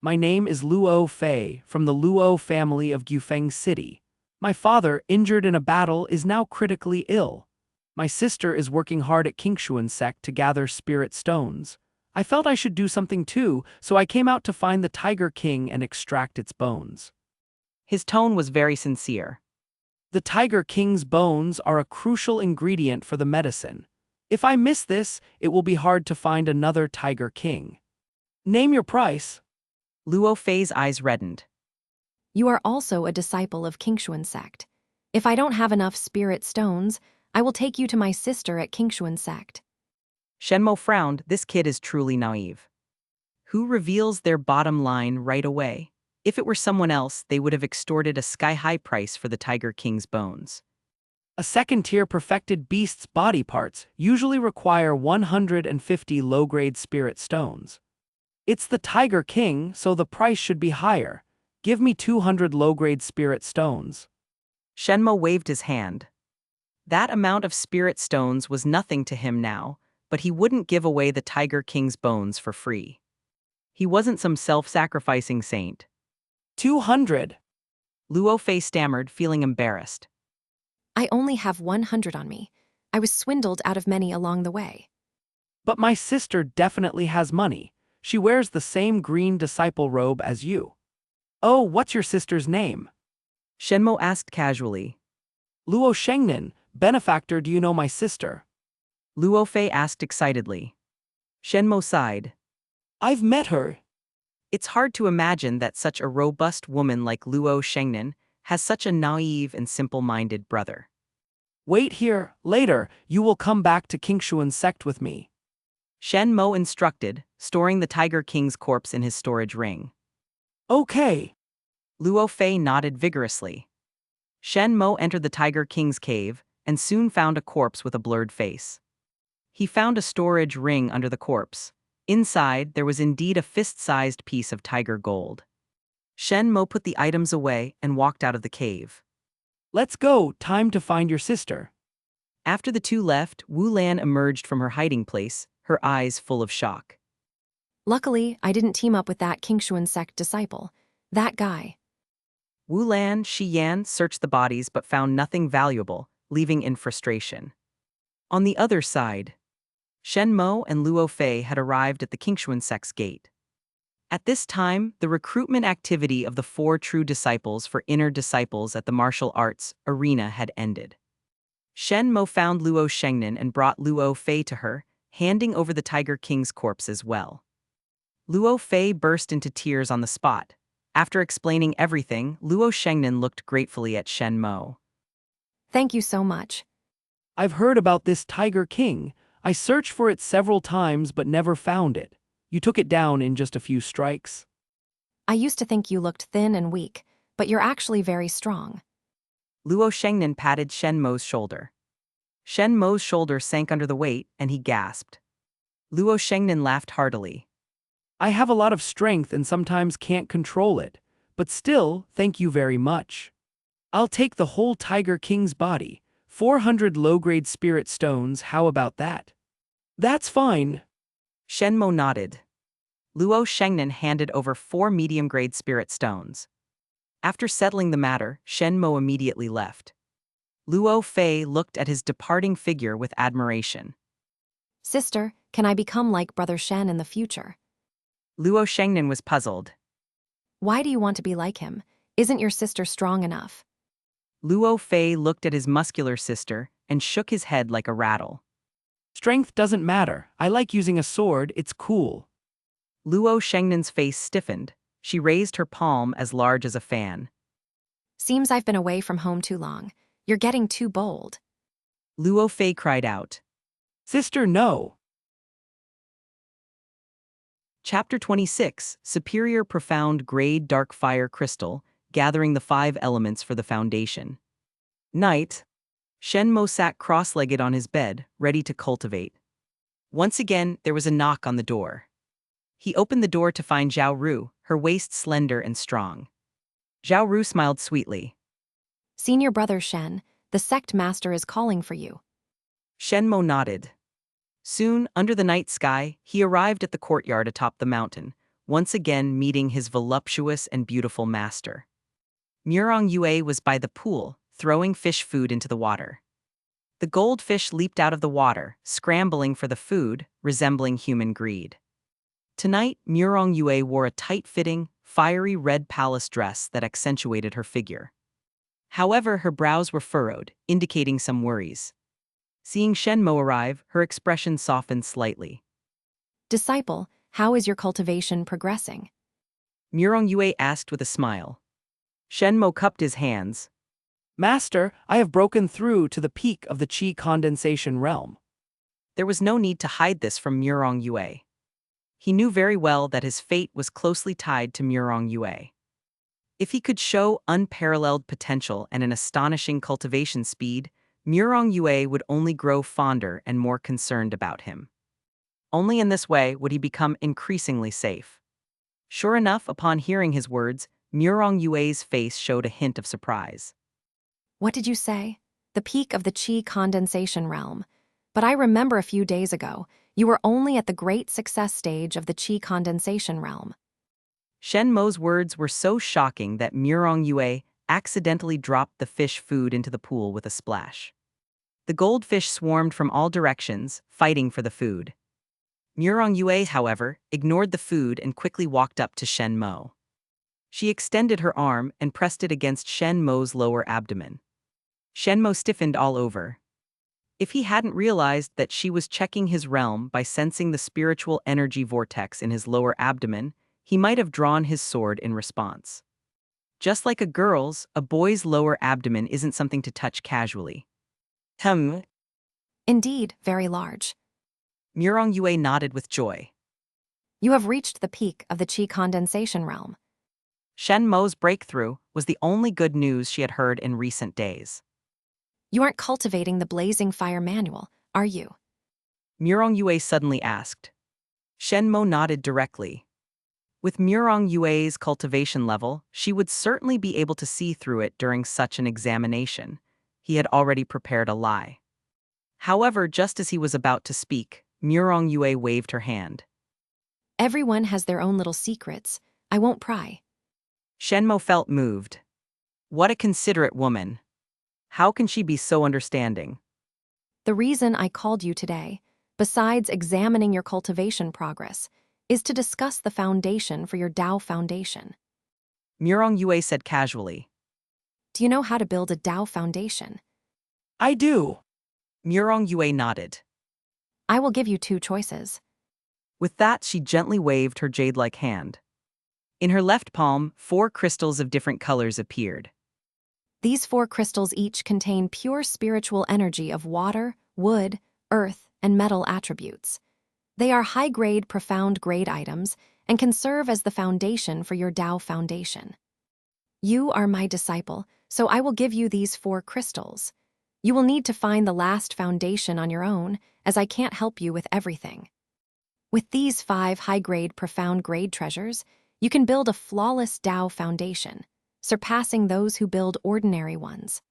My name is Luo Fei, from the Luo family of Qingxuan City. My father, injured in a battle, is now critically ill. My sister is working hard at Qingxuan Sect to gather spirit stones. I felt I should do something too, so I came out to find the Tiger King and extract its bones. His tone was very sincere. The Tiger King's bones are a crucial ingredient for the medicine. If I miss this, it will be hard to find another Tiger King. Name your price. Luo Fei's eyes reddened. You are also a disciple of Qingxuan Sect. If I don't have enough spirit stones, I will take you to my sister at Qingxuan Sect. Shen Mo frowned. This kid is truly naive. Who reveals their bottom line right away? If it were someone else, they would have extorted a sky-high price for the Tiger King's bones. A second-tier perfected beast's body parts usually require 150 low-grade spirit stones. It's the Tiger King, so the price should be higher. Give me 200 low-grade spirit stones. Shen Mo waved his hand. That amount of spirit stones was nothing to him now, but he wouldn't give away the Tiger King's bones for free. He wasn't some self-sacrificing saint. 200. Luo Fei stammered, feeling embarrassed. I only have 100 on me. I was swindled out of many along the way. But my sister definitely has money. She wears the same green disciple robe as you. Oh, what's your sister's name? Shen Mo asked casually. Luo Shengnan, benefactor, do you know my sister? Luo Fei asked excitedly. Shen Mo sighed. I've met her. It's hard to imagine that such a robust woman like Luo Shengnan has such a naive and simple-minded brother. Wait here, later, you will come back to Qingxuan Sect with me. Shen Mo instructed, storing the Tiger King's corpse in his storage ring. Okay. Luo Fei nodded vigorously. Shen Mo entered the Tiger King's cave and soon found a corpse with a blurred face. He found a storage ring under the corpse. Inside, there was indeed a fist-sized piece of tiger gold. Shen Mo put the items away and walked out of the cave. Let's go, time to find your sister. After the two left, Wu Lan emerged from her hiding place, her eyes full of shock. Luckily, I didn't team up with that Qingxuan Sect disciple. That guy. Wu Lan, Shi Yan searched the bodies but found nothing valuable, leaving in frustration. On the other side, Shen Mo and Luo Fei had arrived at the Qingxuan Sect's gate. At this time, the recruitment activity of the 4 true disciples for inner disciples at the martial arts arena had ended. Shen Mo found Luo Shengnan and brought Luo Fei to her, handing over the Tiger King's corpse as well. Luo Fei burst into tears on the spot. After explaining everything, Luo Shengnan looked gratefully at Shen Mo. Thank you so much. I've heard about this Tiger King. I searched for it several times but never found it. You took it down in just a few strikes. I used to think you looked thin and weak, but you're actually very strong. Luo Shengnan patted Shen Mo's shoulder. Shen Mo's shoulder sank under the weight, and he gasped. Luo Shengnan laughed heartily. I have a lot of strength and sometimes can't control it, but still, thank you very much. I'll take the whole Tiger King's body. 400 low-grade spirit stones, how about that? That's fine. Shen Mo nodded. Luo Shengnan handed over 4 medium-grade spirit stones. After settling the matter, Shen Mo immediately left. Luo Fei looked at his departing figure with admiration. Sister, can I become like Brother Shen in the future? Luo Shengnan was puzzled. Why do you want to be like him? Isn't your sister strong enough? Luo Fei looked at his muscular sister and shook his head like a rattle. Strength doesn't matter. I like using a sword, it's cool. Luo Shengnan's face stiffened. She raised her palm as large as a fan. Seems I've been away from home too long. You're getting too bold. Luo Fei cried out. Sister, no. Chapter 26, Superior Profound Grade Dark Fire Crystal, Gathering the 5 Elements for the Foundation. Night. Shen Mo sat cross-legged on his bed, ready to cultivate. Once again, there was a knock on the door. He opened the door to find Zhao Ru, her waist slender and strong. Zhao Ru smiled sweetly. Senior Brother Shen, the sect master is calling for you. Shen Mo nodded. Soon, under the night sky, he arrived at the courtyard atop the mountain, once again meeting his voluptuous and beautiful master. Murong Yue was by the pool, throwing fish food into the water. The goldfish leaped out of the water, scrambling for the food, resembling human greed. Tonight, Murong Yue wore a tight-fitting, fiery red palace dress that accentuated her figure. However, her brows were furrowed, indicating some worries. Seeing Shen Mo arrive, her expression softened slightly. Disciple, how is your cultivation progressing? Murong Yue asked with a smile. Shen Mo cupped his hands. Master, I have broken through to the peak of the Qi condensation realm. There was no need to hide this from Murong Yue. He knew very well that his fate was closely tied to Murong Yue. If he could show unparalleled potential and an astonishing cultivation speed, Murong Yue would only grow fonder and more concerned about him. Only in this way would he become increasingly safe. Sure enough, upon hearing his words, Murong Yue's face showed a hint of surprise. What did you say? The peak of the Qi condensation realm. But I remember a few days ago, you were only at the great success stage of the Qi condensation realm. Shen Mo's words were so shocking that Murong Yue accidentally dropped the fish food into the pool with a splash. The goldfish swarmed from all directions, fighting for the food. Murong Yue, however, ignored the food and quickly walked up to Shen Mo. She extended her arm and pressed it against Shen Mo's lower abdomen. Shen Mo stiffened all over. If he hadn't realized that she was checking his realm by sensing the spiritual energy vortex in his lower abdomen, he might have drawn his sword in response. Just like a boy's lower abdomen isn't something to touch casually. Indeed, very large. Murong Yue nodded with joy. You have reached the peak of the Qi condensation realm. Shen Mo's breakthrough was the only good news she had heard in recent days. You aren't cultivating the blazing fire manual, are you? Murong Yue suddenly asked. Shen Mo nodded directly. With Murong Yue's cultivation level, she would certainly be able to see through it during such an examination. He had already prepared a lie. However, just as he was about to speak, Murong Yue waved her hand. Everyone has their own little secrets. I won't pry. Shen Mo felt moved. What a considerate woman. How can she be so understanding? The reason I called you today, besides examining your cultivation progress, is to discuss the foundation for your Dao foundation. Murong Yue said casually. Do you know how to build a Dao foundation? I do. Murong Yue nodded. I will give you 2 choices. With that, she gently waved her jade-like hand. In her left palm, 4 crystals of different colors appeared. These 4 crystals each contain pure spiritual energy of water, wood, earth, and metal attributes. They are high-grade, profound-grade items and can serve as the foundation for your Tao foundation. You are my disciple, so I will give you these 4 crystals. You will need to find the last foundation on your own, as I can't help you with everything. With these 5 high-grade, profound-grade treasures, you can build a flawless Tao foundation, surpassing those who build ordinary ones.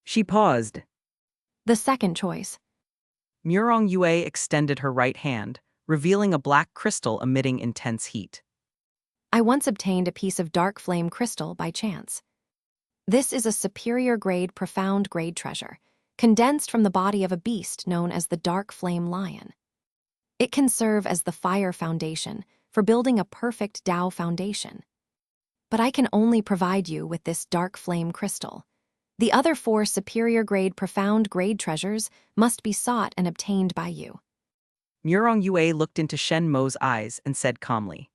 She paused. The second choice. Murong Yue extended her right hand, revealing a black crystal emitting intense heat. I once obtained a piece of dark flame crystal by chance. This is a superior grade, profound grade treasure, condensed from the body of a beast known as the dark flame lion. It can serve as the fire foundation for building a perfect Tao foundation. But I can only provide you with this dark flame crystal. The other 4 superior grade, profound grade treasures must be sought and obtained by you. Murong Yue looked into Shen Mo's eyes and said calmly,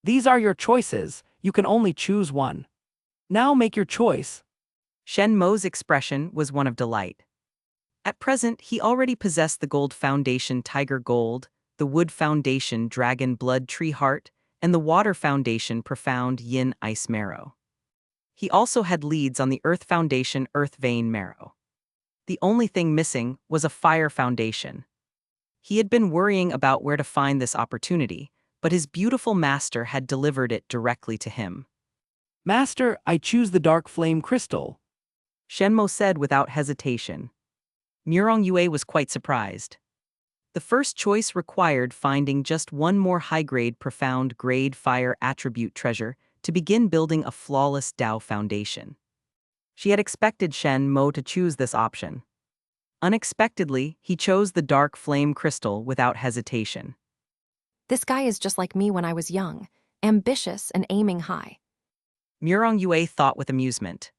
These are your choices, you can only choose one. Now make your choice. Shen Mo's expression was one of delight. At present, he already possessed the gold foundation Tiger Gold, the wood foundation Dragon Blood Tree Heart, and the water foundation Profound Yin Ice Marrow. He also had leads on the earth foundation Earth Vein Marrow. The only thing missing was a fire foundation. He had been worrying about where to find this opportunity, but his beautiful master had delivered it directly to him. Master, I choose the dark flame crystal. Shen Mo said without hesitation. Murong Yue was quite surprised. The first choice required finding just one more high-grade, profound-grade fire attribute treasure to begin building a flawless Tao foundation. She had expected Shen Mo to choose this option. Unexpectedly, he chose the dark flame crystal without hesitation. This guy is just like me when I was young, ambitious and aiming high. Murong Yue thought with amusement.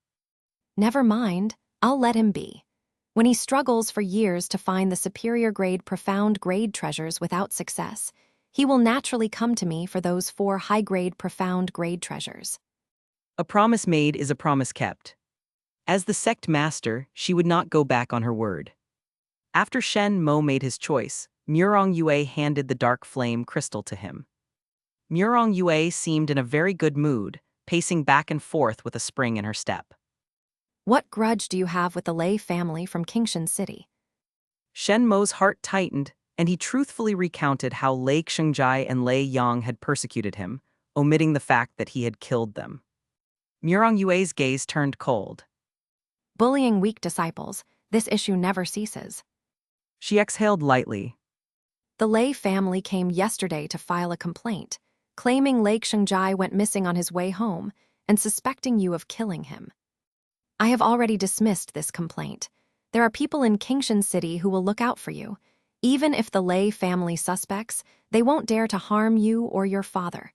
Never mind, I'll let him be. When he struggles for years to find the superior grade, profound grade treasures without success, he will naturally come to me for those 4 high-grade, profound grade treasures. A promise made is a promise kept. As the sect master, she would not go back on her word. After Shen Mo made his choice, Murong Yue handed the dark flame crystal to him. Murong Yue seemed in a very good mood, pacing back and forth with a spring in her step. What grudge do you have with the Lei family from Qingxuan City? Shen Mo's heart tightened, and he truthfully recounted how Lei Xingjai and Lei Yang had persecuted him, omitting the fact that he had killed them. Murong Yue's gaze turned cold. Bullying weak disciples, this issue never ceases. She exhaled lightly. The Lei family came yesterday to file a complaint, claiming Lei Xingjai went missing on his way home and suspecting you of killing him. I have already dismissed this complaint. There are people in Qingxuan City who will look out for you. Even if the Lei family suspects, they won't dare to harm you or your father.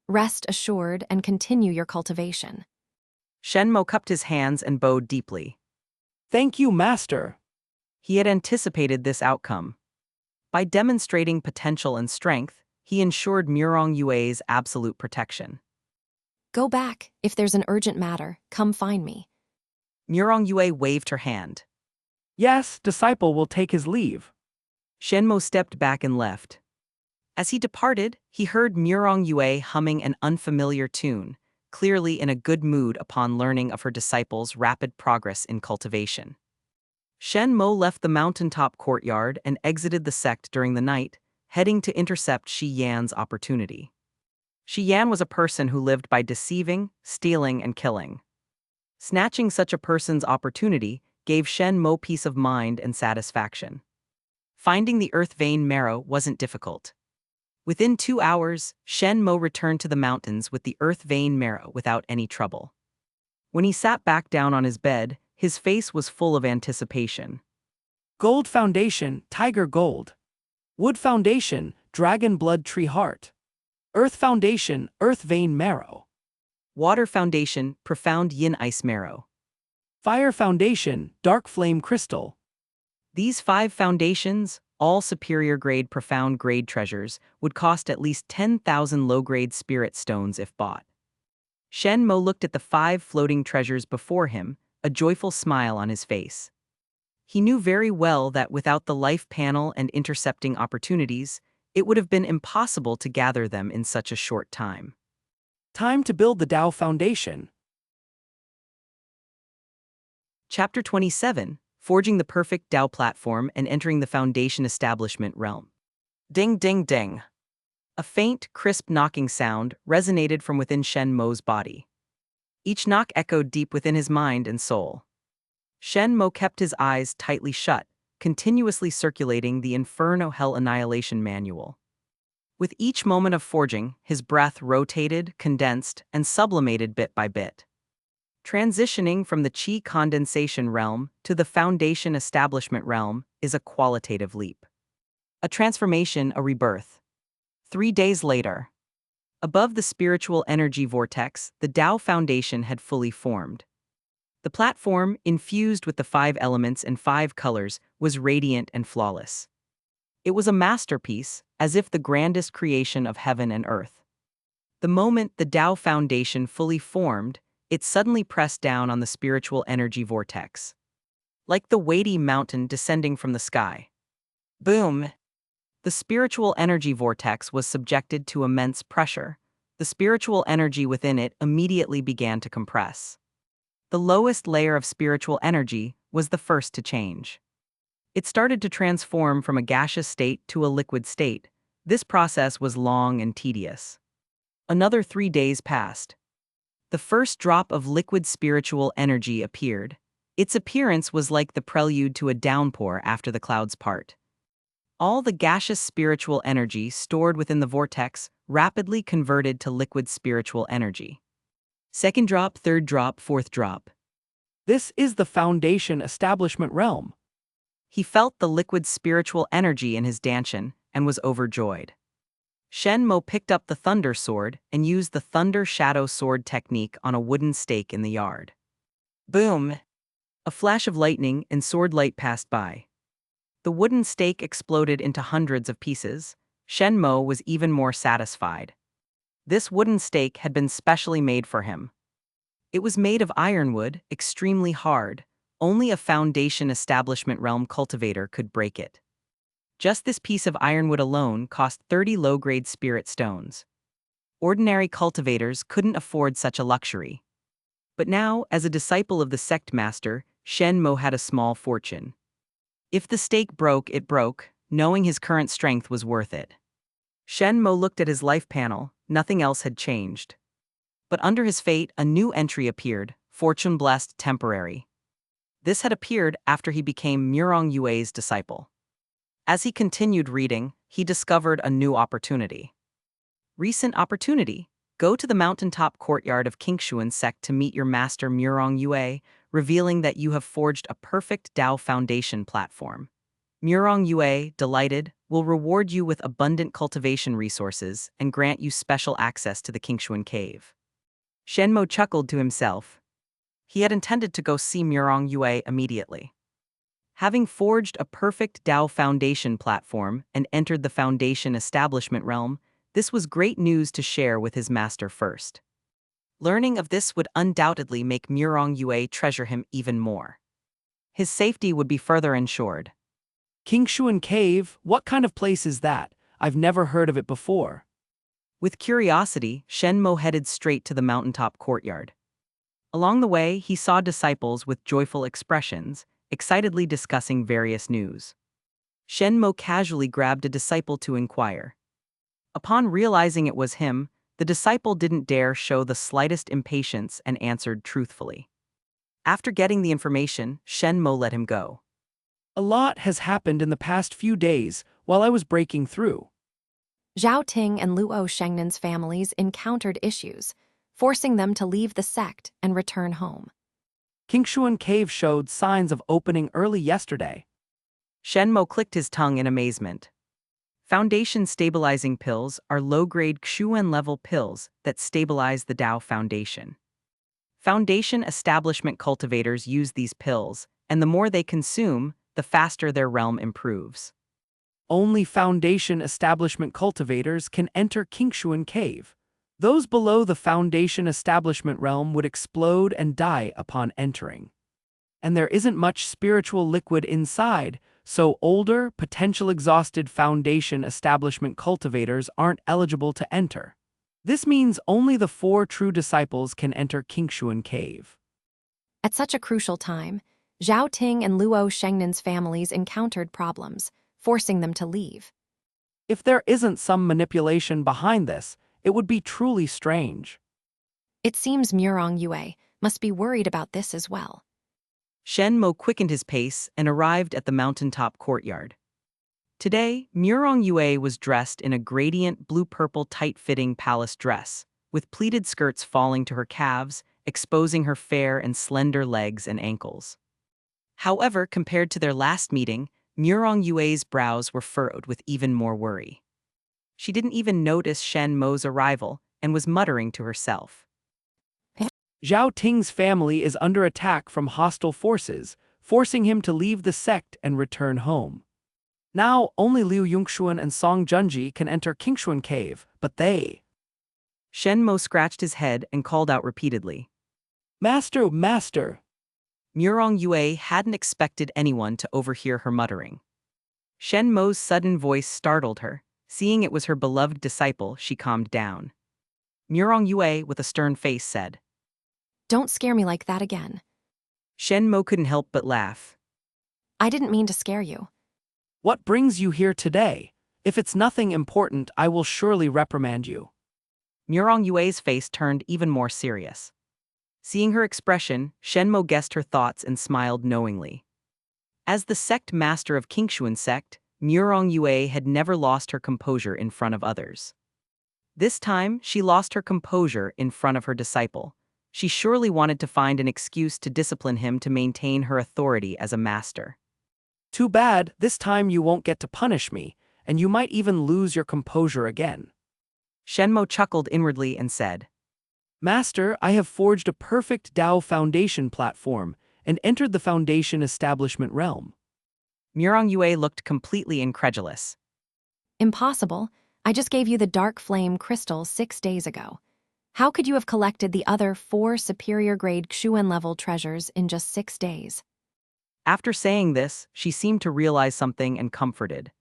Rest assured and continue your cultivation. Shen Mo cupped his hands and bowed deeply. Thank you, Master. He had anticipated this outcome. By demonstrating potential and strength, he ensured Murong Yue's absolute protection. Go back. If there's an urgent matter, come find me. Murong Yue waved her hand. Yes, disciple will take his leave. Shen Mo stepped back and left. As he departed, he heard Murong Yue humming an unfamiliar tune, clearly in a good mood upon learning of her disciple's rapid progress in cultivation. Shen Mo left the mountaintop courtyard and exited the sect during the night, heading to intercept Shi Yan's opportunity. Shi Yan was a person who lived by deceiving, stealing, and killing. Snatching such a person's opportunity gave Shen Mo peace of mind and satisfaction. Finding the earth vein marrow wasn't difficult. Within 2 hours, Shen Mo returned to the mountains with the earth vein marrow without any trouble. When he sat back down on his bed, his face was full of anticipation. Gold foundation, Tiger Gold. Wood foundation, Dragon Blood Tree Heart. Earth foundation, Earth Vein Marrow. Water foundation, Profound Yin Ice Marrow. Fire foundation, Dark Flame Crystal. These 5 foundations, all superior-grade profound-grade treasures, would cost at least 10,000 low-grade spirit stones if bought. Shen Mo looked at the 5 floating treasures before him, a joyful smile on his face. He knew very well that without the life panel and intercepting opportunities, it would have been impossible to gather them in such a short time. Time to build the Tao foundation. Chapter 27, Forging the Perfect Tao Platform and Entering the Foundation Establishment Realm. Ding ding ding. A faint, crisp knocking sound resonated from within Shen Mo's body. Each knock echoed deep within his mind and soul. Shen Mo kept his eyes tightly shut, continuously circulating the Inferno Hell Annihilation Manual. With each moment of forging, his breath rotated, condensed, and sublimated bit by bit. Transitioning from the Qi condensation realm to the Foundation Establishment realm is a qualitative leap. A transformation, a rebirth. 3 days later. Above the spiritual energy vortex, the Tao Foundation had fully formed. The platform, infused with the 5 elements and 5 colors, was radiant and flawless. It was a masterpiece, as if the grandest creation of heaven and earth. The moment the Tao Foundation fully formed, it suddenly pressed down on the spiritual energy vortex. Like the weighty mountain descending from the sky. Boom! The spiritual energy vortex was subjected to immense pressure. The spiritual energy within it immediately began to compress. The lowest layer of spiritual energy was the first to change. It started to transform from a gaseous state to a liquid state. This process was long and tedious. Another 3 days passed. The first drop of liquid spiritual energy appeared. Its appearance was like the prelude to a downpour after the clouds part. All the gaseous spiritual energy stored within the vortex rapidly converted to liquid spiritual energy. Second drop, third drop, fourth drop. This is the Foundation Establishment realm. He felt the liquid spiritual energy in his danshan and was overjoyed. Shen Mo picked up the Thunder Sword and used the Thunder Shadow Sword technique on a wooden stake in the yard. Boom! A flash of lightning and sword light passed by. The wooden stake exploded into hundreds of pieces. Shen Mo was even more satisfied. This wooden stake had been specially made for him. It was made of ironwood, extremely hard. Only a Foundation Establishment realm cultivator could break it. Just this piece of ironwood alone cost 30 low-grade spirit stones. Ordinary cultivators couldn't afford such a luxury. But now, as a disciple of the sect master, Shen Mo had a small fortune. If the stake broke, it broke, knowing his current strength was worth it. Shen Mo looked at his life panel, nothing else had changed. But under his fate, a new entry appeared, Fortune Blessed Temporary. This had appeared after he became Murong Yue's disciple. As he continued reading, he discovered a new opportunity. Recent opportunity. Go to the mountaintop courtyard of Qingxuan Sect to meet your master Murong Yue, revealing that you have forged a perfect Tao Foundation platform. Murong Yue, delighted, will reward you with abundant cultivation resources and grant you special access to the Qingxuan cave. Shen Mo chuckled to himself. He had intended to go see Murong Yue immediately. Having forged a perfect Tao Foundation platform and entered the Foundation Establishment realm, this was great news to share with his master first. Learning of this would undoubtedly make Murong Yue treasure him even more. His safety would be further ensured. Qingxuan Cave, what kind of place is that? I've never heard of it before. With curiosity, Shen Mo headed straight to the mountaintop courtyard. Along the way, he saw disciples with joyful expressions, excitedly discussing various news. Shen Mo casually grabbed a disciple to inquire. Upon realizing it was him, the disciple didn't dare show the slightest impatience and answered truthfully. After getting the information, Shen Mo let him go. A lot has happened in the past few days while I was breaking through. Zhao Ting and Luo Shengnan's families encountered issues, forcing them to leave the sect and return home. Qingxuan Cave showed signs of opening early yesterday. Shen Mo clicked his tongue in amazement. Foundation stabilizing pills are low-grade Qingxuan-level pills that stabilize the Tao Foundation. Foundation establishment cultivators use these pills, and the more they consume, the faster their realm improves. Only Foundation Establishment cultivators can enter Qingxuan Cave. Those below the Foundation Establishment realm would explode and die upon entering. And there isn't much spiritual liquid inside, so older, potential exhausted Foundation Establishment cultivators aren't eligible to enter. This means only the 4 true disciples can enter Qingxuan Cave. At such a crucial time, Zhao Ting and Luo Shengnan's families encountered problems, forcing them to leave. If there isn't some manipulation behind this, it would be truly strange. It seems Murong Yue must be worried about this as well. Shen Mo quickened his pace and arrived at the mountaintop courtyard. Today, Murong Yue was dressed in a gradient blue-purple tight-fitting palace dress, with pleated skirts falling to her calves, exposing her fair and slender legs and ankles. However, compared to their last meeting, Murong Yue's brows were furrowed with even more worry. She didn't even notice Shen Mo's arrival and was muttering to herself. Zhao Ting's family is under attack from hostile forces, forcing him to leave the sect and return home. Now, only Liu Yongxuan and Song Junji can enter Qingxuan Cave, but they... Shen Mo scratched his head and called out repeatedly. Master, Master! Murong Yue hadn't expected anyone to overhear her muttering. Shen Mo's sudden voice startled her. Seeing it was her beloved disciple, she calmed down. Murong Yue, with a stern face, said, Don't scare me like that again. Shen Mo couldn't help but laugh. I didn't mean to scare you. What brings you here today? If it's nothing important, I will surely reprimand you. Murong Yue's face turned even more serious. Seeing her expression, Shen Mo guessed her thoughts and smiled knowingly. As the sect master of Qingxuan Sect, Murong Yue had never lost her composure in front of others. This time, she lost her composure in front of her disciple. She surely wanted to find an excuse to discipline him to maintain her authority as a master. Too bad, this time you won't get to punish me, and you might even lose your composure again. Shen Mo chuckled inwardly and said, Master, I have forged a perfect Dao Foundation platform and entered the Foundation Establishment realm. Murong Yue looked completely incredulous. Impossible. I just gave you the dark flame crystal 6 days ago. How could you have collected the other 4 superior-grade Qingxuan-level treasures in just 6 days? After saying this, she seemed to realize something and comforted.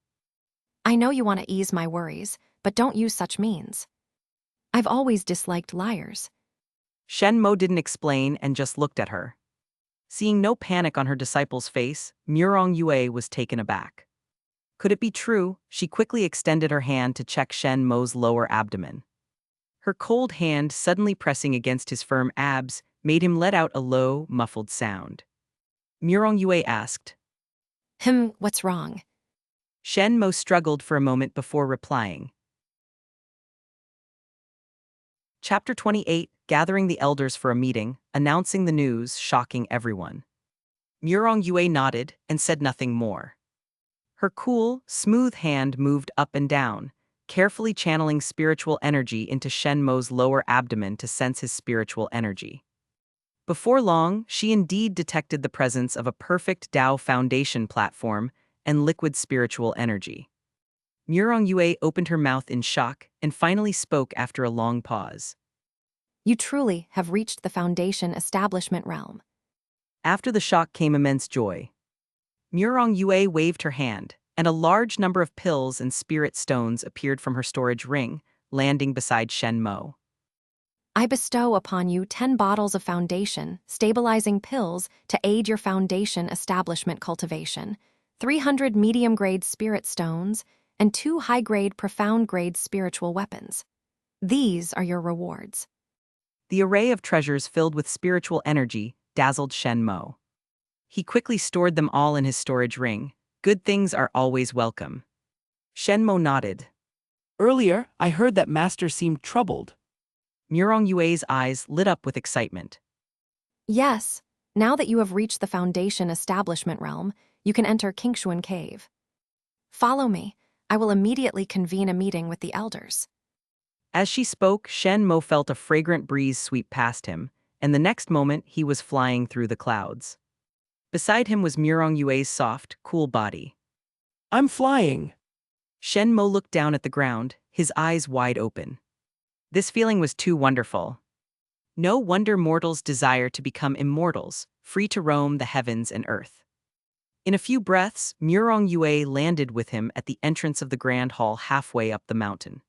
I know you want to ease my worries, but don't use such means. I've always disliked liars. Shen Mo didn't explain and just looked at her. Seeing no panic on her disciple's face, Murong Yue was taken aback. Could it be true? She quickly extended her hand to check Shen Mo's lower abdomen. Her cold hand suddenly pressing against his firm abs made him let out a low, muffled sound. Murong Yue asked, What's wrong? Shen Mo struggled for a moment before replying. Chapter 28, Gathering the Elders for a Meeting, announcing the news, shocking everyone. Murong Yue nodded and said nothing more. Her cool, smooth hand moved up and down, carefully channeling spiritual energy into Shen Mo's lower abdomen to sense his spiritual energy. Before long, she indeed detected the presence of a perfect Dao Foundation platform and liquid spiritual energy. Murong Yue opened her mouth in shock and finally spoke after a long pause. You truly have reached the Foundation Establishment realm. After the shock came immense joy. Murong Yue waved her hand, and a large number of pills and spirit stones appeared from her storage ring, landing beside Shen Mo. I bestow upon you 10 bottles of Foundation stabilizing pills to aid your Foundation Establishment cultivation, 300 medium-grade spirit stones, and 2 high-grade profound-grade spiritual weapons. These are your rewards. The array of treasures filled with spiritual energy dazzled Shen Mo. He quickly stored them all in his storage ring. Good things are always welcome. Shen Mo nodded. Earlier, I heard that Master seemed troubled. Murong Yue's eyes lit up with excitement. Yes, now that you have reached the Foundation Establishment realm, you can enter Qingxuan Cave. Follow me. I will immediately convene a meeting with the elders. As she spoke, Shen Mo felt a fragrant breeze sweep past him, and the next moment he was flying through the clouds. Beside him was Murong Yue's soft, cool body. I'm flying. Shen Mo looked down at the ground, his eyes wide open. This feeling was too wonderful. No wonder mortals desire to become immortals, free to roam the heavens and earth. In a few breaths, Murong Yue landed with him at the entrance of the grand hall halfway up the mountain.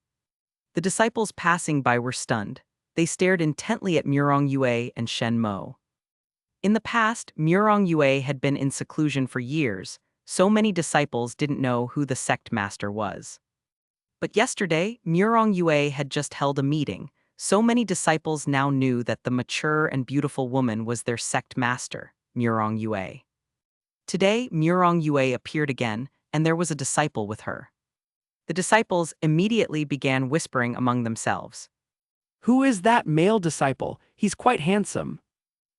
The disciples passing by were stunned. They stared intently at Murong Yue and Shen Mo. In the past, Murong Yue had been in seclusion for years. So many disciples didn't know who the sect master was. But yesterday, Murong Yue had just held a meeting. So many disciples now knew that the mature and beautiful woman was their sect master, Murong Yue. Today, Murong Yue appeared again, and there was a disciple with her. The disciples immediately began whispering among themselves. Who is that male disciple? He's quite handsome.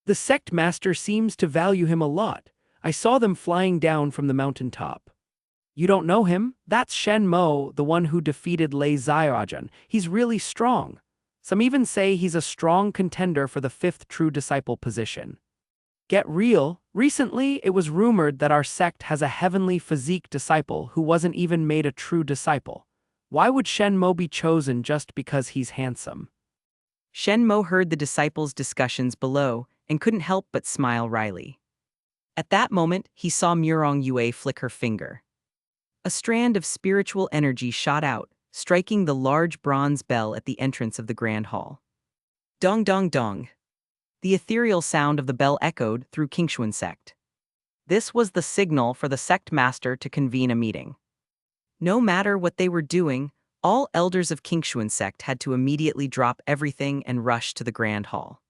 The sect master seems to value him a lot. I saw them flying down from the mountaintop. You don't know him? That's Shen Mo, the one who defeated Lei Zaijian. He's really strong. Some even say he's a strong contender for the 5th true disciple position. Get real. Recently, it was rumored that our sect has a heavenly physique disciple who wasn't even made a true disciple. Why would Shen Mo be chosen just because he's handsome? Shen Mo heard the disciples' discussions below and couldn't help but smile wryly. At that moment, he saw Murong Yue flick her finger. A strand of spiritual energy shot out, striking the large bronze bell at the entrance of the grand hall. Dong dong dong. The ethereal sound of the bell echoed through Qingxuan Sect. This was the signal for the sect master to convene a meeting. No matter what they were doing, all elders of Qingxuan Sect had to immediately drop everything and rush to the grand hall.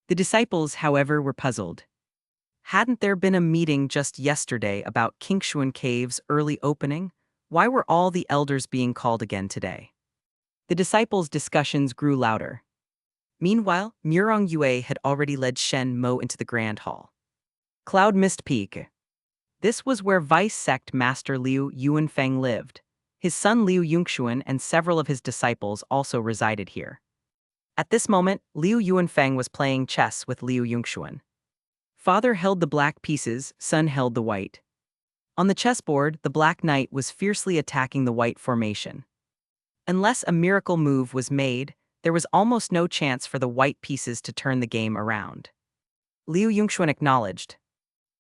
The disciples, however, were puzzled. Hadn't there been a meeting just yesterday about Qingxuan Cave's early opening? Why were all the elders being called again today? The disciples' discussions grew louder. Meanwhile, Murong Yue had already led Shen Mo into the grand hall. Cloud Mist Peak. This was where Vice Sect Master Liu Yuanfeng lived. His son Liu Yunxuan and several of his disciples also resided here. At this moment, Liu Yuanfeng was playing chess with Liu Yunxuan. Father held the black pieces, son held the white. On the chessboard, the black knight was fiercely attacking the white formation. Unless a miracle move was made, there was almost no chance for the white pieces to turn the game around. Liu Yunxuan acknowledged.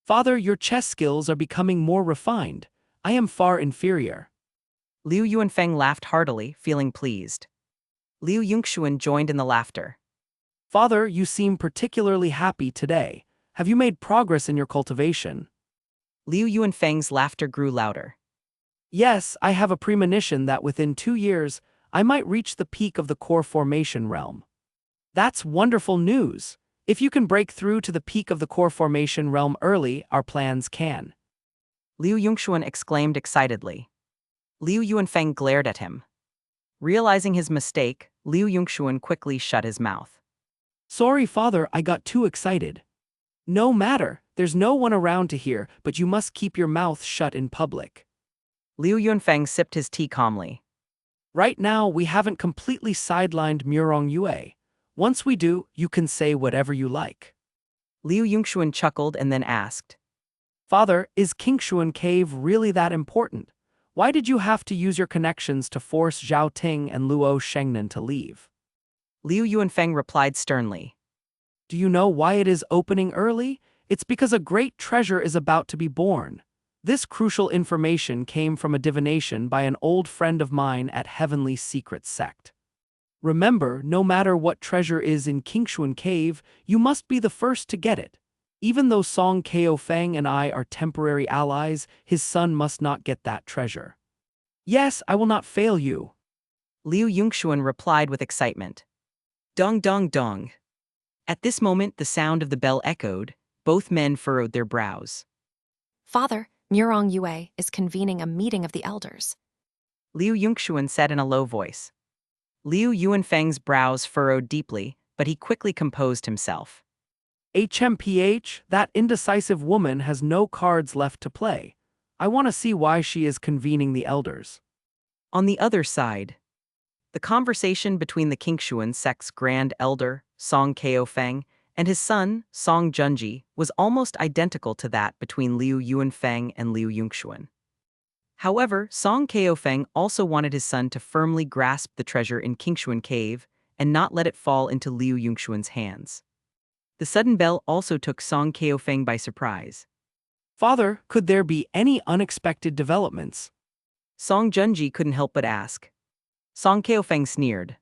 Father, your chess skills are becoming more refined. I am far inferior. Liu Yuanfeng laughed heartily, feeling pleased. Liu Yunxuan joined in the laughter. Father, you seem particularly happy today. Have you made progress in your cultivation? Liu Yuanfeng's laughter grew louder. Yes, I have a premonition that within 2 years, I might reach the peak of the core formation realm. That's wonderful news. If you can break through to the peak of the core formation realm early, our plans can. Liu Yunxuan exclaimed excitedly. Liu Yuanfeng glared at him. Realizing his mistake, Liu Yunxuan quickly shut his mouth. Sorry, Father, I got too excited. No matter, there's no one around to hear, but you must keep your mouth shut in public. Liu Yuanfeng sipped his tea calmly. Right now, we haven't completely sidelined Murong Yue. Once we do, you can say whatever you like. Liu Yunxuan chuckled and then asked. Father, is Qingxuan Cave really that important? Why did you have to use your connections to force Zhao Ting and Luo Shengnan to leave? Liu Yuanfeng replied sternly. Do you know why it is opening early? It's because a great treasure is about to be born. This crucial information came from a divination by an old friend of mine at Heavenly Secret Sect. Remember, no matter what treasure is in Qingxuan Cave, you must be the first to get it. Even though Song Kao Feng and I are temporary allies, his son must not get that treasure. Yes, I will not fail you. Liu Yunxuan replied with excitement. Dong dong dong. At this moment, the sound of the bell echoed. Both men furrowed their brows. Father, Murong Yue is convening a meeting of the elders. Liu Yunxuan said in a low voice. Liu Yuanfeng's brows furrowed deeply, but he quickly composed himself. HMPH, that indecisive woman has no cards left to play. I want to see why she is convening the elders. On the other side, the conversation between the Qingxuan Sect's Grand Elder, Song Kao Feng, and his son, Song Junji, was almost identical to that between Liu Yuanfeng and Liu Yunxuan. However, Song Keofeng also wanted his son to firmly grasp the treasure in Qingxuan Cave and not let it fall into Liu Yongxuan's hands. The sudden bell also took Song Keofeng by surprise. Father, could there be any unexpected developments? Song Junji couldn't help but ask. Song Keofeng sneered.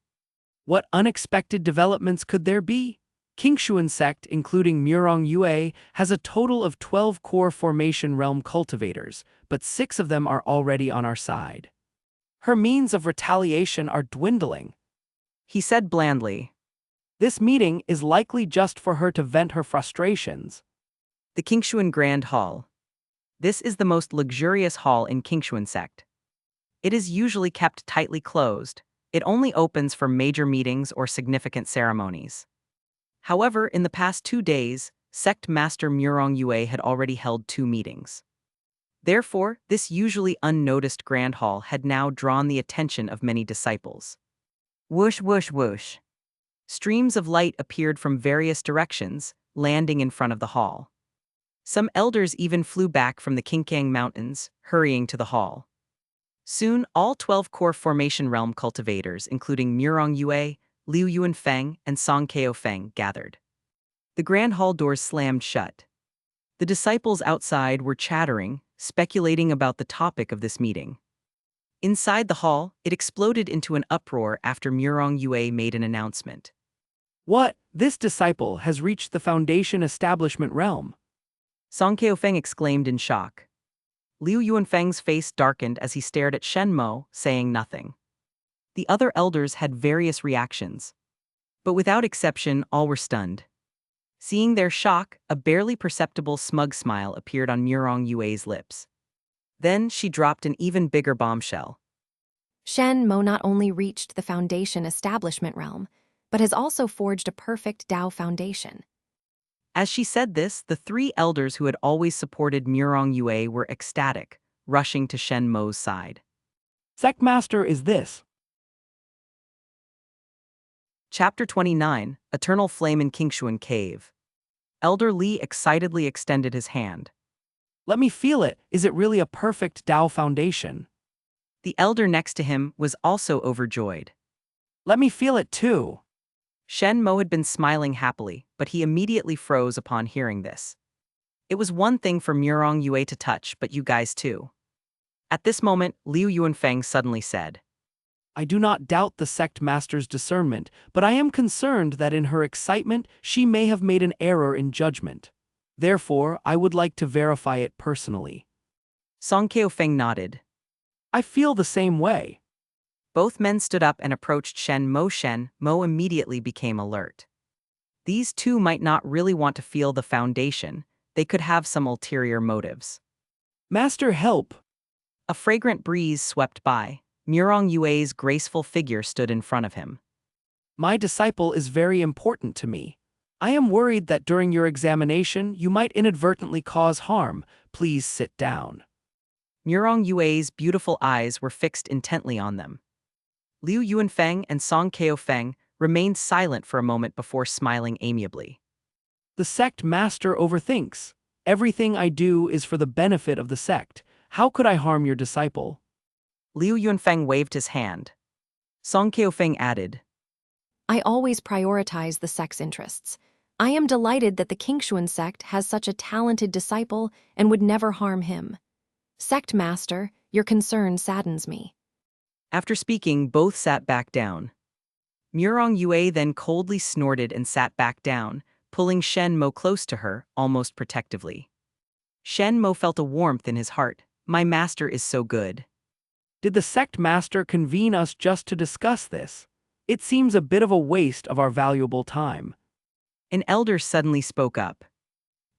What unexpected developments could there be? Qingxuan Sect, including Murong Yue, has a total of 12 core formation realm cultivators, but 6 of them are already on our side. Her means of retaliation are dwindling. He said blandly. This meeting is likely just for her to vent her frustrations. The Qingxuan Grand Hall. This is the most luxurious hall in Qingxuan Sect. It is usually kept tightly closed. It only opens for major meetings or significant ceremonies. However, in the past 2 days, Sect Master Murong Yue had already held 2 meetings. Therefore, this usually unnoticed Grand Hall had now drawn the attention of many disciples. Whoosh, whoosh, whoosh. Streams of light appeared from various directions, landing in front of the hall. Some elders even flew back from the Qingqiang Mountains, hurrying to the hall. Soon, all 12 core formation realm cultivators, including Murong Yue, Liu Yuanfeng, and Song Keofeng, gathered. The grand hall doors slammed shut. The disciples outside were chattering, speculating about the topic of this meeting. Inside the hall, it exploded into an uproar after Murong Yue made an announcement. What? This disciple has reached the foundation establishment realm. Song Keofeng exclaimed in shock. Liu Yuanfeng's face darkened as he stared at Shen Mo, saying nothing. The other elders had various reactions. But without exception, all were stunned. Seeing their shock, a barely perceptible smug smile appeared on Murong Yue's lips. Then she dropped an even bigger bombshell. Shen Mo not only reached the foundation establishment realm, but has also forged a perfect Dao foundation. As she said this, the 3 elders who had always supported Murong Yue were ecstatic, rushing to Shen Mo's side. Sect Master is this. Chapter 29, Eternal Flame in Qingxuan Cave. Elder Li excitedly extended his hand. Let me feel it. Is it really a perfect Dao foundation? The elder next to him was also overjoyed. Let me feel it too. Shen Mo had been smiling happily, but he immediately froze upon hearing this. It was one thing for Murong Yue to touch, but you guys too. At this moment, Liu Yuanfeng suddenly said, I do not doubt the sect master's discernment, but I am concerned that in her excitement she may have made an error in judgment. Therefore, I would like to verify it personally. Song Keofeng nodded. I feel the same way. Both men stood up and approached Shen Mo. Shen Mo immediately became alert. These 2 might not really want to feel the foundation. They could have some ulterior motives. Master, help! A fragrant breeze swept by. Murong Yue's graceful figure stood in front of him. My disciple is very important to me. I am worried that during your examination you might inadvertently cause harm. Please sit down. Murong Yue's beautiful eyes were fixed intently on them. Liu Yuanfeng and Song Keofeng remained silent for a moment before smiling amiably. The sect master overthinks. Everything I do is for the benefit of the sect. How could I harm your disciple? Liu Yuanfeng waved his hand. Song Keofeng added, I always prioritize the sect's interests. I am delighted that the Qingxuan Sect has such a talented disciple and would never harm him. Sect Master, your concern saddens me. After speaking, both sat back down. Murong Yue then coldly snorted and sat back down, pulling Shen Mo close to her, almost protectively. Shen Mo felt a warmth in his heart. My master is so good. Did the sect master convene us just to discuss this? It seems a bit of a waste of our valuable time. An elder suddenly spoke up.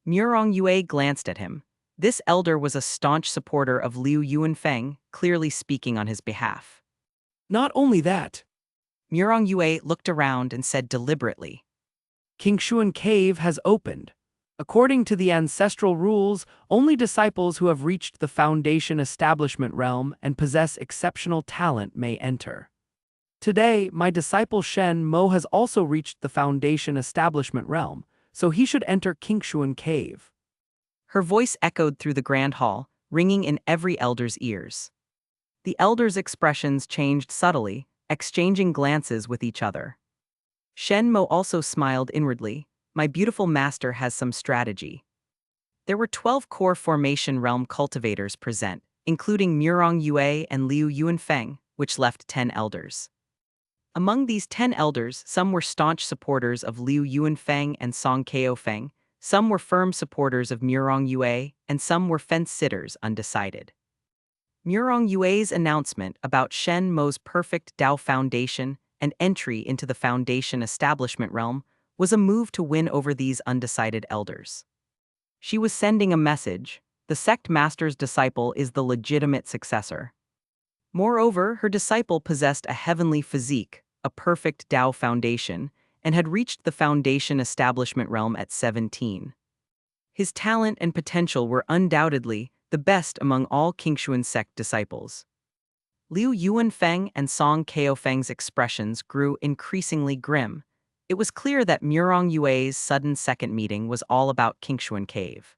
Murong Yue glanced at him. This elder was a staunch supporter of Liu Yuanfeng, clearly speaking on his behalf. Not only that, Murong Yue looked around and said deliberately, Qingxuan Cave has opened. According to the ancestral rules, only disciples who have reached the foundation establishment realm and possess exceptional talent may enter. Today, my disciple Shen Mo has also reached the foundation establishment realm, so he should enter Qingxuan Cave. Her voice echoed through the grand hall, ringing in every elder's ears. The elders' expressions changed subtly, exchanging glances with each other. Shen Mo also smiled inwardly. My beautiful master has some strategy. There were 12 core formation realm cultivators present, including Murong Yue and Liu Yuanfeng, which left 10 elders. Among these 10 elders, some were staunch supporters of Liu Yuanfeng and Song Keofeng, some were firm supporters of Murong Yue, and some were fence-sitters undecided. Murong Yue's announcement about Shen Mo's perfect Dao foundation and entry into the foundation establishment realm was a move to win over these undecided elders. She was sending a message: the sect master's disciple is the legitimate successor. Moreover, her disciple possessed a heavenly physique, a perfect Dao foundation, and had reached the foundation establishment realm at 17. His talent and potential were undoubtedly the best among all Qingxuan Sect disciples. Liu Yuanfeng and Song Keofeng's expressions grew increasingly grim. It was clear that Murong Yue's sudden second meeting was all about Qingxuan Cave.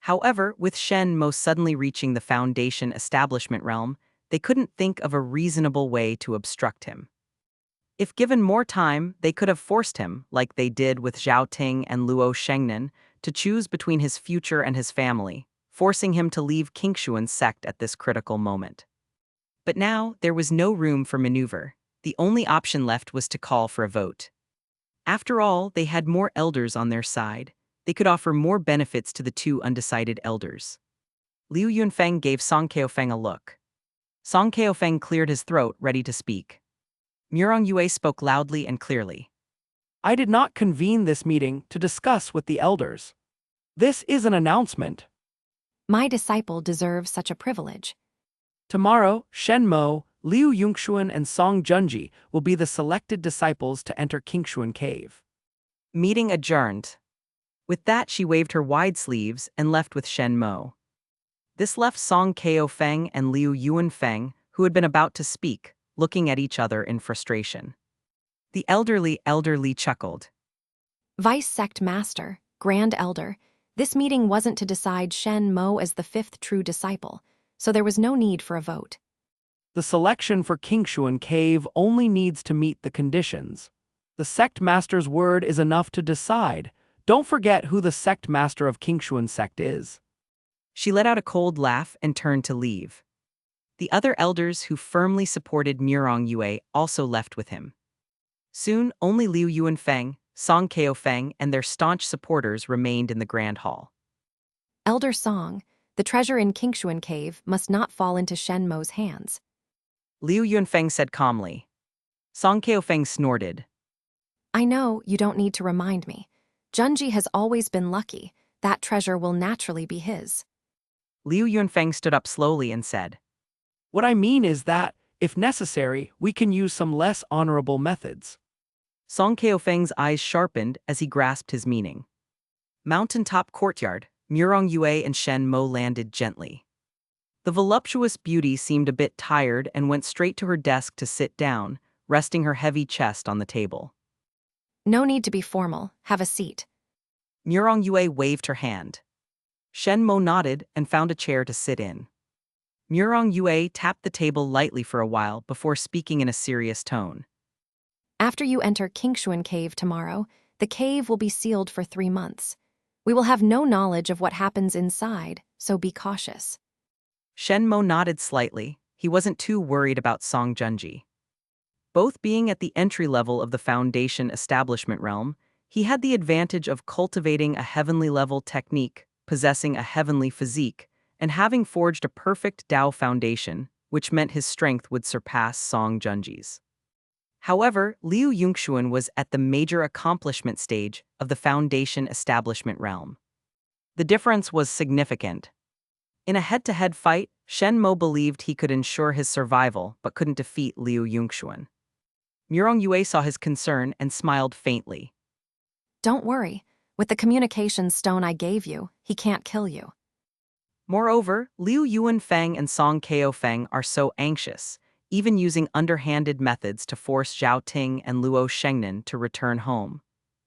However, with Shen Mo suddenly reaching the foundation establishment realm, they couldn't think of a reasonable way to obstruct him. If given more time, they could have forced him, like they did with Zhao Ting and Luo Shengnan, to choose between his future and his family, forcing him to leave Qingxuan Sect at this critical moment. But now, there was no room for maneuver. The only option left was to call for a vote. After all, they had more elders on their side. They could offer more benefits to the two undecided elders. Liu Yunfeng gave Song Keofeng a look. Song Keofeng cleared his throat, ready to speak. Murong Yue spoke loudly and clearly. I did not convene this meeting to discuss with the elders. This is an announcement. My disciple deserves such a privilege. Tomorrow, Shen Mo, Liu Yunxuan, and Song Junji will be the selected disciples to enter Qingxuan Cave. Meeting adjourned. With that, she waved her wide sleeves and left with Shen Mo. This left Song Keofeng and Liu Yuanfeng, who had been about to speak, looking at each other in frustration. The elderly chuckled. Vice Sect Master, Grand Elder, this meeting wasn't to decide Shen Mo as the fifth true disciple, so there was no need for a vote. The selection for Qingxuan Cave only needs to meet the conditions. The sect master's word is enough to decide. Don't forget who the sect master of Qingxuan Sect is. She let out a cold laugh and turned to leave. The other elders who firmly supported Murong Yue also left with him. Soon, only Liu Yuanfeng, Song Keofeng, and their staunch supporters remained in the Grand Hall. Elder Song, the treasure in Qingxuan Cave must not fall into Shen Mo's hands. Liu Yuanfeng said calmly. Song Keofeng snorted. I know you don't need to remind me. Junji has always been lucky. That treasure will naturally be his. Liu Yuanfeng stood up slowly and said, What I mean is that, if necessary, we can use some less honorable methods. Song Keofeng's eyes sharpened as he grasped his meaning. Mountaintop courtyard, Murong Yue and Shen Mo landed gently. The voluptuous beauty seemed a bit tired and went straight to her desk to sit down, resting her heavy chest on the table. No need to be formal. Have a seat. Murong Yue waved her hand. Shen Mo nodded and found a chair to sit in. Murong Yue tapped the table lightly for a while before speaking in a serious tone. After you enter Qingxuan Cave tomorrow, the cave will be sealed for 3 months. We will have no knowledge of what happens inside, so be cautious. Shen Mo nodded slightly. He wasn't too worried about Song Junji. Both being at the entry level of the Foundation establishment realm, he had the advantage of cultivating a heavenly level technique, possessing a heavenly physique, and having forged a perfect Dao foundation, which meant his strength would surpass Song Junji's. However, Liu Yunxuan was at the major accomplishment stage of the Foundation establishment realm. The difference was significant. In a head-to-head fight, Shen Mo believed he could ensure his survival but couldn't defeat Liu Yunxuan. Murong Yue saw his concern and smiled faintly. Don't worry. With the communication stone I gave you, he can't kill you. Moreover, Liu Yuanfeng and Song Keofeng are so anxious, even using underhanded methods to force Zhao Ting and Luo Shengnan to return home.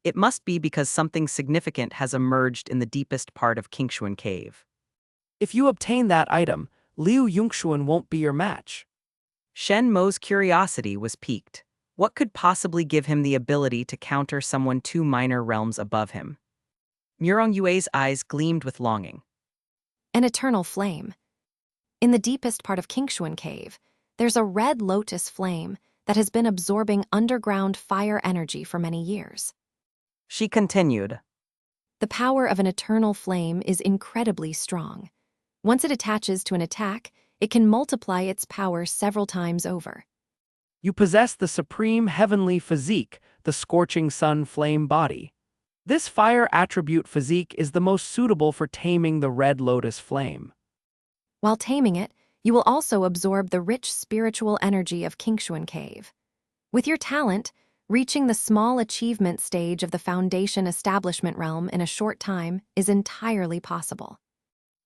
It must be because something significant has emerged in the deepest part of Qingxuan Cave. If you obtain that item, Liu Yongxuan won't be your match. Shen Mo's curiosity was piqued. What could possibly give him the ability to counter someone 2 minor realms above him? Murong Yue's eyes gleamed with longing. An eternal flame. In the deepest part of Qingxuan Cave, there's a red lotus flame that has been absorbing underground fire energy for many years. She continued. The power of an eternal flame is incredibly strong. Once it attaches to an attack, it can multiply its power several times over. You possess the supreme heavenly physique, the scorching sun flame body. This fire attribute physique is the most suitable for taming the red lotus flame. While taming it, you will also absorb the rich spiritual energy of Qingxuan Cave. With your talent, reaching the small achievement stage of the Foundation Establishment realm in a short time is entirely possible.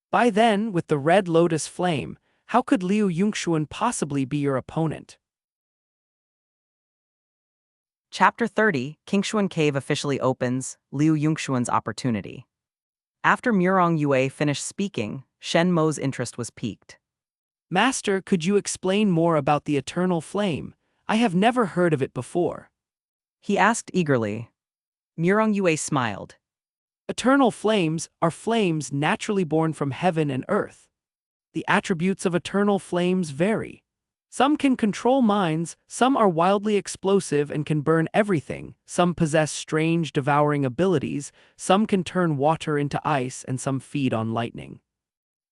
By then, with the red lotus flame, how could Liu Yongxuan possibly be your opponent? Chapter 30, Qingxuan Cave officially opens, Liu Yongxuan's opportunity. After Murong Yue finished speaking, Shen Mo's interest was piqued. Master, could you explain more about the eternal flame? I have never heard of it before. He asked eagerly. Murong Yue smiled. Eternal flames are flames naturally born from heaven and earth. The attributes of eternal flames vary. Some can control minds, some are wildly explosive and can burn everything, some possess strange devouring abilities, some can turn water into ice, and some feed on lightning.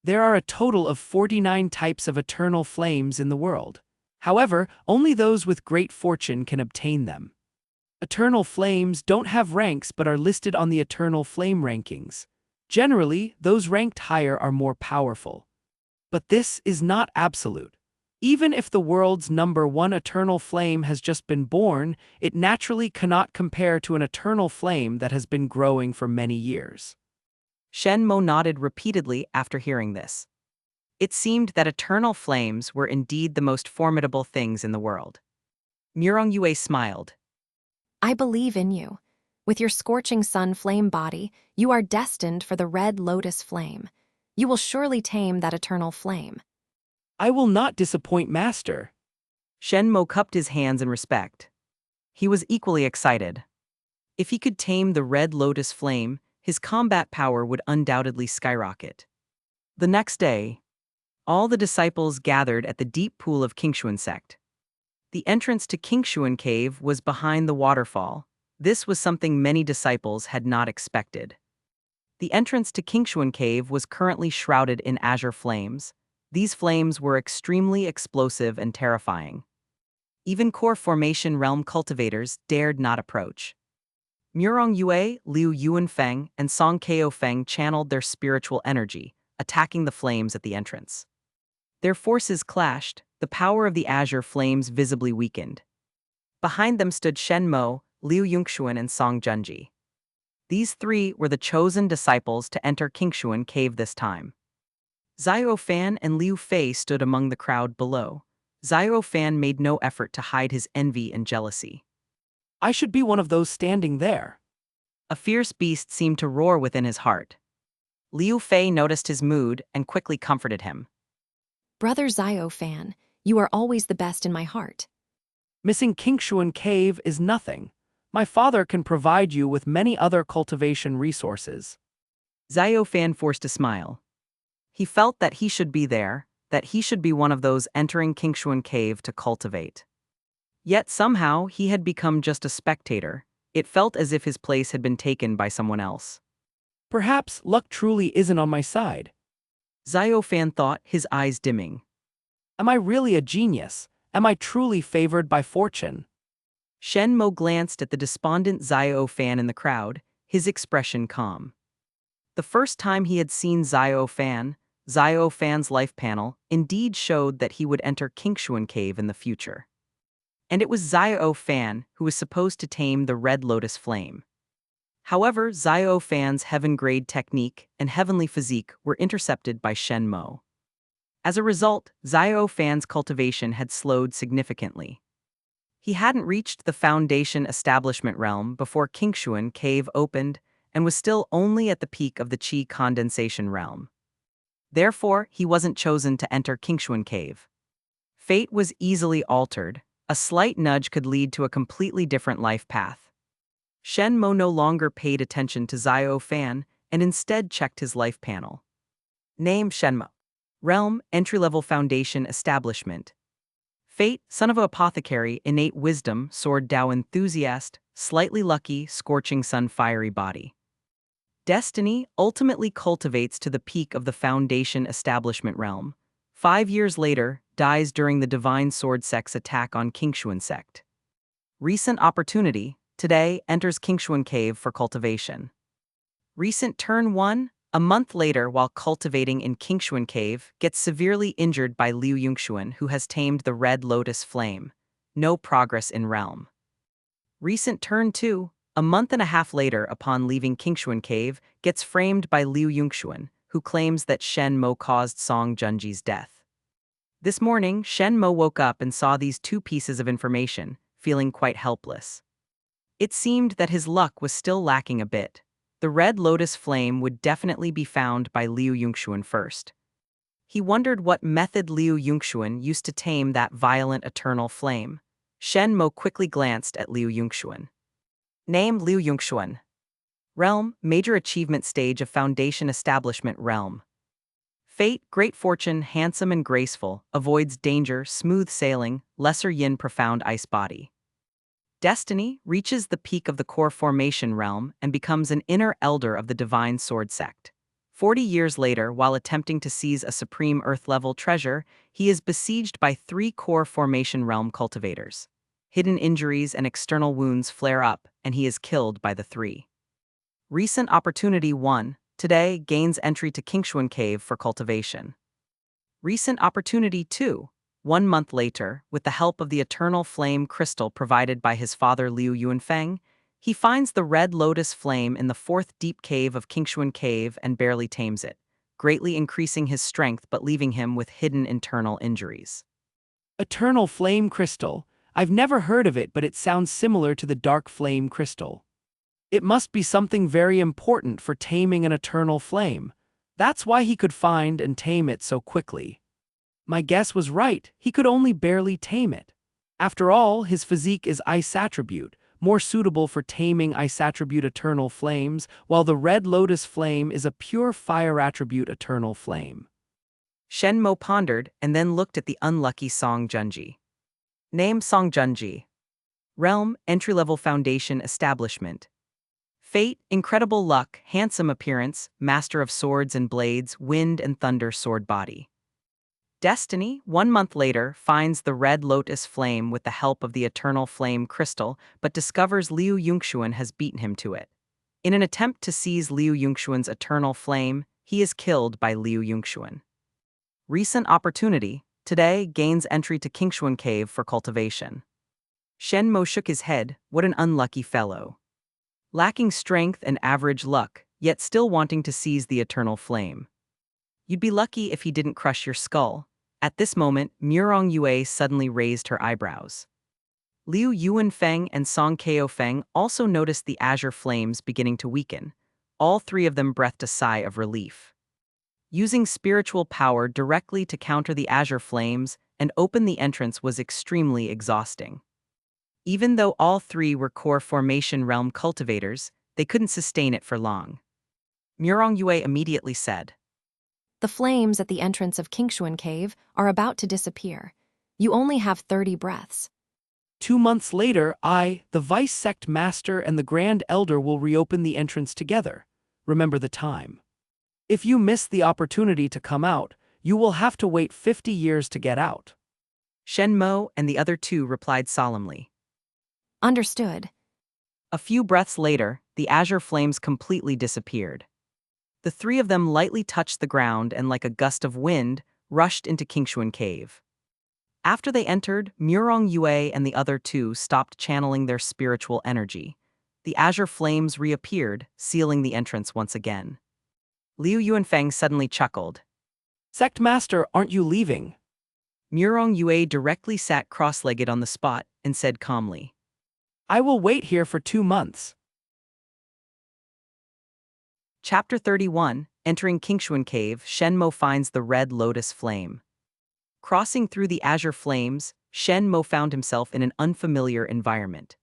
There are a total of 49 types of eternal flames in the world. However, only those with great fortune can obtain them. Eternal flames don't have ranks but are listed on the eternal flame rankings. Generally, those ranked higher are more powerful. But this is not absolute. Even if the world's #1 eternal flame has just been born, it naturally cannot compare to an eternal flame that has been growing for many years. Shen Mo nodded repeatedly after hearing this. It seemed that eternal flames were indeed the most formidable things in the world. Murong Yue smiled. I believe in you. With your scorching sun flame body, you are destined for the red lotus flame. You will surely tame that eternal flame. I will not disappoint, Master. Shen Mo cupped his hands in respect. He was equally excited. If he could tame the red lotus flame, his combat power would undoubtedly skyrocket. The next day, all the disciples gathered at the deep pool of Qingxuan Sect. The entrance to Qingxuan Cave was behind the waterfall. This was something many disciples had not expected. The entrance to Qingxuan Cave was currently shrouded in azure flames. These flames were extremely explosive and terrifying. Even core formation realm cultivators dared not approach. Murong Yue, Liu Yuanfeng, and Song Keo Feng channeled their spiritual energy, attacking the flames at the entrance. Their forces clashed, the power of the azure flames visibly weakened. Behind them stood Shen Mo, Liu Yongxuan, and Song Junji. These three were the chosen disciples to enter Qingxuan Cave this time. Xiao Fan and Liu Fei stood among the crowd below. Xiao Fan made no effort to hide his envy and jealousy. I should be one of those standing there. A fierce beast seemed to roar within his heart. Liu Fei noticed his mood and quickly comforted him. Brother Xiao Fan, you are always the best in my heart. Missing Qingxuan Cave is nothing. My father can provide you with many other cultivation resources. Xiao Fan forced a smile. He felt that he should be there, that he should be one of those entering Qingxuan Cave to cultivate. Yet somehow he had become just a spectator. It felt as if his place had been taken by someone else. Perhaps luck truly isn't on my side. Xiao Fan thought, his eyes dimming. Am I really a genius? Am I truly favored by fortune? Shen Mo glanced at the despondent Xiao Fan in the crowd, his expression calm. The first time he had seen Xiao Fan's life panel indeed showed that he would enter Qingxuan Cave in the future. And it was Xiao Fan who was supposed to tame the red lotus flame. However, Xiao Fan's heaven-grade technique and heavenly physique were intercepted by Shen Mo. As a result, Xiao Fan's cultivation had slowed significantly. He hadn't reached the Foundation Establishment realm before Qingxuan Cave opened and was still only at the peak of the Qi condensation realm. Therefore, he wasn't chosen to enter Qingxuan Cave. Fate was easily altered. A slight nudge could lead to a completely different life path. Shen Mo no longer paid attention to Xiao Fan and instead checked his life panel. Name Shen Mo. Realm, entry-level foundation establishment. Fate, son of an apothecary, innate wisdom, sword Dao enthusiast, slightly lucky, scorching sun fiery body. Destiny ultimately cultivates to the peak of the foundation establishment realm. 5 years later, dies during the Divine Sword Sect's attack on Qingxuan Sect. Recent opportunity, today enters Qingxuan Cave for cultivation. Recent turn 1, a month later while cultivating in Qingxuan Cave, gets severely injured by Liu Yongxuan who has tamed the Red Lotus Flame. No progress in realm. Recent turn 2, a month and a half later upon leaving Qingxuan Cave, gets framed by Liu Yongxuan, who claims that Shen Mo caused Song Junji's death. This morning, Shen Mo woke up and saw these two pieces of information, feeling quite helpless. It seemed that his luck was still lacking a bit. The Red Lotus Flame would definitely be found by Liu Yongxuan first. He wondered what method Liu Yongxuan used to tame that violent eternal flame. Shen Mo quickly glanced at Liu Yongxuan. Name Liu Yongxuan. Realm, major achievement stage of foundation establishment realm. Fate, great fortune, handsome and graceful, avoids danger, smooth sailing, lesser yin profound ice body. Destiny, reaches the peak of the core formation realm and becomes an inner elder of the Divine Sword Sect. 40 years later, while attempting to seize a supreme earth-level treasure, he is besieged by 3 core formation realm cultivators. Hidden injuries and external wounds flare up, and he is killed by the 3. Recent opportunity 1, today gains entry to Qingxuan Cave for cultivation. Recent opportunity 2, 1 month later, with the help of the eternal flame crystal provided by his father Liu Yuanfeng, he finds the Red Lotus Flame in the 4th deep cave of Qingxuan Cave and barely tames it, greatly increasing his strength but leaving him with hidden internal injuries. Eternal Flame Crystal. I've never heard of it, but it sounds similar to the Dark Flame Crystal. It must be something very important for taming an eternal flame. That's why he could find and tame it so quickly. My guess was right, he could only barely tame it. After all, his physique is ice attribute, more suitable for taming ice attribute eternal flames, while the Red Lotus Flame is a pure fire attribute eternal flame. Shen Mo pondered and then looked at the unlucky Song Junji. Name Song Junji. Realm, entry-level foundation establishment. Fate, incredible luck, handsome appearance, master of swords and blades, wind and thunder sword body. Destiny, 1 month later, finds the Red Lotus Flame with the help of the Eternal Flame Crystal, but discovers Liu Yongxuan has beaten him to it. In an attempt to seize Liu Yongxuan's Eternal Flame, he is killed by Liu Yongxuan. Recent opportunity, today gains entry to Qingxuan Cave for cultivation. Shen Mo shook his head, what an unlucky fellow. Lacking strength and average luck, yet still wanting to seize the Eternal Flame. You'd be lucky if he didn't crush your skull. At this moment, Murong Yue suddenly raised her eyebrows. Liu Yuanfeng and Song Keofeng also noticed the azure flames beginning to weaken. All 3 of them breathed a sigh of relief. Using spiritual power directly to counter the azure flames and open the entrance was extremely exhausting. Even though all 3 were core formation realm cultivators, they couldn't sustain it for long. Murong Yue immediately said, The flames at the entrance of Qingxuan Cave are about to disappear. You only have 30 breaths. 2 months later, I, the Vice Sect Master and the Grand Elder will reopen the entrance together. Remember the time. If you miss the opportunity to come out, you will have to wait 50 years to get out. Shen Mo and the other 2 replied solemnly. Understood. A few breaths later, the azure flames completely disappeared. The 3 of them lightly touched the ground and like a gust of wind, rushed into Qingxuan Cave. After they entered, Murong Yue and the other 2 stopped channeling their spiritual energy. The azure flames reappeared, sealing the entrance once again. Liu Yuanfeng suddenly chuckled. Sect Master, aren't you leaving? Murong Yue directly sat cross-legged on the spot and said calmly, I will wait here for 2 months. Chapter 31, Entering Qingxuan Cave, Shen Mo finds the red lotus flame. Crossing through the azure flames, Shen Mo found himself in an unfamiliar environment.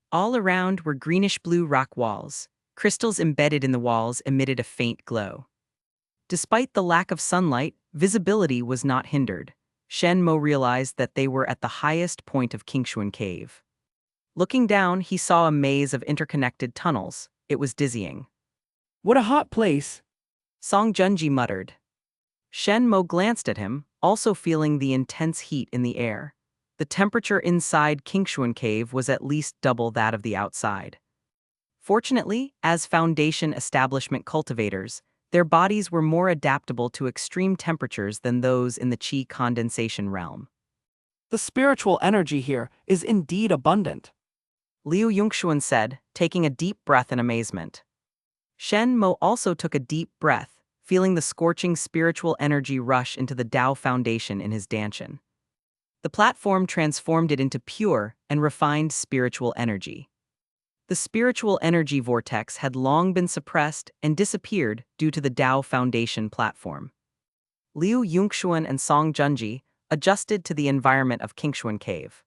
All around were greenish-blue rock walls. Crystals embedded in the walls emitted a faint glow. Despite the lack of sunlight, visibility was not hindered. Shen Mo realized that they were at the highest point of Qingxuan Cave. Looking down, he saw a maze of interconnected tunnels. It was dizzying. What a hot place! Song Junji muttered. Shen Mo glanced at him, also feeling the intense heat in the air. The temperature inside Qingxuan Cave was at least double that of the outside. Fortunately, as Foundation establishment cultivators, their bodies were more adaptable to extreme temperatures than those in the Qi condensation realm. The spiritual energy here is indeed abundant. Liu Yongxuan said, taking a deep breath in amazement. Shen Mo also took a deep breath, feeling the scorching spiritual energy rush into the Tao Foundation in his dantian. The platform transformed it into pure and refined spiritual energy. The spiritual energy vortex had long been suppressed and disappeared due to the Tao Foundation platform. Liu Yongxuan and Song Junji adjusted to the environment of Qingxuan Cave.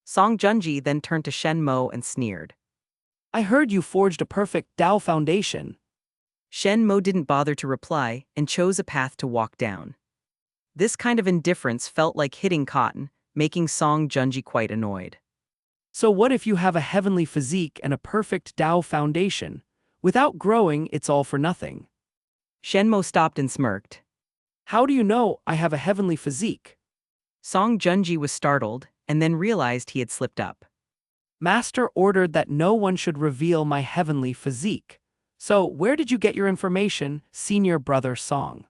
Song Junji then turned to Shen Mo and sneered. I heard you forged a perfect Tao foundation. Shen Mo didn't bother to reply and chose a path to walk down. This kind of indifference felt like hitting cotton, making Song Junji quite annoyed. So what if you have a heavenly physique and a perfect Tao foundation? Without growing, it's all for nothing. Shen Mo stopped and smirked. How do you know I have a heavenly physique? Song Junji was startled and then realized he had slipped up. Master ordered that no one should reveal my heavenly physique. So where did you get your information, senior brother Song?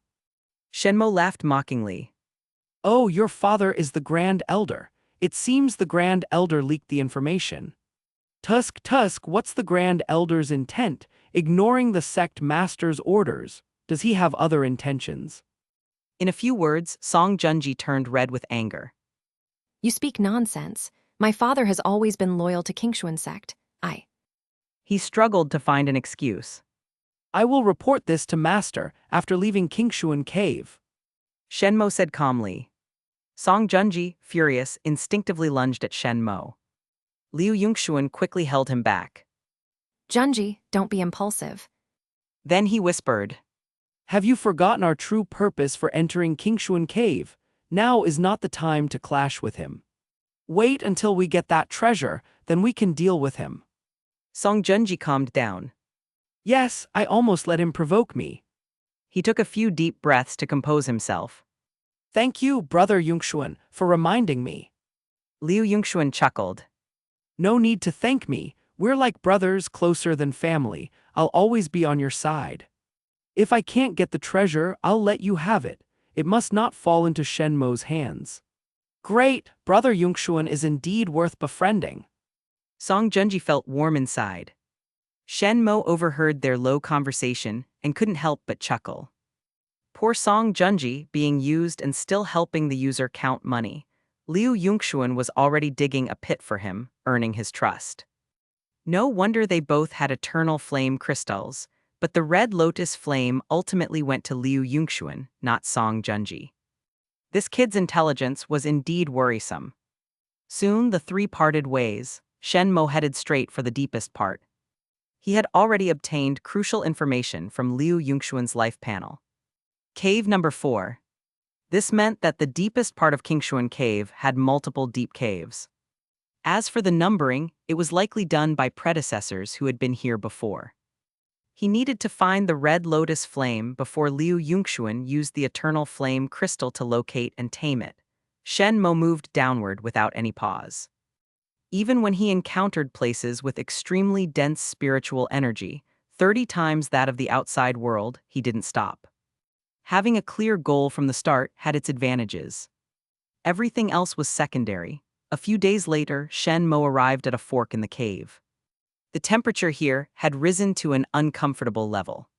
Shen Mo laughed mockingly. Oh, your father is the Grand Elder. It seems the Grand Elder leaked the information. Tusk, what's the Grand Elder's intent, ignoring the sect master's orders? Does he have other intentions? In a few words, Song Junji turned red with anger. You speak nonsense. My father has always been loyal to Qingxuan Sect. He struggled to find an excuse. I will report this to Master after leaving Qingxuan Cave. Shen Mo said calmly. Song Junji, furious, instinctively lunged at Shen Mo. Liu Yongxuan quickly held him back. Junji, don't be impulsive. Then he whispered. Have you forgotten our true purpose for entering Qingxuan Cave? Now is not the time to clash with him. Wait until we get that treasure, then we can deal with him. Song Junji calmed down. Yes, I almost let him provoke me. He took a few deep breaths to compose himself. Thank you, Brother Yongxuan, for reminding me. Liu Yongxuan chuckled. No need to thank me. We're like brothers, closer than family. I'll always be on your side. If I can't get the treasure, I'll let you have it. It must not fall into Shen Mo's hands. Great, Brother Yongxuan is indeed worth befriending. Song Junji felt warm inside. Shen Mo overheard their low conversation and couldn't help but chuckle. Poor Song Junji being used and still helping the user count money. Liu Yongxuan was already digging a pit for him, earning his trust. No wonder they both had eternal flame crystals, but the red lotus flame ultimately went to Liu Yongxuan, not Song Junji. This kid's intelligence was indeed worrisome. Soon the three parted ways. Shen Mo headed straight for the deepest part. He had already obtained crucial information from Liu Yongxuan's life panel. Cave number 4. This meant that the deepest part of Qingxuan Cave had multiple deep caves. As for the numbering, it was likely done by predecessors who had been here before. He needed to find the red lotus flame before Liu Yongxuan used the eternal flame crystal to locate and tame it. Shen Mo moved downward without any pause. Even when he encountered places with extremely dense spiritual energy, 30 times that of the outside world, he didn't stop. Having a clear goal from the start had its advantages. Everything else was secondary. A few days later, Shen Mo arrived at a fork in the cave. The temperature here had risen to an uncomfortable level.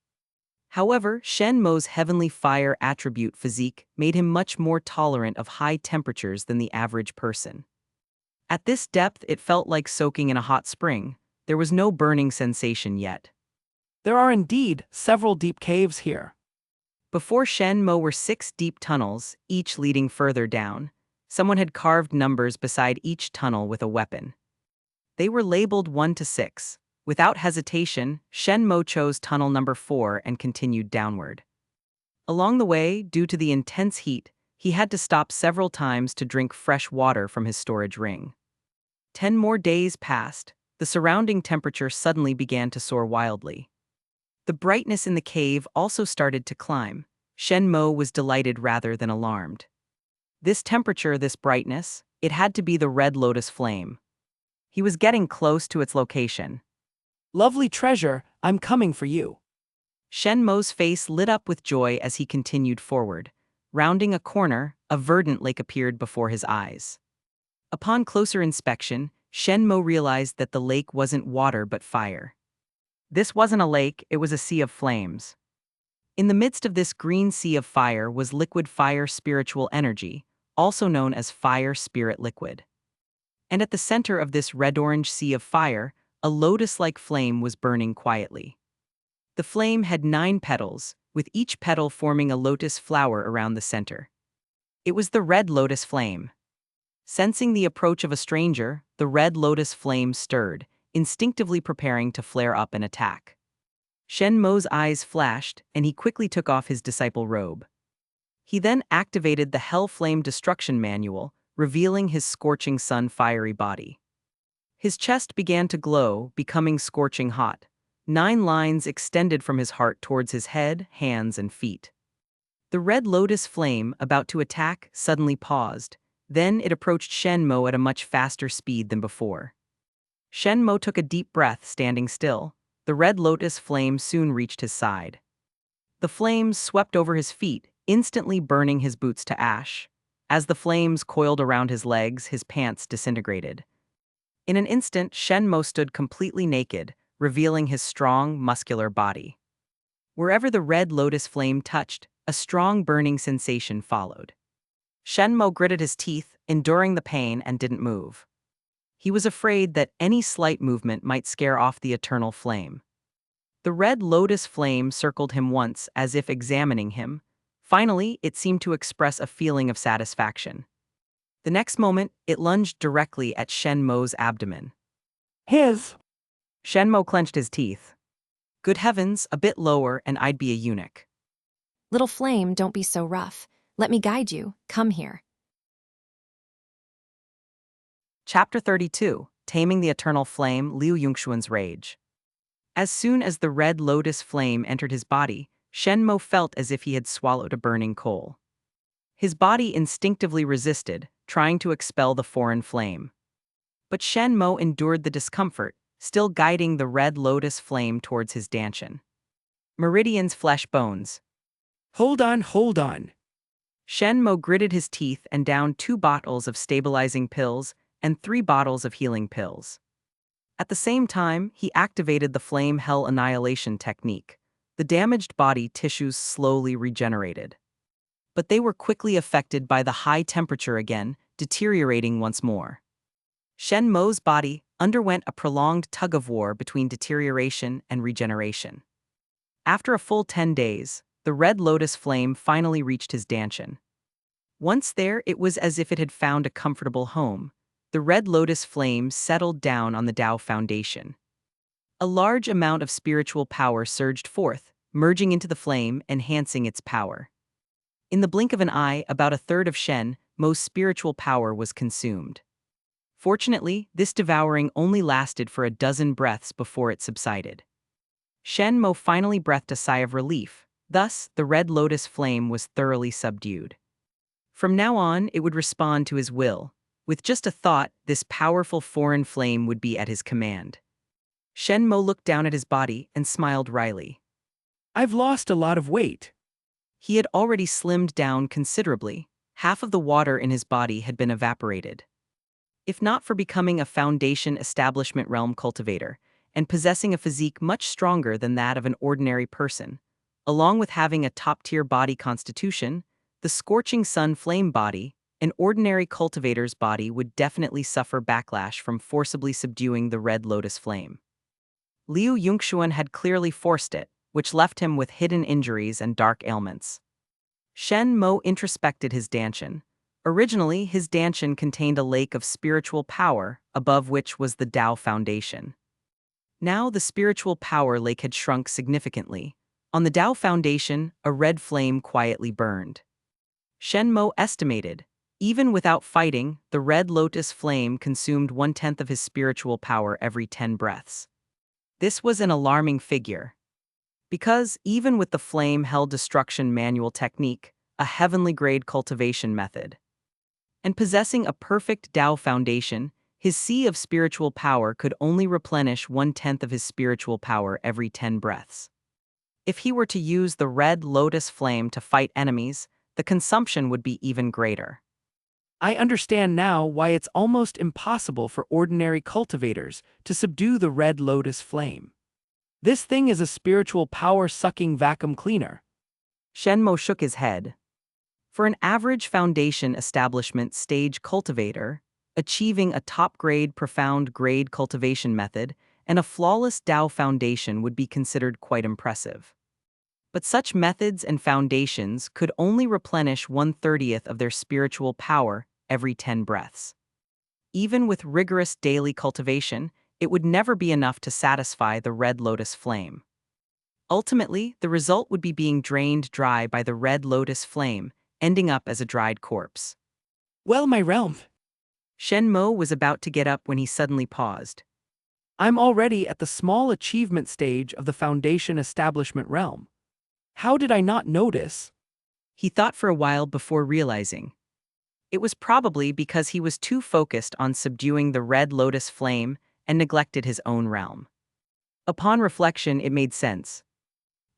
However, Shen Mo's heavenly fire attribute physique made him much more tolerant of high temperatures than the average person. At this depth, it felt like soaking in a hot spring. There was no burning sensation yet. There are indeed several deep caves here. Before Shen Mo were 6 deep tunnels, each leading further down. Someone had carved numbers beside each tunnel with a weapon. They were labeled 1 to 6. Without hesitation, Shen Mo chose tunnel number 4 and continued downward. Along the way, due to the intense heat, he had to stop several times to drink fresh water from his storage ring. 10 more days passed. The surrounding temperature suddenly began to soar wildly. The brightness in the cave also started to climb. Shen Mo was delighted rather than alarmed. This temperature, this brightness, it had to be the red lotus flame. He was getting close to its location. Lovely treasure, I'm coming for you. Shen Mo's face lit up with joy as he continued forward. Rounding a corner, a verdant lake appeared before his eyes. Upon closer inspection, Shen Mo realized that the lake wasn't water but fire. This wasn't a lake, it was a sea of flames. In the midst of this green sea of fire was liquid fire spiritual energy, also known as fire spirit liquid. And at the center of this red-orange sea of fire, a lotus-like flame was burning quietly. The flame had 9 petals, with each petal forming a lotus flower around the center. It was the red lotus flame. Sensing the approach of a stranger, the red lotus flame stirred, instinctively preparing to flare up and attack. Shen Mo's eyes flashed, and he quickly took off his disciple robe. He then activated the Hell Flame Destruction Manual, revealing his scorching sun fiery body. His chest began to glow, becoming scorching hot. 9 lines extended from his heart towards his head, hands, and feet. The red lotus flame, about to attack, suddenly paused. Then it approached Shen Mo at a much faster speed than before. Shen Mo took a deep breath, standing still. The red lotus flame soon reached his side. The flames swept over his feet, instantly burning his boots to ash. As the flames coiled around his legs, his pants disintegrated. In an instant, Shen Mo stood completely naked, revealing his strong, muscular body. Wherever the red lotus flame touched, a strong burning sensation followed. Shen Mo gritted his teeth, enduring the pain, and didn't move. He was afraid that any slight movement might scare off the eternal flame. The red lotus flame circled him once, as if examining him. Finally, it seemed to express a feeling of satisfaction. The next moment, it lunged directly at Shen Mo's abdomen. Shen Mo clenched his teeth. Good heavens, a bit lower and I'd be a eunuch. Little flame, don't be so rough. Let me guide you. Come here. Chapter 32, Taming the Eternal Flame, Liu Yongxuan's Rage. As soon as the red lotus flame entered his body, Shen Mo felt as if he had swallowed a burning coal. His body instinctively resisted, trying to expel the foreign flame. But Shen Mo endured the discomfort, still guiding the red lotus flame towards his dantian. Meridian's flesh bones. Hold on. Shen Mo gritted his teeth and downed 2 bottles of stabilizing pills and 3 bottles of healing pills. At the same time, he activated the flame hell annihilation technique. The damaged body tissues slowly regenerated. But they were quickly affected by the high temperature again, deteriorating once more. Shen Mo's body underwent a prolonged tug-of-war between deterioration and regeneration. After a full 10 days, the red lotus flame finally reached his dantian. Once there, it was as if it had found a comfortable home. The red lotus flame settled down on the Tao foundation. A large amount of spiritual power surged forth, merging into the flame, enhancing its power. In the blink of an eye, about a third of Shen Mo's spiritual power was consumed. Fortunately, this devouring only lasted for a dozen breaths before it subsided. Shen Mo finally breathed a sigh of relief. Thus, the red lotus flame was thoroughly subdued. From now on, it would respond to his will. With just a thought, this powerful foreign flame would be at his command. Shen Mo looked down at his body and smiled wryly. I've lost a lot of weight. He had already slimmed down considerably. Half of the water in his body had been evaporated. If not for becoming a Foundation Establishment Realm cultivator and possessing a physique much stronger than that of an ordinary person, along with having a top-tier body constitution, the scorching sun flame body, an ordinary cultivator's body would definitely suffer backlash from forcibly subduing the red lotus flame. Liu Yongxuan had clearly forced it, which left him with hidden injuries and dark ailments. Shen Mo introspected his danshan. Originally, his danshan contained a lake of spiritual power, above which was the Tao foundation. Now the spiritual power lake had shrunk significantly. On the Tao foundation, a red flame quietly burned. Shen Mo estimated, even without fighting, the red lotus flame consumed 1/10 of his spiritual power every 10 breaths. This was an alarming figure. Because, even with the flame-held destruction manual technique, a heavenly-grade cultivation method, and possessing a perfect Tao foundation, his sea of spiritual power could only replenish 1/10 of his spiritual power every 10 breaths. If he were to use the red lotus flame to fight enemies, the consumption would be even greater. I understand now why it's almost impossible for ordinary cultivators to subdue the red lotus flame. This thing is a spiritual power-sucking vacuum cleaner. Shen Mo shook his head. For an average foundation establishment stage cultivator, achieving a top-grade profound-grade cultivation method and a flawless Tao foundation would be considered quite impressive. But such methods and foundations could only replenish 1/30th of their spiritual power every 10 breaths. Even with rigorous daily cultivation, it would never be enough to satisfy the red lotus flame. Ultimately, the result would be being drained dry by the red lotus flame, ending up as a dried corpse. Well, my realm. Shen Mo was about to get up when he suddenly paused. I'm already at the small achievement stage of the foundation establishment realm. How did I not notice? He thought for a while before realizing. It was probably because he was too focused on subduing the red lotus flame and neglected his own realm. Upon reflection, it made sense.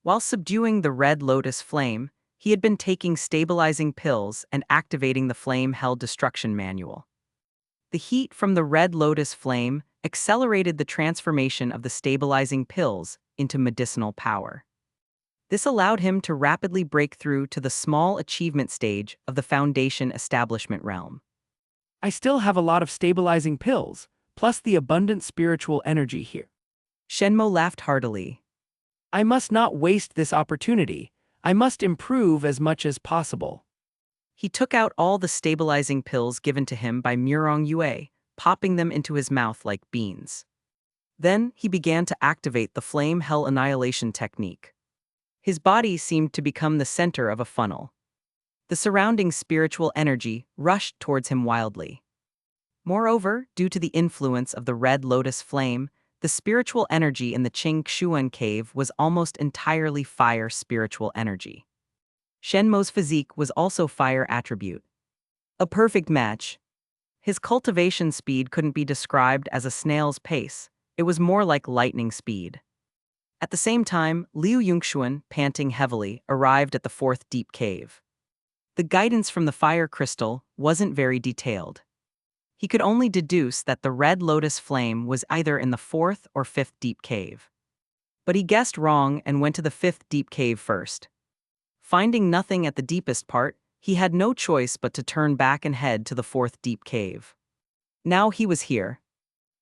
While subduing the red lotus flame, he had been taking stabilizing pills and activating the flame-held destruction manual. The heat from the red lotus flame accelerated the transformation of the stabilizing pills into medicinal power. This allowed him to rapidly break through to the small achievement stage of the foundation establishment realm. I still have a lot of stabilizing pills, plus the abundant spiritual energy here. Shen Mo laughed heartily. I must not waste this opportunity. I must improve as much as possible. He took out all the stabilizing pills given to him by Murong Yue, popping them into his mouth like beans. Then he began to activate the flame hell annihilation technique. His body seemed to become the center of a funnel. The surrounding spiritual energy rushed towards him wildly. Moreover, due to the influence of the red lotus flame, the spiritual energy in the Qingxuan cave was almost entirely fire spiritual energy. Shen Mo's physique was also fire attribute. A perfect match. His cultivation speed couldn't be described as a snail's pace, it was more like lightning speed. At the same time, Liu Yongxuan, panting heavily, arrived at the fourth deep cave. The guidance from the fire crystal wasn't very detailed. He could only deduce that the red lotus flame was either in the fourth or fifth deep cave. But he guessed wrong and went to the fifth deep cave first. Finding nothing at the deepest part, he had no choice but to turn back and head to the fourth deep cave. Now he was here.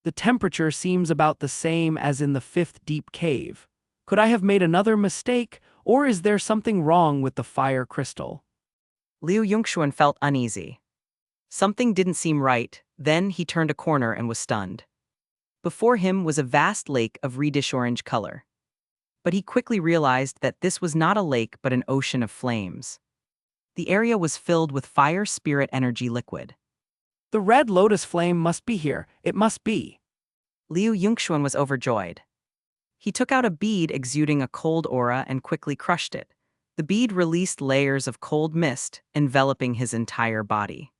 The temperature seems about the same as in the fifth deep cave. Could I have made another mistake, or is there something wrong with the fire crystal? Liu Yongxuan felt uneasy. Something didn't seem right, then he turned a corner and was stunned. Before him was a vast lake of reddish-orange color. But he quickly realized that this was not a lake but an ocean of flames. The area was filled with fire spirit energy liquid. The red lotus flame must be here, it must be. Liu Yongxuan was overjoyed. He took out a bead exuding a cold aura and quickly crushed it. The bead released layers of cold mist, enveloping his entire body.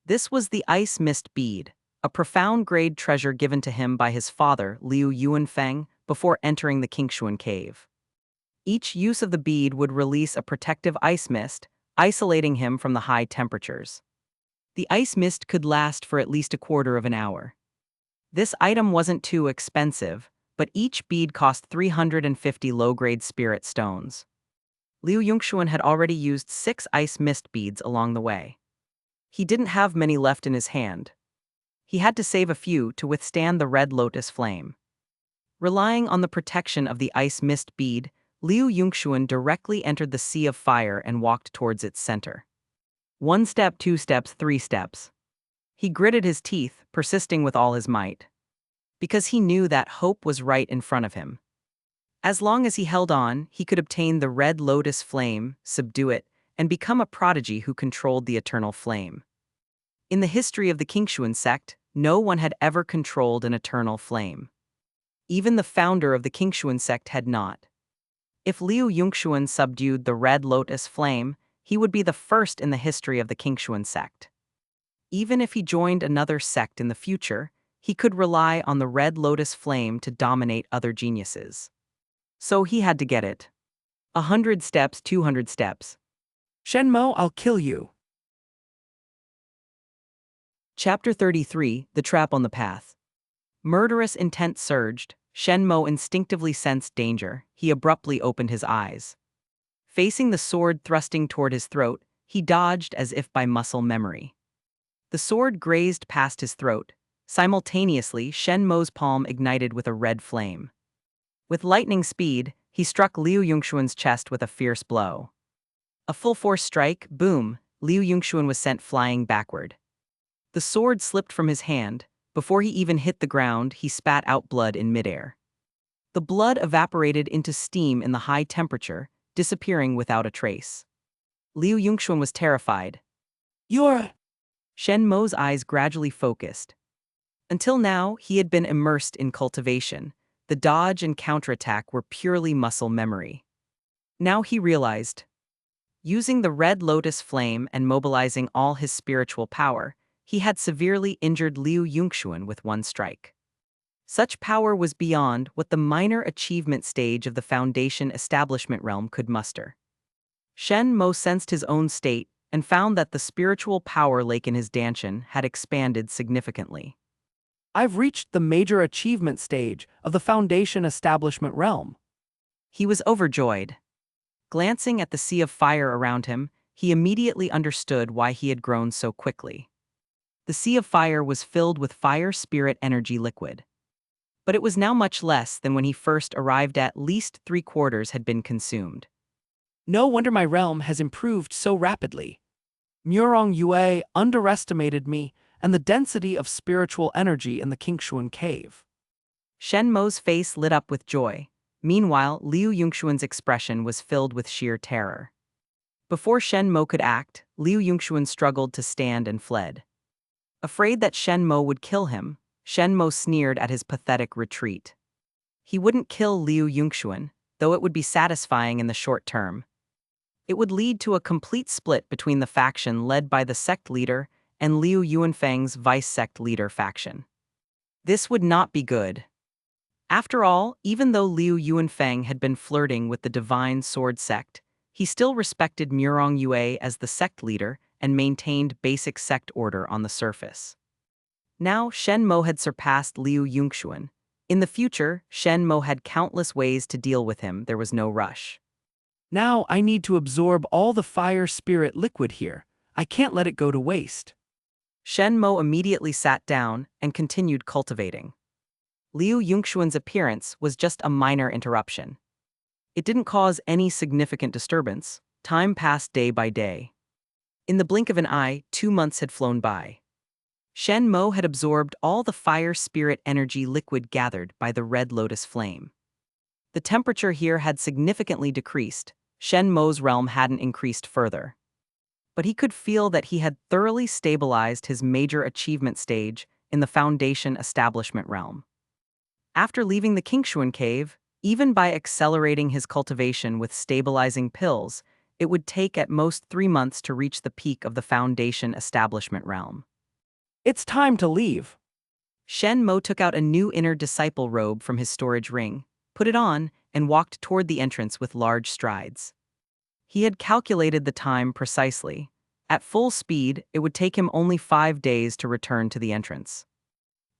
This was the ice mist bead, a profound-grade treasure given to him by his father, Liu Yuanfeng, before entering the Qingxuan cave. Each use of the bead would release a protective ice mist, isolating him from the high temperatures. The ice mist could last for at least a quarter of an hour. This item wasn't too expensive, but each bead cost 350 low-grade spirit stones. Liu Yongxuan had already used 6 ice mist beads along the way. He didn't have many left in his hand. He had to save a few to withstand the red lotus flame. Relying on the protection of the ice mist bead, Liu Yongxuan directly entered the sea of fire and walked towards its center. 1 step, 2 steps, 3 steps. He gritted his teeth, persisting with all his might. Because he knew that hope was right in front of him. As long as he held on, he could obtain the red lotus flame, subdue it, and become a prodigy who controlled the eternal flame. In the history of the Qingxuan Sect, no one had ever controlled an eternal flame. Even the founder of the Qingxuan Sect had not. If Liu Yongxuan subdued the red lotus flame, he would be the first in the history of the Qingxuan Sect. Even if he joined another sect in the future, he could rely on the red lotus flame to dominate other geniuses. So he had to get it. 100 steps, 200 steps. Shen Mo, I'll kill you. Chapter 33, The Trap on the Path. Murderous intent surged. Shen Mo instinctively sensed danger. He abruptly opened his eyes. Facing the sword thrusting toward his throat, he dodged as if by muscle memory. The sword grazed past his throat. Simultaneously, Shen Mo's palm ignited with a red flame. With lightning speed, he struck Liu Yongxuan's chest with a fierce blow. A full-force strike, boom, Liu Yongxuan was sent flying backward. The sword slipped from his hand. Before he even hit the ground, he spat out blood in midair. The blood evaporated into steam in the high temperature, disappearing without a trace. Liu Yongxuan was terrified. You're... Shen Mo's eyes gradually focused. Until now, he had been immersed in cultivation. The dodge and counterattack were purely muscle memory. Now he realized. Using the red lotus flame and mobilizing all his spiritual power, he had severely injured Liu Yongxuan with one strike. Such power was beyond what the minor achievement stage of the Foundation establishment realm could muster. Shen Mo sensed his own state and found that the spiritual power lake in his dantian had expanded significantly. I've reached the major achievement stage of the Foundation establishment realm. He was overjoyed. Glancing at the sea of fire around him, he immediately understood why he had grown so quickly. The sea of fire was filled with fire spirit energy liquid. But it was now much less than when he first arrived. At least 3/4 had been consumed. No wonder my realm has improved so rapidly. Murong Yue underestimated me and the density of spiritual energy in the Qingxuan cave. Shen Mo's face lit up with joy. Meanwhile, Liu Yongxuan's expression was filled with sheer terror. Before Shen Mo could act, Liu Yongxuan struggled to stand and fled. Afraid that Shen Mo would kill him, Shen Mo sneered at his pathetic retreat. He wouldn't kill Liu Yongxuan, though it would be satisfying in the short term. It would lead to a complete split between the faction led by the sect leader and Liu Yuanfeng's vice-sect leader faction. This would not be good. After all, even though Liu Yuanfeng had been flirting with the Divine Sword Sect, he still respected Murong Yue as the sect leader and maintained basic sect order on the surface. Now, Shen Mo had surpassed Liu Yongxuan. In the future, Shen Mo had countless ways to deal with him. There was no rush. Now I need to absorb all the fire spirit liquid here. I can't let it go to waste. Shen Mo immediately sat down and continued cultivating. Liu Yongxuan's appearance was just a minor interruption. It didn't cause any significant disturbance. Time passed day by day. In the blink of an eye, 2 months had flown by. Shen Mo had absorbed all the fire spirit energy liquid gathered by the red lotus flame. The temperature here had significantly decreased. Shen Mo's realm hadn't increased further. But he could feel that he had thoroughly stabilized his major achievement stage in the Foundation establishment realm. After leaving the Qingxuan cave, even by accelerating his cultivation with stabilizing pills, it would take at most 3 months to reach the peak of the Foundation establishment realm. It's time to leave. Shen Mo took out a new inner disciple robe from his storage ring, put it on, and walked toward the entrance with large strides. He had calculated the time precisely. At full speed, it would take him only 5 days to return to the entrance.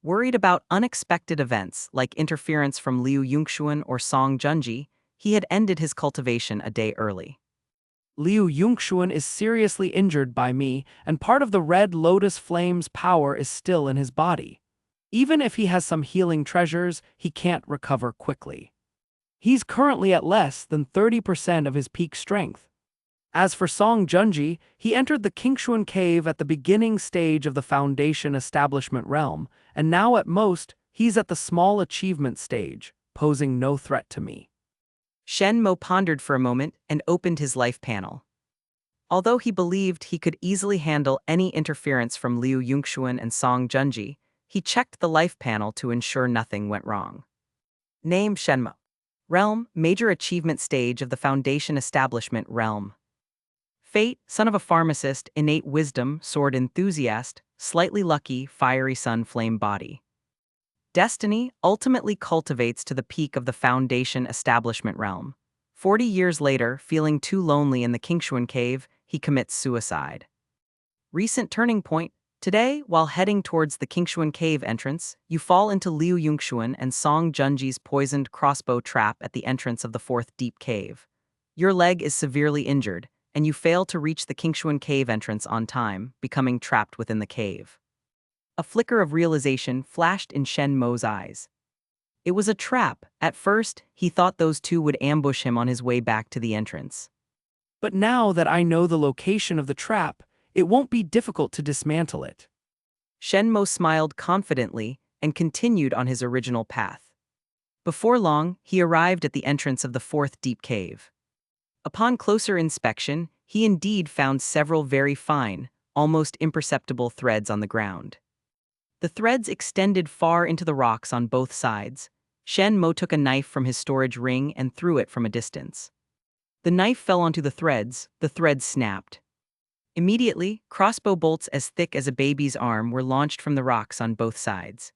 Worried about unexpected events like interference from Liu Yongxuan or Song Junji, he had ended his cultivation a day early. Liu Yongxuan is seriously injured by me, and part of the red lotus flame's power is still in his body. Even if he has some healing treasures, he can't recover quickly. He's currently at less than 30% of his peak strength. As for Song Junji, he entered the Qingxuan cave at the beginning stage of the Foundation establishment realm, and now at most, he's at the small achievement stage, posing no threat to me. Shen Mo pondered for a moment and opened his life panel. Although he believed he could easily handle any interference from Liu Yongxuan and Song Junji, he checked the life panel to ensure nothing went wrong. Name Shen Mo. Realm, major achievement stage of the Foundation establishment realm. Fate, son of a pharmacist, innate wisdom, sword enthusiast, slightly lucky, fiery sun flame body. Destiny ultimately cultivates to the peak of the Foundation establishment realm. 40 years later, feeling too lonely in the Qingxuan cave, he commits suicide. Recent turning point. Today, while heading towards the Qingxuan cave entrance, you fall into Liu Yongxuan and Song Junji's poisoned crossbow trap at the entrance of the fourth deep cave. Your leg is severely injured, and you fail to reach the Qingxuan cave entrance on time, becoming trapped within the cave. A flicker of realization flashed in Shen Mo's eyes. It was a trap. At first, he thought those two would ambush him on his way back to the entrance. But now that I know the location of the trap, it won't be difficult to dismantle it. Shen Mo smiled confidently and continued on his original path. Before long, he arrived at the entrance of the fourth deep cave. Upon closer inspection, he indeed found several very fine, almost imperceptible threads on the ground. The threads extended far into the rocks on both sides. Shen Mo took a knife from his storage ring and threw it from a distance. The knife fell onto the threads snapped. Immediately, crossbow bolts as thick as a baby's arm were launched from the rocks on both sides.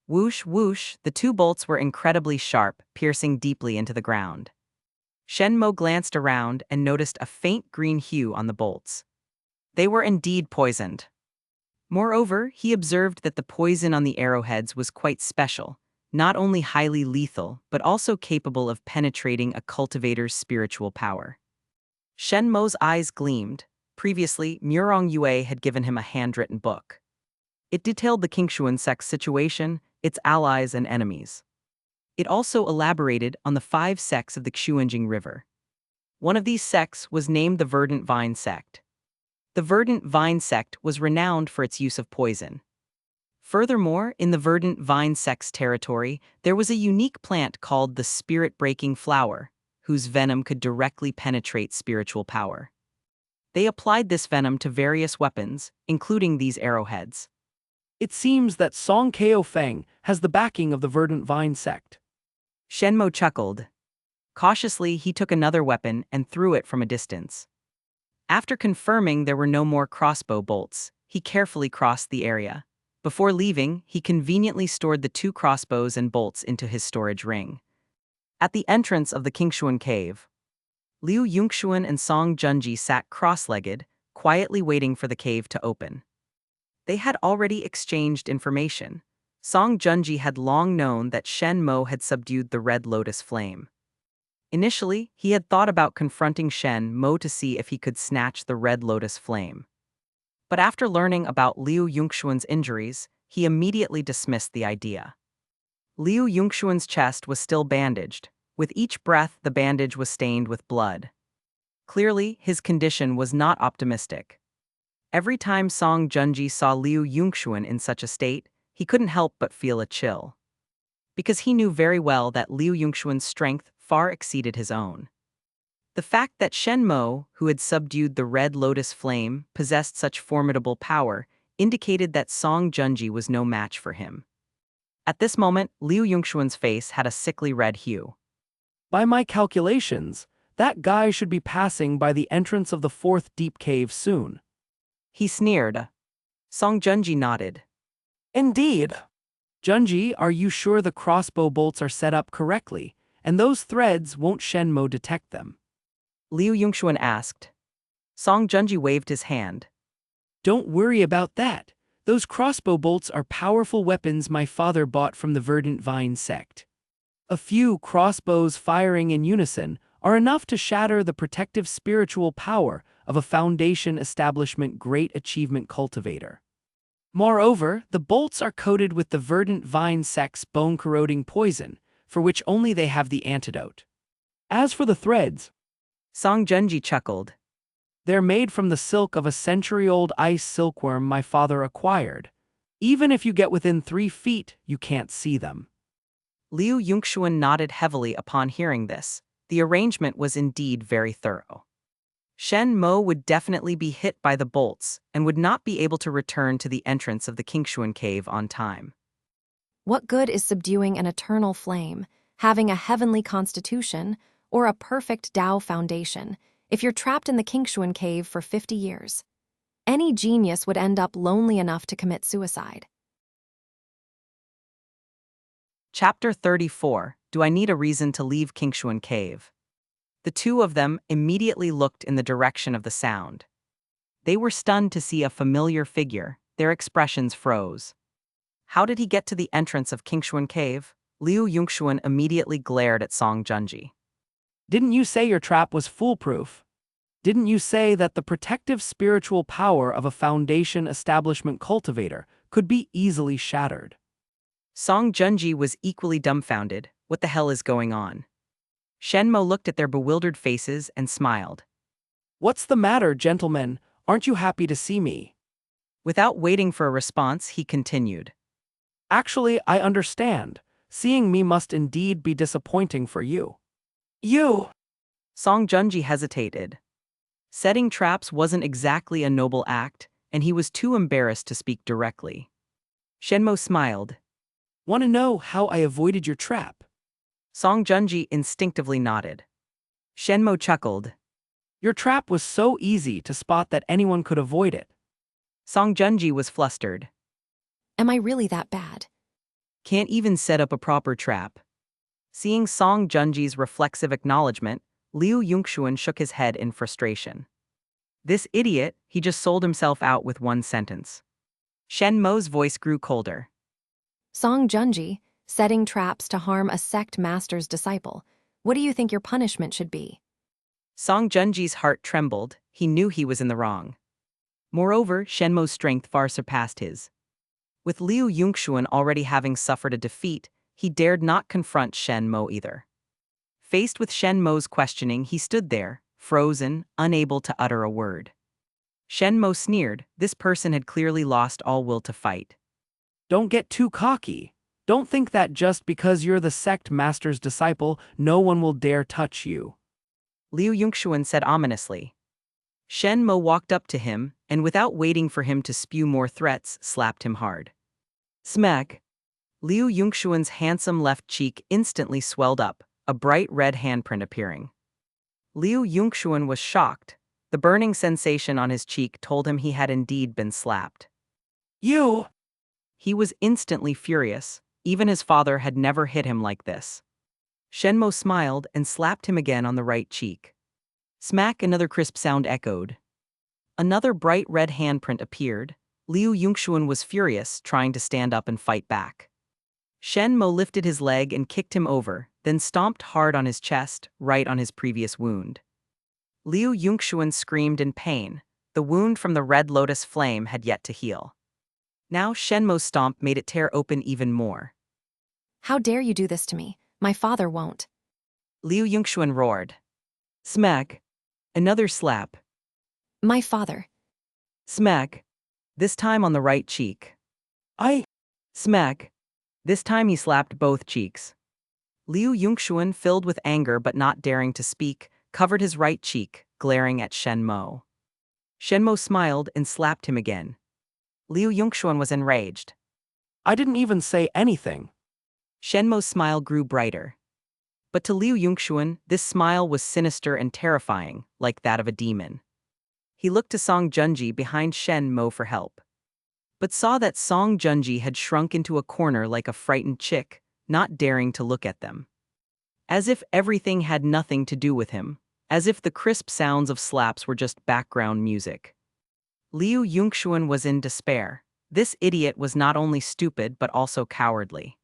Whoosh, whoosh, the two bolts were incredibly sharp, piercing deeply into the ground. Shen Mo glanced around and noticed a faint green hue on the bolts. They were indeed poisoned. Moreover, he observed that the poison on the arrowheads was quite special, not only highly lethal, but also capable of penetrating a cultivator's spiritual power. Shen Mo's eyes gleamed. Previously, Murong Yue had given him a handwritten book. It detailed the Qingxuan Sect's situation, its allies and enemies. It also elaborated on the 5 sects of the Xuanjing River. One of these sects was named the Verdant Vine Sect. The Verdant Vine Sect was renowned for its use of poison. Furthermore, in the Verdant Vine Sect's territory, there was a unique plant called the Spirit-Breaking Flower, whose venom could directly penetrate spiritual power. They applied this venom to various weapons, including these arrowheads. It seems that Song Kao Feng has the backing of the Verdant Vine Sect. Shen Mo chuckled. Cautiously, he took another weapon and threw it from a distance. After confirming there were no more crossbow bolts, he carefully crossed the area. Before leaving, he conveniently stored the 2 crossbows and bolts into his storage ring. At the entrance of the Qingxuan cave, Liu Yongxuan and Song Junji sat cross-legged, quietly waiting for the cave to open. They had already exchanged information. Song Junji had long known that Shen Mo had subdued the Red Lotus flame. Initially, he had thought about confronting Shen Mo to see if he could snatch the Red Lotus flame. But after learning about Liu Yongxuan's injuries, he immediately dismissed the idea. Liu Yongxuan's chest was still bandaged. With each breath, the bandage was stained with blood. Clearly, his condition was not optimistic. Every time Song Junji saw Liu Yongxuan in such a state, he couldn't help but feel a chill. Because he knew very well that Liu Yongxuan's strength far exceeded his own. The fact that Shen Mo, who had subdued the Red Lotus flame, possessed such formidable power, indicated that Song Junji was no match for him. At this moment, Liu Yongxuan's face had a sickly red hue. By my calculations, that guy should be passing by the entrance of the 4th deep cave soon. He sneered. Song Junji nodded. Indeed. Junji, are you sure the crossbow bolts are set up correctly, and those threads won't Shen Mo detect them? Liu Yongxuan asked. Song Junji waved his hand. Don't worry about that. Those crossbow bolts are powerful weapons my father bought from the Verdant Vine Sect. A few crossbows firing in unison are enough to shatter the protective spiritual power of a Foundation establishment great achievement cultivator. Moreover, the bolts are coated with the verdant vine sect's bone-corroding poison, for which only they have the antidote. As for the threads, Song Junji chuckled. they're made from the silk of a century-old ice silkworm my father acquired. Even if you get within 3 feet, you can't see them. Liu Yongxuan nodded heavily upon hearing this. The arrangement was indeed very thorough. Shen Mo would definitely be hit by the bolts and would not be able to return to the entrance of the Qingxuan cave on time. What good is subduing an eternal flame, having a heavenly constitution, or a perfect Tao foundation, if you're trapped in the Qingxuan cave for 50 years? Any genius would end up lonely enough to commit suicide. Chapter 34. Do I need a reason to leave Qingxuan cave? The two of them immediately looked in the direction of the sound. They were stunned to see a familiar figure. Their expressions froze. How did he get to the entrance of Qingxuan cave? Liu Yongxuan immediately glared at Song Junji. Didn't you say your trap was foolproof? Didn't you say that the protective spiritual power of a foundation establishment cultivator could be easily shattered? Song Junji was equally dumbfounded. What the hell is going on? Shen Mo looked at their bewildered faces and smiled. What's the matter, gentlemen? Aren't you happy to see me? Without waiting for a response, he continued. Actually, I understand. Seeing me must indeed be disappointing for you. You! Song Junji hesitated. Setting traps wasn't exactly a noble act, and he was too embarrassed to speak directly. Shen Mo smiled. Want to know how I avoided your trap? Song Junji instinctively nodded. Shen Mo chuckled. Your trap was so easy to spot that anyone could avoid it. Song Junji was flustered. Am I really that bad? Can't even set up a proper trap. Seeing Song Junji's reflexive acknowledgement, Liu Yongxuan shook his head in frustration. This idiot, he just sold himself out with one sentence. Shen Mo's voice grew colder. Song Junji, setting traps to harm a sect master's disciple. What do you think your punishment should be? Song Junji's heart trembled. He knew he was in the wrong. Moreover, Shen Mo's strength far surpassed his. With Liu Yongxuan already having suffered a defeat, he dared not confront Shen Mo either. Faced with Shen Mo's questioning, he stood there, frozen, unable to utter a word. Shen Mo sneered. This person had clearly lost all will to fight. Don't get too cocky. Don't think that just because you're the sect master's disciple, no one will dare touch you. Liu Yongxuan said ominously. Shen Mo walked up to him, and without waiting for him to spew more threats, slapped him hard. Smack! Liu Yongxuan's handsome left cheek instantly swelled up, a bright red handprint appearing. Liu Yongxuan was shocked. The burning sensation on his cheek told him he had indeed been slapped. You! He was instantly furious. Even his father had never hit him like this. Shen Mo smiled and slapped him again on the right cheek. Smack! Another crisp sound echoed. Another bright red handprint appeared. Liu Yongxuan was furious, trying to stand up and fight back. Shen Mo lifted his leg and kicked him over, then stomped hard on his chest, right on his previous wound. Liu Yongxuan screamed in pain. The wound from the red lotus flame had yet to heal. Now Shen Mo's stomp made it tear open even more. How dare you do this to me? My father won't. Liu Yongxuan roared. Smack! Another slap. My father. Smack! This time on the right cheek. Smack! This time he slapped both cheeks. Liu Yongxuan, filled with anger but not daring to speak, covered his right cheek, glaring at Shen Mo. Shen Mo smiled and slapped him again. Liu Yongxuan was enraged. I didn't even say anything. Shen Mo's smile grew brighter. But to Liu Yongxuan, this smile was sinister and terrifying, like that of a demon. He looked to Song Junji behind Shen Mo for help, but saw that Song Junji had shrunk into a corner like a frightened chick, not daring to look at them. As if everything had nothing to do with him, as if the crisp sounds of slaps were just background music. Liu Yongxuan was in despair. This idiot was not only stupid but also cowardly.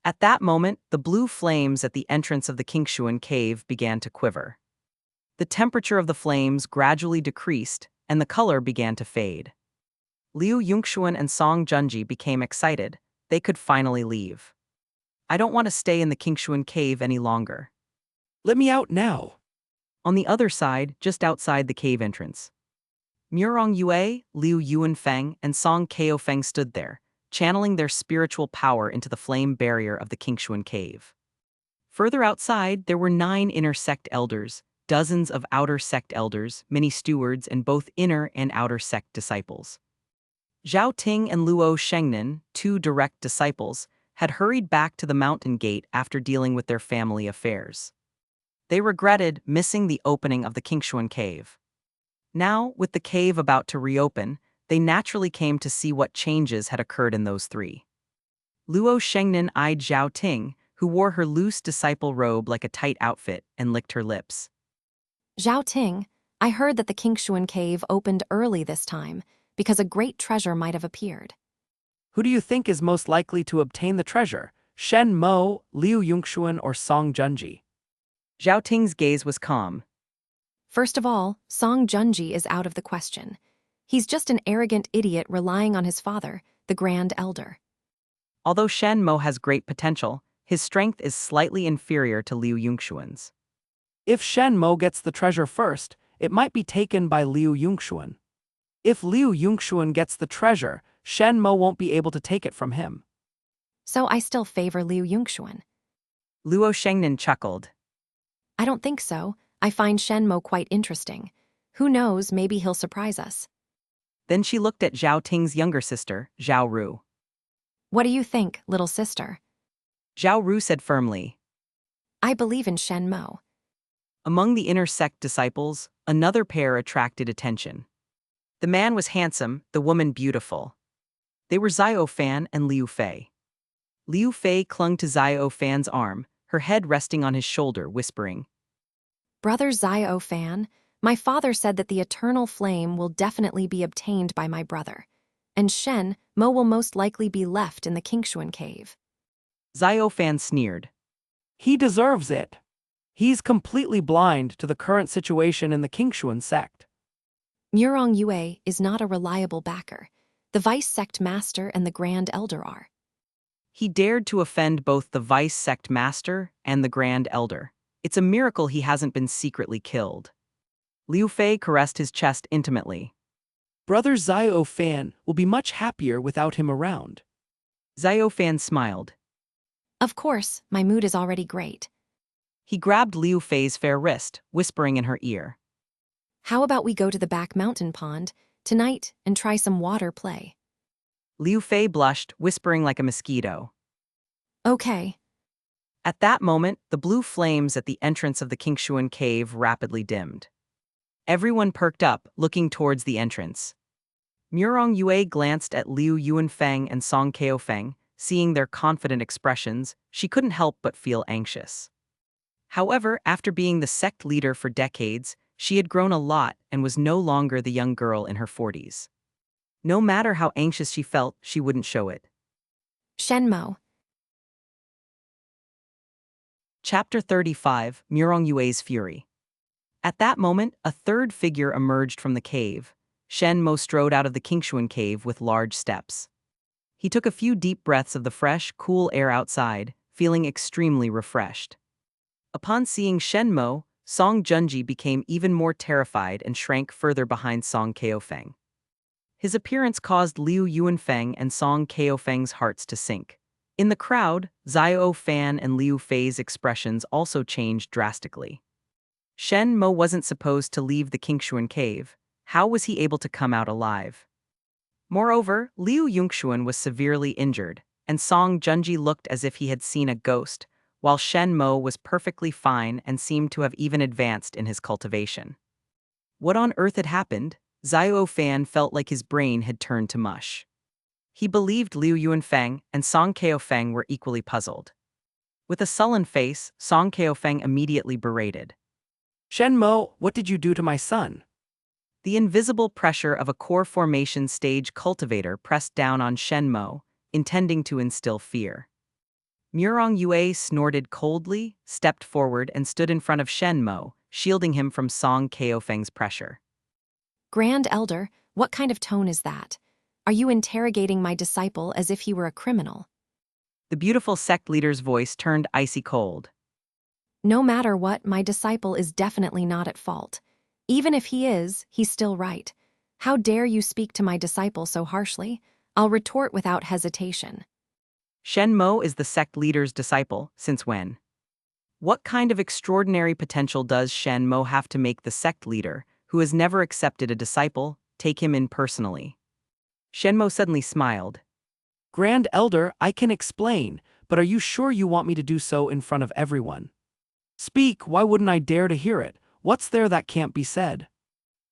At that moment, the blue flames at the entrance of the Qingxuan cave began to quiver. The temperature of the flames gradually decreased, and the color began to fade. Liu Yongxuan and Song Junji became excited. They could finally leave. I don't want to stay in the Qingxuan cave any longer. Let me out now. On the other side, just outside the cave entrance, Murong Yue, Liu Yuanfeng, and Song Kaofeng stood there, channeling their spiritual power into the flame barrier of the Qingxuan cave. Further outside, there were 9 inner sect elders, dozens of outer sect elders, many stewards, and both inner and outer sect disciples. Zhao Ting and Luo Shengnan, 2 direct disciples, had hurried back to the mountain gate after dealing with their family affairs. They regretted missing the opening of the Qingxuan cave. Now, with the cave about to reopen, they naturally came to see what changes had occurred in those 3. Luo Shengnan eyed Zhao Ting, who wore her loose disciple robe like a tight outfit, and licked her lips. Zhao Ting, I heard that the Qingxuan cave opened early this time because a great treasure might have appeared. Who do you think is most likely to obtain the treasure? Shen Mo, Liu Yongxuan, or Song Junji? Zhao Ting's gaze was calm. First of all, Song Junji is out of the question. He's just an arrogant idiot relying on his father, the Grand Elder. Although Shen Mo has great potential, his strength is slightly inferior to Liu Yongxuan's. If Shen Mo gets the treasure first, it might be taken by Liu Yongxuan. If Liu Yongxuan gets the treasure, Shen Mo won't be able to take it from him. So I still favor Liu Yongxuan. Luo Shengnan chuckled. I don't think so. I find Shen Mo quite interesting. Who knows, maybe he'll surprise us. Then she looked at Zhao Ting's younger sister, Zhao Ru. What do you think, little sister? Zhao Ru said firmly. I believe in Shen Mo. Among the inner sect disciples, another pair attracted attention. The man was handsome, the woman beautiful. They were Zio Fan and Liu Fei. Liu Fei clung to Zio Fan's arm, her head resting on his shoulder, whispering, Brother Zio Fan, my father said that the eternal flame will definitely be obtained by my brother, and Shen Mo will most likely be left in the Qingxuan cave. Zio Fan sneered. He deserves it. He's completely blind to the current situation in the Qingxuan Sect. Murong Yue is not a reliable backer. The Vice Sect Master and the Grand Elder are. He dared to offend both the Vice Sect Master and the Grand Elder. It's a miracle he hasn't been secretly killed. Liu Fei caressed his chest intimately. Brother Zio Fan will be much happier without him around. Zio Fan smiled. Of course, my mood is already great. He grabbed Liu Fei's fair wrist, whispering in her ear. How about we go to the back mountain pond tonight and try some water play? Liu Fei blushed, whispering like a mosquito. Okay. At that moment, the blue flames at the entrance of the Qingxuan cave rapidly dimmed. Everyone perked up, looking towards the entrance. Murong Yue glanced at Liu Yuanfeng and Song Kaofeng. Seeing their confident expressions, she couldn't help but feel anxious. However, after being the sect leader for decades, she had grown a lot and was no longer the young girl in her 40s. No matter how anxious she felt, she wouldn't show it. Shen Mo. Chapter 35, Murong Yue's Fury. At that moment, a third figure emerged from the cave. Shen Mo strode out of the Qingxuan cave with large steps. He took a few deep breaths of the fresh, cool air outside, feeling extremely refreshed. Upon seeing Shen Mo, Song Junji became even more terrified and shrank further behind Song Kaofeng. His appearance caused Liu Yuanfeng and Song Kaofeng's hearts to sink. In the crowd, Zio Fan and Liu Fei's expressions also changed drastically. Shen Mo wasn't supposed to leave the Qingxuan cave. How was he able to come out alive? Moreover, Liu Yongxuan was severely injured, and Song Junji looked as if he had seen a ghost, while Shen Mo was perfectly fine and seemed to have even advanced in his cultivation. What on earth had happened? Zio Fan felt like his brain had turned to mush. He believed Liu Yuanfeng and Song Kaofeng were equally puzzled. With a sullen face, Song Kaofeng immediately berated. Shen Mo, what did you do to my son? The invisible pressure of a core formation stage cultivator pressed down on Shen Mo, intending to instill fear. Murong Yue snorted coldly, stepped forward and stood in front of Shen Mo, shielding him from Song Kaofeng's pressure. Grand Elder, what kind of tone is that? Are you interrogating my disciple as if he were a criminal? The beautiful sect leader's voice turned icy cold. No matter what, my disciple is definitely not at fault. Even if he is, he's still right. How dare you speak to my disciple so harshly? I'll retort without hesitation. Shen Mo is the sect leader's disciple. Since when? What kind of extraordinary potential does Shen Mo have to make the sect leader, who has never accepted a disciple, take him in personally? Shen Mo suddenly smiled. Grand Elder, I can explain, but are you sure you want me to do so in front of everyone? Speak, why wouldn't I dare to hear it? What's there that can't be said?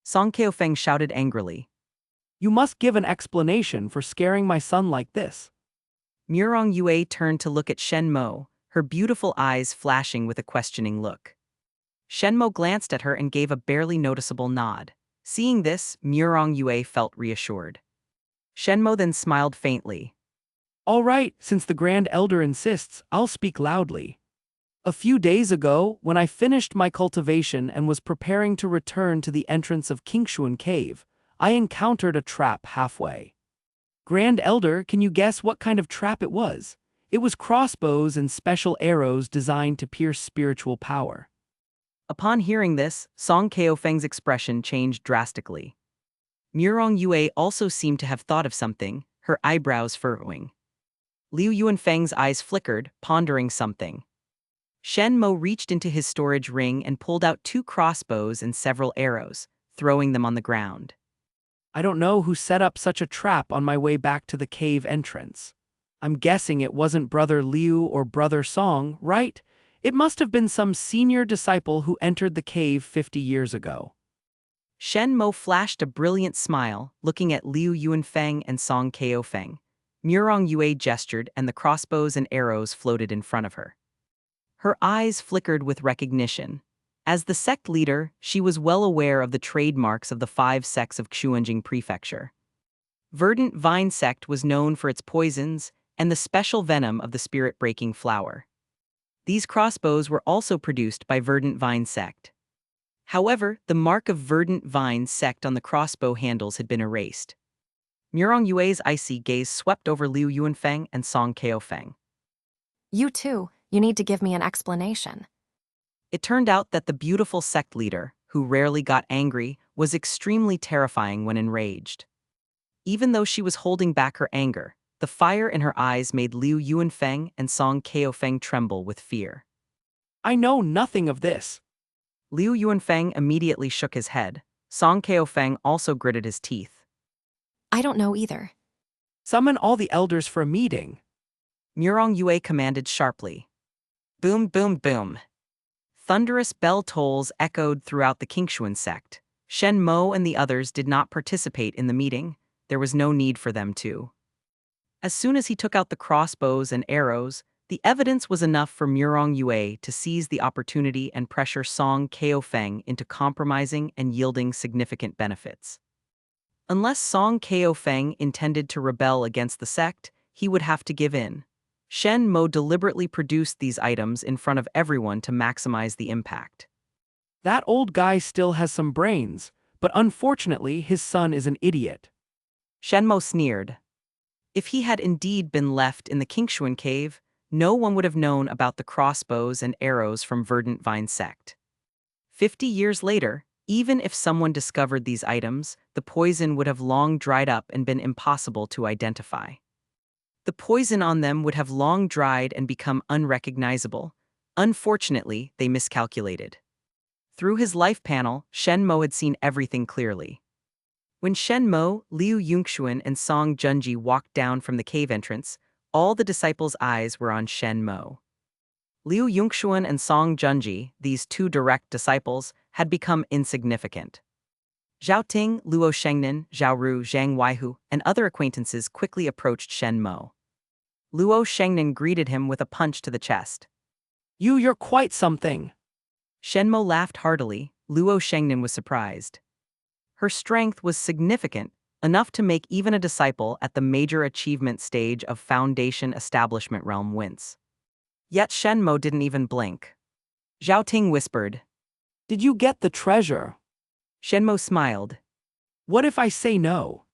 Song Keofeng shouted angrily. You must give an explanation for scaring my son like this. Murong Yue turned to look at Shen Mo, her beautiful eyes flashing with a questioning look. Shen Mo glanced at her and gave a barely noticeable nod. Seeing this, Murong Yue felt reassured. Shen Mo then smiled faintly. All right, since the Grand Elder insists, I'll speak loudly. A few days ago, when I finished my cultivation and was preparing to return to the entrance of Qingxuan Cave, I encountered a trap halfway. Grand Elder, can you guess what kind of trap it was? It was crossbows and special arrows designed to pierce spiritual power. Upon hearing this, Song Keofeng's expression changed drastically. Murong Yue also seemed to have thought of something, her eyebrows furrowing. Liu Yuanfeng's eyes flickered, pondering something. Shen Mo reached into his storage ring and pulled out 2 crossbows and several arrows, throwing them on the ground. I don't know who set up such a trap on my way back to the cave entrance. I'm guessing it wasn't Brother Liu or Brother Song, right? It must have been some senior disciple who entered the cave 50 years ago. Shen Mo flashed a brilliant smile, looking at Liu Yuanfeng and Song Keofeng. Murong Yue gestured and the crossbows and arrows floated in front of her. Her eyes flickered with recognition. As the sect leader, she was well aware of the trademarks of the 5 sects of Xuanjing Prefecture. Verdant Vine Sect was known for its poisons and the special venom of the spirit-breaking flower. These crossbows were also produced by Verdant Vine Sect. However, the mark of Verdant Vine Sect on the crossbow handles had been erased. Murong Yue's icy gaze swept over Liu Yuanfeng and Song Keofeng. You too, you need to give me an explanation. It turned out that the beautiful sect leader, who rarely got angry, was extremely terrifying when enraged. Even though she was holding back her anger, the fire in her eyes made Liu Yuanfeng and Song Keofeng tremble with fear. I know nothing of this. Liu Yuanfeng immediately shook his head. Song Keofeng also gritted his teeth. I don't know either. Summon all the elders for a meeting. Murong Yue commanded sharply. Boom, boom, boom. Thunderous bell tolls echoed throughout the Qingxuan Sect. Shen Mo and the others did not participate in the meeting. There was no need for them to. As soon as he took out the crossbows and arrows, the evidence was enough for Murong Yue to seize the opportunity and pressure Song Keofeng into compromising and yielding significant benefits. Unless Song Keofeng intended to rebel against the sect, he would have to give in. Shen Mo deliberately produced these items in front of everyone to maximize the impact. That old guy still has some brains, but unfortunately his son is an idiot. Shen Mo sneered. If he had indeed been left in the Qingxuan cave, no one would have known about the crossbows and arrows from Verdant Vine Sect. 50 years later, even if someone discovered these items, the poison would have long dried up and been impossible to identify. The poison on them would have long dried and become unrecognizable. Unfortunately, they miscalculated. Through his life panel, Shen Mo had seen everything clearly. When Shen Mo, Liu Yunxuan, and Song Junji walked down from the cave entrance, all the disciples' eyes were on Shen Mo. Liu Yunxuan and Song Junji, these 2 direct disciples, had become insignificant. Zhao Ting, Luo Shengnan, Zhao Ru, Zhang Weihu, and other acquaintances quickly approached Shen Mo. Luo Shengnan greeted him with a punch to the chest. You're quite something. Shen Mo laughed heartily. Luo Shengnan was surprised. Her strength was significant, enough to make even a disciple at the major achievement stage of Foundation Establishment realm wince. Yet Shen Mo didn't even blink. Zhao Ting whispered. Did you get the treasure? Shen Mo smiled. What if I say no?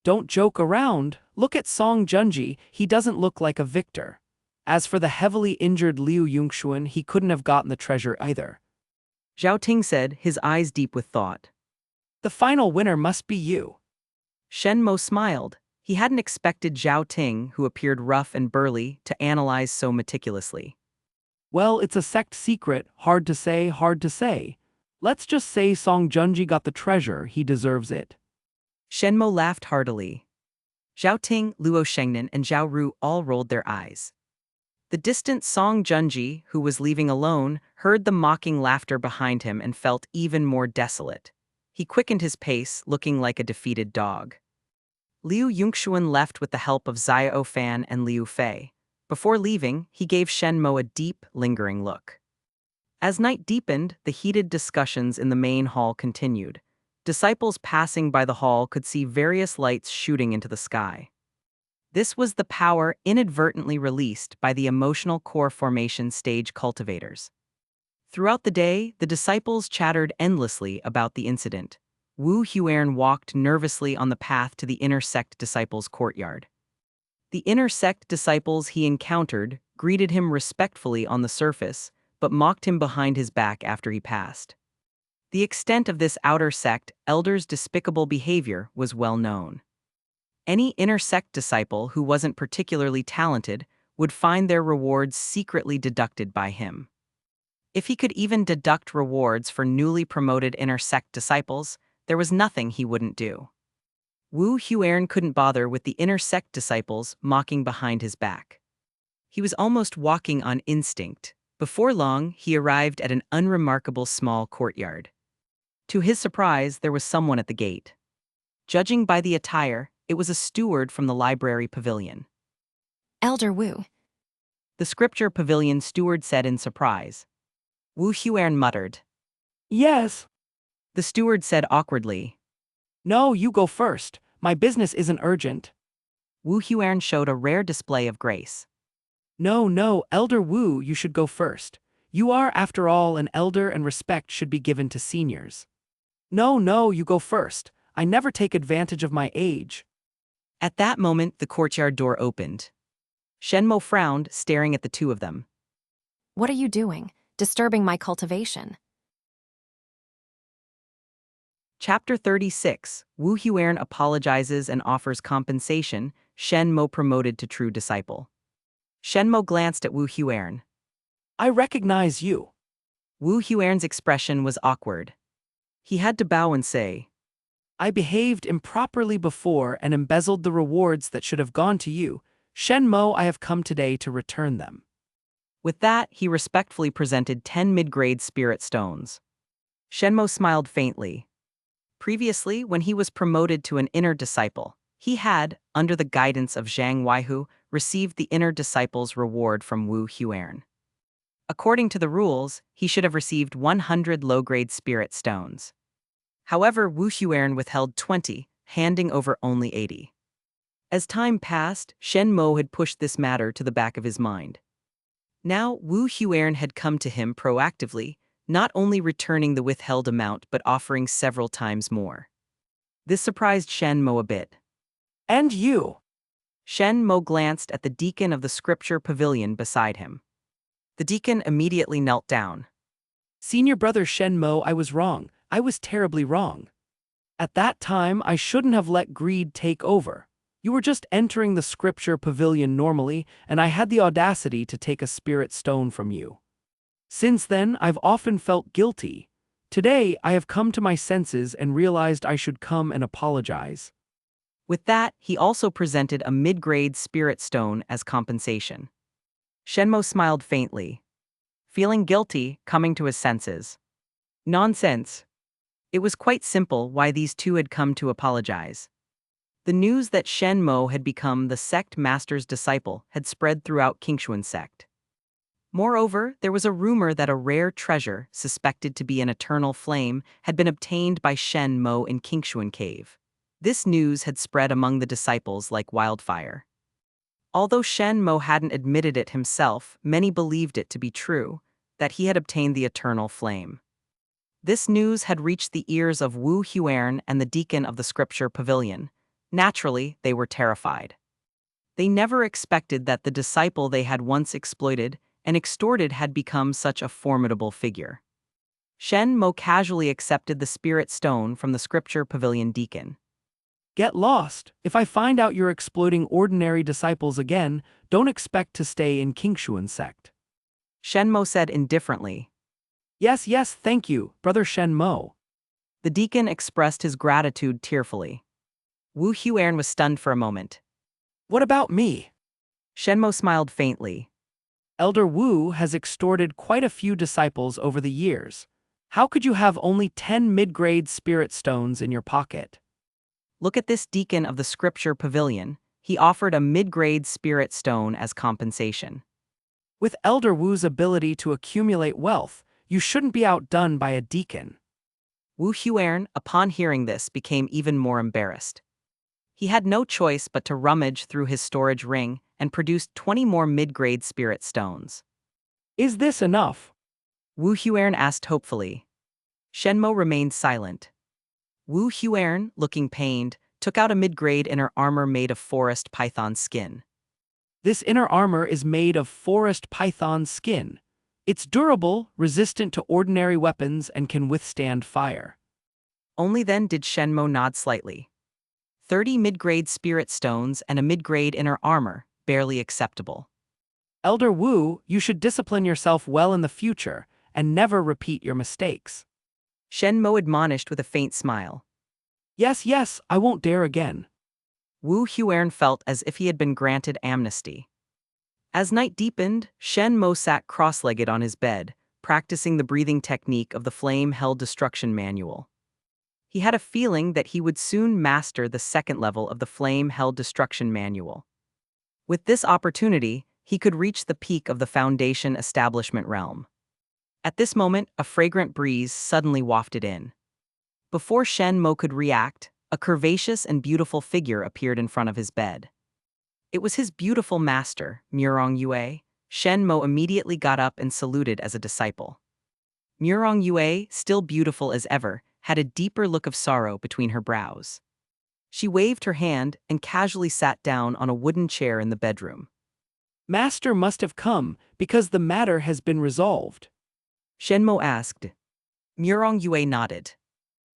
Don't joke around. Look at Song Junji, he doesn't look like a victor. As for the heavily injured Liu Yongxuan, he couldn't have gotten the treasure either. Zhao Ting said, his eyes deep with thought. The final winner must be you. Shen Mo smiled. He hadn't expected Zhao Ting, who appeared rough and burly, to analyze so meticulously. Well, it's a sect secret, hard to say, hard to say. Let's just say Song Junji got the treasure, he deserves it. Shen Mo laughed heartily. Zhao Ting, Luo Shengnan, and Zhao Ru all rolled their eyes. The distant Song Junji, who was leaving alone, heard the mocking laughter behind him and felt even more desolate. He quickened his pace, looking like a defeated dog. Liu Yongxuan left with the help of Xiao Fan and Liu Fei. Before leaving, he gave Shen Mo a deep, lingering look. As night deepened, the heated discussions in the main hall continued. Disciples passing by the hall could see various lights shooting into the sky. This was the power inadvertently released by the emotional core formation stage cultivators. Throughout the day, the disciples chattered endlessly about the incident. Wu Huan walked nervously on the path to the inner sect disciples' courtyard. The inner sect disciples he encountered greeted him respectfully on the surface, but mocked him behind his back after he passed. The extent of this outer sect elders' despicable behavior was well known. Any inner sect disciple who wasn't particularly talented would find their rewards secretly deducted by him. If he could even deduct rewards for newly promoted inner sect disciples, there was nothing he wouldn't do. Wu Huan couldn't bother with the inner sect disciples mocking behind his back. He was almost walking on instinct. Before long, he arrived at an unremarkable small courtyard. To his surprise, there was someone at the gate. Judging by the attire, it was a steward from the library pavilion. Elder Wu. The scripture pavilion steward said in surprise. Wu Huan muttered. Yes. The steward said awkwardly. No, you go first. My business isn't urgent. Wu Huan showed a rare display of grace. No, Elder Wu, you should go first. You are, after all, an elder and respect should be given to seniors. No, you go first. I never take advantage of my age. At that moment, the courtyard door opened. Shen Mo frowned, staring at the two of them. What are you doing? Disturbing my cultivation. Chapter 36, Wu Huan apologizes and offers compensation, Shen Mo promoted to true disciple. Shen Mo glanced at Wu Huan. I recognize you. Wu Huan's expression was awkward. He had to bow and say, I behaved improperly before and embezzled the rewards that should have gone to you. Shen Mo, I have come today to return them. With that, he respectfully presented 10 mid-grade spirit stones. Shen Mo smiled faintly. Previously, when he was promoted to an inner disciple, he had, under the guidance of Zhang Weihu, received the inner disciple's reward from Wu Huan. According to the rules, he should have received 100 low-grade spirit stones. However, Wu Huan withheld 20, handing over only 80. As time passed, Shen Mo had pushed this matter to the back of his mind. Now, Wu Huan had come to him proactively, not only returning the withheld amount but offering several times more. This surprised Shen Mo a bit. And you? Shen Mo glanced at the deacon of the scripture pavilion beside him. The deacon immediately knelt down. Senior brother Shen Mo, I was wrong. I was terribly wrong. At that time, I shouldn't have let greed take over. You were just entering the scripture pavilion normally, and I had the audacity to take a spirit stone from you. Since then, I've often felt guilty. Today, I have come to my senses and realized I should come and apologize. With that, he also presented a mid-grade spirit stone as compensation. Shen Mo smiled faintly. Feeling guilty, coming to his senses. Nonsense. It was quite simple why these two had come to apologize. The news that Shen Mo had become the sect master's disciple had spread throughout Qingxuan Sect. Moreover, there was a rumor that a rare treasure, suspected to be an eternal flame, had been obtained by Shen Mo in Qingxuan Cave. This news had spread among the disciples like wildfire. Although Shen Mo hadn't admitted it himself, many believed it to be true, that he had obtained the eternal flame. This news had reached the ears of Wu Huan and the deacon of the scripture pavilion. Naturally, they were terrified. They never expected that the disciple they had once exploited and extorted had become such a formidable figure. Shen Mo casually accepted the spirit stone from the scripture pavilion deacon. Get lost. If I find out you're exploiting ordinary disciples again, don't expect to stay in Qingxuan Sect. Shen Mo said indifferently. Yes, yes, thank you, Brother Shen Mo. The deacon expressed his gratitude tearfully. Wu Huan was stunned for a moment. What about me? Shen Mo smiled faintly. Elder Wu has extorted quite a few disciples over the years. How could you have only 10 mid-grade spirit stones in your pocket? Look at this deacon of the scripture pavilion. He offered a mid-grade spirit stone as compensation. With Elder Wu's ability to accumulate wealth, you shouldn't be outdone by a deacon. Wu Huan, upon hearing this, became even more embarrassed. He had no choice but to rummage through his storage ring and produced 20 more mid-grade spirit stones. Is this enough? Wu Huan asked hopefully. Shen Mo remained silent. Wu Huan, looking pained, took out a mid-grade inner armor made of forest python skin. This inner armor is made of forest python skin. It's durable, resistant to ordinary weapons, and can withstand fire. Only then did Shen Mo nod slightly. 30 mid-grade spirit stones and a mid-grade inner armor, barely acceptable. Elder Wu, you should discipline yourself well in the future and never repeat your mistakes. Shen Mo admonished with a faint smile. Yes, yes, I won't dare again. Wu Huan felt as if he had been granted amnesty. As night deepened, Shen Mo sat cross-legged on his bed, practicing the breathing technique of the Flame-Hell Destruction Manual. He had a feeling that he would soon master the second level of the Flame-Hell Destruction Manual. With this opportunity, he could reach the peak of the Foundation Establishment realm. At this moment, a fragrant breeze suddenly wafted in. Before Shen Mo could react, a curvaceous and beautiful figure appeared in front of his bed. It was his beautiful master, Murong Yue. Shen Mo immediately got up and saluted as a disciple. Murong Yue, still beautiful as ever, had a deeper look of sorrow between her brows. She waved her hand and casually sat down on a wooden chair in the bedroom. Master must have come because the matter has been resolved. Shen Mo asked. Murong Yue nodded.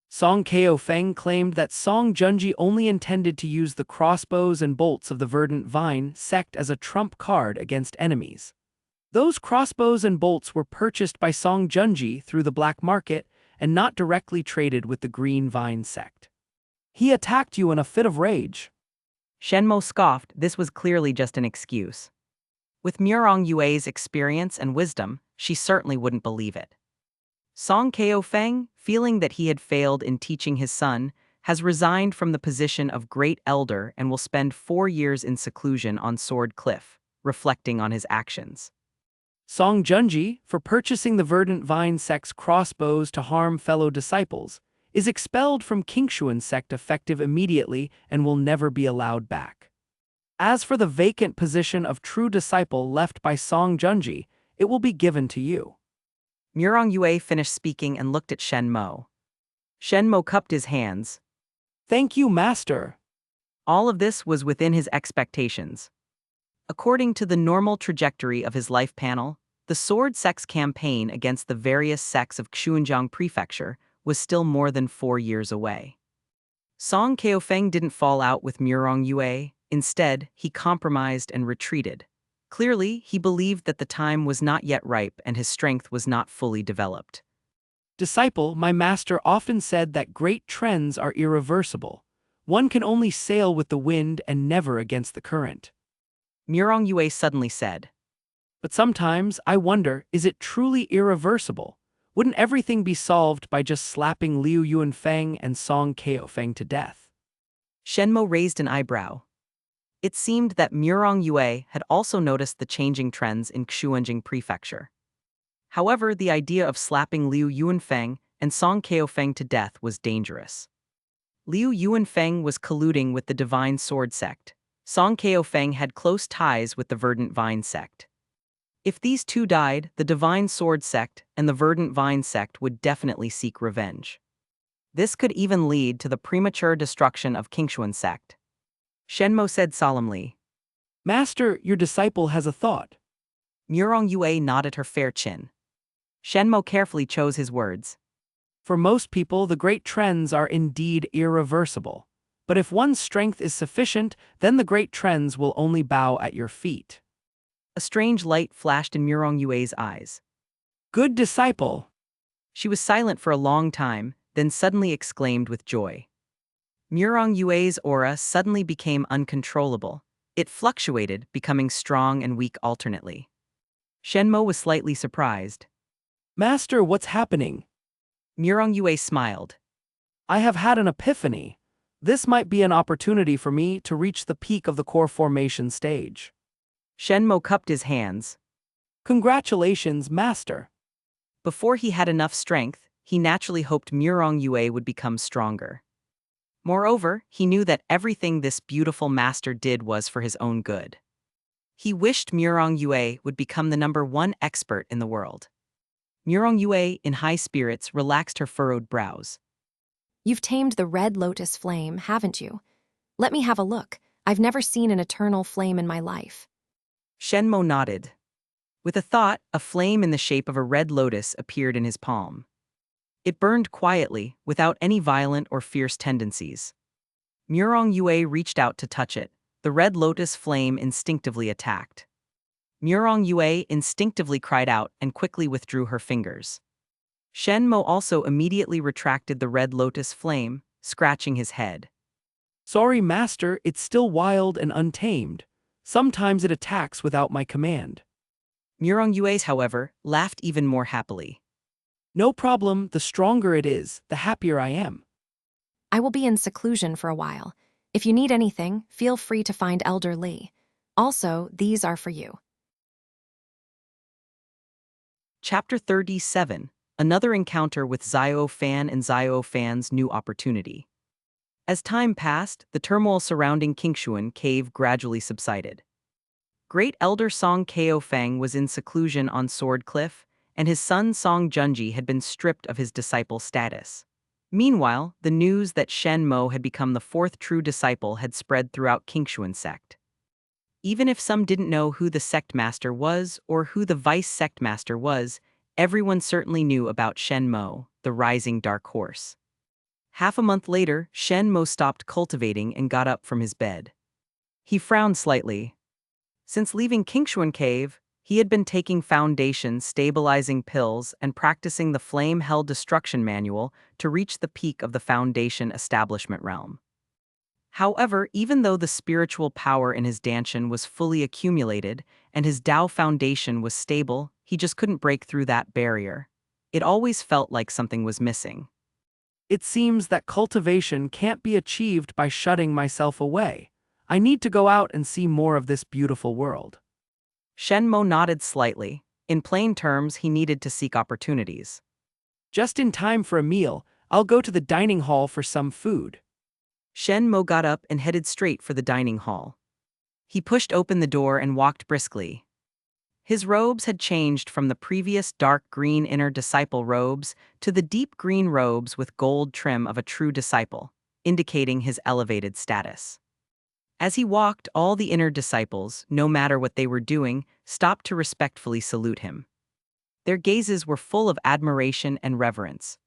Song Kao Feng claimed that Song Junji only intended to use the crossbows and bolts of the Verdant Vine sect as a trump card against enemies. Those crossbows and bolts were purchased by Song Junji through the black market and not directly traded with the Green Vine sect. He attacked you in a fit of rage. Shen Mo scoffed. This was clearly just an excuse. With Murong Yue's experience and wisdom, she certainly wouldn't believe it. Song Kao Feng, feeling that he had failed in teaching his son, has resigned from the position of Great Elder and will spend 4 years in seclusion on Sword Cliff, reflecting on his actions. Song Junji, for purchasing the Verdant Vine sect's crossbows to harm fellow disciples, is expelled from Qingxuan Sect effective immediately and will never be allowed back. As for the vacant position of true disciple left by Song Junji, it will be given to you. Murong Yue finished speaking and looked at Shen Mo. Shen Mo cupped his hands. Thank you, Master. All of this was within his expectations. According to the normal trajectory of his life panel, the Sword Sect's campaign against the various sects of Xunjiang Prefecture was still more than 4 years away. Song Kao Feng didn't fall out with Murong Yue. Instead, he compromised and retreated. Clearly, he believed that the time was not yet ripe and his strength was not fully developed. Disciple, my master often said that great trends are irreversible. One can only sail with the wind and never against the current. Murong Yue suddenly said. But sometimes I wonder, is it truly irreversible? Wouldn't everything be solved by just slapping Liu Yunfeng and Song Kao Feng to death? Shen Mo raised an eyebrow. It seemed that Murong Yue had also noticed the changing trends in Xunjiang Prefecture. However, the idea of slapping Liu Yunfeng and Song Kao Feng to death was dangerous. Liu Yunfeng was colluding with the Divine Sword Sect. Song Kao Feng had close ties with the Verdant Vine Sect. If these two died, the Divine Sword Sect and the Verdant Vine Sect would definitely seek revenge. This could even lead to the premature destruction of Qingxuan Sect. Shen Mo said solemnly. Master, your disciple has a thought. Murong Yue nodded her fair chin. Shen Mo carefully chose his words. For most people, the great trends are indeed irreversible. But if one's strength is sufficient, then the great trends will only bow at your feet. A strange light flashed in Murong Yue's eyes. Good disciple. She was silent for a long time, then suddenly exclaimed with joy. Murong Yue's aura suddenly became uncontrollable. It fluctuated, becoming strong and weak alternately. Shen Mo was slightly surprised. Master, what's happening? Murong Yue smiled. I have had an epiphany. This might be an opportunity for me to reach the peak of the core formation stage. Shen Mo cupped his hands. Congratulations, Master. Before he had enough strength, he naturally hoped Murong Yue would become stronger. Moreover, he knew that everything this beautiful master did was for his own good. He wished Murong Yue would become the #1 expert in the world. Murong Yue, in high spirits, relaxed her furrowed brows. You've tamed the red lotus flame, haven't you? Let me have a look. I've never seen an eternal flame in my life. Shen Mo nodded. With a thought, a flame in the shape of a red lotus appeared in his palm. It burned quietly, without any violent or fierce tendencies. Murong Yue reached out to touch it. The red lotus flame instinctively attacked. Murong Yue instinctively cried out and quickly withdrew her fingers. Shen Mo also immediately retracted the red lotus flame, scratching his head. Sorry, Master, it's still wild and untamed. Sometimes it attacks without my command. Murong Yue's, however, laughed even more happily. No problem, the stronger it is, the happier I am. I will be in seclusion for a while. If you need anything, feel free to find Elder Li. Also, these are for you. Chapter 37. Another encounter with Xiao Fan and Xiao Fan's new opportunity. As time passed, the turmoil surrounding Qingxuan Cave gradually subsided. Great Elder Song Kao Feng was in seclusion on Sword Cliff, and his son Song Junji had been stripped of his disciple status. Meanwhile, the news that Shen Mo had become the 4th true disciple had spread throughout Qingxuan Sect. Even if some didn't know who the sect master was or who the vice sect master was, everyone certainly knew about Shen Mo, the rising dark horse. Half a month later, Shen Mo stopped cultivating and got up from his bed. He frowned slightly. Since leaving Qingxuan Cave, he had been taking foundation stabilizing pills and practicing the Flame Hell Destruction Manual to reach the peak of the foundation establishment realm. However, even though the spiritual power in his Danshan was fully accumulated and his Dao foundation was stable, he just couldn't break through that barrier. It always felt like something was missing. It seems that cultivation can't be achieved by shutting myself away. I need to go out and see more of this beautiful world. Shen Mo nodded slightly. In plain terms, he needed to seek opportunities. Just in time for a meal, I'll go to the dining hall for some food. Shen Mo got up and headed straight for the dining hall. He pushed open the door and walked briskly. His robes had changed from the previous dark green inner disciple robes to the deep green robes with gold trim of a true disciple, indicating his elevated status. As he walked, all the inner disciples, no matter what they were doing, stopped to respectfully salute him. Their gazes were full of admiration and reverence.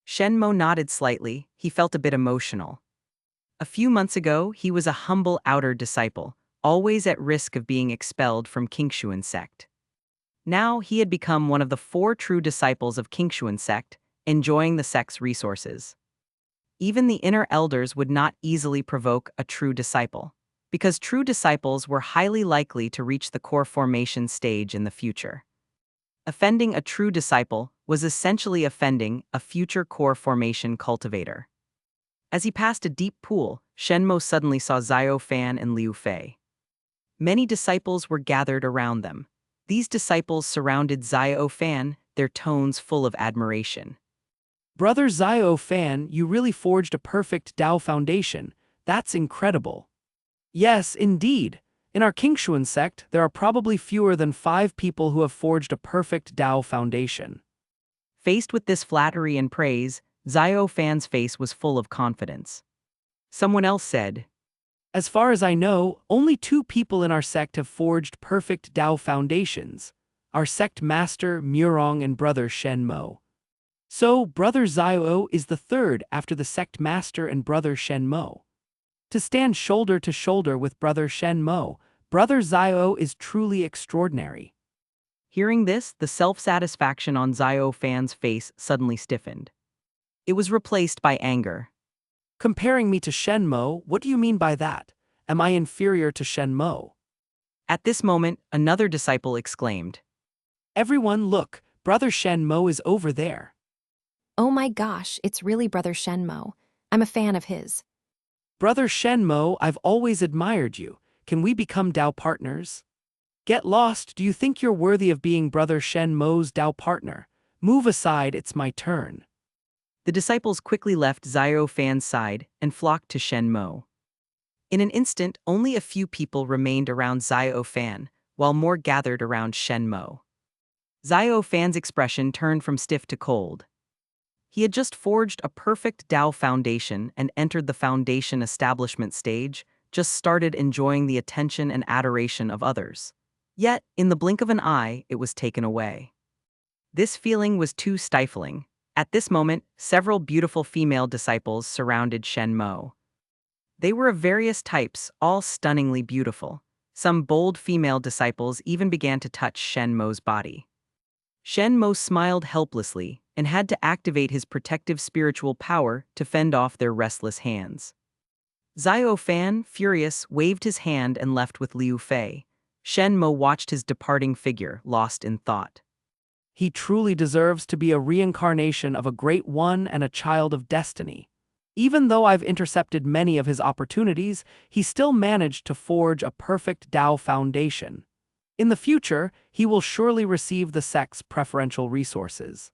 Shen Mo nodded slightly. He felt a bit emotional. A few months ago, he was a humble outer disciple, always at risk of being expelled from Qingxuan Sect. Now he had become one of the 4 true disciples of Qingxuan Sect, enjoying the sect's resources. Even the inner elders would not easily provoke a true disciple, because true disciples were highly likely to reach the core formation stage in the future. Offending a true disciple was essentially offending a future core formation cultivator. As he passed a deep pool, Shen Mo suddenly saw Xiao Fan and Liu Fei. Many disciples were gathered around them. These disciples surrounded Xiao Fan, their tones full of admiration. Brother Xiao Fan, you really forged a perfect Dao foundation. That's incredible. Yes, indeed. In our Qingxuan sect, there are probably fewer than 5 people who have forged a perfect Dao foundation. Faced with this flattery and praise, Xiao Fan's face was full of confidence. Someone else said, As far as I know, only 2 people in our sect have forged perfect Tao foundations. Our sect master, Murong, and brother Shen Mo. So, brother Xiao is the third after the sect master and brother Shen Mo. To stand shoulder to shoulder with brother Shen Mo, brother Xiao is truly extraordinary. Hearing this, the self-satisfaction on Zio Fan's face suddenly stiffened. It was replaced by anger. Comparing me to Shen Mo, what do you mean by that? Am I inferior to Shen Mo? At this moment, another disciple exclaimed. Everyone look, brother Shen Mo is over there. Oh my gosh, it's really Brother Shen Mo. I'm a fan of his. Brother Shen Mo, I've always admired you. Can we become Tao partners? Get lost, do you think you're worthy of being brother Shen Mo's Tao partner? Move aside, it's my turn. The disciples quickly left Zio Fan's side and flocked to Shen Mo. In an instant, only a few people remained around Zio Fan, while more gathered around Shen Mo. Zio Fan's expression turned from stiff to cold. He had just forged a perfect Tao foundation and entered the foundation establishment stage, just started enjoying the attention and adoration of others. Yet, in the blink of an eye, it was taken away. This feeling was too stifling. At this moment, several beautiful female disciples surrounded Shen Mo. They were of various types, all stunningly beautiful. Some bold female disciples even began to touch Shen Mo's body. Shen Mo smiled helplessly and had to activate his protective spiritual power to fend off their restless hands. Zio Fan, furious, waved his hand and left with Liu Fei. Shen Mo watched his departing figure, lost in thought. He truly deserves to be a reincarnation of a great one and a child of destiny. Even though I've intercepted many of his opportunities, he still managed to forge a perfect Tao foundation. In the future, he will surely receive the sect's preferential resources.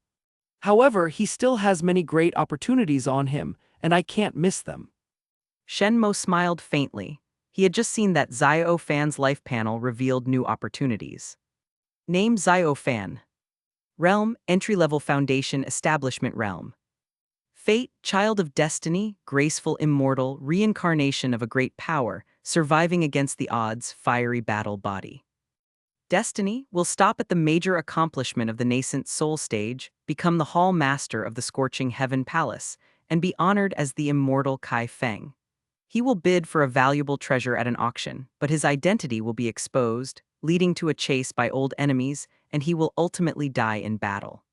However, he still has many great opportunities on him, and I can't miss them. Shen Mo smiled faintly. He had just seen that Zio Fan's life panel revealed new opportunities. Name Zio Fan. Realm, entry-level foundation establishment realm. Fate, child of destiny, graceful immortal, reincarnation of a great power, surviving against the odds, fiery battle body. Destiny will stop at the major accomplishment of the nascent soul stage, become the hall master of the scorching heaven palace, and be honored as the immortal Kai Feng. He will bid for a valuable treasure at an auction, but his identity will be exposed, leading to a chase by old enemies, and he will ultimately die in battle.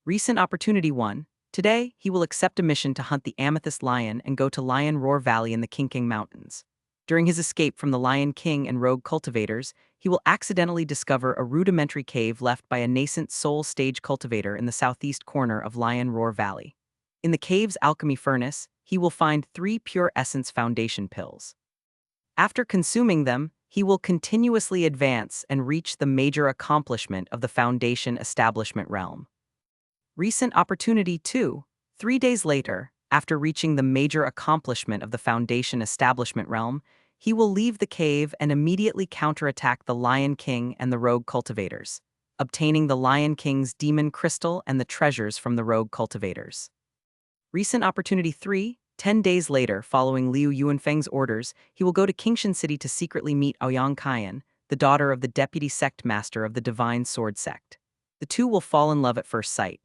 Recent opportunity 1. Today, he will accept a mission to hunt the Amethyst Lion and go to Lion Roar Valley in the Qingxuan Mountains. During his escape from the Lion King and rogue cultivators, he will accidentally discover a rudimentary cave left by a nascent soul stage cultivator in the southeast corner of Lion Roar Valley. In the cave's alchemy furnace, he will find 3 pure essence foundation pills. After consuming them, he will continuously advance and reach the major accomplishment of the foundation establishment realm. Recent opportunity 2. 3 days later, after reaching the major accomplishment of the foundation establishment realm, he will leave the cave and immediately counterattack the Lion King and the rogue cultivators, obtaining the Lion King's demon crystal and the treasures from the rogue cultivators. Recent opportunity 3. 10 days later, following Liu Yuanfeng's orders, he will go to Qingxuan City to secretly meet Ouyang Kaiyan, the daughter of the deputy sect master of the Divine Sword Sect. The two will fall in love at first sight.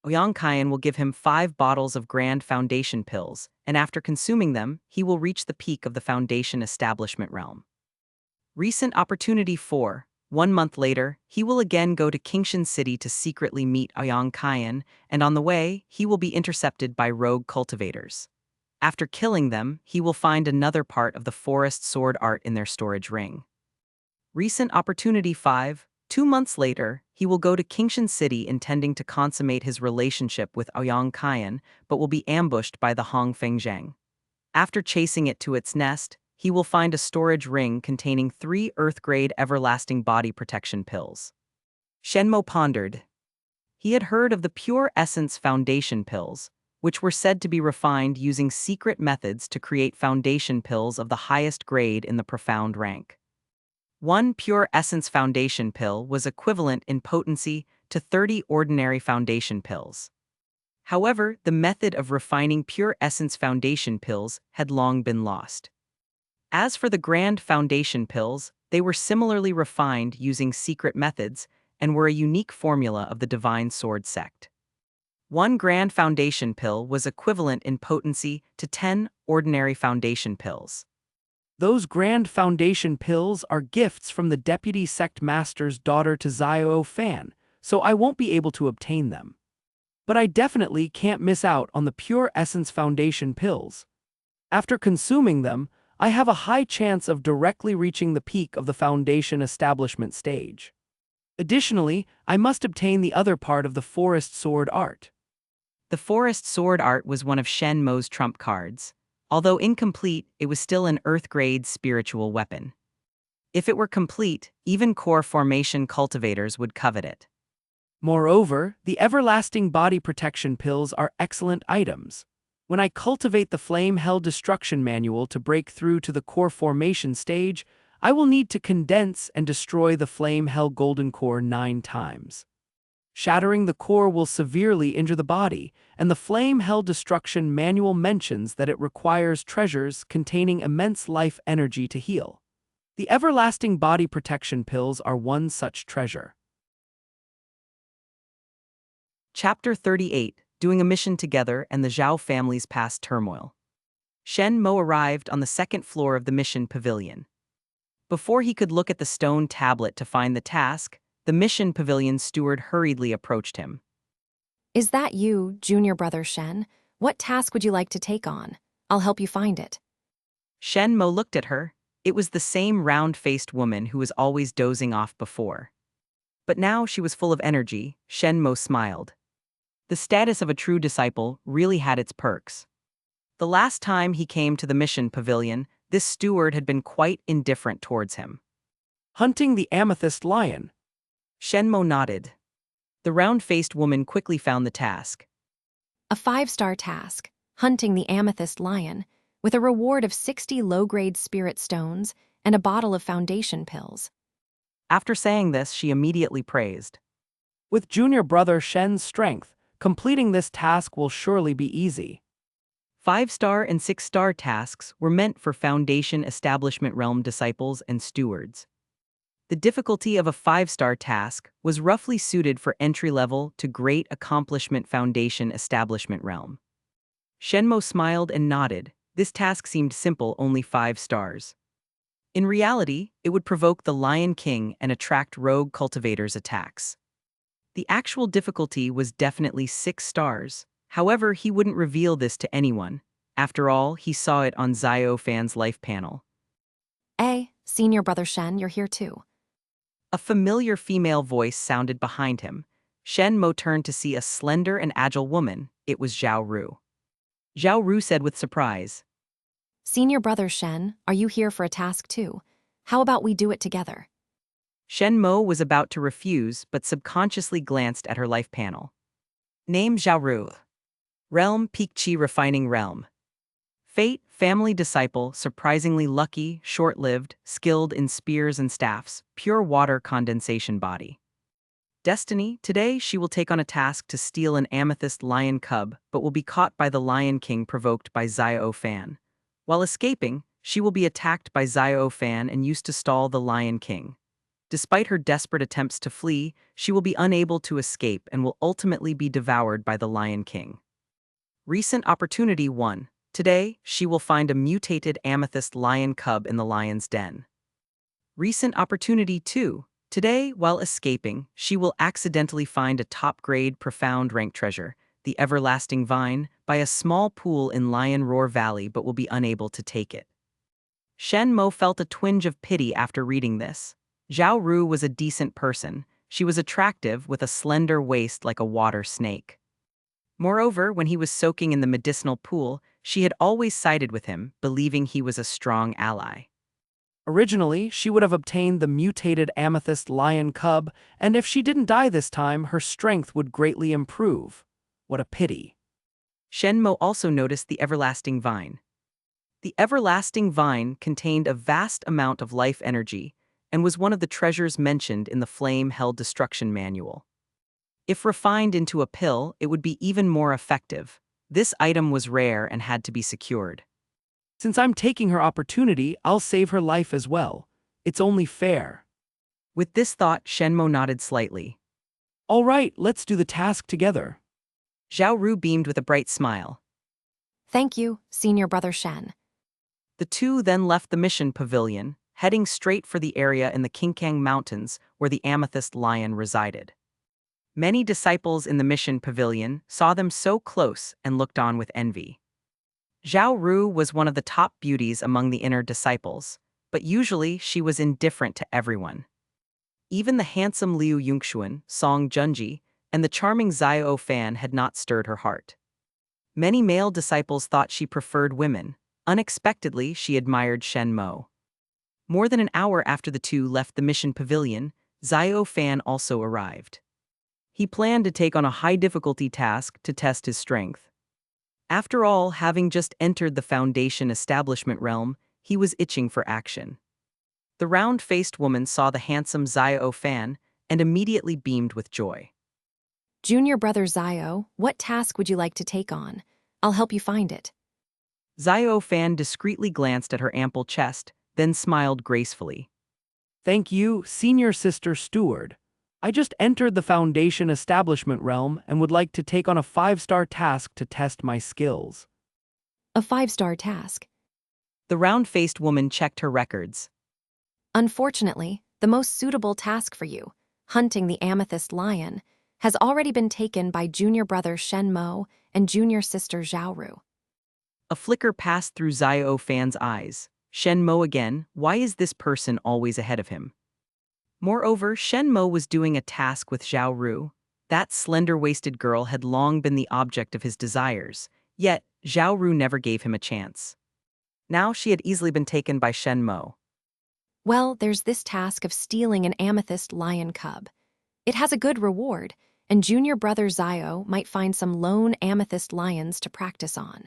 Ouyang Kaiyan will give him 5 bottles of Grand Foundation pills, and after consuming them, he will reach the peak of the Foundation establishment realm. Recent opportunity 4. 1 month later, he will again go to Qingxuan City to secretly meet Ouyang Kaiyan, and on the way, he will be intercepted by rogue cultivators. After killing them, he will find another part of the forest sword art in their storage ring. Recent opportunity 5. 2 months later, he will go to Qingxuan City intending to consummate his relationship with Ouyang Kaiyan, but will be ambushed by the Hong Fengzhang. After chasing it to its nest, he will find a storage ring containing 3 Earth-grade everlasting body protection pills. Shen Mo pondered. He had heard of the Pure Essence Foundation pills, which were said to be refined using secret methods to create foundation pills of the highest grade in the profound rank. 1 Pure Essence Foundation pill was equivalent in potency to 30 ordinary foundation pills. However, the method of refining Pure Essence Foundation pills had long been lost. As for the Grand Foundation pills, they were similarly refined using secret methods and were a unique formula of the Divine Sword sect. One Grand Foundation pill was equivalent in potency to 10 ordinary Foundation pills. Those Grand Foundation pills are gifts from the Deputy Sect Master's daughter to Xiao Fan, so I won't be able to obtain them. But I definitely can't miss out on the Pure Essence Foundation pills. After consuming them, I have a high chance of directly reaching the peak of the Foundation establishment stage. Additionally, I must obtain the other part of the Forest Sword art. The Forest Sword art was one of Shen Mo's trump cards. Although incomplete, it was still an Earth-grade spiritual weapon. If it were complete, even core formation cultivators would covet it. Moreover, the Everlasting Body Protection pills are excellent items. When I cultivate the Flame Hell Destruction Manual to break through to the core formation stage, I will need to condense and destroy the Flame Hell Golden Core 9 times. Shattering the core will severely injure the body, and the Flame Hell Destruction Manual mentions that it requires treasures containing immense life energy to heal. The Everlasting Body Protection pills are one such treasure. Chapter 38, Doing a Mission Together and the Zhao Family's Past Turmoil. Shen Mo arrived on the second floor of the mission pavilion. Before he could look at the stone tablet to find the task, the mission pavilion steward hurriedly approached him. Is that you, junior brother Shen? What task would you like to take on? I'll help you find it. Shen Mo looked at her. It was the same round-faced woman who was always dozing off before. But now she was full of energy. Shen Mo smiled. The status of a true disciple really had its perks. The last time he came to the mission pavilion, this steward had been quite indifferent towards him. Hunting the Amethyst Lion. Shen Mo nodded. The round-faced woman quickly found the task. A 5-star task, hunting the Amethyst Lion, with a reward of 60 low-grade spirit stones and a bottle of Foundation pills. After saying this, she immediately praised. With junior brother Shen's strength, completing this task will surely be easy. 5-star and 6-star tasks were meant for Foundation Establishment Realm disciples and stewards. The difficulty of a 5-star task was roughly suited for entry-level to Great Accomplishment Foundation Establishment Realm. Shen Mo smiled and nodded. This task seemed simple, only 5 stars. In reality, it would provoke the Lion King and attract rogue cultivators' attacks. The actual difficulty was definitely 6 stars. However, he wouldn't reveal this to anyone. After all, he saw it on Xiao Fan's life panel. Hey, senior brother Shen, you're here too. A familiar female voice sounded behind him. Shen Mo turned to see a slender and agile woman. It was Zhao Ru. Zhao Ru said with surprise, Senior brother Shen, are you here for a task too? How about we do it together? Shen Mo was about to refuse but subconsciously glanced at her life panel. Name Zhao Ru. Realm Peak Chi Refining Realm. Fate, family disciple, surprisingly lucky, short-lived, skilled in spears and staffs, pure water condensation body. Destiny, today she will take on a task to steal an amethyst lion cub but will be caught by the Lion King provoked by Xiao Fan. While escaping, she will be attacked by Xiao Fan and used to stall the Lion King. Despite her desperate attempts to flee, she will be unable to escape and will ultimately be devoured by the Lion King. Recent Opportunity 1. Today, she will find a mutated amethyst lion cub in the lion's den. Recent Opportunity 2. Today, while escaping, she will accidentally find a top-grade profound rank treasure, the Everlasting Vine, by a small pool in Lion Roar Valley but will be unable to take it. Shen Mo felt a twinge of pity after reading this. Zhao Ru was a decent person. She was attractive with a slender waist like a water snake. Moreover, when he was soaking in the medicinal pool, she had always sided with him, believing he was a strong ally. Originally, she would have obtained the mutated amethyst lion cub, and if she didn't die this time, her strength would greatly improve. What a pity. Shen Mo also noticed the Everlasting Vine. The Everlasting Vine contained a vast amount of life energy and was one of the treasures mentioned in the Flame Hell Destruction Manual. If refined into a pill, it would be even more effective. This item was rare and had to be secured. Since I'm taking her opportunity, I'll save her life as well. It's only fair. With this thought, Shen Mo nodded slightly. All right, let's do the task together. Zhao Ru beamed with a bright smile. Thank you, Senior Brother Shen. The two then left the mission pavilion, heading straight for the area in the Qingxuan Mountains where the amethyst lion resided. Many disciples in the mission pavilion saw them so close and looked on with envy. Zhao Ru was one of the top beauties among the inner disciples, but usually she was indifferent to everyone. Even the handsome Liu Yunxuan, Song Junji, and the charming Xiao Fan had not stirred her heart. Many male disciples thought she preferred women. Unexpectedly, she admired Shen Mo. More than an hour after the two left the mission pavilion, Xiao Fan also arrived. He planned to take on a high-difficulty task to test his strength. After all, having just entered the Foundation establishment realm, he was itching for action. The round-faced woman saw the handsome Xiao Fan and immediately beamed with joy. Junior Brother Xiao, what task would you like to take on? I'll help you find it. Xiao Fan discreetly glanced at her ample chest, then smiled gracefully. Thank you, Senior Sister Steward. I just entered the Foundation establishment realm and would like to take on a 5-star task to test my skills. A 5-star task. The round-faced woman checked her records. Unfortunately, the most suitable task for you, hunting the amethyst lion, has already been taken by Junior Brother Shen Mo and Junior Sister Zhao Ru. A flicker passed through Xiao Fan's eyes. Shen Mo again, why is this person always ahead of him? Moreover, Shen Mo was doing a task with Zhao Ru. That slender-waisted girl had long been the object of his desires, yet Zhao Ru never gave him a chance. Now she had easily been taken by Shen Mo. Well, there's this task of stealing an amethyst lion cub. It has a good reward, and Junior Brother Xiao might find some lone amethyst lions to practice on.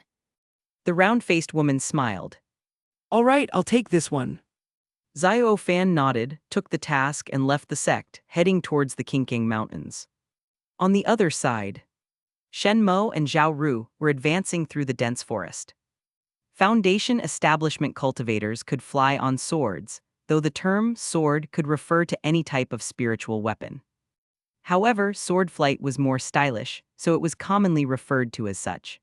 The round-faced woman smiled. All right, I'll take this one. Xiao Fan nodded, took the task and left the sect, heading towards the Qingxuan Mountains. On the other side, Shen Mo and Zhao Ru were advancing through the dense forest. Foundation establishment cultivators could fly on swords, though the term sword could refer to any type of spiritual weapon. However, sword flight was more stylish, so it was commonly referred to as such.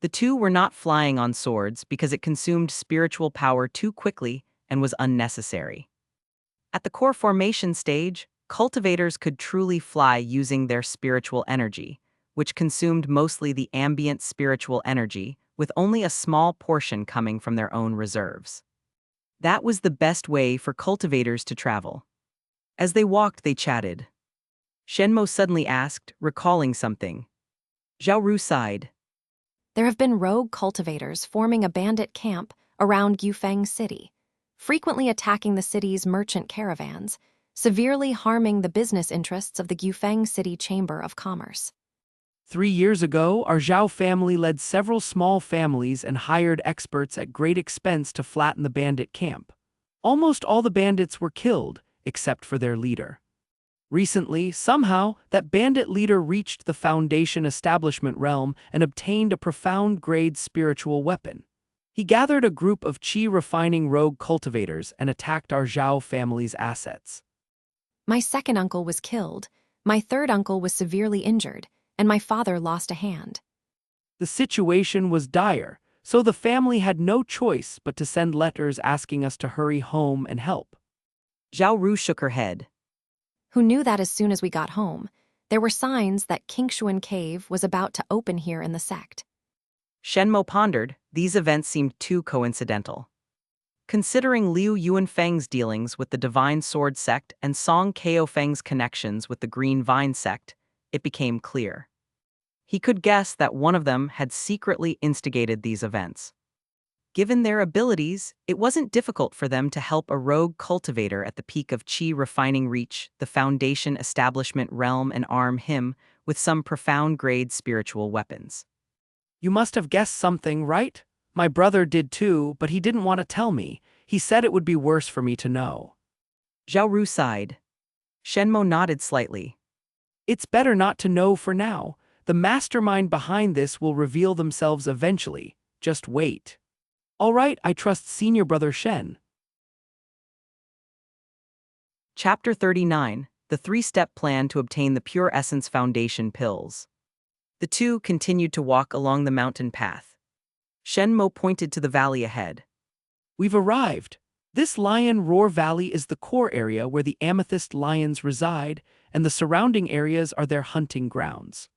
The two were not flying on swords because it consumed spiritual power too quickly and was unnecessary. At the core formation stage, cultivators could truly fly using their spiritual energy, which consumed mostly the ambient spiritual energy, with only a small portion coming from their own reserves. That was the best way for cultivators to travel. As they walked, they chatted. Shen Mo suddenly asked, recalling something. Zhao Ru sighed. There have been rogue cultivators forming a bandit camp around Yufeng City, frequently attacking the city's merchant caravans, severely harming the business interests of the Yufeng City Chamber of Commerce. 3 years ago, our Zhao family led several small families and hired experts at great expense to flatten the bandit camp. Almost all the bandits were killed, except for their leader. Recently, somehow, that bandit leader reached the Foundation establishment realm and obtained a profound-grade spiritual weapon. He gathered a group of qi-refining rogue cultivators and attacked our Zhao family's assets. My second uncle was killed, my third uncle was severely injured, and my father lost a hand. The situation was dire, so the family had no choice but to send letters asking us to hurry home and help. Zhao Ru shook her head. Who knew that as soon as we got home, there were signs that Qingxuan Cave was about to open here in the sect. Shen Mo pondered, these events seemed too coincidental. Considering Liu Yuanfeng's dealings with the Divine Sword Sect and Song Kaofeng's connections with the Green Vine Sect, it became clear. He could guess that one of them had secretly instigated these events. Given their abilities, it wasn't difficult for them to help a rogue cultivator at the peak of Qi refining reach the Foundation establishment realm and arm him with some profound-grade spiritual weapons. You must have guessed something, right? My brother did too, but he didn't want to tell me. He said it would be worse for me to know. Zhao Ru sighed. Shen Mo nodded slightly. It's better not to know for now. The mastermind behind this will reveal themselves eventually. Just wait. All right, I trust senior brother Shen. Chapter 39, The Three-Step Plan to Obtain the Pure Essence Foundation Pills. The two continued to walk along the mountain path. Shen Mo pointed to the valley ahead. We've arrived. This Lion Roar Valley is the core area where the amethyst lions reside, and the surrounding areas are their hunting grounds.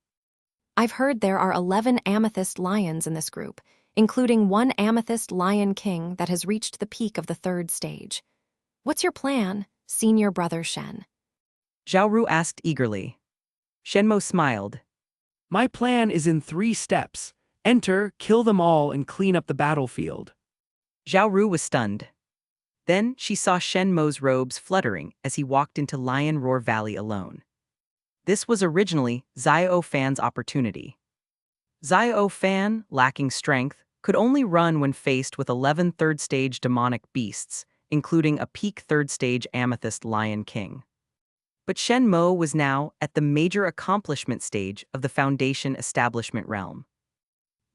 I've heard there are 11 amethyst lions in this group, including one amethyst lion king that has reached the peak of the 3rd stage. What's your plan, senior brother Shen? Zhao Ru asked eagerly. Shen Mo smiled. My plan is in 3 steps. Enter, kill them all, and clean up the battlefield. Zhao Ru was stunned. Then she saw Shen Mo's robes fluttering as he walked into Lion Roar Valley alone. This was originally Xiao Fan's opportunity. Xiao Fan, lacking strength, could only run when faced with 11 3rd-stage demonic beasts, including a peak 3rd-stage amethyst lion king. But Shen Mo was now at the major accomplishment stage of the Foundation establishment realm.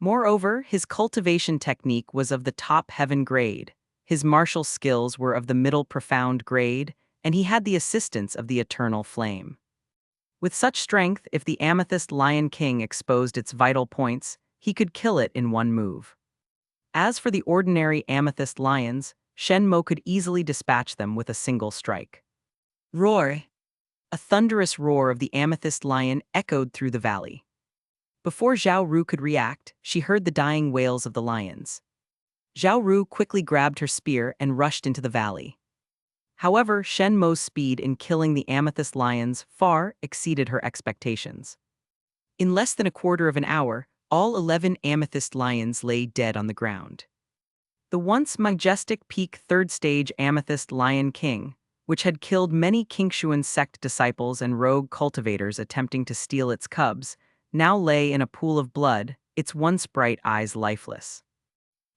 Moreover, his cultivation technique was of the top heaven grade, his martial skills were of the middle profound grade, and he had the assistance of the eternal flame. With such strength, if the amethyst lion king exposed its vital points, he could kill it in one move. As for the ordinary amethyst lions, Shen Mo could easily dispatch them with a single strike. Roar! A thunderous roar of the amethyst lion echoed through the valley. Before Zhao Ru could react, she heard the dying wails of the lions. Zhao Ru quickly grabbed her spear and rushed into the valley. However, Shen Mo's speed in killing the amethyst lions far exceeded her expectations. In less than a quarter of an hour, all 11 amethyst lions lay dead on the ground. The once majestic peak 3rd-stage amethyst lion king, which had killed many Qingxuan Sect disciples and rogue cultivators attempting to steal its cubs, now lay in a pool of blood, its once bright eyes lifeless.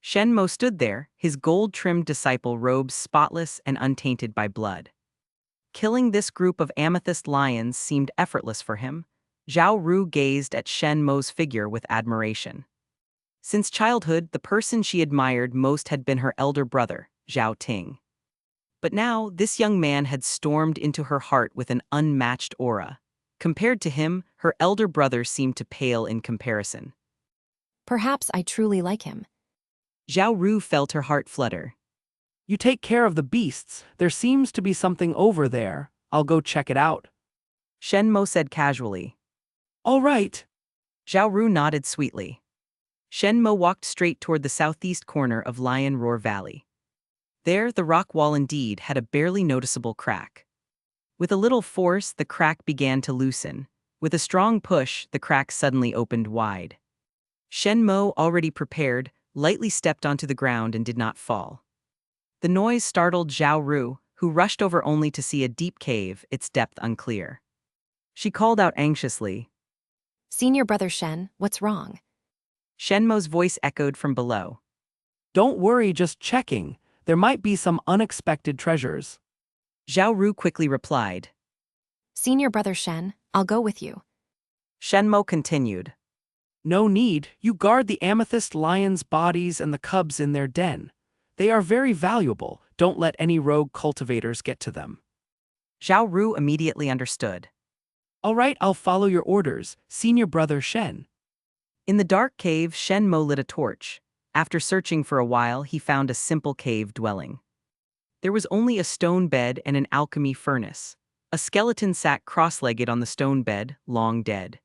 Shen Mo stood there, his gold-trimmed disciple robes spotless and untainted by blood. Killing this group of amethyst lions seemed effortless for him. Zhao Ru gazed at Shen Mo's figure with admiration. Since childhood, the person she admired most had been her elder brother, Zhao Ting. But now, this young man had stormed into her heart with an unmatched aura. Compared to him, her elder brother seemed to pale in comparison. Perhaps I truly like him. Zhao Ru felt her heart flutter. You take care of the beasts. There seems to be something over there. I'll go check it out. Shen Mo said casually. All right. Zhao Ru nodded sweetly. Shen Mo walked straight toward the southeast corner of Lion Roar Valley. There, the rock wall indeed had a barely noticeable crack. With a little force, the crack began to loosen. With a strong push, the crack suddenly opened wide. Shen Mo, already prepared, lightly stepped onto the ground and did not fall. The noise startled Zhao Ru, who rushed over only to see a deep cave, its depth unclear. She called out anxiously. Senior brother Shen, what's wrong? Shen Mo's voice echoed from below. Don't worry, just checking. There might be some unexpected treasures. Zhao Ru quickly replied. Senior brother Shen, I'll go with you. Shen Mo continued. No need, you guard the amethyst lions' bodies and the cubs in their den. They are very valuable, don't let any rogue cultivators get to them. Zhao Ru immediately understood. All right, I'll follow your orders, senior brother Shen. In the dark cave, Shen Mo lit a torch. After searching for a while, he found a simple cave dwelling. There was only a stone bed and an alchemy furnace. A skeleton sat cross-legged on the stone bed, long dead.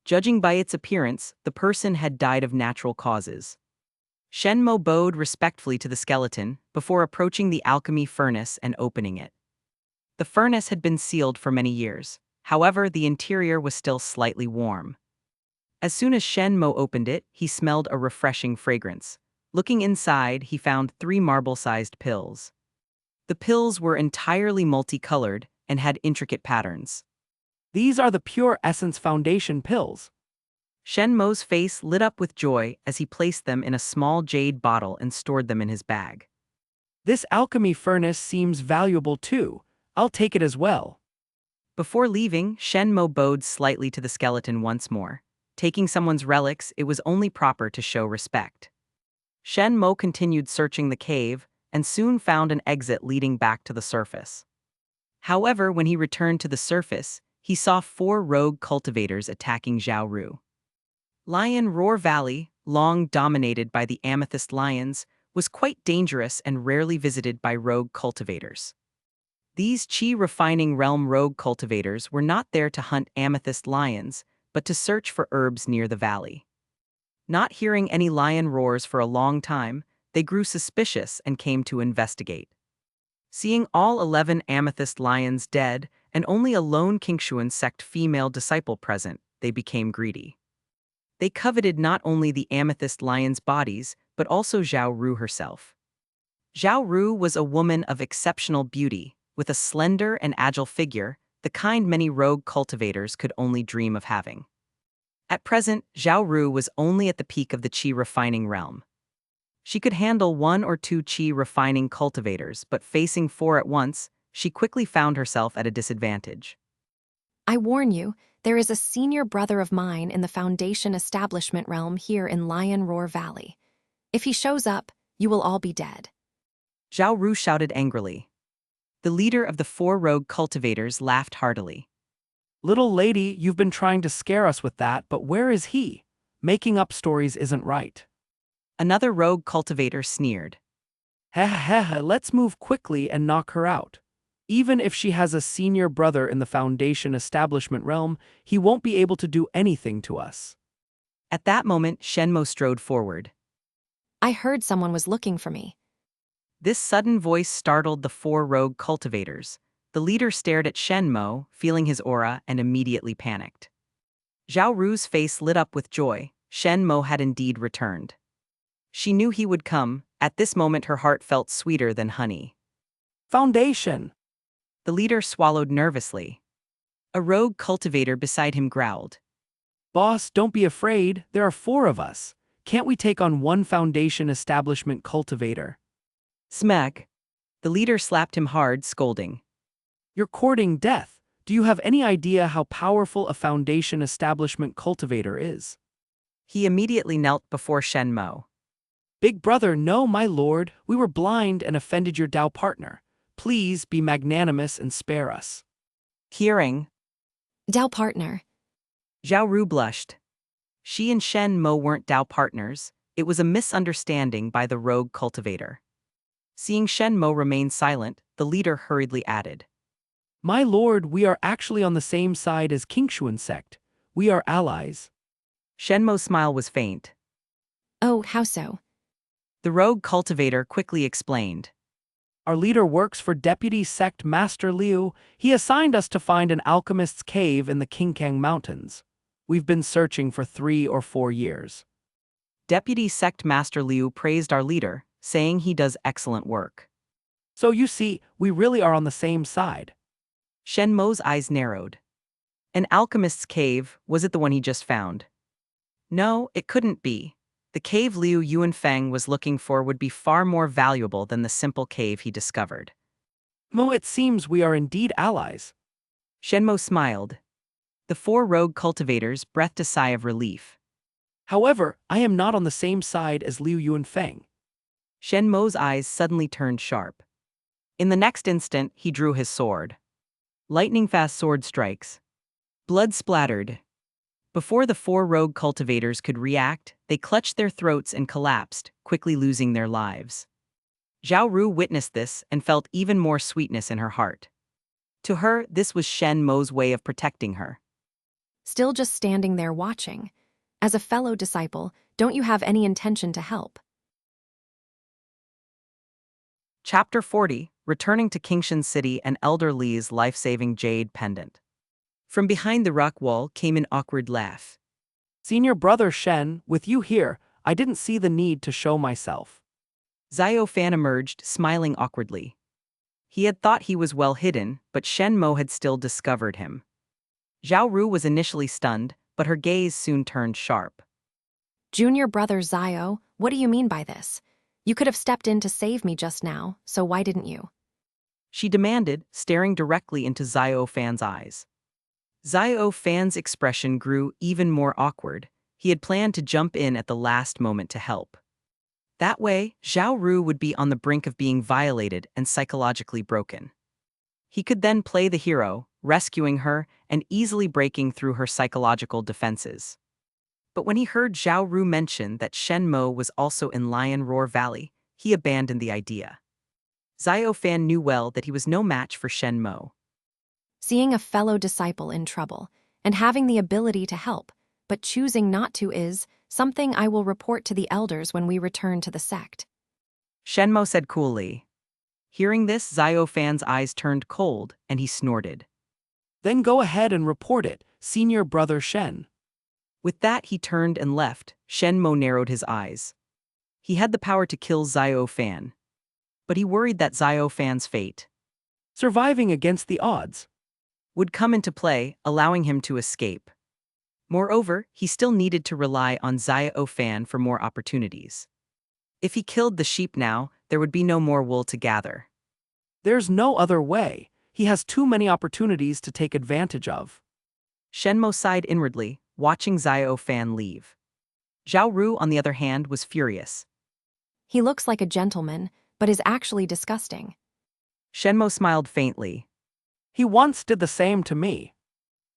Judging by its appearance, the person had died of natural causes. Shen Mo bowed respectfully to the skeleton before approaching the alchemy furnace and opening it. The furnace had been sealed for many years. However, the interior was still slightly warm. As soon as Shen Mo opened it, he smelled a refreshing fragrance. Looking inside, he found 3 marble-sized pills. The pills were entirely multicolored and had intricate patterns. These are the Pure Essence Foundation pills. Shen Mo's face lit up with joy as he placed them in a small jade bottle and stored them in his bag. This alchemy furnace seems valuable too. I'll take it as well. Before leaving, Shen Mo bowed slightly to the skeleton once more. Taking someone's relics, it was only proper to show respect. Shen Mo continued searching the cave and soon found an exit leading back to the surface. However, when he returned to the surface, he saw 4 rogue cultivators attacking Zhao Ru. Lion Roar Valley, long dominated by the amethyst lions, was quite dangerous and rarely visited by rogue cultivators. These Qi refining realm rogue cultivators were not there to hunt amethyst lions, but to search for herbs near the valley. Not hearing any lion roars for a long time, they grew suspicious and came to investigate. Seeing all 11 amethyst lions dead and only a lone Qingxuan Sect female disciple present, they became greedy. They coveted not only the amethyst lions' bodies, but also Zhao Ru herself. Zhao Ru was a woman of exceptional beauty, with a slender and agile figure, the kind many rogue cultivators could only dream of having. At present, Zhao Ru was only at the peak of the Qi refining realm. She could handle 1 or 2 Qi refining cultivators, but facing 4 at once, she quickly found herself at a disadvantage. I warn you, there is a senior brother of mine in the Foundation establishment realm here in Lion Roar Valley. If he shows up, you will all be dead. Zhao Ru shouted angrily. The leader of the 4 rogue cultivators laughed heartily. Little lady, you've been trying to scare us with that, but where is he? Making up stories isn't right. Another rogue cultivator sneered. Let's move quickly and knock her out. Even if she has a senior brother in the Foundation establishment realm, he won't be able to do anything to us. At that moment, Shen Mo strode forward. I heard someone was looking for me. This sudden voice startled the 4 rogue cultivators. The leader stared at Shen Mo, feeling his aura, and immediately panicked. Zhao Ru's face lit up with joy. Shen Mo had indeed returned. She knew he would come. At this moment her heart felt sweeter than honey. Foundation! The leader swallowed nervously. A rogue cultivator beside him growled. Boss, don't be afraid, there are 4 of us. Can't we take on 1 Foundation establishment cultivator? Smack! The leader slapped him hard, scolding. You're courting death. Do you have any idea how powerful a Foundation establishment cultivator is? He immediately knelt before Shen Mo. Big brother, no, my lord, we were blind and offended your Dao partner. Please be magnanimous and spare us. Hearing, Dao partner. Zhao Ru blushed. She and Shen Mo weren't Dao partners. It was a misunderstanding by the rogue cultivator. Seeing Shen Mo remain silent, the leader hurriedly added. My lord, we are actually on the same side as Qingxuan Sect. We are allies. Shen Mo's smile was faint. Oh, how so? The rogue cultivator quickly explained. Our leader works for Deputy Sect Master Liu. He assigned us to find an alchemist's cave in the Qingkang Mountains. We've been searching for 3 or 4 years. Deputy Sect Master Liu praised our leader, saying he does excellent work. So you see, we really are on the same side. Shen Mo's eyes narrowed. An alchemist's cave, was it the one he just found? No, it couldn't be. The cave Liu Yuanfeng was looking for would be far more valuable than the simple cave he discovered. Mo, it seems we are indeed allies. Shen Mo smiled. The 4 rogue cultivators breathed a sigh of relief. However, I am not on the same side as Liu Yuanfeng. Shen Mo's eyes suddenly turned sharp. In the next instant, he drew his sword. Lightning-fast sword strikes. Blood splattered. Before the 4 rogue cultivators could react, they clutched their throats and collapsed, quickly losing their lives. Zhao Ru witnessed this and felt even more sweetness in her heart. To her, this was Shen Mo's way of protecting her. Still just standing there watching. As a fellow disciple, don't you have any intention to help? Chapter 40, Returning to Qingxuan City and Elder Li's life-saving jade pendant. From behind the rock wall came an awkward laugh. Senior brother Shen, with you here, I didn't see the need to show myself. Zhao Fan emerged, smiling awkwardly. He had thought he was well hidden, but Shen Mo had still discovered him. Zhao Ru was initially stunned, but her gaze soon turned sharp. Junior brother Zio, what do you mean by this? You could have stepped in to save me just now, so why didn't you? She demanded, staring directly into Zio Fan's eyes. Zio Fan's expression grew even more awkward. He had planned to jump in at the last moment to help. That way, Zhao Ru would be on the brink of being violated and psychologically broken. He could then play the hero, rescuing her and easily breaking through her psychological defenses. But when he heard Zhao Ru mention that Shen Mo was also in Lion Roar Valley, he abandoned the idea. Xiao Fan knew well that he was no match for Shen Mo. Seeing a fellow disciple in trouble and having the ability to help, but choosing not to is something I will report to the elders when we return to the sect. Shen Mo said coolly. Hearing this, Xiao Fan's eyes turned cold and he snorted. Then go ahead and report it, senior brother Shen. With that, he turned and left. Shen Mo narrowed his eyes. He had the power to kill Xiao Fan, but he worried that Xiao Fan's fate Surviving against the odds. would come into play, allowing him to escape. Moreover, he still needed to rely on Xiao Fan for more opportunities. If he killed the sheep now, there would be no more wool to gather. There's no other way. He has too many opportunities to take advantage of. Shen Mo sighed inwardly, watching Xiao Fan leave. Zhao Ru, on the other hand, was furious. He looks like a gentleman, but is actually disgusting. Shen Mo smiled faintly. He once did the same to me.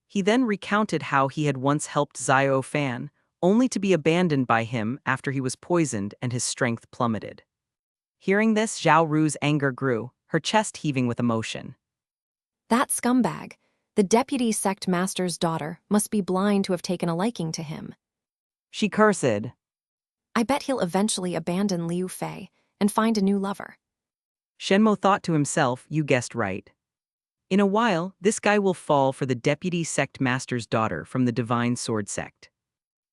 He then recounted how he had once helped Xiao Fan, only to be abandoned by him after he was poisoned and his strength plummeted. Hearing this, Zhao Ru's anger grew, her chest heaving with emotion. That scumbag, the deputy sect master's daughter, must be blind to have taken a liking to him. She cursed. I bet he'll eventually abandon Liu Fei and find a new lover. Shen Mo thought to himself, you guessed right. In a while, this guy will fall for the deputy sect master's daughter from the Divine Sword Sect.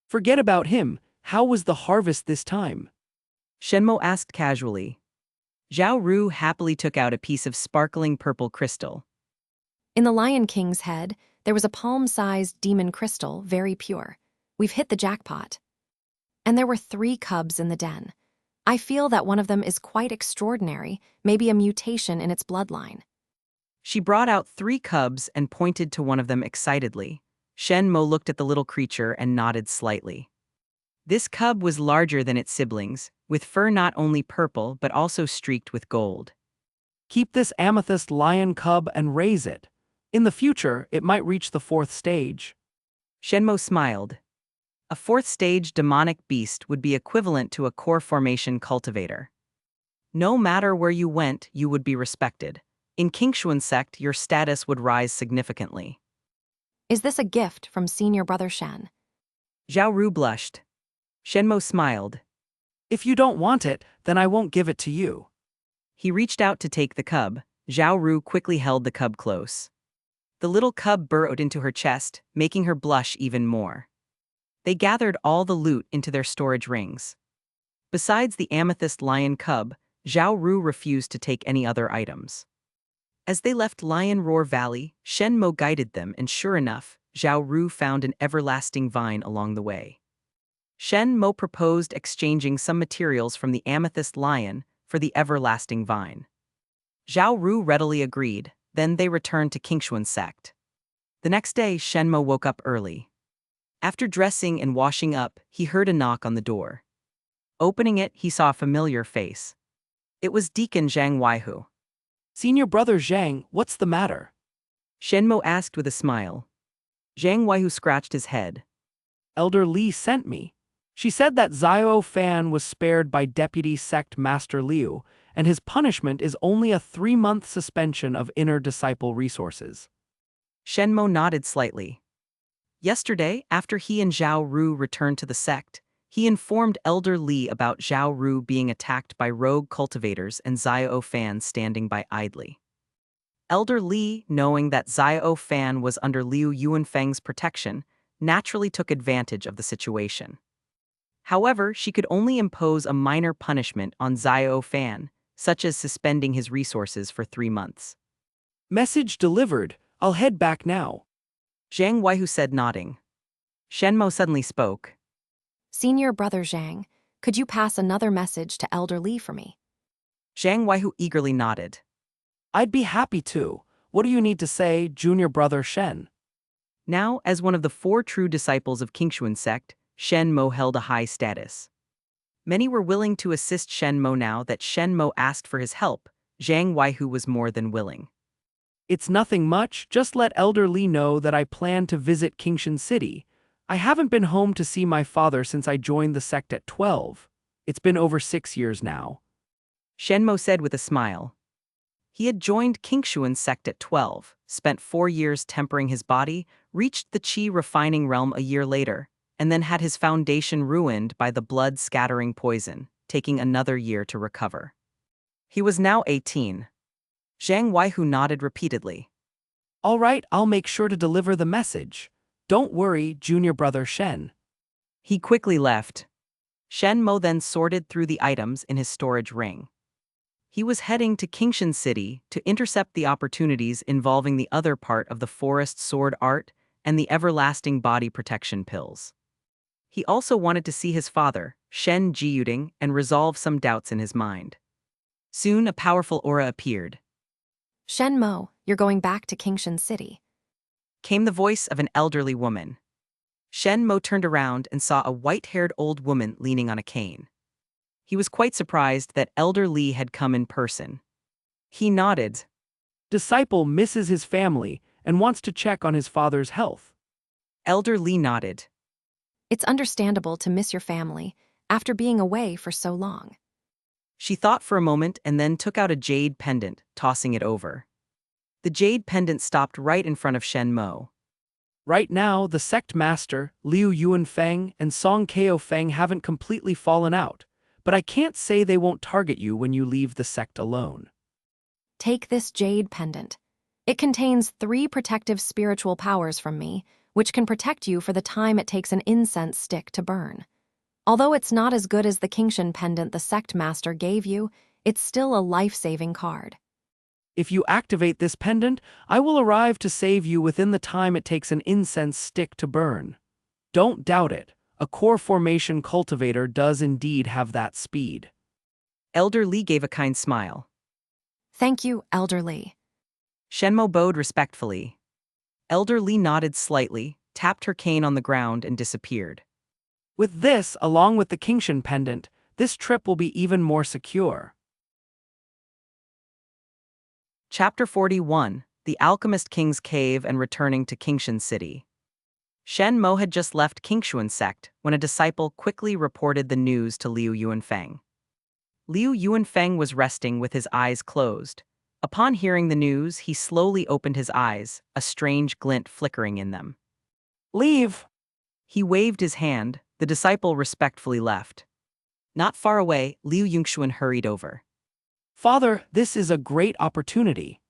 Forget about him. How was the harvest this time? Shen Mo asked casually. Zhao Ru happily took out a piece of sparkling purple crystal. In the Lion King's head, there was a palm-sized demon crystal, very pure. We've hit the jackpot. And there were 3 cubs in the den. I feel that one of them is quite extraordinary, maybe a mutation in its bloodline. She brought out 3 cubs and pointed to one of them excitedly. Shen Mo looked at the little creature and nodded slightly. This cub was larger than its siblings, with fur not only purple but also streaked with gold. Keep this amethyst lion cub and raise it. In the future, it might reach the 4th stage. Shen Mo smiled. A 4th stage demonic beast would be equivalent to a core formation cultivator. No matter where you went, you would be respected. In Qingxuan Sect, your status would rise significantly. Is this a gift from senior brother Shen? Zhao Ru blushed. Shen Mo smiled. If you don't want it, then I won't give it to you. He reached out to take the cub. Zhao Ru quickly held the cub close. The little cub burrowed into her chest, making her blush even more. They gathered all the loot into their storage rings. Besides the amethyst lion cub, Zhao Ru refused to take any other items. As they left Lion Roar Valley, Shen Mo guided them, and sure enough, Zhao Ru found an everlasting vine along the way. Shen Mo proposed exchanging some materials from the amethyst lion for the everlasting vine. Zhao Ru readily agreed, then they returned to Qingxuan Sect. The next day, Shen Mo woke up early. After dressing and washing up, he heard a knock on the door. Opening it, he saw a familiar face. It was Deacon Zhang Weihu. Senior brother Zhang, what's the matter? Shen Mo asked with a smile. Zhang Weihu scratched his head. Elder Li sent me. She said that Xiao Fan was spared by Deputy Sect Master Liu, and his punishment is only a 3-month suspension of inner disciple resources. Shen Mo nodded slightly. Yesterday, after he and Zhao Ru returned to the sect, he informed Elder Li about Zhao Ru being attacked by rogue cultivators and Xiao Fan standing by idly. Elder Li, knowing that Xiao Fan was under Liu Yuanfeng's protection, naturally took advantage of the situation. However, she could only impose a minor punishment on Xiao Fan, such as suspending his resources for 3 months. Message delivered. I'll head back now. Zhang Weihu said, nodding. Shen Mo suddenly spoke. Senior brother Zhang, could you pass another message to Elder Li for me? Zhang Weihu eagerly nodded. I'd be happy to. What do you need to say, junior brother Shen? Now, as one of the 4 true disciples of Qingxuan Sect, Shen Mo held a high status. Many were willing to assist Shen Mo now that Shen Mo asked for his help. Zhang Weihu was more than willing. It's nothing much, just let Elder Li know that I plan to visit Qingxuan City. I haven't been home to see my father since I joined the sect at 12. It's been over 6 years now. Shen Mo said with a smile. He had joined Qingxuan Sect at 12, spent 4 years tempering his body, reached the qi refining realm a year later, and then had his foundation ruined by the blood-scattering poison, taking another year to recover. He was now 18. Zhang Weihu nodded repeatedly. All right, I'll make sure to deliver the message. Don't worry, junior brother Shen. He quickly left. Shen Mo then sorted through the items in his storage ring. He was heading to Qingxuan City to intercept the opportunities involving the other part of the forest sword art and the everlasting body protection pills. He also wanted to see his father, Shen Jiyuding, and resolve some doubts in his mind. Soon a powerful aura appeared. Shen Mo, you're going back to Qingxuan City. Came the voice of an elderly woman. Shen Mo turned around and saw a white-haired old woman leaning on a cane. He was quite surprised that Elder Li had come in person. He nodded. Disciple misses his family and wants to check on his father's health. Elder Li nodded. It's understandable to miss your family after being away for so long. She thought for a moment and then took out a jade pendant, tossing it over. The jade pendant stopped right in front of Shen Mo. Right now, the sect master, Liu Yuanfeng and Song Kaofeng haven't completely fallen out, but I can't say they won't target you when you leave the sect alone. Take this jade pendant. It contains 3 protective spiritual powers from me, which can protect you for the time it takes an incense stick to burn. Although it's not as good as the Qingxuan pendant the sect master gave you, it's still a life-saving card. If you activate this pendant, I will arrive to save you within the time it takes an incense stick to burn. Don't doubt it. A core formation cultivator does indeed have that speed. Elder Li gave a kind smile. Thank you, Elder Li. Shen Mo bowed respectfully. Elder Li nodded slightly, tapped her cane on the ground, and disappeared. With this, along with the Qingxuan pendant, this trip will be even more secure. Chapter 41, The Alchemist King's Cave and Returning to Qingxuan City. Shen Mo had just left Qingxuan Sect when a disciple quickly reported the news to Liu Yuanfeng. Liu Yuanfeng was resting with his eyes closed. Upon hearing the news, he slowly opened his eyes, a strange glint flickering in them. Leave! He waved his hand. The disciple respectfully left. Not far away, Liu Yunxuan hurried over. Father, this is a great opportunity.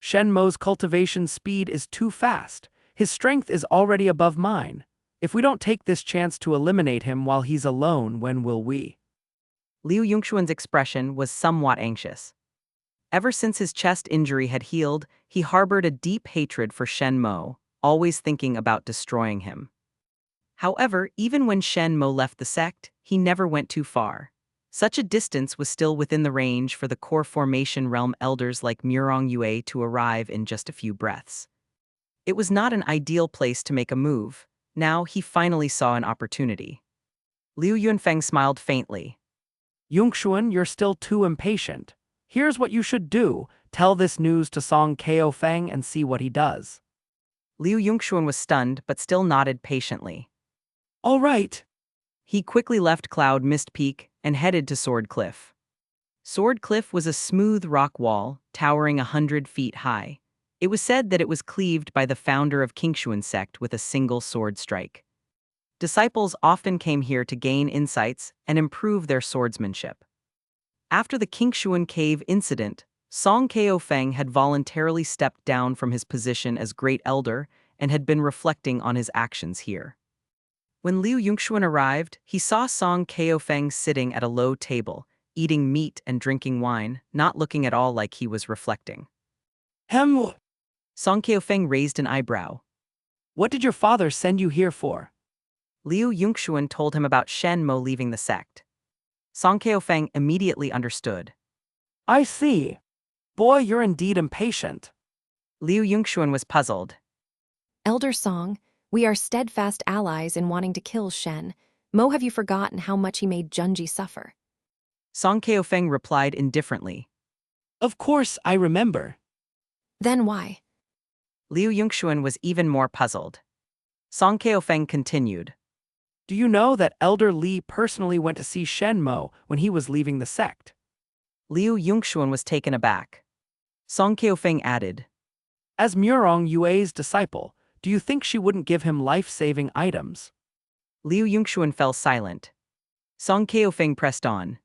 Shen Mo's cultivation speed is too fast. His strength is already above mine. If we don't take this chance to eliminate him while he's alone, when will we? Liu Yunxuan's expression was somewhat anxious. Ever since his chest injury had healed, he harbored a deep hatred for Shen Mo, always thinking about destroying him. However, even when Shen Mo left the sect, he never went too far. Such a distance was still within the range for the core formation realm elders like Murong Yue to arrive in just a few breaths. It was not an ideal place to make a move. Now he finally saw an opportunity. Liu Yunfeng smiled faintly. Yunxuan, you're still too impatient. Here's what you should do. Tell this news to Song Kaofeng and see what he does. Liu Yunxuan was stunned but still nodded patiently. All right. He quickly left Cloud Mist Peak and headed to Sword Cliff. Sword Cliff was a smooth rock wall, towering 100 feet high. It was said that it was cleaved by the founder of Qingxuan Sect with a single sword strike. Disciples often came here to gain insights and improve their swordsmanship. After the Qingxuan Cave incident, Song Kaofeng had voluntarily stepped down from his position as Great Elder and had been reflecting on his actions here. When Liu Yunxuan arrived, he saw Song Kaofeng sitting at a low table, eating meat and drinking wine, not looking at all like he was reflecting. Song Kaofeng raised an eyebrow. What did your father send you here for? Liu Yunxuan told him about Shen Mo leaving the sect. Song Kaofeng immediately understood. I see. Boy, you're indeed impatient. Liu Yunxuan was puzzled. Elder Song, we are steadfast allies in wanting to kill Shen. Mo, have you forgotten how much he made Junji suffer? Song Keofeng replied indifferently. Of course, I remember. Then why? Liu Yongxuan was even more puzzled. Song Keofeng continued. Do you know that Elder Li personally went to see Shen Mo when he was leaving the sect? Liu Yongxuan was taken aback. Song Keofeng added. As Murong Yue's disciple, do you think she wouldn't give him life-saving items? Liu Yongxuan fell silent. Song Keofeng pressed on.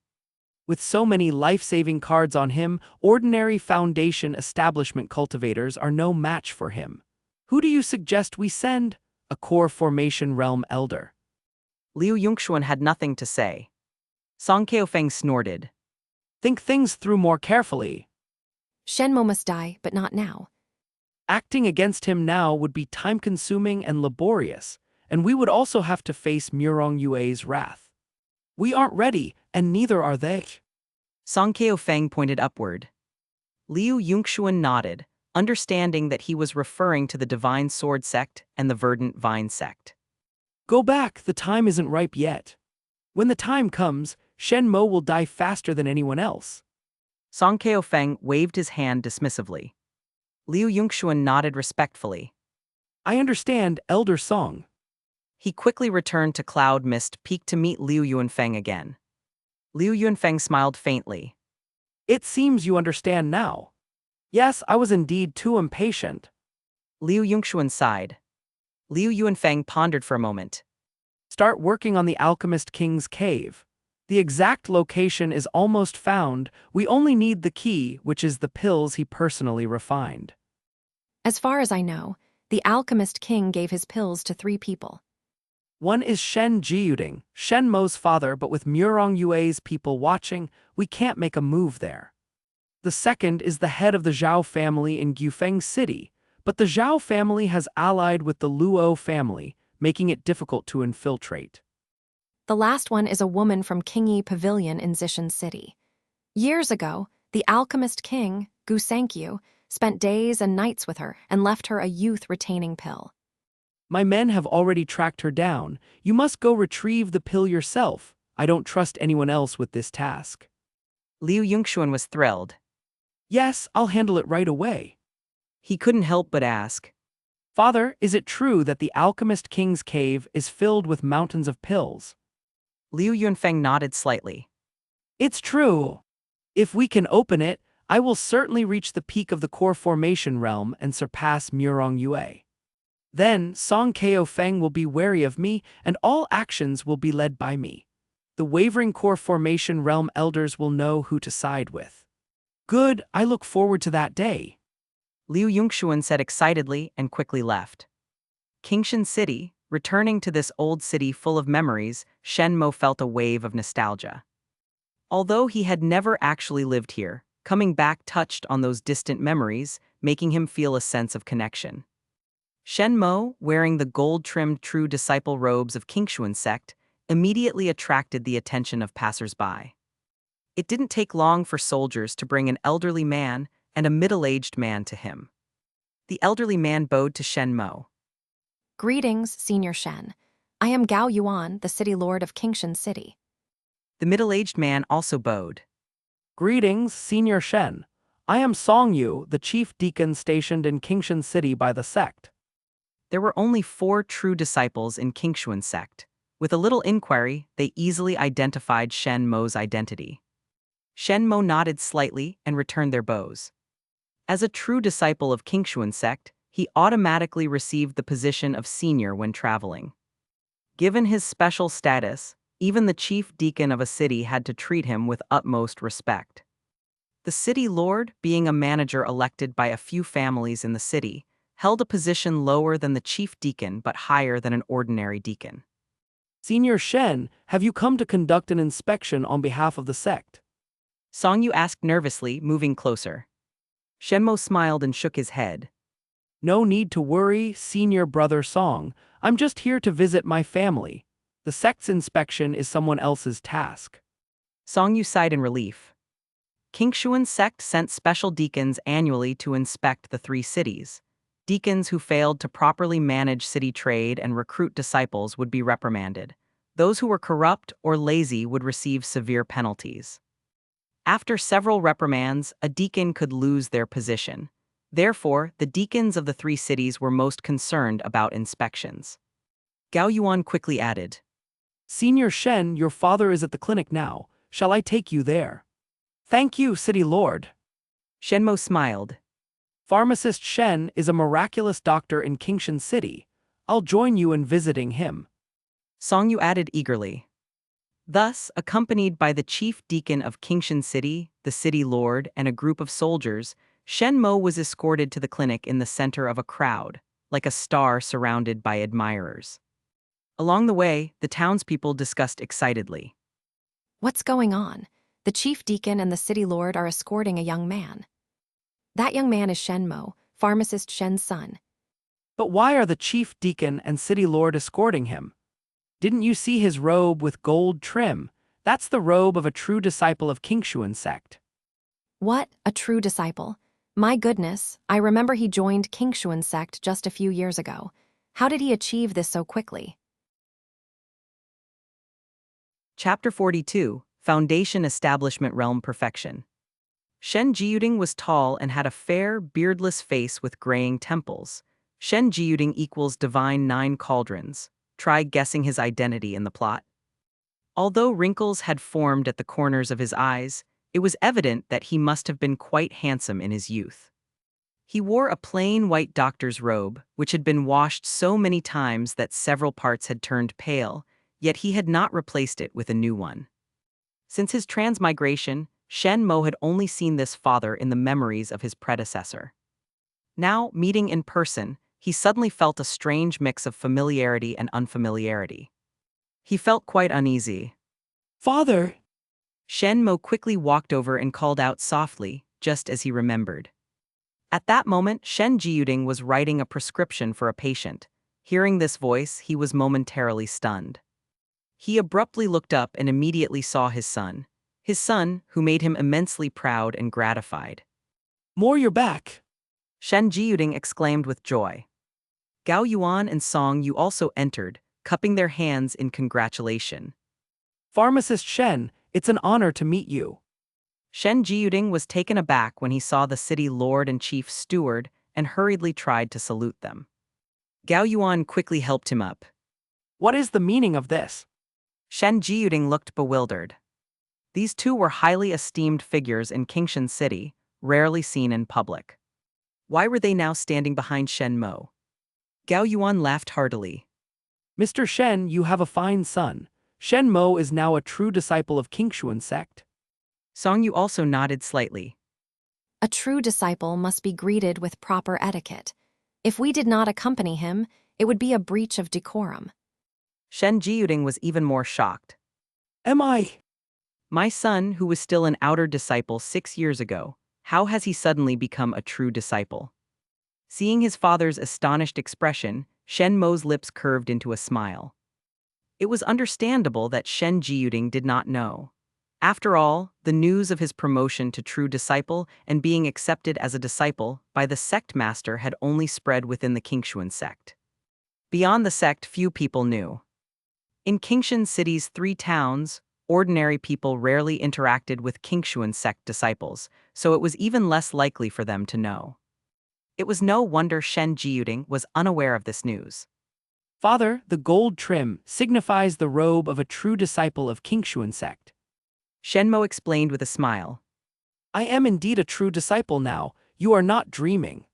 With so many life-saving cards on him, ordinary Foundation establishment cultivators are no match for him. Who do you suggest we send? A core formation realm elder. Liu Yongxuan had nothing to say. Song Keofeng snorted. Think things through more carefully. Shen Mo must die, but not now. Acting against him now would be time-consuming and laborious, and we would also have to face Murong Yue's wrath. We aren't ready, and neither are they. Song Keofeng pointed upward. Liu Yongxuan nodded, understanding that he was referring to the Divine Sword Sect and the Verdant Vine Sect. Go back, the time isn't ripe yet. When the time comes, Shen Mo will die faster than anyone else. Song Keofeng waved his hand dismissively. Liu Yongxuan nodded respectfully. I understand, Elder Song. He quickly returned to Cloud Mist Peak to meet Liu Yunfeng again. Liu Yunfeng smiled faintly. It seems you understand now. Yes, I was indeed too impatient. Liu Yongxuan sighed. Liu Yunfeng pondered for a moment. Start working on the Alchemist King's cave. The exact location is almost found, we only need the key, which is the pills he personally refined. As far as I know, the Alchemist King gave his pills to 3 people. One is Shen Jiyuding, Shen Mo's father, but with Murong Yue's people watching, we can't make a move there. The second is the head of the Zhao family in Gufeng City, but the Zhao family has allied with the Luo family, making it difficult to infiltrate. The last one is a woman from Qingyi Pavilion in Zishan City. Years ago, the Alchemist King, Gu Sankyu, spent days and nights with her and left her a youth-retaining pill. My men have already tracked her down. You must go retrieve the pill yourself. I don't trust anyone else with this task. Liu Yongxuan was thrilled. Yes, I'll handle it right away. He couldn't help but ask. Father, is it true that the Alchemist King's cave is filled with mountains of pills? Liu Yunfeng nodded slightly. It's true. If we can open it, I will certainly reach the peak of the core formation realm and surpass Murong Yue. Then, Song Keofeng will be wary of me, and all actions will be led by me. The wavering core formation realm elders will know who to side with. Good, I look forward to that day. Liu Yongxuan said excitedly and quickly left. Qingxuan City, returning to this old city full of memories, Shen Mo felt a wave of nostalgia. Although he had never actually lived here, coming back touched on those distant memories, making him feel a sense of connection. Shen Mo, wearing the gold-trimmed true disciple robes of Qingxuan Sect, immediately attracted the attention of passers-by. It didn't take long for soldiers to bring an elderly man and a middle-aged man to him. The elderly man bowed to Shen Mo. Greetings, Senior Shen. I am Gao Yuan, the city lord of Qingxuan City. The middle-aged man also bowed. Greetings, Senior Shen. I am Song Yu, the chief deacon stationed in Qingxuan City by the sect. There were only 4 true disciples in Qingxuan Sect. With a little inquiry, they easily identified Shen Mo's identity. Shen Mo nodded slightly and returned their bows. As a true disciple of Qingxuan Sect, he automatically received the position of senior when traveling. Given his special status, even the chief deacon of a city had to treat him with utmost respect. The city lord, being a manager elected by a few families in the city, held a position lower than the chief deacon but higher than an ordinary deacon. Senior Shen, have you come to conduct an inspection on behalf of the sect? Song Yu asked nervously, moving closer. Shen Mo smiled and shook his head. No need to worry, Senior Brother Song. I'm just here to visit my family. The sect's inspection is someone else's task. Song Yu sighed in relief. Qingxuan Sect sent special deacons annually to inspect the 3 cities. Deacons who failed to properly manage city trade and recruit disciples would be reprimanded, Those who were corrupt or lazy would receive severe penalties. After several reprimands, a deacon could lose their position. Therefore, the deacons of the three cities were most concerned about inspections. Gao Yuan quickly added, Senior Shen, your father is at the clinic now. Shall I take you there? Thank you, City Lord. Shen Mo smiled. Pharmacist Shen is a miraculous doctor in Qingxuan City. I'll join you in visiting him. Song Yu added eagerly. Thus, accompanied by the chief deacon of Qingxuan City, the city lord, and a group of soldiers, Shen Mo was escorted to the clinic in the center of a crowd, like a star surrounded by admirers. Along the way, the townspeople discussed excitedly. What's going on? The chief deacon and the city lord are escorting a young man. That young man is Shen Mo, pharmacist Shen's son. But why are the chief deacon and city lord escorting him? Didn't you see his robe with gold trim? That's the robe of a true disciple of Qingxuan Sect. What? A true disciple? My goodness, I remember he joined Qingxuan Sect just a few years ago. How did he achieve this so quickly? Chapter 42, Foundation Establishment Realm Perfection. Shen Jiyuding was tall and had a fair, beardless face with graying temples. Shen Jiyuding equals divine 9 cauldrons. Try guessing his identity in the plot. Although wrinkles had formed at the corners of his eyes, it was evident that he must have been quite handsome in his youth. He wore a plain white doctor's robe, which had been washed so many times that several parts had turned pale, yet he had not replaced it with a new one. Since his transmigration, Shen Mo had only seen this father in the memories of his predecessor. Now, meeting in person, he suddenly felt a strange mix of familiarity and unfamiliarity. He felt quite uneasy. Father! Shen Mo quickly walked over and called out softly, just as he remembered. At that moment, Shen Jiyuding was writing a prescription for a patient. Hearing this voice, he was momentarily stunned. He abruptly looked up and immediately saw his son, who made him immensely proud and gratified. More, you're back! Shen Jiyuding exclaimed with joy. Gao Yuan and Song Yu also entered, cupping their hands in congratulation. Pharmacist Shen, it's an honor to meet you. Shen Jiyuding was taken aback when he saw the city lord and chief steward and hurriedly tried to salute them. Gao Yuan quickly helped him up. What is the meaning of this? Shen Jiyuding looked bewildered. These two were highly esteemed figures in Qingxuan City, rarely seen in public. Why were they now standing behind Shen Mo? Gao Yuan laughed heartily. Mr. Shen, you have a fine son. Shen Mo is now a true disciple of Qingxuan Sect. Song Yu also nodded slightly. A true disciple must be greeted with proper etiquette. If we did not accompany him, it would be a breach of decorum. Shen Jiyuding was even more shocked. Am I? My son, who was still an outer disciple 6 years ago, how has he suddenly become a true disciple? Seeing his father's astonished expression, Shen Mo's lips curved into a smile. It was understandable that Shen Jiyuding did not know. After all, the news of his promotion to true disciple and being accepted as a disciple by the sect master had only spread within the Qingxuan sect. Beyond the sect, few people knew. In Qingxuan City's 3 towns, ordinary people rarely interacted with Qingxuan sect disciples, so it was even less likely for them to know. It was no wonder Shen Jiyuding was unaware of this news. Father, the gold trim signifies the robe of a true disciple of Qingxuan Sect. Shen Mo explained with a smile. I am indeed a true disciple now. You are not dreaming.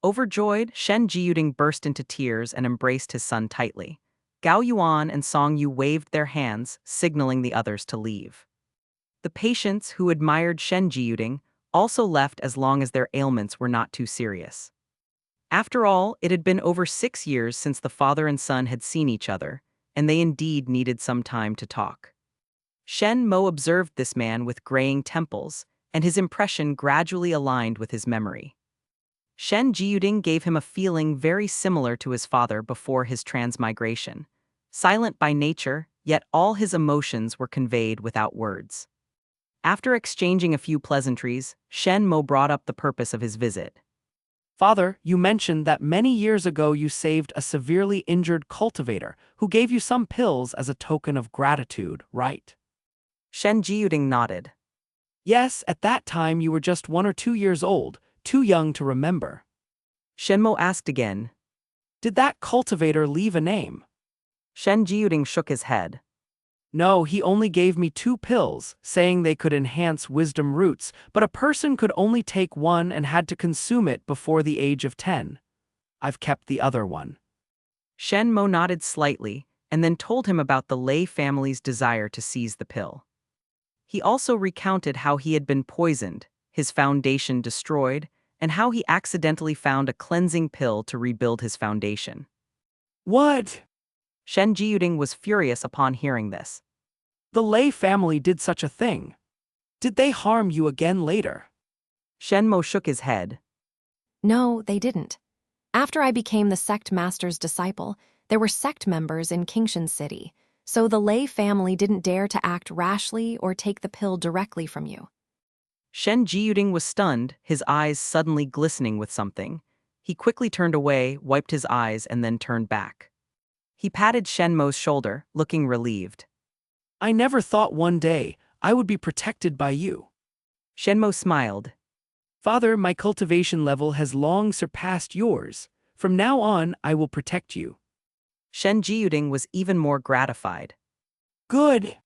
Overjoyed, Shen Jiyuding burst into tears and embraced his son tightly. Gao Yuan and Song Yu waved their hands, signaling the others to leave. The patients who admired Shen Jiyuding also left as long as their ailments were not too serious. After all, it had been over 6 years since the father and son had seen each other, and they indeed needed some time to talk. Shen Mo observed this man with graying temples, and his impression gradually aligned with his memory. Shen Jiyuding gave him a feeling very similar to his father before his transmigration. Silent by nature, yet all his emotions were conveyed without words. After exchanging a few pleasantries, Shen Mo brought up the purpose of his visit. Father, you mentioned that many years ago you saved a severely injured cultivator who gave you some pills as a token of gratitude, right? Shen Jiyuding nodded. Yes, at that time you were just 1 or 2 years old, too young to remember. Shen Mo asked again. Did that cultivator leave a name? Shen Jiyuding shook his head. No, he only gave me 2 pills, saying they could enhance wisdom roots, but a person could only take one and had to consume it before the age of 10. I've kept the other one. Shen Mo nodded slightly and then told him about the Lei family's desire to seize the pill. He also recounted how he had been poisoned, his foundation destroyed, and how he accidentally found a cleansing pill to rebuild his foundation. What? Shen Jiyuding was furious upon hearing this. The Lei family did such a thing. Did they harm you again later? Shen Mo shook his head. No, they didn't. After I became the sect master's disciple, there were sect members in Qingxuan City, so the Lei family didn't dare to act rashly or take the pill directly from you. Shen Jiyuding was stunned, his eyes suddenly glistening with something. He quickly turned away, wiped his eyes, and then turned back. He patted Shen Mo's shoulder, looking relieved. I never thought one day I would be protected by you. Shen Mo smiled. Father, my cultivation level has long surpassed yours. From now on, I will protect you. Shen Jiyuding was even more gratified. Good.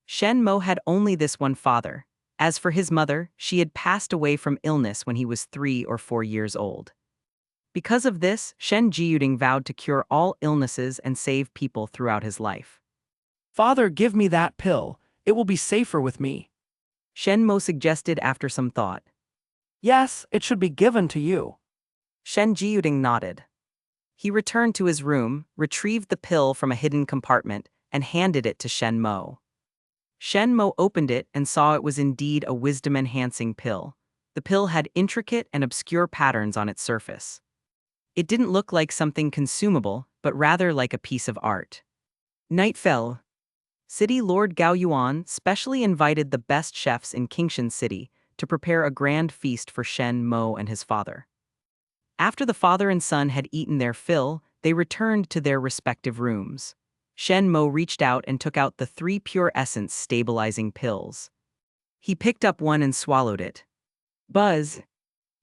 Shen Mo had only this one father. As for his mother, she had passed away from illness when he was 3 or 4 years old. Because of this, Shen Jiyuding vowed to cure all illnesses and save people throughout his life. Father, give me that pill. It will be safer with me. Shen Mo suggested after some thought. Yes, it should be given to you. Shen Jiyuding nodded. He returned to his room, retrieved the pill from a hidden compartment, and handed it to Shen Mo. Shen Mo opened it and saw it was indeed a wisdom-enhancing pill. The pill had intricate and obscure patterns on its surface. It didn't look like something consumable, but rather like a piece of art. Night fell. City Lord Gao Yuan specially invited the best chefs in Qingxuan City to prepare a grand feast for Shen Mo and his father. After the father and son had eaten their fill, they returned to their respective rooms. Shen Mo reached out and took out the 3 pure essence stabilizing pills. He picked up one and swallowed it. Buzz!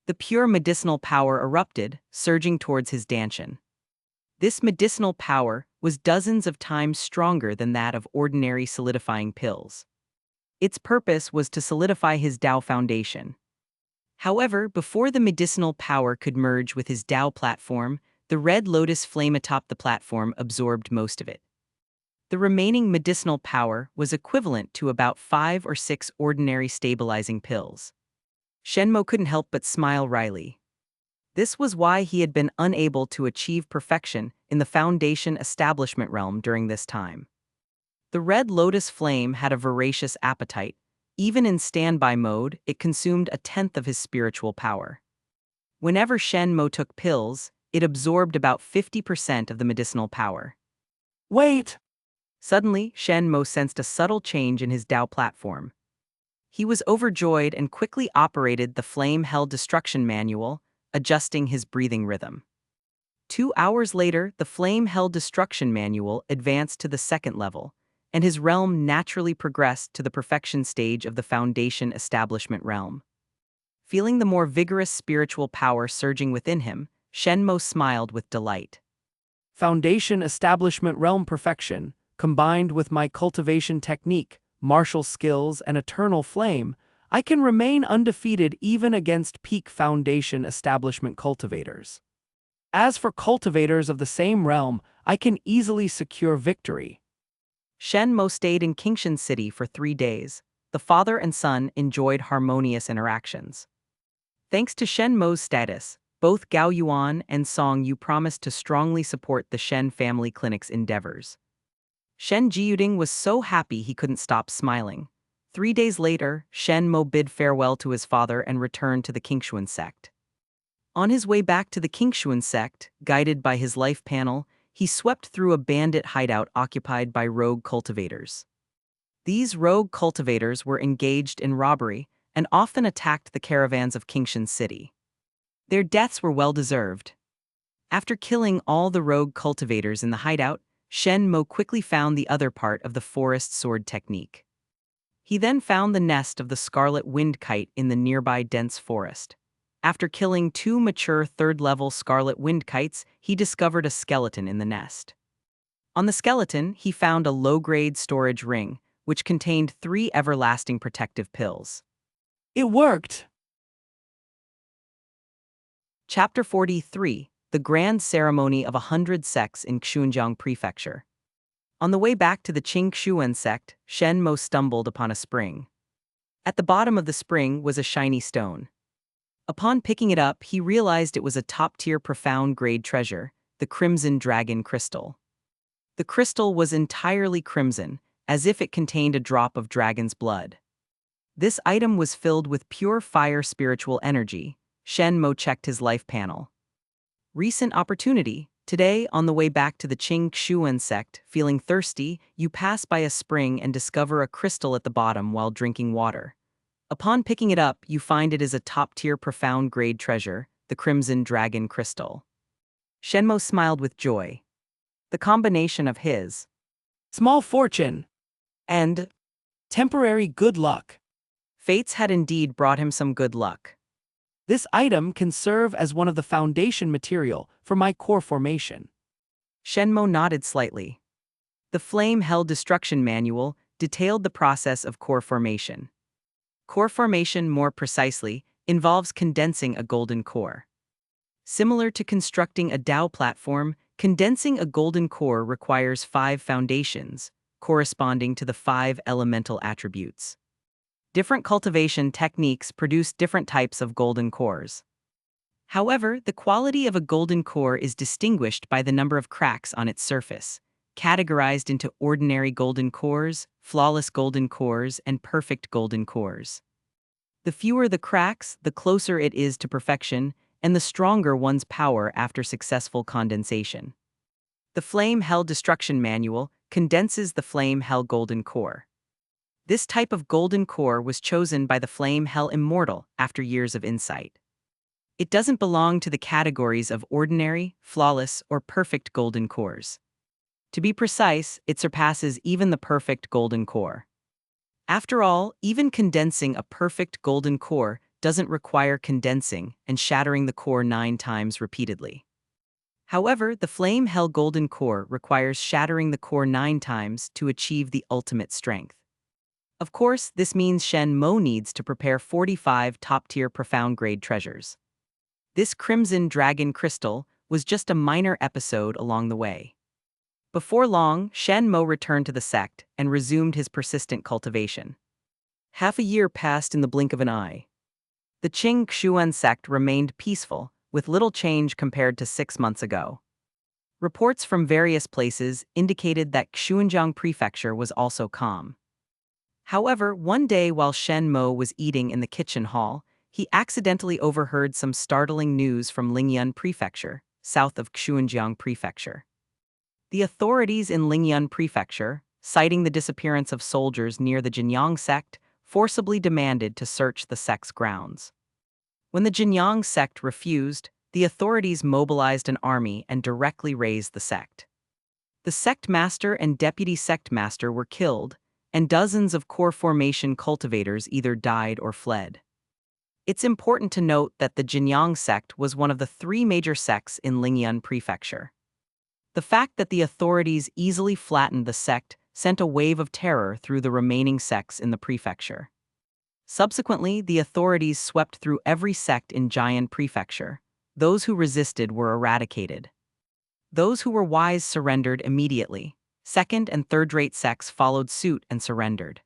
The pure medicinal power erupted, surging towards his dantian. This medicinal power was dozens of times stronger than that of ordinary solidifying pills. Its purpose was to solidify his Tao foundation. However, before the medicinal power could merge with his Tao platform, the red lotus flame atop the platform absorbed most of it. The remaining medicinal power was equivalent to about 5 or 6 ordinary stabilizing pills. Shen Mo couldn't help but smile wryly. This was why he had been unable to achieve perfection in the Foundation establishment realm during this time. The red lotus flame had a voracious appetite. Even in standby mode, it consumed 1/10 of his spiritual power. Whenever Shen Mo took pills, it absorbed about 50% of the medicinal power. Wait! Suddenly, Shen Mo sensed a subtle change in his Tao platform. He was overjoyed and quickly operated the flame-held destruction manual, adjusting his breathing rhythm. 2 hours later, the flame-held destruction manual advanced to the 2nd level, and his realm naturally progressed to the perfection stage of the Foundation establishment realm. Feeling the more vigorous spiritual power surging within him, Shen Mo smiled with delight. Foundation establishment realm perfection, combined with my cultivation technique, martial skills, and eternal flame, I can remain undefeated even against peak Foundation establishment cultivators. As for cultivators of the same realm, I can easily secure victory. Shen Mo stayed in Qingxuan City for 3 days. The father and son enjoyed harmonious interactions. Thanks to Shen Mo's status, both Gao Yuan and Song Yu promised to strongly support the Shen family clinic's endeavors. Shen Jiyuding was so happy he couldn't stop smiling. 3 days later, Shen Mo bid farewell to his father and returned to the Qingxuan Sect. On his way back to the Qingxuan Sect, guided by his life panel, he swept through a bandit hideout occupied by rogue cultivators. These rogue cultivators were engaged in robbery and often attacked the caravans of Qingxuan City. Their deaths were well-deserved. After killing all the rogue cultivators in the hideout, Shen Mo quickly found the other part of the forest sword technique. He then found the nest of the scarlet wind kite in the nearby dense forest. After killing 2 mature third-level scarlet wind kites, he discovered a skeleton in the nest. On the skeleton, he found a low-grade storage ring, which contained 3 everlasting protective pills. It worked! Chapter 43: The Grand Ceremony of 100 Sects in Qingxuan Prefecture. On the way back to the Qingxuan Sect, Shen Mo stumbled upon a spring. At the bottom of the spring was a shiny stone. Upon picking it up, he realized it was a top-tier profound-grade treasure, the Crimson Dragon Crystal. The crystal was entirely crimson, as if it contained a drop of dragon's blood. This item was filled with pure fire spiritual energy. Shen Mo checked his life panel. Recent opportunity. Today, on the way back to the Qingxuan Sect, feeling thirsty, you pass by a spring and discover a crystal at the bottom while drinking water. Upon picking it up, you find it is a top-tier profound-grade treasure, the Crimson Dragon Crystal. Shen Mo smiled with joy. The combination of his Small fortune and temporary good luck. fates had indeed brought him some good luck. This item can serve as one of the foundation material for my core formation. Shen Mo nodded slightly. The Flame Hell Destruction Manual detailed the process of core formation. Core formation, more precisely, involves condensing a golden core. Similar to constructing a Dao platform, condensing a golden core requires 5 foundations, corresponding to the 5 elemental attributes. Different cultivation techniques produce different types of golden cores. However, the quality of a golden core is distinguished by the number of cracks on its surface, categorized into ordinary golden cores, flawless golden cores, and perfect golden cores. The fewer the cracks, the closer it is to perfection, and the stronger one's power after successful condensation. The Flame Hell Destruction Manual condenses the Flame Hell Golden Core. This type of golden core was chosen by the Flame Hell Immortal after years of insight. It doesn't belong to the categories of ordinary, flawless, or perfect golden cores. To be precise, it surpasses even the perfect golden core. After all, even condensing a perfect golden core doesn't require condensing and shattering the core 9 times repeatedly. However, the Flame Hell Golden Core requires shattering the core 9 times to achieve the ultimate strength. Of course, this means Shen Mo needs to prepare 45 top-tier profound-grade treasures. This Crimson Dragon Crystal was just a minor episode along the way. Before long, Shen Mo returned to the sect and resumed his persistent cultivation. Half a year passed in the blink of an eye. The Qingxuan Sect remained peaceful, with little change compared to 6 months ago. Reports from various places indicated that Qingxuan Prefecture was also calm. However, one day while Shen Mo was eating in the kitchen hall, he accidentally overheard some startling news from Lingyun Prefecture, south of Qingxuan Prefecture. The authorities in Lingyun Prefecture, citing the disappearance of soldiers near the Jinyang Sect, forcibly demanded to search the sect's grounds. When the Jinyang Sect refused, the authorities mobilized an army and directly razed the sect. The sect master and deputy sect master were killed, and dozens of core formation cultivators either died or fled. It's important to note that the Jinyang Sect was one of the 3 major sects in Lingyun Prefecture. The fact that the authorities easily flattened the sect sent a wave of terror through the remaining sects in the prefecture. Subsequently, the authorities swept through every sect in Jian Prefecture. Those who resisted were eradicated. Those who were wise surrendered immediately. Second- and third-rate sects followed suit and surrendered.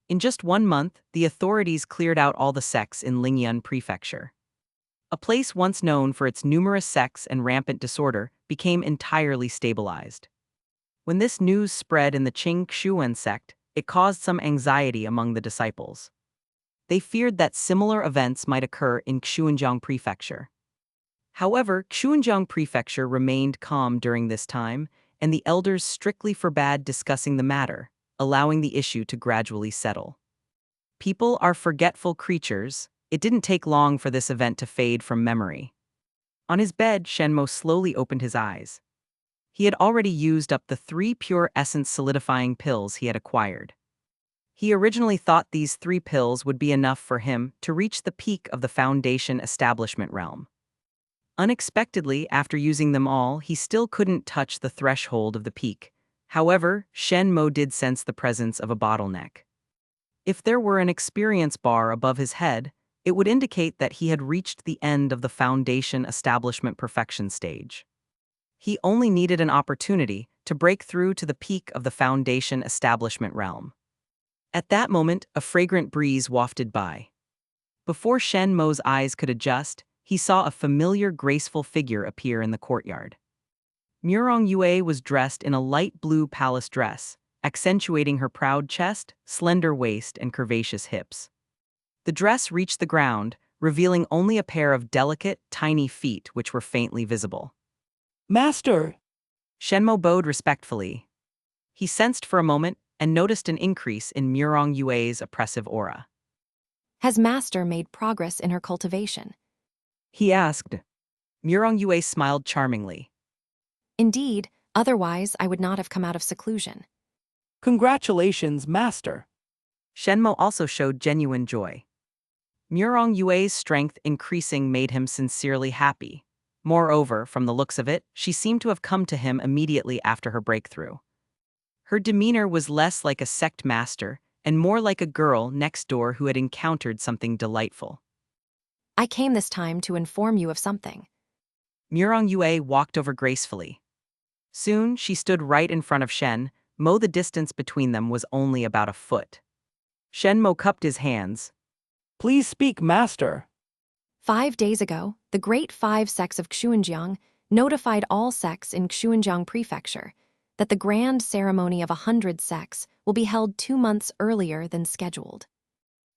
In just 1 month, the authorities cleared out all the sects in Lingyun Prefecture. A place once known for its numerous sects and rampant disorder became entirely stabilized. When this news spread in the Qingxuan Sect, it caused some anxiety among the disciples. They feared that similar events might occur in Qingxuan Prefecture. However, Qingxuan Prefecture remained calm during this time, and the elders strictly forbade discussing the matter, allowing the issue to gradually settle. People are forgetful creatures. It didn't take long for this event to fade from memory. On his bed, Shen Mo slowly opened his eyes. He had already used up the 3 pure essence solidifying pills he had acquired. He originally thought these 3 pills would be enough for him to reach the peak of the Foundation establishment realm. Unexpectedly, after using them all, he still couldn't touch the threshold of the peak. However, Shen Mo did sense the presence of a bottleneck. If there were an experience bar above his head, it would indicate that he had reached the end of the Foundation establishment perfection stage. He only needed an opportunity to break through to the peak of the Foundation establishment realm. At that moment, a fragrant breeze wafted by. Before Shen Mo's eyes could adjust, he saw a familiar, graceful figure appear in the courtyard. Murong Yue was dressed in a light blue palace dress, accentuating her proud chest, slender waist, and curvaceous hips. The dress reached the ground, revealing only a pair of delicate, tiny feet which were faintly visible. Master! Shen Mo bowed respectfully. He sensed for a moment and noticed an increase in Murong Yue's oppressive aura. Has Master made progress in her cultivation? He asked. Murong Yue smiled charmingly. Indeed, otherwise I would not have come out of seclusion. Congratulations, Master! Shen Mo also showed genuine joy. Murong Yue's strength increasing made him sincerely happy. Moreover, from the looks of it, she seemed to have come to him immediately after her breakthrough. Her demeanor was less like a sect master and more like a girl next door who had encountered something delightful. I came this time to inform you of something. Murong Yue walked over gracefully. Soon, she stood right in front of Shen Mo. The distance between them was only about a foot. Shen Mo cupped his hands. Please speak, Master. 5 days ago, the Great 5 Sects of Qingxuan notified all sects in Qingxuan Prefecture that the grand ceremony of 100 sects will be held 2 months earlier than scheduled.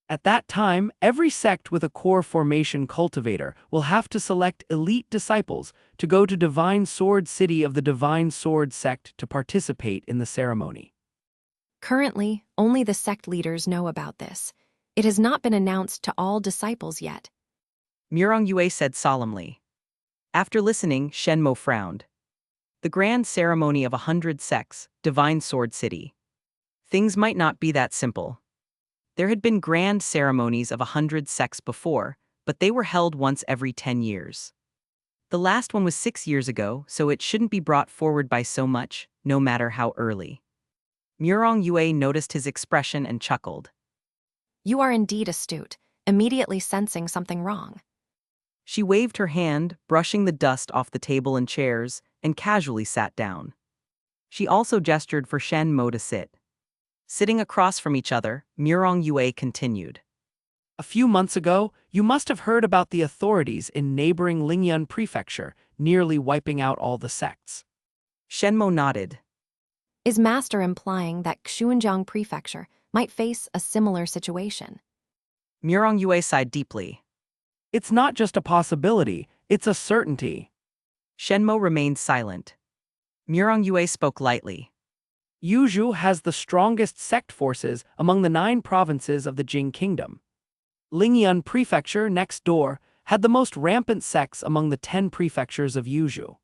At that time, every sect with a core formation cultivator will have to select elite disciples to go to Divine Sword City of the Divine Sword Sect to participate in the ceremony. Currently, only the sect leaders know about this. It has not been announced to all disciples yet. Murong Yue said solemnly. After listening, Shen Mo frowned. The grand ceremony of 100 sects, Divine Sword City. Things might not be that simple. There had been grand ceremonies of 100 sects before, but they were held once every 10 years. The last one was 6 years ago, so it shouldn't be brought forward by so much, no matter how early. Murong Yue noticed his expression and chuckled. You are indeed astute, immediately sensing something wrong. She waved her hand, brushing the dust off the table and chairs, and casually sat down. She also gestured for Shen Mo to sit. Sitting across from each other, Murong Yue continued. A few months ago, you must have heard about the authorities in neighboring Lingyun Prefecture nearly wiping out all the sects. Shen Mo nodded. Is Master implying that Qingxuan Prefecture might face a similar situation? Murong Yue sighed deeply. It's not just a possibility, it's a certainty. Shen Mo remained silent. Murong Yue spoke lightly. Yuzhou has the strongest sect forces among the 9 provinces of the Jing Kingdom. Lingyun Prefecture, next door, had the most rampant sects among the 10 prefectures of Yuzhou.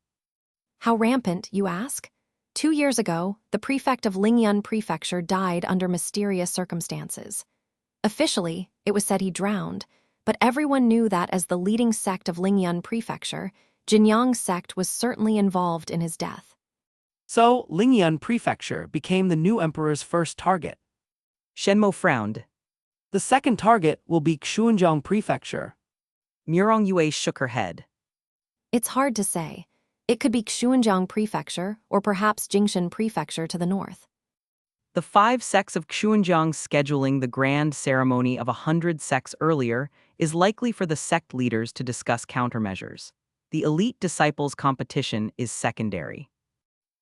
How rampant, you ask? 2 years ago, the prefect of Lingyun Prefecture died under mysterious circumstances. Officially, it was said he drowned, but everyone knew that as the leading sect of Lingyun Prefecture, Jinyang Sect was certainly involved in his death. So, Lingyun Prefecture became the new emperor's first target. Shen Mo frowned. The second target will be Qingxuan Prefecture. Murong Yue shook her head. It's hard to say. It could be Qingxuan Prefecture or perhaps Jingshan Prefecture to the north. The 5 sects of Qingxuan scheduling the grand ceremony of 100 sects earlier is likely for the sect leaders to discuss countermeasures. The elite disciples competition is secondary.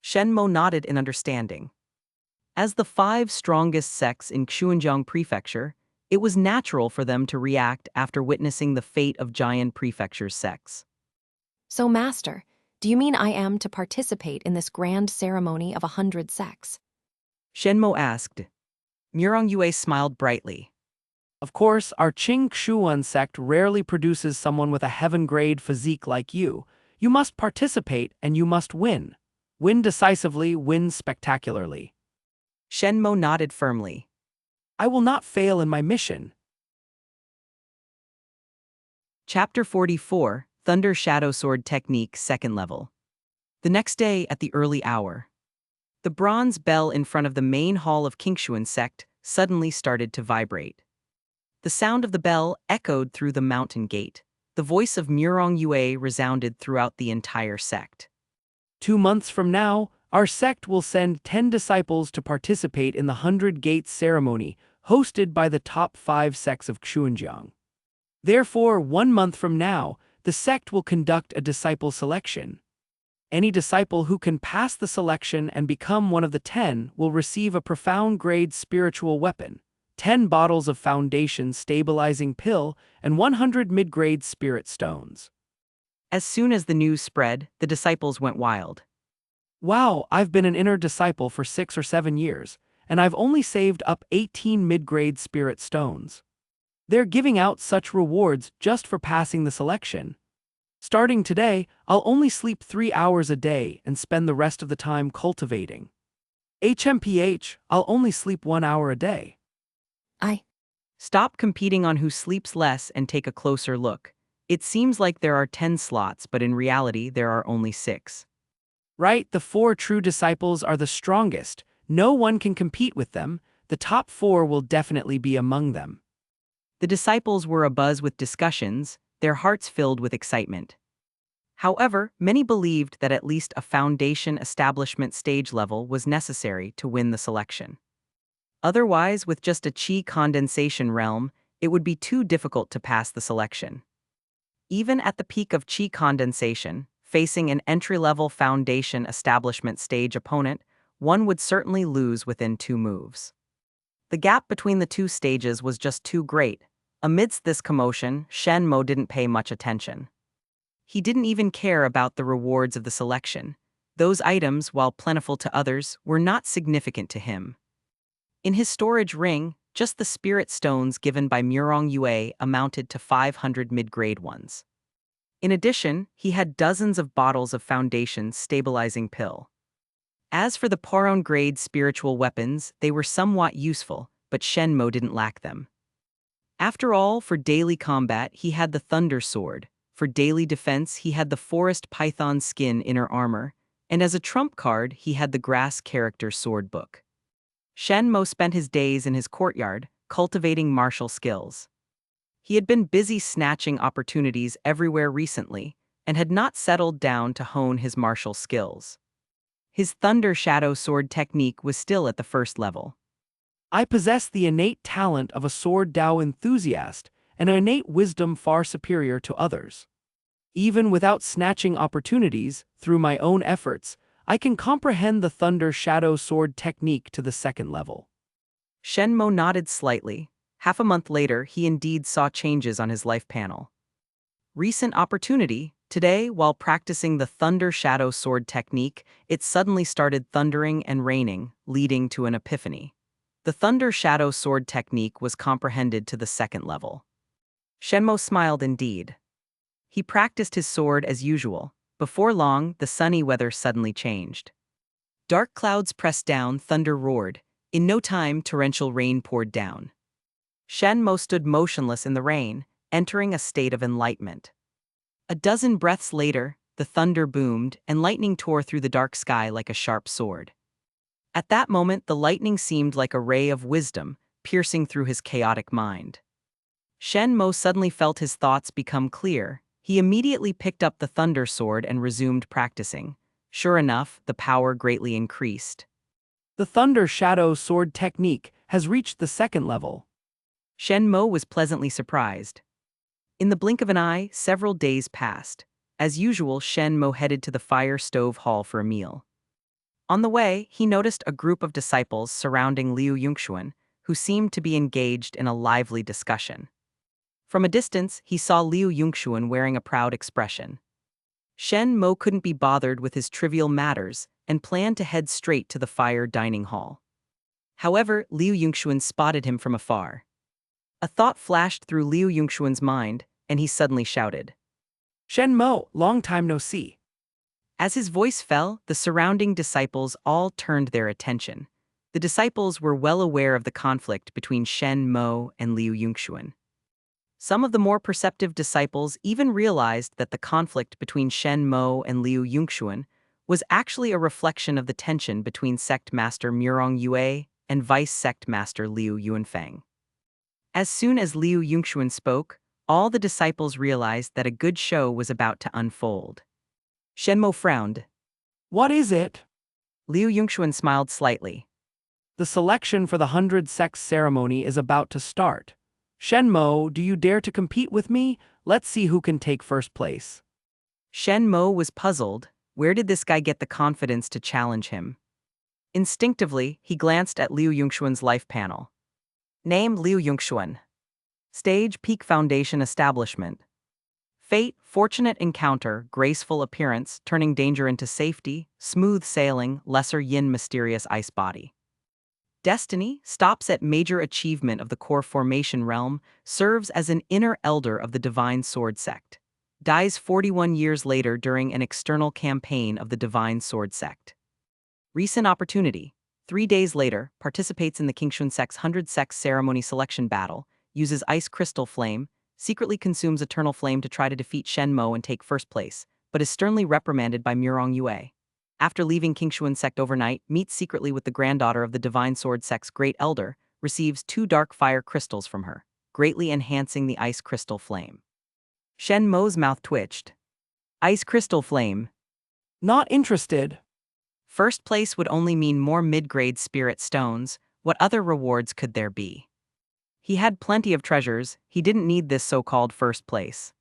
Shen Mo nodded in understanding. As the 5 strongest sects in Qingxuan Prefecture, it was natural for them to react after witnessing the fate of Jian Prefecture's sects. So, Master, do you mean I am to participate in this grand ceremony of 100 sects? Shen Mo asked. Murong Yue smiled brightly. Of course, our Qingxuan Sect rarely produces someone with a heaven-grade physique like you. You must participate and you must win. Win decisively, win spectacularly. Shen Mo nodded firmly. I will not fail in my mission. Chapter 44, Thunder Shadow Sword Technique, 2nd Level. The next day at the early hour, the bronze bell in front of the main hall of Qingxuan Sect suddenly started to vibrate. The sound of the bell echoed through the mountain gate. The voice of Murong Yue resounded throughout the entire sect. 2 months from now, our sect will send 10 disciples to participate in the 100 Gates ceremony hosted by the top 5 sects of Xunjiang. Therefore, 1 month from now, the sect will conduct a disciple selection. Any disciple who can pass the selection and become one of the 10 will receive a profound grade spiritual weapon, 10 bottles of foundation stabilizing pill, and 100 mid-grade spirit stones. As soon as the news spread, the disciples went wild. Wow, I've been an inner disciple for 6 or 7 years, and I've only saved up 18 mid-grade spirit stones. They're giving out such rewards just for passing the selection. Starting today, I'll only sleep 3 hours a day and spend the rest of the time cultivating. HMPH, I'll only sleep 1 hour a day. Stop competing on who sleeps less and take a closer look. It seems like there are 10 slots, but in reality there are only 6. Right, the 4 true disciples are the strongest. No one can compete with them. The top 4 will definitely be among them. The disciples were abuzz with discussions, their hearts filled with excitement. However, many believed that at least a foundation establishment stage level was necessary to win the selection. Otherwise, with just a qi condensation realm, it would be too difficult to pass the selection. Even at the peak of qi condensation, facing an entry-level foundation establishment stage opponent, one would certainly lose within 2 moves. The gap between the 2 stages was just too great. Amidst this commotion, Shen Mo didn't pay much attention. He didn't even care about the rewards of the selection. Those items, while plentiful to others, were not significant to him. In his storage ring, just the spirit stones given by Murong Yue amounted to 500 mid-grade ones. In addition, he had dozens of bottles of foundation stabilizing pill. As for the Poron-grade spiritual weapons, they were somewhat useful, but Shen Mo didn't lack them. After all, for daily combat, he had the Thunder Sword. For daily defense, he had the Forest Python Skin Inner Armor, and as a trump card, he had the Grass Character Sword Book. Shen Mo spent his days in his courtyard, cultivating martial skills. He had been busy snatching opportunities everywhere recently, and had not settled down to hone his martial skills. His Thunder Shadow Sword technique was still at the 1st level. I possess the innate talent of a sword Dao enthusiast and an innate wisdom far superior to others. Even without snatching opportunities, through my own efforts, I can comprehend the Thunder Shadow Sword technique to the 2nd level. Shen Mo nodded slightly. Half a month later, he indeed saw changes on his life panel. Recent opportunity. Today, while practicing the Thunder Shadow Sword technique, it suddenly started thundering and raining, leading to an epiphany. The Thunder Shadow Sword technique was comprehended to the 2nd level. Shen Mo smiled indeed. He practiced his sword as usual. Before long, the sunny weather suddenly changed. Dark clouds pressed down, thunder roared. In no time, torrential rain poured down. Shen Mo stood motionless in the rain, entering a state of enlightenment. A dozen breaths later, the thunder boomed, and lightning tore through the dark sky like a sharp sword. At that moment, the lightning seemed like a ray of wisdom, piercing through his chaotic mind. Shen Mo suddenly felt his thoughts become clear. He immediately picked up the thunder sword and resumed practicing. Sure enough, the power greatly increased. The Thunder Shadow Sword technique has reached the 2nd level. Shen Mo was pleasantly surprised. In the blink of an eye, several days passed. As usual, Shen Mo headed to the fire stove hall for a meal. On the way, he noticed a group of disciples surrounding Liu Yunxuan, who seemed to be engaged in a lively discussion. From a distance, he saw Liu Yunxuan wearing a proud expression. Shen Mo couldn't be bothered with his trivial matters and planned to head straight to the fire dining hall. However, Liu Yunxuan spotted him from afar. A thought flashed through Liu Yongxuan's mind, and he suddenly shouted. Shen Mo, long time no see. As his voice fell, the surrounding disciples all turned their attention. The disciples were well aware of the conflict between Shen Mo and Liu Yongxuan. Some of the more perceptive disciples even realized that the conflict between Shen Mo and Liu Yongxuan was actually a reflection of the tension between sect master Murong Yue and vice sect master Liu Yuanfang. As soon as Liu Yongxuan spoke, all the disciples realized that a good show was about to unfold. Shen Mo frowned. What is it? Liu Yongxuan smiled slightly. The selection for the 100 Sects ceremony is about to start. Shen Mo, do you dare to compete with me? Let's see who can take first place. Shen Mo was puzzled. Where did this guy get the confidence to challenge him? Instinctively, he glanced at Liu Yongxuan's life panel. Name Liu Yongxuan. Stage Peak Foundation Establishment. Fate, fortunate encounter, graceful appearance, turning danger into safety, smooth sailing, lesser yin mysterious ice body. Destiny stops at major achievement of the core formation realm, serves as an inner elder of the Divine Sword Sect. Dies 41 years later during an external campaign of the Divine Sword Sect. Recent opportunity. 3 days later, participates in the Qingxuan Sect's 100 Sects ceremony selection battle, uses ice crystal flame, secretly consumes eternal flame to try to defeat Shen Mo and take first place, but is sternly reprimanded by Murong Yue. After leaving Qingxuan Sect overnight, meets secretly with the granddaughter of the Divine Sword Sect's great elder, receives 2 dark fire crystals from her, greatly enhancing the ice crystal flame. Shen Mo's mouth twitched. Ice crystal flame. Not interested. First place would only mean more mid-grade spirit stones. What other rewards could there be? He had plenty of treasures, he didn't need this so-called first place.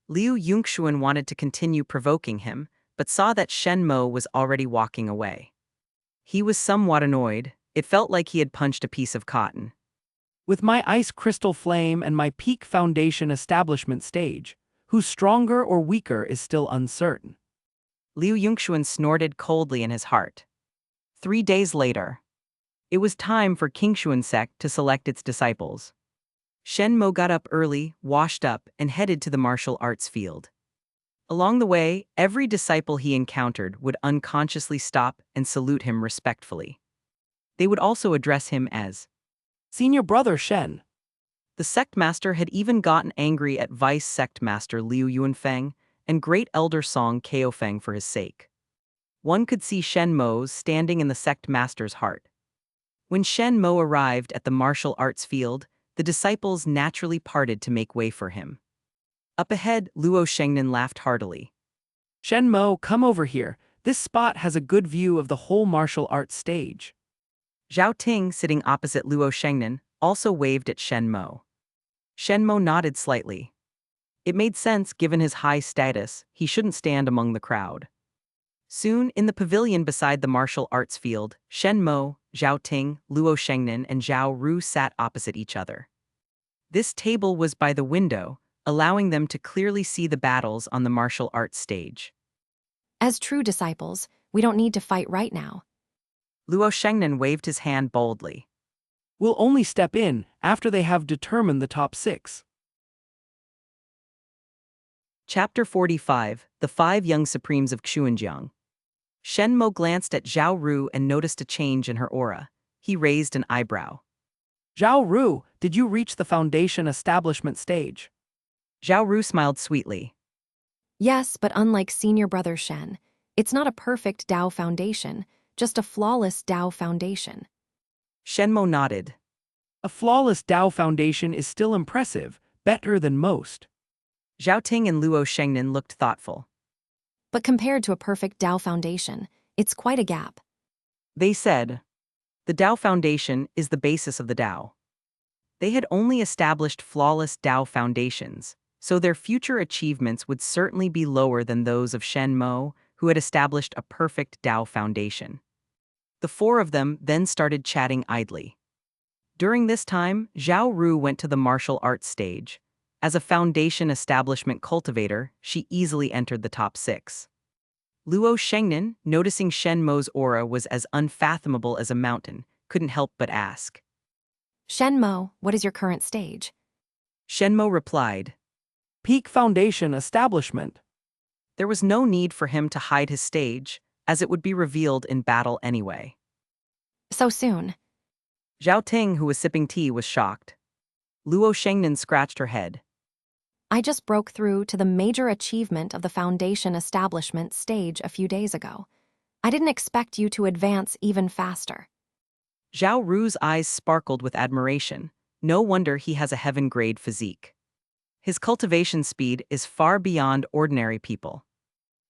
Liu Yongxuan wanted to continue provoking him, but saw that Shen Mo was already walking away. He was somewhat annoyed. It felt like he had punched a piece of cotton. With my ice crystal flame and my peak foundation establishment stage, who's stronger or weaker is still uncertain. Liu Yongxuan snorted coldly in his heart. 3 days later. It was time for Qingxuan Sect to select its disciples. Shen Mo got up early, washed up, and headed to the martial arts field. Along the way, every disciple he encountered would unconsciously stop and salute him respectfully. They would also address him as Senior Brother Shen. The sect master had even gotten angry at vice sect master Liu Yuanfeng and great elder Song Kaofeng for his sake. One could see Shen Mo's standing in the sect master's heart. When Shen Mo arrived at the martial arts field, the disciples naturally parted to make way for him. Up ahead, Luo Shengnan laughed heartily. Shen Mo, come over here. This spot has a good view of the whole martial arts stage. Zhao Ting, sitting opposite Luo Shengnan, also waved at Shen Mo. Shen Mo nodded slightly. It made sense given his high status, he shouldn't stand among the crowd. Soon, in the pavilion beside the martial arts field, Shen Mo, Zhao Ting, Luo Shengnan, and Zhao Ru sat opposite each other. This table was by the window, allowing them to clearly see the battles on the martial arts stage. As true disciples, we don't need to fight right now. Luo Shengnan waved his hand boldly. We'll only step in after they have determined the top 6. Chapter 45, The 5 Young Supremes of Xuanjiang. Shen Mo glanced at Zhao Ru and noticed a change in her aura. He raised an eyebrow. Zhao Ru, did you reach the foundation establishment stage? Zhao Ru smiled sweetly. Yes, but unlike Senior Brother Shen, it's not a perfect Dao foundation, just a flawless Dao foundation. Shen Mo nodded. A flawless Dao foundation is still impressive, better than most. Zhao Ting and Luo Shengnan looked thoughtful. But compared to a perfect Dao foundation, it's quite a gap. They said, the Dao Foundation is the basis of the Dao. They had only established flawless Dao foundations, so their future achievements would certainly be lower than those of Shen Mo, who had established a perfect Dao foundation. The 4 of them then started chatting idly. During this time, Zhao Ru went to the martial arts stage. As a foundation establishment cultivator, she easily entered the top 6. Luo Shengnan, noticing Shen Mo's aura was as unfathomable as a mountain, couldn't help but ask. Shen Mo, what is your current stage? Shen Mo replied. Peak Foundation Establishment. There was no need for him to hide his stage, as it would be revealed in battle anyway. So soon. Zhao Ting, who was sipping tea, was shocked. Luo Shengnan scratched her head. I just broke through to the major achievement of the Foundation Establishment stage a few days ago. I didn't expect you to advance even faster. Zhao Ru's eyes sparkled with admiration. No wonder he has a heaven-grade physique. His cultivation speed is far beyond ordinary people.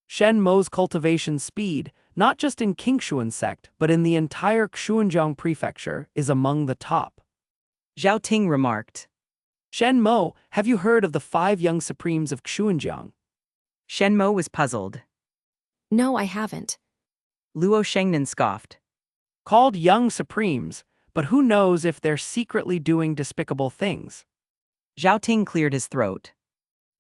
Shen Mo's cultivation speed, not just in Qingxuan Sect but in the entire Xunjiang prefecture, is among the top. Zhao Ting remarked. Shen Mo, have you heard of the 5 young supremes of Xunjiang? Shen Mo was puzzled. No, I haven't. Luo Shengnan scoffed. Called young supremes, but who knows if they're secretly doing despicable things? Zhao Ting cleared his throat.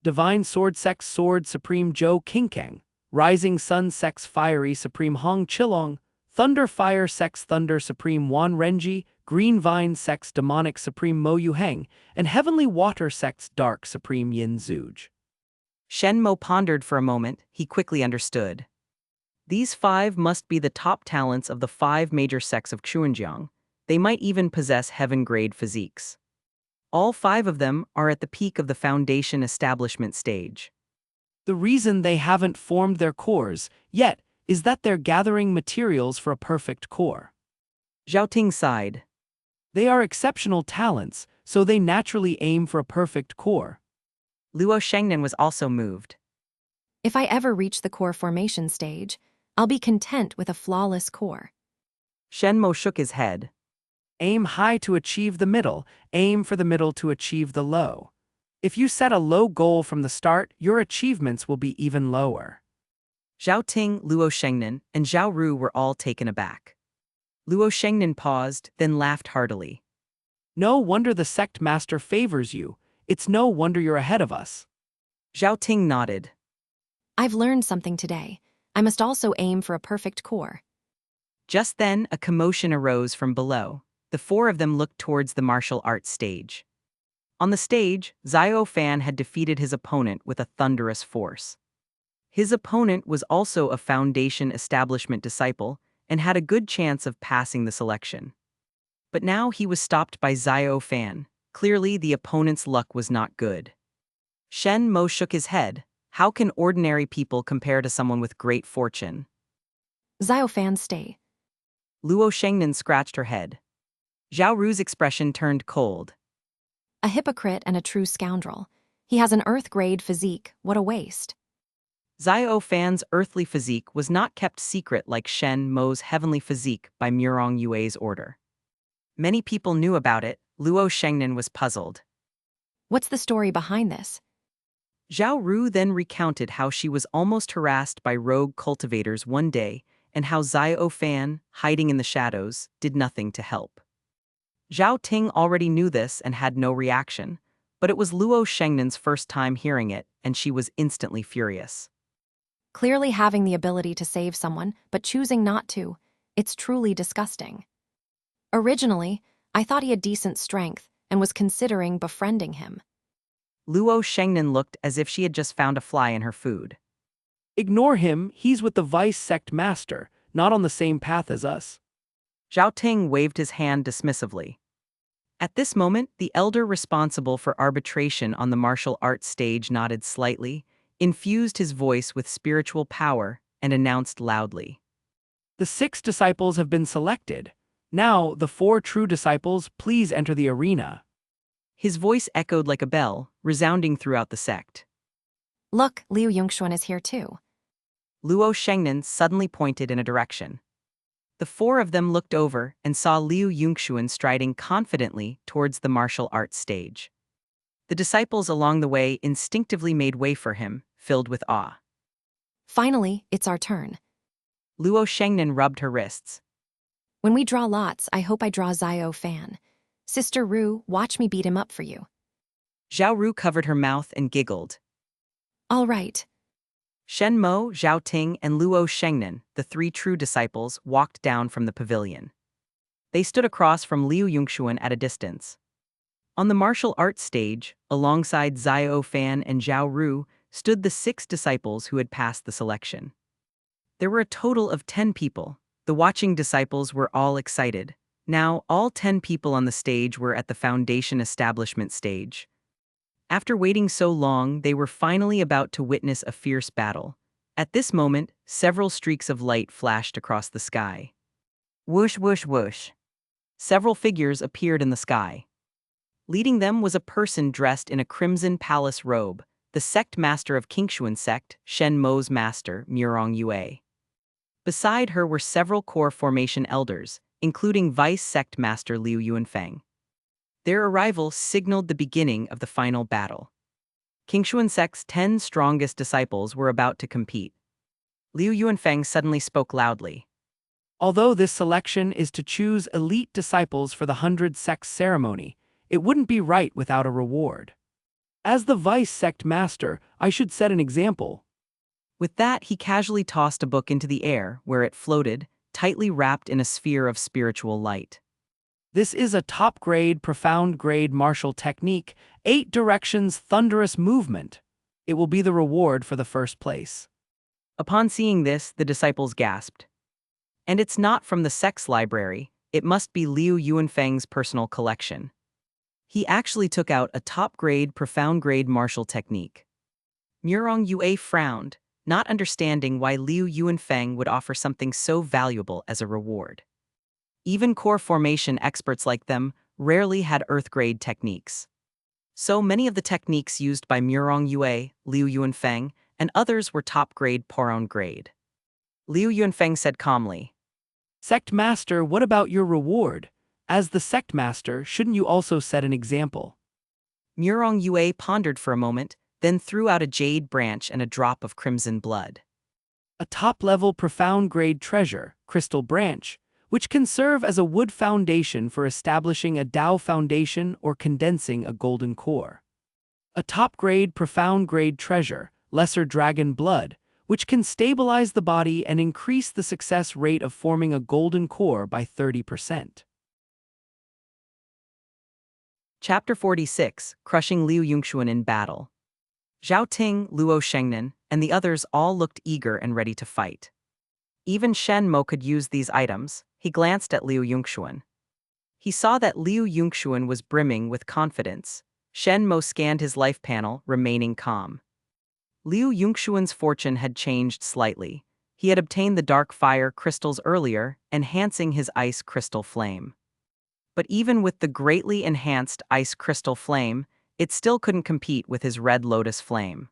Divine Sword Sect's Sword Supreme Zhou Qingkang, Rising Sun Sect's Fiery Supreme Hong Qilong, Thunder Fire Sect's Thunder Supreme Wan Renji, Green Vine Sect's Demonic Supreme Mo Yuheng, and Heavenly Water Sect's Dark Supreme Yin Zuj. Shen Mo pondered for a moment. He quickly understood. These 5 must be the top talents of the 5 major sects of Xunjiang. They might even possess heaven-grade physiques. All 5 of them are at the peak of the Foundation Establishment stage. The reason they haven't formed their cores yet is that they're gathering materials for a perfect core. Zhao Ting sighed. They are exceptional talents, so they naturally aim for a perfect core. Luo Shengnan was also moved. If I ever reach the core formation stage, I'll be content with a flawless core. Shen Mo shook his head. Aim high to achieve the middle, aim for the middle to achieve the low. If you set a low goal from the start, your achievements will be even lower. Zhao Ting, Luo Shengnan, and Zhao Ru were all taken aback. Luo Shengnan paused, then laughed heartily. No wonder the sect master favors you. It's no wonder you're ahead of us. Zhao Ting nodded. I've learned something today. I must also aim for a perfect core. Just then, a commotion arose from below. The 4 of them looked towards the martial arts stage. On the stage, Xiao Fan had defeated his opponent with a thunderous force. His opponent was also a Foundation Establishment disciple and had a good chance of passing the selection. But now he was stopped by Xiao Fan. Clearly, the opponent's luck was not good. Shen Mo shook his head. How can ordinary people compare to someone with great fortune? Xiao Fan, stay. Luo Shengnan scratched her head. Zhao Ru's expression turned cold. A hypocrite and a true scoundrel. He has an Earth-grade physique. What a waste. Xiao Fan's earthly physique was not kept secret like Shen Mo's heavenly physique by Murong Yue's order. Many people knew about it. Luo Shengnan was puzzled. What's the story behind this? Zhao Ru then recounted how she was almost harassed by rogue cultivators one day and how Xiao Fan, hiding in the shadows, did nothing to help. Zhao Ting already knew this and had no reaction, but it was Luo Shengnan's first time hearing it, and she was instantly furious. Clearly having the ability to save someone, but choosing not to. It's truly disgusting. Originally, I thought he had decent strength and was considering befriending him. Luo Shengnan looked as if she had just found a fly in her food. Ignore him, he's with the Vice Sect Master, not on the same path as us. Zhao Ting waved his hand dismissively. At this moment, the elder responsible for arbitration on the martial arts stage nodded slightly, infused his voice with spiritual power, and announced loudly. The 6 disciples have been selected. Now, the 4 true disciples, please enter the arena. His voice echoed like a bell, resounding throughout the sect. Look, Liu Yongxuan is here too. Luo Shengnan suddenly pointed in a direction. The 4 of them looked over and saw Liu Yongxuan striding confidently towards the martial arts stage. The disciples along the way instinctively made way for him, filled with awe. Finally, it's our turn. Luo Shengnan rubbed her wrists. When we draw lots, I hope I draw Xiao Fan. Sister Ru, watch me beat him up for you. Zhao Ru covered her mouth and giggled. All right. Shen Mo, Zhao Ting, and Luo Shengnan, the 3 true disciples, walked down from the pavilion. They stood across from Liu Yongxuan at a distance. On the martial arts stage, alongside Xiao Fan and Zhao Ru, stood the 6 disciples who had passed the selection. There were a total of 10 people. The watching disciples were all excited. Now, all 10 people on the stage were at the foundation establishment stage. After waiting so long, they were finally about to witness a fierce battle. At this moment, several streaks of light flashed across the sky. Whoosh, whoosh, whoosh. Several figures appeared in the sky. Leading them was a person dressed in a crimson palace robe, the sect master of Qingxuan Sect, Shen Mo's master, Murong Yue. Beside her were several core formation elders, including Vice Sect Master Liu Yuanfeng. Their arrival signaled the beginning of the final battle. Qingxuan Sect's 10 strongest disciples were about to compete. Liu Yuanfeng suddenly spoke loudly. Although this selection is to choose elite disciples for the 100 sects ceremony, it wouldn't be right without a reward. As the Vice Sect Master, I should set an example. With that, he casually tossed a book into the air, where it floated, tightly wrapped in a sphere of spiritual light. This is a top-grade, profound-grade martial technique, 8 directions thunderous movement. It will be the reward for the first place. Upon seeing this, the disciples gasped. And it's not from the sect's library, it must be Liu Yuanfeng's personal collection. He actually took out a top-grade, profound-grade martial technique. Murong Yue frowned, not understanding why Liu Yuanfeng would offer something so valuable as a reward. Even core formation experts like them rarely had earth-grade techniques. So many of the techniques used by Murong Yue, Liu Yuanfeng, and others were top-grade Poron grade. Liu Yuanfeng said calmly, Sect Master, what about your reward? As the Sect Master, shouldn't you also set an example? Murong Yue pondered for a moment, then threw out a jade branch and a drop of crimson blood. A top-level profound-grade treasure, crystal branch, which can serve as a wood foundation for establishing a Dao foundation or condensing a golden core. A top-grade profound-grade treasure, lesser dragon blood, which can stabilize the body and increase the success rate of forming a golden core by 30%. Chapter 46, Crushing Liu Yongxuan in Battle. Zhao Ting, Luo Shengnan, and the others all looked eager and ready to fight. Even Shen Mo could use these items. He glanced at Liu Yongxuan. He saw that Liu Yongxuan was brimming with confidence. Shen Mo scanned his life panel, remaining calm. Liu Yongxuan's fortune had changed slightly. He had obtained the dark fire crystals earlier, enhancing his ice crystal flame. But even with the greatly enhanced ice crystal flame, it still couldn't compete with his red lotus flame.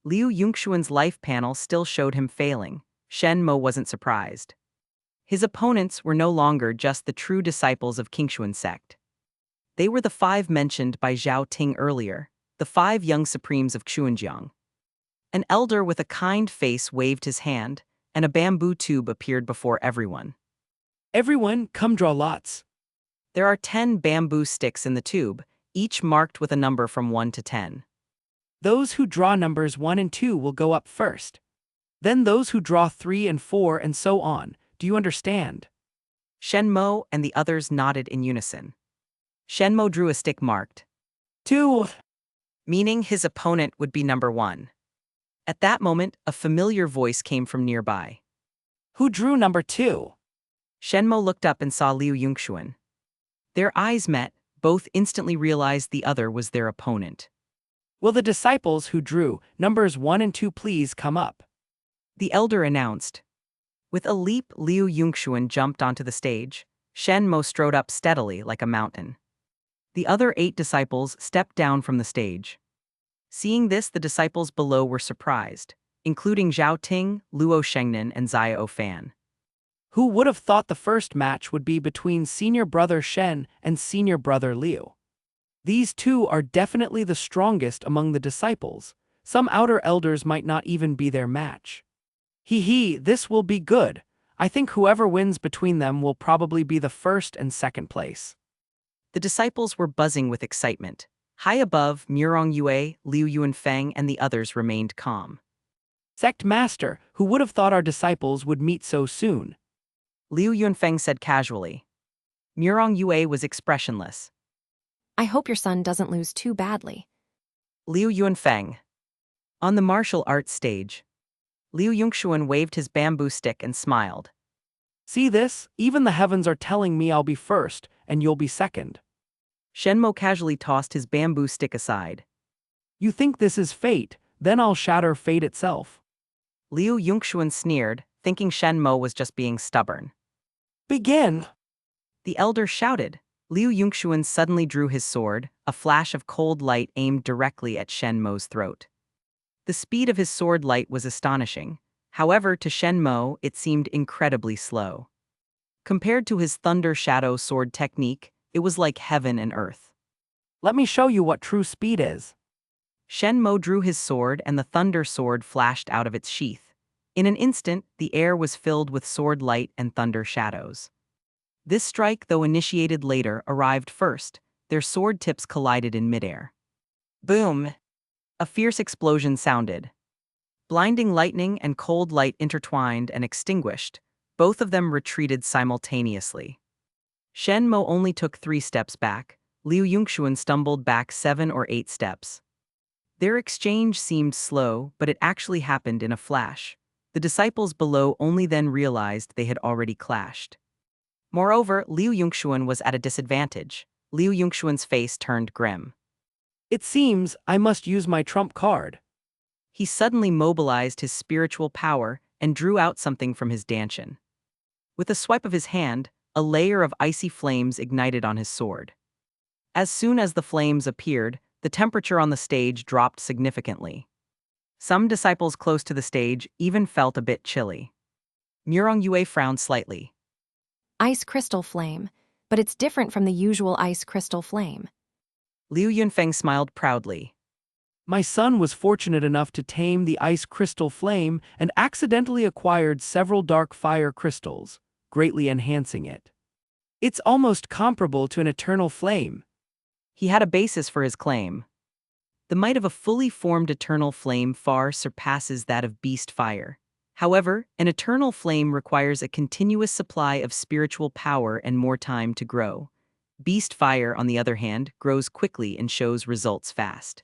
Liu Yongxuan's life panel still showed him failing. Shen Mo wasn't surprised. His opponents were no longer just the true disciples of Qingxuan Sect. They were the 5 mentioned by Zhao Ting earlier, the 5 young supremes of Xuanjiang. An elder with a kind face waved his hand, and a bamboo tube appeared before everyone. Everyone, come draw lots. There are 10 bamboo sticks in the tube, each marked with a number from 1 to 10. Those who draw numbers 1 and 2 will go up first. Then those who draw 3 and 4 and so on. Do you understand? Shen Mo and the others nodded in unison. Shen Mo drew a stick marked 2, meaning his opponent would be number 1. At that moment, a familiar voice came from nearby. Who drew number 2? Shen Mo looked up and saw Liu Yongxuan. Their eyes met, both instantly realized the other was their opponent. Will the disciples who drew numbers 1 and 2 please come up? The elder announced. With a leap, Liu Yongxuan jumped onto the stage. Shen Mo strode up steadily like a mountain. The other 8 disciples stepped down from the stage. Seeing this, the disciples below were surprised, including Zhao Ting, Luo Shengnan, and Xiao Fan. Who would have thought the first match would be between senior brother Shen and senior brother Liu? These 2 are definitely the strongest among the disciples. Some outer elders might not even be their match. This will be good. I think whoever wins between them will probably be the first and second place. The disciples were buzzing with excitement. High above, Murong Yue, Liu Yuanfeng, and the others remained calm. Sect Master, who would have thought our disciples would meet so soon? Liu Yuanfeng said casually. Murong Yue was expressionless. I hope your son doesn't lose too badly. Liu Yunfeng. On the martial arts stage, Liu Yongxuan waved his bamboo stick and smiled. See this? Even the heavens are telling me I'll be first, and you'll be second. Shen Mo casually tossed his bamboo stick aside. You think this is fate, then I'll shatter fate itself. Liu Yongxuan sneered, thinking Shen Mo was just being stubborn. Begin! The elder shouted. Liu Yongxuan suddenly drew his sword, a flash of cold light aimed directly at Shen Mo's throat. The speed of his sword light was astonishing. However, to Shen Mo, it seemed incredibly slow. Compared to his thunder shadow sword technique, it was like heaven and earth. Let me show you what true speed is. Shen Mo drew his sword and the thunder sword flashed out of its sheath. In an instant, the air was filled with sword light and thunder shadows. This strike, though initiated later, arrived first. Their sword tips collided in midair. Boom! A fierce explosion sounded. Blinding lightning and cold light intertwined and extinguished. Both of them retreated simultaneously. Shen Mo only took 3 steps back. Liu Yongxuan stumbled back 7 or 8 steps. Their exchange seemed slow, but it actually happened in a flash. The disciples below only then realized they had already clashed. Moreover, Liu Yongxuan was at a disadvantage. Liu Yongxuan's face turned grim. It seems I must use my trump card. He suddenly mobilized his spiritual power and drew out something from his dantian. With a swipe of his hand, a layer of icy flames ignited on his sword. As soon as the flames appeared, the temperature on the stage dropped significantly. Some disciples close to the stage even felt a bit chilly. Murong Yue frowned slightly. Ice crystal flame, but it's different from the usual ice crystal flame. Liu Yunfeng smiled proudly. My son was fortunate enough to tame the ice crystal flame and accidentally acquired several dark fire crystals, greatly enhancing it. It's almost comparable to an eternal flame. He had a basis for his claim. The might of a fully formed eternal flame far surpasses that of beast fire. However, an eternal flame requires a continuous supply of spiritual power and more time to grow. Beast fire, on the other hand, grows quickly and shows results fast.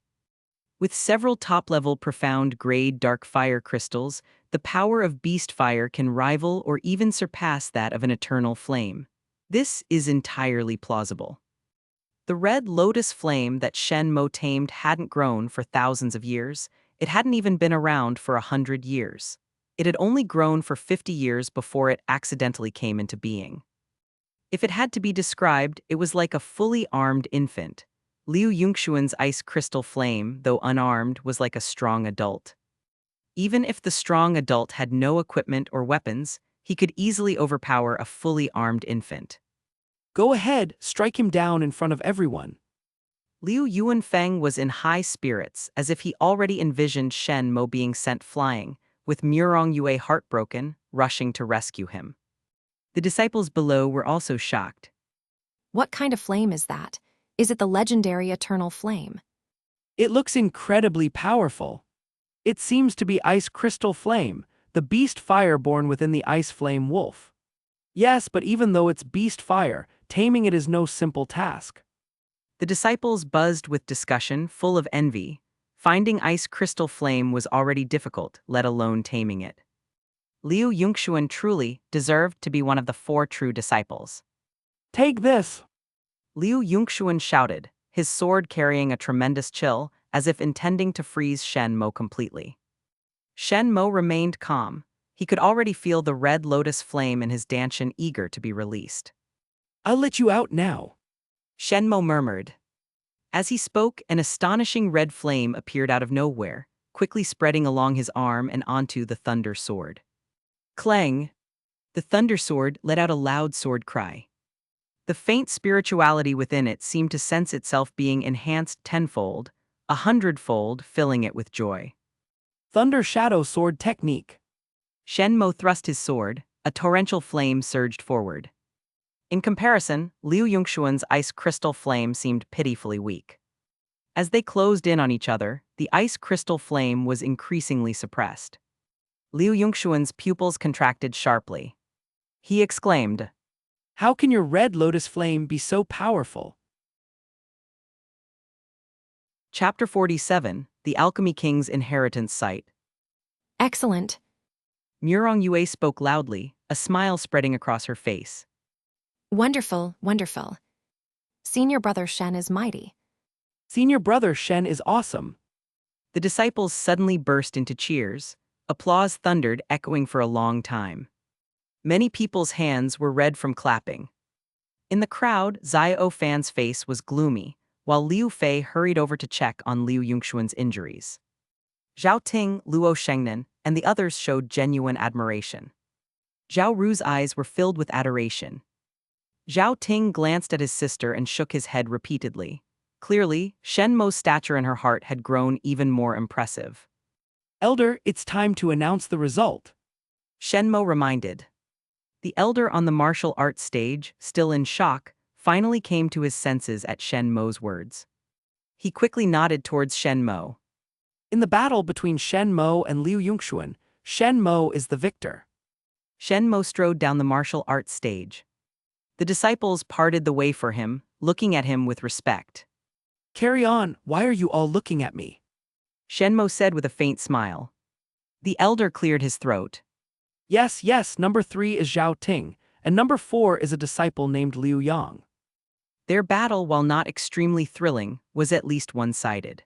With several top-level profound grade dark fire crystals, the power of beast fire can rival or even surpass that of an eternal flame. This is entirely plausible. The red lotus flame that Shen Mo tamed hadn't grown for thousands of years. It hadn't even been around for 100 years. It had only grown for 50 years before it accidentally came into being. If it had to be described, it was like a fully armed infant. Liu Yongxuan's ice crystal flame, though unarmed, was like a strong adult. Even if the strong adult had no equipment or weapons, he could easily overpower a fully armed infant. Go ahead, strike him down in front of everyone. Liu Yunfeng was in high spirits, as if he already envisioned Shen Mo being sent flying, with Murong Yue heartbroken, rushing to rescue him. The disciples below were also shocked. What kind of flame is that? Is it the legendary eternal flame? It looks incredibly powerful. It seems to be ice crystal flame, the beast fire born within the ice flame wolf. Yes, but even though it's beast fire, taming it is no simple task. The disciples buzzed with discussion, full of envy. Finding ice crystal flame was already difficult, let alone taming it. Liu Yongxuan truly deserved to be one of the 4 true disciples. Take this! Liu Yongxuan shouted, his sword carrying a tremendous chill, as if intending to freeze Shen Mo completely. Shen Mo remained calm. He could already feel the red lotus flame in his dantian eager to be released. I'll let you out now. Shen Mo murmured. As he spoke, an astonishing red flame appeared out of nowhere, quickly spreading along his arm and onto the thunder sword. Clang! The thunder sword let out a loud sword cry. The faint spirituality within it seemed to sense itself being enhanced tenfold, 100-fold, filling it with joy. Thunder shadow sword technique. Shen Mo thrust his sword, a torrential flame surged forward. In comparison, Liu Yongxuan's ice crystal flame seemed pitifully weak. As they closed in on each other, the ice crystal flame was increasingly suppressed. Liu Yongxuan's pupils contracted sharply. He exclaimed, How can your red lotus flame be so powerful? Chapter 47, The Alchemy King's Inheritance Site. Excellent. Murong Yue spoke loudly, a smile spreading across her face. Wonderful, wonderful. Senior brother Shen is mighty. Senior brother Shen is awesome. The disciples suddenly burst into cheers. Applause thundered, echoing for a long time. Many people's hands were red from clapping. In the crowd, Xiao Fan's face was gloomy, while Liu Fei hurried over to check on Liu Yongxuan's injuries. Zhao Ting, Luo Shengnan, and the others showed genuine admiration. Zhao Ru's eyes were filled with adoration. Zhao Ting glanced at his sister and shook his head repeatedly. Clearly, Shen Mo's stature in her heart had grown even more impressive. Elder, it's time to announce the result. Shen Mo reminded. The elder on the martial arts stage, still in shock, finally came to his senses at Shen Mo's words. He quickly nodded towards Shen Mo. In the battle between Shen Mo and Liu Yongxuan, Shen Mo is the victor. Shen Mo strode down the martial arts stage. The disciples parted the way for him, looking at him with respect. Carry on, why are you all looking at me? Shen Mo said with a faint smile. The elder cleared his throat. Yes, number 3 is Zhao Ting, and number 4 is a disciple named Liu Yang. Their battle, while not extremely thrilling, was at least one-sided.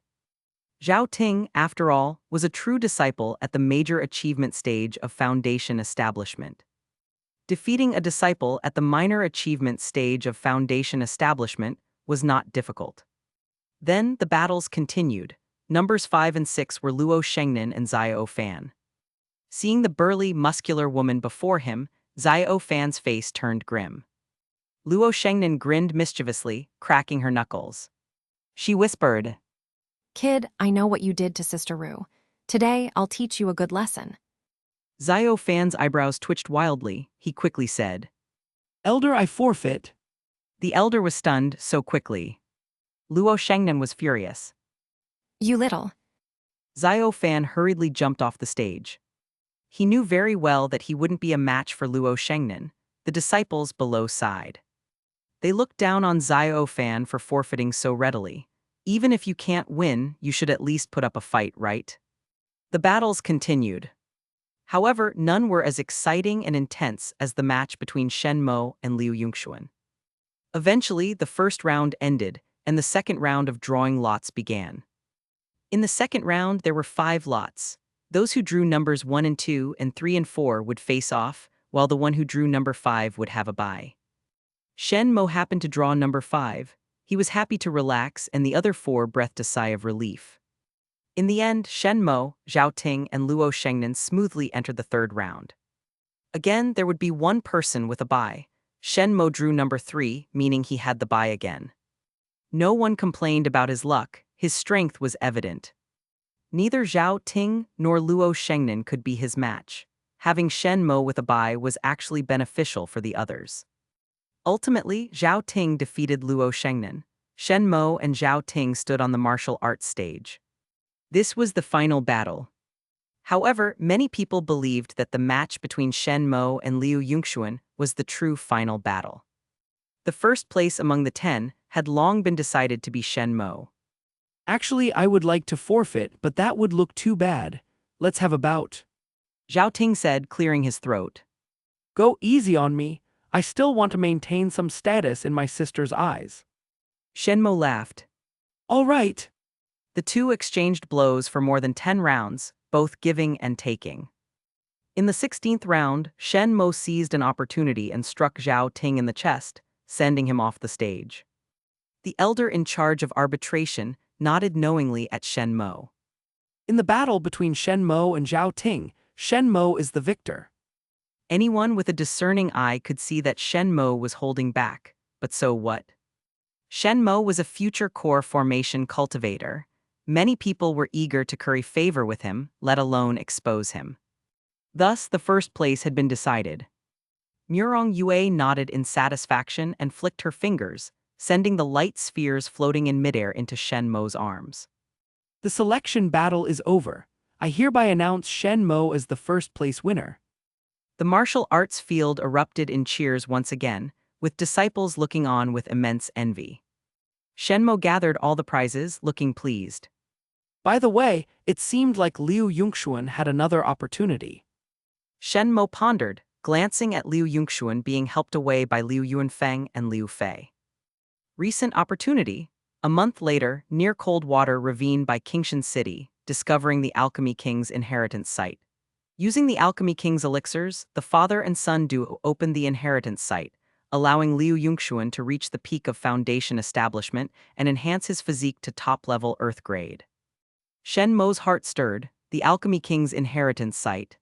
Zhao Ting, after all, was a true disciple at the major achievement stage of foundation establishment. Defeating a disciple at the minor achievement stage of foundation establishment was not difficult. Then the battles continued. Numbers 5 and 6 were Luo Shengnan and Xiao Fan. Seeing the burly, muscular woman before him, Xiao Fan's face turned grim. Luo Shengnan grinned mischievously, cracking her knuckles. She whispered, Kid, I know what you did to Sister Ru. Today, I'll teach you a good lesson. Xiao Fan's eyebrows twitched wildly. He quickly said, Elder, I forfeit. The elder was stunned so quickly. Luo Shengnan was furious. You little. Xiao Fan hurriedly jumped off the stage. He knew very well that he wouldn't be a match for Luo Shengnan. The disciples below sighed. They looked down on Xiao Fan for forfeiting so readily. Even if you can't win, you should at least put up a fight, right? The battles continued. However, none were as exciting and intense as the match between Shen Mo and Liu Yongxuan. Eventually, the first round ended, and the second round of drawing lots began. In the second round, there were 5 lots. Those who drew numbers 1 and 2 and 3 and 4 would face off, while the one who drew number 5 would have a bye. Shen Mo happened to draw number 5. He was happy to relax, and the other 4 breathed a sigh of relief. In the end, Shen Mo, Zhao Ting, and Luo Shengnan smoothly entered the third round. Again, there would be one person with a bye. Shen Mo drew number 3, meaning he had the bye again. No one complained about his luck. His strength was evident. Neither Zhao Ting nor Luo Shengnan could be his match. Having Shen Mo with a bye was actually beneficial for the others. Ultimately, Zhao Ting defeated Luo Shengnan. Shen Mo and Zhao Ting stood on the martial arts stage. This was the final battle. However, many people believed that the match between Shen Mo and Liu Yongxuan was the true final battle. The first place among the 10 had long been decided to be Shen Mo. Actually, I would like to forfeit, but that would look too bad. Let's have a bout. Zhao Ting said, clearing his throat. Go easy on me. I still want to maintain some status in my sister's eyes. Shen Mo laughed. All right. The two exchanged blows for more than 10 rounds, both giving and taking. In the 16th round, Shen Mo seized an opportunity and struck Zhao Ting in the chest, sending him off the stage. The elder in charge of arbitration nodded knowingly at Shen Mo. In the battle between Shen Mo and Zhao Ting, Shen Mo is the victor. Anyone with a discerning eye could see that Shen Mo was holding back, but so what? Shen Mo was a future core formation cultivator. Many people were eager to curry favor with him, let alone expose him. Thus, the first place had been decided. Murong Yue nodded in satisfaction and flicked her fingers, sending the light spheres floating in midair into Shen Mo's arms. The selection battle is over. I hereby announce Shen Mo as the first place winner. The martial arts field erupted in cheers once again, with disciples looking on with immense envy. Shen Mo gathered all the prizes, looking pleased. By the way, it seemed like Liu Yongxuan had another opportunity. Shen Mo pondered, glancing at Liu Yongxuan being helped away by Liu Yunfeng and Liu Fei. Recent opportunity. A month later, near Coldwater Ravine by Qingxuan City, discovering the Alchemy King's inheritance site. Using the Alchemy King's elixirs, the father and son duo opened the inheritance site, allowing Liu Yongxuan to reach the peak of foundation establishment and enhance his physique to top-level Earth grade. Shen Mo's heart stirred, the Alchemy King's inheritance site.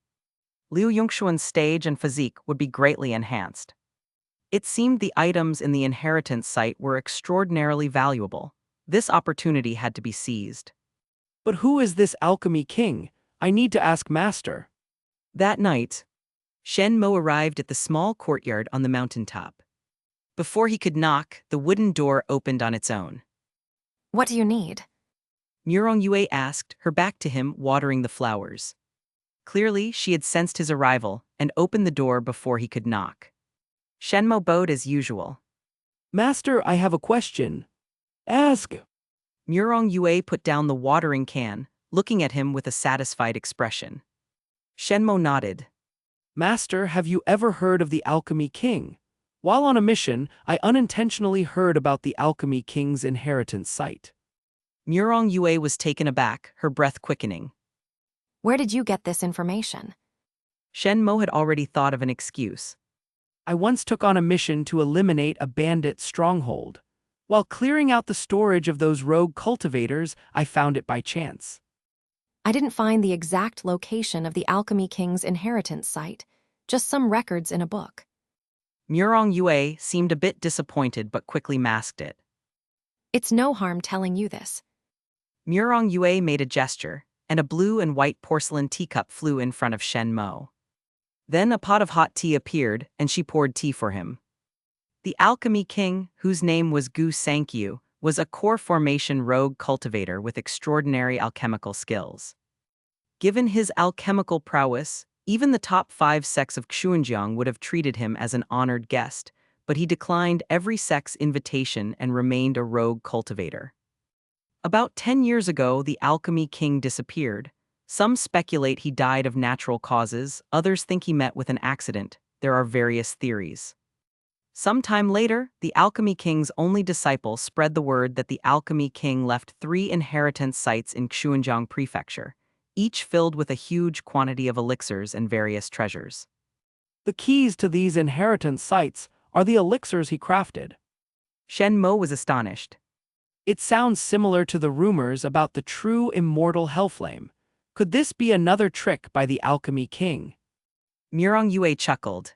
Liu Yongxuan's stage and physique would be greatly enhanced. It seemed the items in the inheritance site were extraordinarily valuable. This opportunity had to be seized. But who is this Alchemy King? I need to ask Master. That night, Shen Mo arrived at the small courtyard on the mountaintop. Before he could knock, the wooden door opened on its own. What do you need? Murong Yue asked, her back to him, watering the flowers. Clearly, she had sensed his arrival and opened the door before he could knock. Shen Mo bowed as usual. Master, I have a question. Ask. Murong Yue put down the watering can, looking at him with a satisfied expression. Shen Mo nodded. Master, have you ever heard of the Alchemy King? While on a mission, I unintentionally heard about the Alchemy King's inheritance site. Murong Yue was taken aback, her breath quickening. Where did you get this information? Shen Mo had already thought of an excuse. I once took on a mission to eliminate a bandit stronghold. While clearing out the storage of those rogue cultivators, I found it by chance. I didn't find the exact location of the Alchemy King's inheritance site, just some records in a book. Murong Yue seemed a bit disappointed but quickly masked it. It's no harm telling you this. Murong Yue made a gesture, and a blue and white porcelain teacup flew in front of Shen Mo. Then a pot of hot tea appeared, and she poured tea for him. The Alchemy King, whose name was Gu Sankyu, was a core formation rogue cultivator with extraordinary alchemical skills. Given his alchemical prowess, even the top 5 sects of Xuanjiang would have treated him as an honored guest, but he declined every sect's invitation and remained a rogue cultivator. About 10 years ago, the Alchemy King disappeared. Some speculate he died of natural causes, others think he met with an accident. There are various theories. Sometime later, the Alchemy King's only disciple spread the word that the Alchemy King left 3 inheritance sites in Xuanjiang Prefecture, each filled with a huge quantity of elixirs and various treasures. The keys to these inheritance sites are the elixirs he crafted. Shen Mo was astonished. It sounds similar to the rumors about the true immortal Hellflame. Could this be another trick by the Alchemy King? Murong Yue chuckled.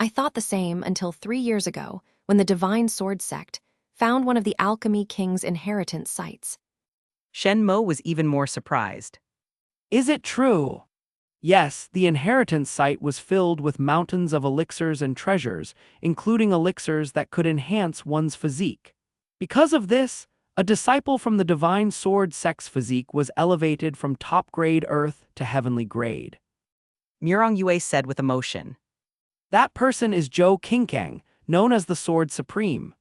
I thought the same until 3 years ago, when the Divine Sword Sect found one of the Alchemy King's inheritance sites. Shen Mo was even more surprised. Is it true? Yes, the inheritance site was filled with mountains of elixirs and treasures, including elixirs that could enhance one's physique. Because of this, a disciple from the Divine Sword Sect's physique was elevated from top-grade Earth to heavenly grade. Murong Yue said with emotion. That person is Zhou Qingkang, known as the Sword Supreme.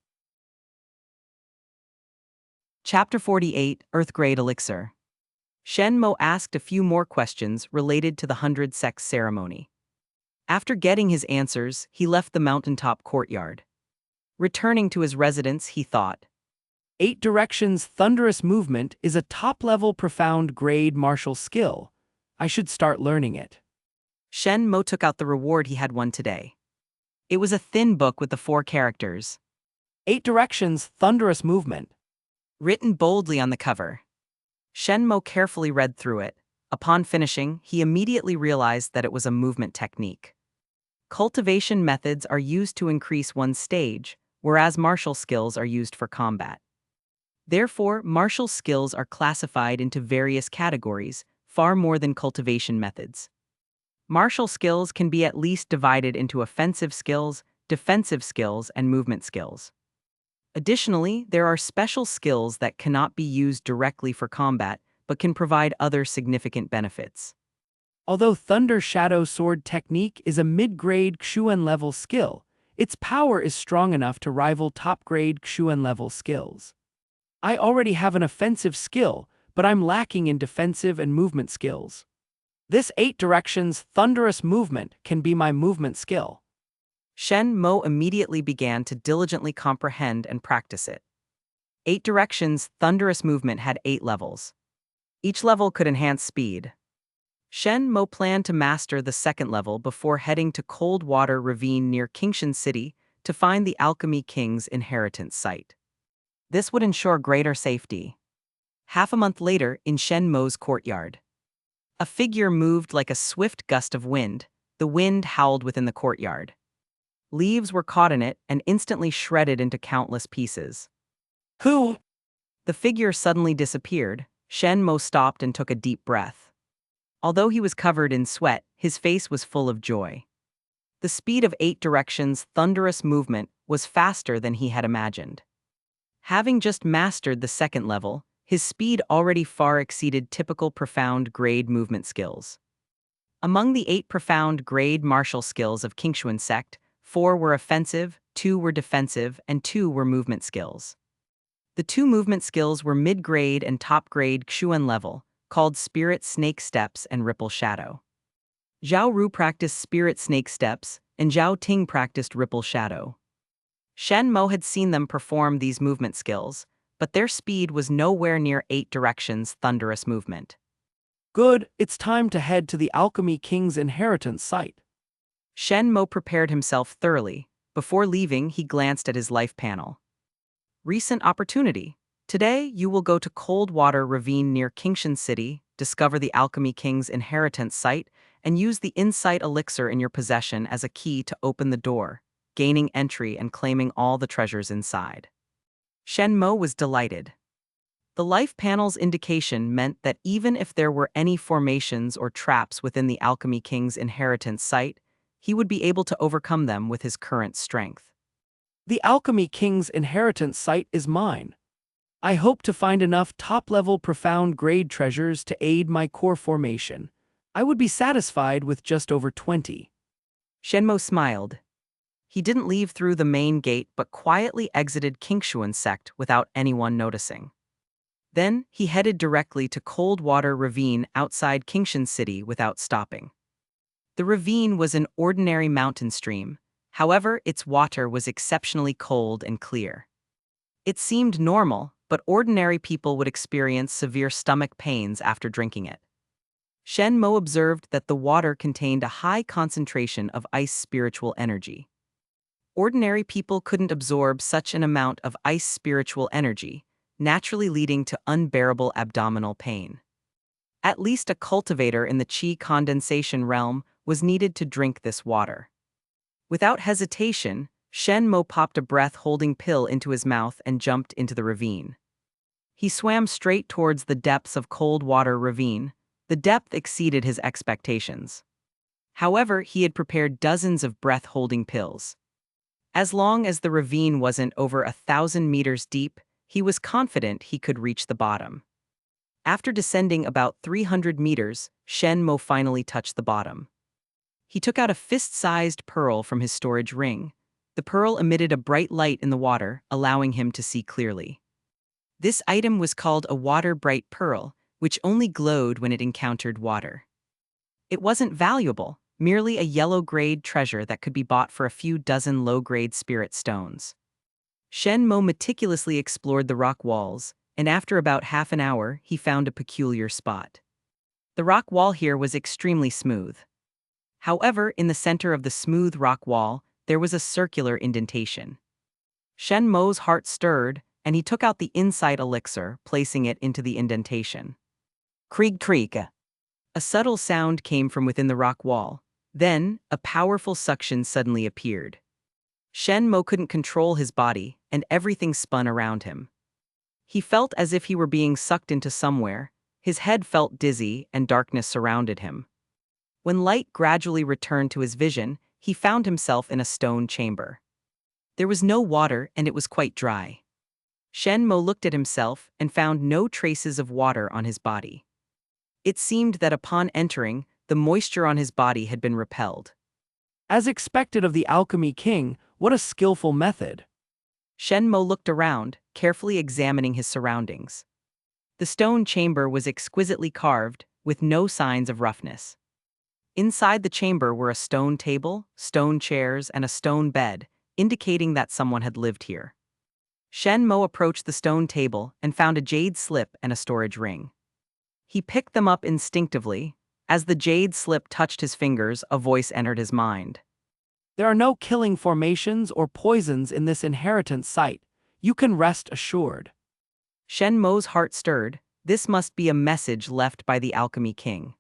Chapter 48, Earth-Grade Elixir. Shen Mo asked a few more questions related to the 100 Sects ceremony. After getting his answers, he left the mountaintop courtyard. Returning to his residence, he thought. 8 Directions Thunderous Movement is a top-level profound grade martial skill. I should start learning it. Shen Mo took out the reward he had won today. It was a thin book with the 4 characters. 8 Directions Thunderous Movement. Written boldly on the cover. Shen Mo carefully read through it. Upon finishing, he immediately realized that it was a movement technique. Cultivation methods are used to increase one's stage, whereas martial skills are used for combat. Therefore, martial skills are classified into various categories, far more than cultivation methods. Martial skills can be at least divided into offensive skills, defensive skills, and movement skills. Additionally, there are special skills that cannot be used directly for combat, but can provide other significant benefits. Although Thunder Shadow Sword Technique is a mid-grade Xuan level skill, its power is strong enough to rival top-grade Qingxuan-level skills. I already have an offensive skill, but I'm lacking in defensive and movement skills. This 8 directions thunderous movement can be my movement skill. Shen Mo immediately began to diligently comprehend and practice it. 8 directions thunderous movement had 8 levels. Each level could enhance speed. Shen Mo planned to master the second level before heading to Cold Water Ravine near Qingxuan City to find the Alchemy King's inheritance site. This would ensure greater safety. Half a month later, in Shen Mo's courtyard, a figure moved like a swift gust of wind. The wind howled within the courtyard. Leaves were caught in it and instantly shredded into countless pieces. Who? The figure suddenly disappeared. Shen Mo stopped and took a deep breath. Although he was covered in sweat, his face was full of joy. The speed of 8 directions thunderous movement was faster than he had imagined. Having just mastered the second level, his speed already far exceeded typical profound grade movement skills. Among the 8 profound grade martial skills of Qingxuan Sect, 4 were offensive, 2 were defensive, and 2 were movement skills. The 2 movement skills were mid-grade and top-grade Qingxuan level, called Spirit Snake Steps and Ripple Shadow. Zhao Ru practiced Spirit Snake Steps, and Zhao Ting practiced Ripple Shadow. Shen Mo had seen them perform these movement skills, but their speed was nowhere near 8 directions thunderous movement. Good, it's time to head to the Alchemy King's inheritance site. Shen Mo prepared himself thoroughly. Before leaving, he glanced at his life panel. Recent opportunity. Today, you will go to Cold Water Ravine near Qingxuan City, discover the Alchemy King's inheritance site, and use the insight elixir in your possession as a key to open the door, gaining entry and claiming all the treasures inside. Shen Mo was delighted. The life panel's indication meant that even if there were any formations or traps within the Alchemy King's inheritance site, he would be able to overcome them with his current strength. The Alchemy King's inheritance site is mine. I hope to find enough top-level profound grade treasures to aid my core formation. I would be satisfied with just over 20. Shen Mo smiled. He didn't leave through the main gate but quietly exited Qingxuan Sect without anyone noticing. Then, he headed directly to Cold Water Ravine outside Qingxuan City without stopping. The ravine was an ordinary mountain stream, however, its water was exceptionally cold and clear. It seemed normal, but ordinary people would experience severe stomach pains after drinking it. Shen Mo observed that the water contained a high concentration of ice spiritual energy. Ordinary people couldn't absorb such an amount of ice spiritual energy, naturally leading to unbearable abdominal pain. At least a cultivator in the Qi condensation realm was needed to drink this water. Without hesitation, Shen Mo popped a breath-holding pill into his mouth and jumped into the ravine. He swam straight towards the depths of Cold Water Ravine. The depth exceeded his expectations. However, he had prepared dozens of breath-holding pills. As long as the ravine wasn't over 1,000 meters deep, he was confident he could reach the bottom. After descending about 300 meters, Shen Mo finally touched the bottom. He took out a fist-sized pearl from his storage ring. The pearl emitted a bright light in the water, allowing him to see clearly. This item was called a water-bright pearl, which only glowed when it encountered water. It wasn't valuable, merely a yellow-grade treasure that could be bought for a few dozen low-grade spirit stones. Shen Mo meticulously explored the rock walls, and after about half an hour, he found a peculiar spot. The rock wall here was extremely smooth. However, in the center of the smooth rock wall, there was a circular indentation. Shen Mo's heart stirred, and he took out the insight elixir, placing it into the indentation. Krieg Krieg. A subtle sound came from within the rock wall. Then, a powerful suction suddenly appeared. Shen Mo couldn't control his body, and everything spun around him. He felt as if he were being sucked into somewhere. His head felt dizzy, and darkness surrounded him. When light gradually returned to his vision, he found himself in a stone chamber. There was no water, and it was quite dry. Shen Mo looked at himself and found no traces of water on his body. It seemed that upon entering, the moisture on his body had been repelled. As expected of the Alchemy King, What a skillful method. Shen Mo looked around, carefully examining his surroundings. The stone chamber was exquisitely carved, with no signs of roughness. Inside the chamber were a stone table, stone chairs, and a stone bed, indicating that someone had lived here. Shen Mo approached the stone table and found a jade slip and a storage ring. He picked them up instinctively. As the jade slip touched his fingers, a voice entered his mind. There are no killing formations or poisons in this inheritance site. You can rest assured. Shen Mo's heart stirred. This must be a message left by the Alchemy King.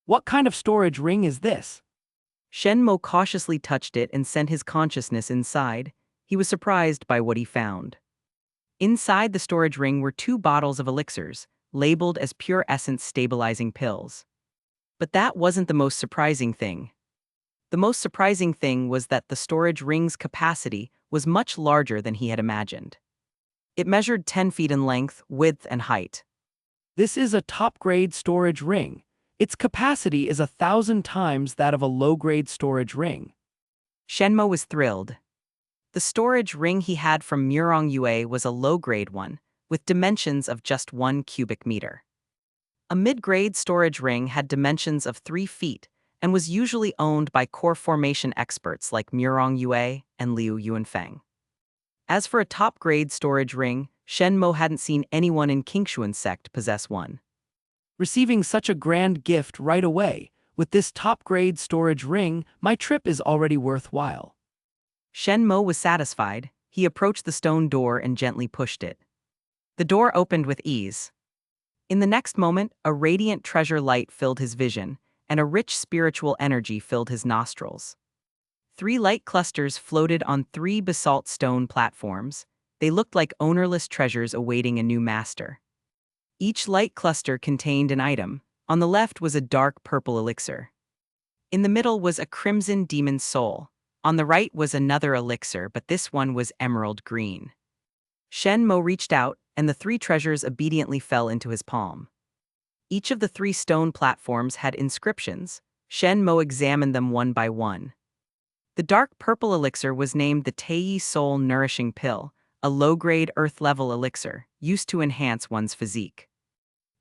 What kind of storage ring is this? Shen Mo cautiously touched it and sent his consciousness inside. He was surprised by what he found. Inside the storage ring were 2 bottles of elixirs, labeled as pure essence stabilizing pills. But that wasn't the most surprising thing. The most surprising thing was that the storage ring's capacity was much larger than he had imagined. It measured 10 feet in length, width, and height. This is a top-grade storage ring. Its capacity is 1,000 times that of a low-grade storage ring. Shen Mo was thrilled. The storage ring he had from Murong Yue was a low-grade one, with dimensions of just 1 cubic meter. A mid-grade storage ring had dimensions of 3 feet and was usually owned by core formation experts like Murong Yue and Liu Yuanfeng. As for a top-grade storage ring, Shen Mo hadn't seen anyone in Qingxuan Sect possess one. Receiving such a grand gift right away, with this top-grade storage ring, my trip is already worthwhile. Shen Mo was satisfied. He approached the stone door and gently pushed it. The door opened with ease. In the next moment, a radiant treasure light filled his vision, and a rich spiritual energy filled his nostrils. 3 light clusters floated on 3 basalt stone platforms. They looked like ownerless treasures awaiting a new master. Each light cluster contained an item. On the left was a dark purple elixir. In the middle was a crimson demon's soul. On the right was another elixir, but this one was emerald green. Shen Mo reached out, and the 3 treasures obediently fell into his palm. Each of the 3 stone platforms had inscriptions. Shen Mo examined them one by one. The dark purple elixir was named the Tei Soul Nourishing Pill, a low-grade earth-level elixir, used to enhance one's physique.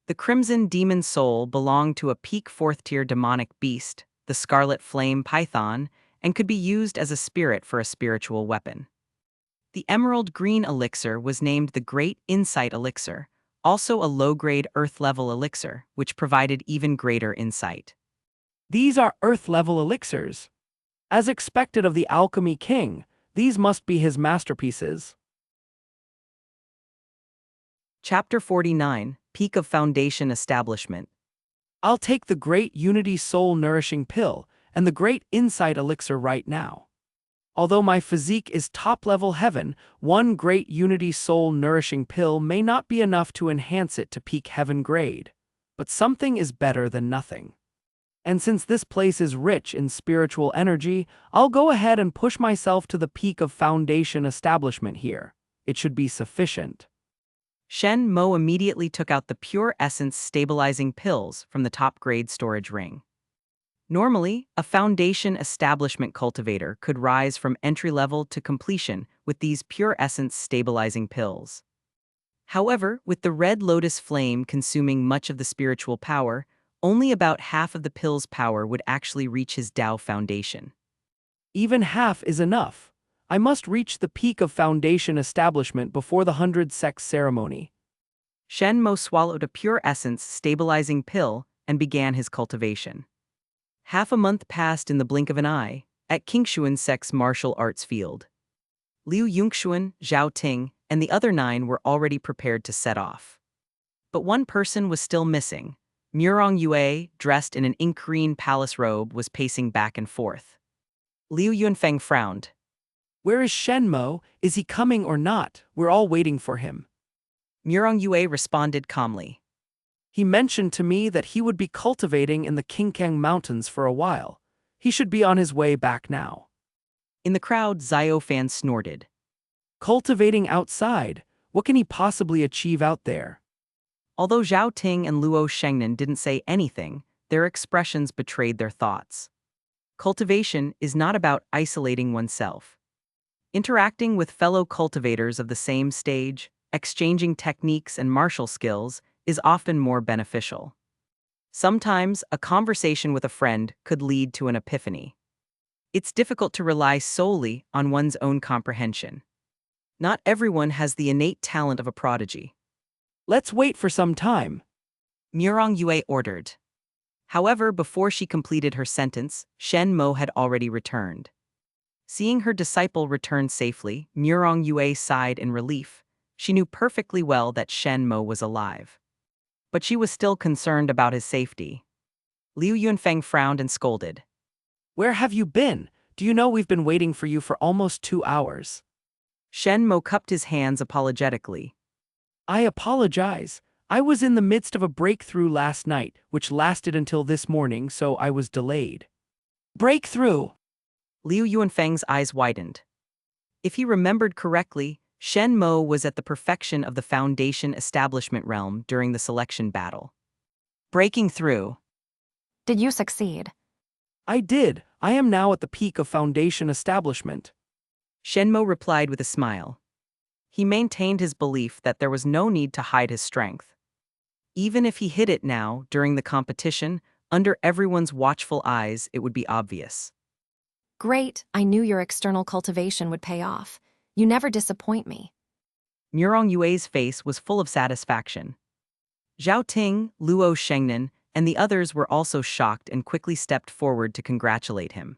The crimson demon soul belonged to a peak 4th-tier demonic beast, the scarlet flame python, and could be used as a spirit for a spiritual weapon. The emerald green elixir was named the Great Insight Elixir, also a low-grade earth-level elixir, which provided even greater insight. These are earth-level elixirs. As expected of the Alchemy King, these must be his masterpieces. Chapter 49, Peak of Foundation Establishment. I'll take the Great Unity Soul Nourishing Pill and the Great Insight Elixir right now. Although my physique is top-level heaven, 1 Great Unity Soul Nourishing Pill may not be enough to enhance it to peak heaven grade. But something is better than nothing. And since this place is rich in spiritual energy, I'll go ahead and push myself to the peak of foundation establishment here. It should be sufficient. Shen Mo immediately took out the pure essence stabilizing pills from the top-grade storage ring. Normally, a foundation establishment cultivator could rise from entry-level to completion with these pure essence stabilizing pills. However, with the red lotus flame consuming much of the spiritual power, only about half of the pill's power would actually reach his Dao foundation. Even half is enough. I must reach the peak of foundation establishment before the 100 Sect ceremony. Shen Mo swallowed a pure essence stabilizing pill and began his cultivation. Half a month passed in the blink of an eye, at Qingxuan Sect's martial arts field. Liu Yunxuan, Zhao Ting, and the other 9 were already prepared to set off. But one person was still missing. Murong Yue, dressed in an ink green palace robe, was pacing back and forth. Liu Yuanfeng frowned. Where is Shen Mo? Is he coming or not? We're all waiting for him. Murong Yue responded calmly. He mentioned to me that he would be cultivating in the Qingxuan Mountains for a while. He should be on his way back now. In the crowd, Zio Fan snorted. Cultivating outside? What can he possibly achieve out there? Although Zhao Ting and Luo Shengnan didn't say anything, their expressions betrayed their thoughts. Cultivation is not about isolating oneself. Interacting with fellow cultivators of the same stage, exchanging techniques and martial skills is often more beneficial. Sometimes, a conversation with a friend could lead to an epiphany. It's difficult to rely solely on one's own comprehension. Not everyone has the innate talent of a prodigy. Let's wait for some time. Murong Yue ordered. However, before she completed her sentence, Shen Mo had already returned. Seeing her disciple return safely, Murong Yue sighed in relief. She knew perfectly well that Shen Mo was alive. But she was still concerned about his safety. Liu Yunfeng frowned and scolded. Where have you been? Do you know we've been waiting for you for almost 2 hours? Shen Mo cupped his hands apologetically. I apologize. I was in the midst of a breakthrough last night, which lasted until this morning, so I was delayed. Breakthrough! Liu Yunfeng's eyes widened. If he remembered correctly, Shen Mo was at the perfection of the Foundation establishment realm during the selection battle. Breaking through. Did you succeed? I did. I am now at the peak of Foundation establishment. Shen Mo replied with a smile. He maintained his belief that there was no need to hide his strength. Even if he hid it now, during the competition, under everyone's watchful eyes, it would be obvious. Great, I knew your external cultivation would pay off. You never disappoint me. Murong Yue's face was full of satisfaction. Zhao Ting, Luo Shengnan, and the others were also shocked and quickly stepped forward to congratulate him.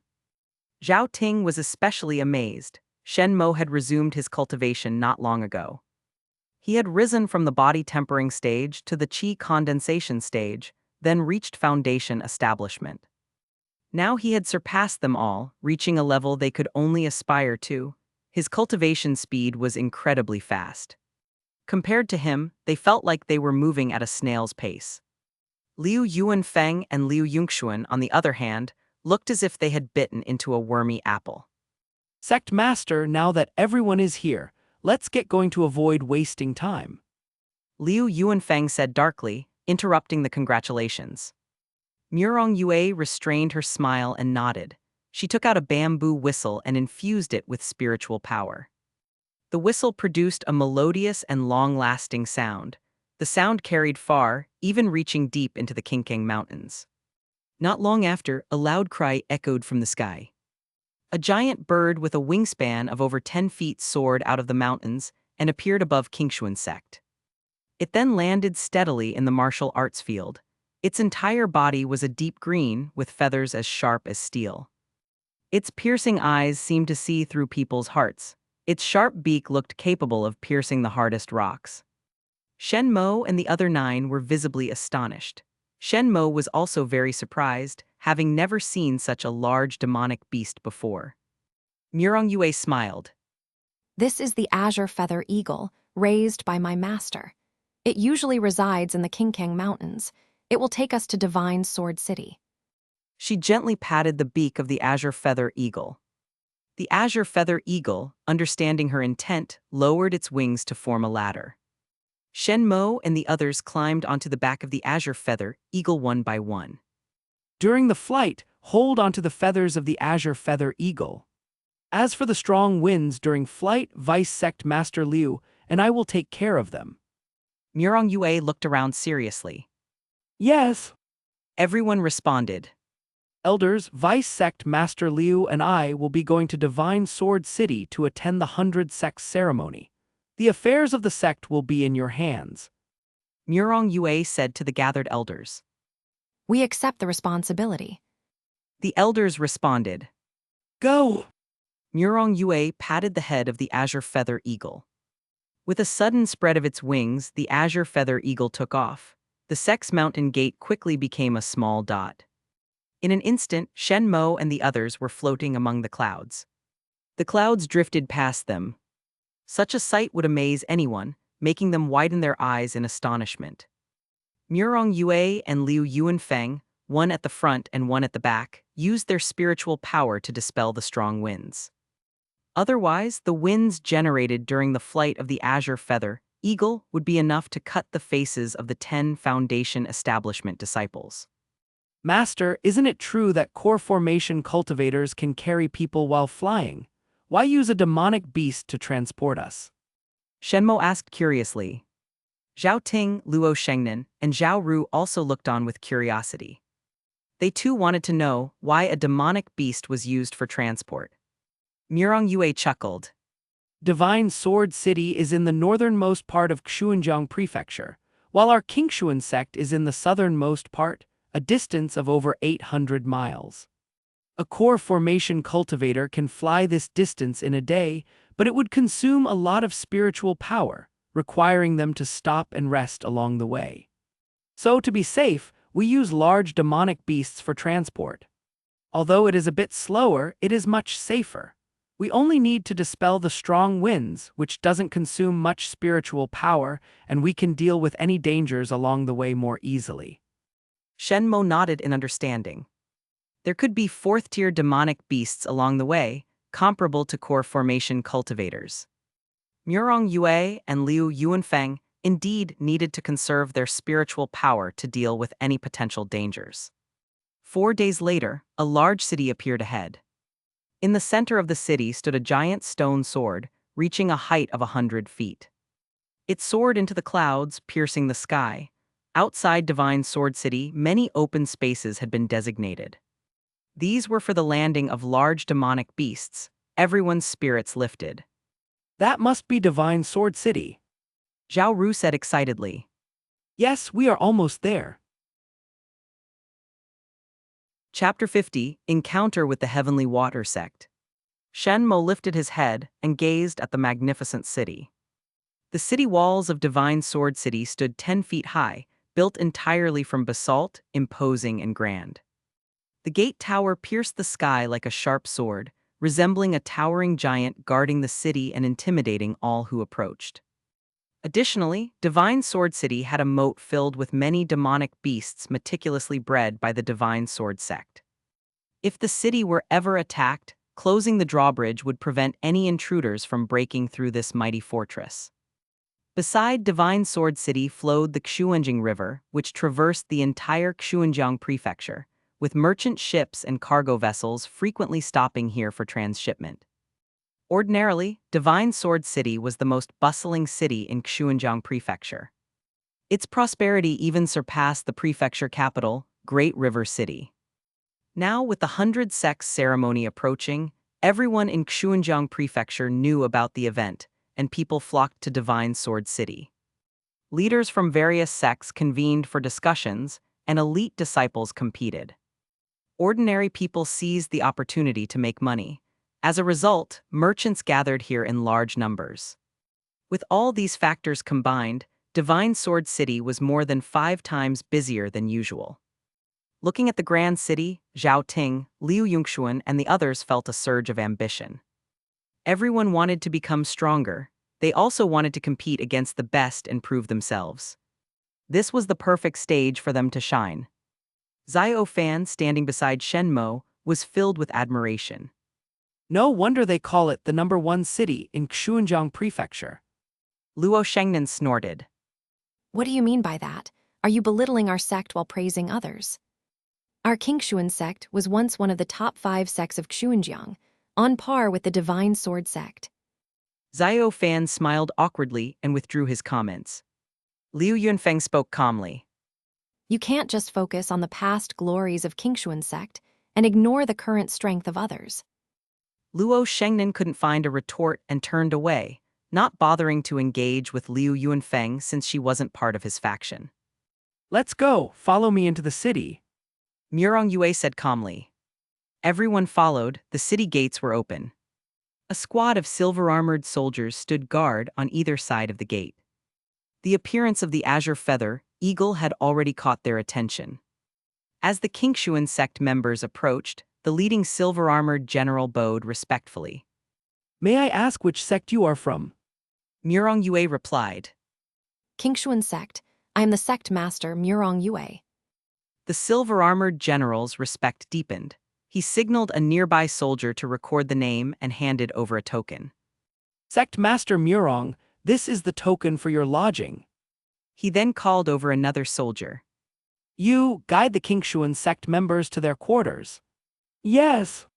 Zhao Ting was especially amazed. Shen Mo had resumed his cultivation not long ago. He had risen from the body tempering stage to the qi condensation stage, then reached Foundation establishment. Now he had surpassed them all, reaching a level they could only aspire to. His cultivation speed was incredibly fast. Compared to him, they felt like they were moving at a snail's pace. Liu Yuanfeng and Liu Yunxuan, on the other hand, looked as if they had bitten into a wormy apple. Sect Master, now that everyone is here, let's get going to avoid wasting time. Liu Yuanfeng said darkly, interrupting the congratulations. Murong Yue restrained her smile and nodded. She took out a bamboo whistle and infused it with spiritual power. The whistle produced a melodious and long-lasting sound. The sound carried far, even reaching deep into the Qingxuan Mountains. Not long after, a loud cry echoed from the sky. A giant bird with a wingspan of over 10 feet soared out of the mountains and appeared above Qingxuan Sect. It then landed steadily in the martial arts field. Its entire body was a deep green with feathers as sharp as steel. Its piercing eyes seemed to see through people's hearts. Its sharp beak looked capable of piercing the hardest rocks. Shen Mo and the other 9 were visibly astonished. Shen Mo was also very surprised, having never seen such a large demonic beast before. Murong Yue smiled. This is the azure feather eagle, raised by my master. It usually resides in the Qingxuan Mountains. It will take us to Divine Sword City. She gently patted the beak of the azure feather eagle. The azure feather eagle, understanding her intent, lowered its wings to form a ladder. Shen Mo and the others climbed onto the back of the azure feather eagle one by one. During the flight, hold onto the feathers of the azure feather eagle. As for the strong winds during flight, Vice Sect Master Liu and I will take care of them. Murong Yue looked around seriously. Yes. Everyone responded. Elders, Vice Sect Master Liu and I will be going to Divine Sword City to attend the 100 Sects ceremony. The affairs of the sect will be in your hands. Murong Yue said to the gathered elders. We accept the responsibility. The elders responded. Go! Murong Yue patted the head of the azure feather eagle. With a sudden spread of its wings, the azure feather eagle took off. The sect's mountain gate quickly became a small dot. In an instant, Shen Mo and the others were floating among the clouds. The clouds drifted past them. Such a sight would amaze anyone, making them widen their eyes in astonishment. Murong Yue and Liu Yuanfeng, one at the front and one at the back, used their spiritual power to dispel the strong winds. Otherwise, the winds generated during the flight of the azure feather eagle would be enough to cut the faces of the 10 Foundation establishment disciples. Master, isn't it true that core formation cultivators can carry people while flying? Why use a demonic beast to transport us? Shen Mo asked curiously. Zhao Ting, Luo Shengnan, and Zhao Ru also looked on with curiosity. They too wanted to know why a demonic beast was used for transport. Murong Yue chuckled. Divine Sword City is in the northernmost part of Qingxuan Prefecture, while our Qingxuan Sect is in the southernmost part, a distance of over 800 miles. A core formation cultivator can fly this distance in a day, but it would consume a lot of spiritual power, requiring them to stop and rest along the way. So, to be safe, we use large demonic beasts for transport. Although it is a bit slower, it is much safer. We only need to dispel the strong winds, which doesn't consume much spiritual power, and we can deal with any dangers along the way more easily. Shen Mo nodded in understanding. There could be fourth-tier demonic beasts along the way, comparable to core formation cultivators. Murong Yue and Liu Yuanfeng indeed needed to conserve their spiritual power to deal with any potential dangers. 4 days later, a large city appeared ahead. In the center of the city stood a giant stone sword, reaching a height of 100 feet. It soared into the clouds, piercing the sky. Outside Divine Sword City, many open spaces had been designated. These were for the landing of large demonic beasts. Everyone's spirits lifted. That must be Divine Sword City. Zhao Ru said excitedly. Yes, we are almost there. Chapter 50, Encounter with the Heavenly Water Sect. Shen Mo lifted his head and gazed at the magnificent city. The city walls of Divine Sword City stood 10 feet high, built entirely from basalt, imposing and grand. The gate tower pierced the sky like a sharp sword, resembling a towering giant guarding the city and intimidating all who approached. Additionally, Divine Sword City had a moat filled with many demonic beasts meticulously bred by the Divine Sword Sect. If the city were ever attacked, closing the drawbridge would prevent any intruders from breaking through this mighty fortress. Beside Divine Sword City flowed the Xuanjing River, which traversed the entire Qingxuan Prefecture, with merchant ships and cargo vessels frequently stopping here for transshipment. Ordinarily, Divine Sword City was the most bustling city in Qingxuan Prefecture. Its prosperity even surpassed the prefecture capital, Great River City. Now, with the 100 Sects ceremony approaching, everyone in Qingxuan Prefecture knew about the event, and people flocked to Divine Sword City. Leaders from various sects convened for discussions, and elite disciples competed. Ordinary people seized the opportunity to make money. As a result, merchants gathered here in large numbers. With all these factors combined, Divine Sword City was more than 5 times busier than usual. Looking at the grand city, Zhao Ting, Liu Yunxuan, and the others felt a surge of ambition. Everyone wanted to become stronger. They also wanted to compete against the best and prove themselves. This was the perfect stage for them to shine. Zio Fan, standing beside Shen Mo, was filled with admiration. No wonder they call it the #1 city in Qingxuan Prefecture. Luo Shengnan snorted. What do you mean by that? Are you belittling our sect while praising others? Our Qingxuan Sect was once one of the top 5 sects of Qingxuan, on par with the Divine Sword Sect. Zio Fan smiled awkwardly and withdrew his comments. Liu Yunfeng spoke calmly. You can't just focus on the past glories of Qingxuan Sect and ignore the current strength of others. Luo Shengnan couldn't find a retort and turned away, not bothering to engage with Liu Yunfeng since she wasn't part of his faction. Let's go, follow me into the city. Murong Yue said calmly. Everyone followed. The city gates were open. A squad of silver-armored soldiers stood guard on either side of the gate. The appearance of the azure feather eagle had already caught their attention. As the Qingxuan Sect members approached, the leading silver-armored general bowed respectfully. May I ask which sect you are from? Murong Yue replied. Qingxuan Sect, I am the sect master Murong Yue. The silver-armored general's respect deepened. He signaled a nearby soldier to record the name and handed over a token. Sect Master Murong, this is the token for your lodging. He then called over another soldier. You guide the Qingxuan Sect members to their quarters. Yes.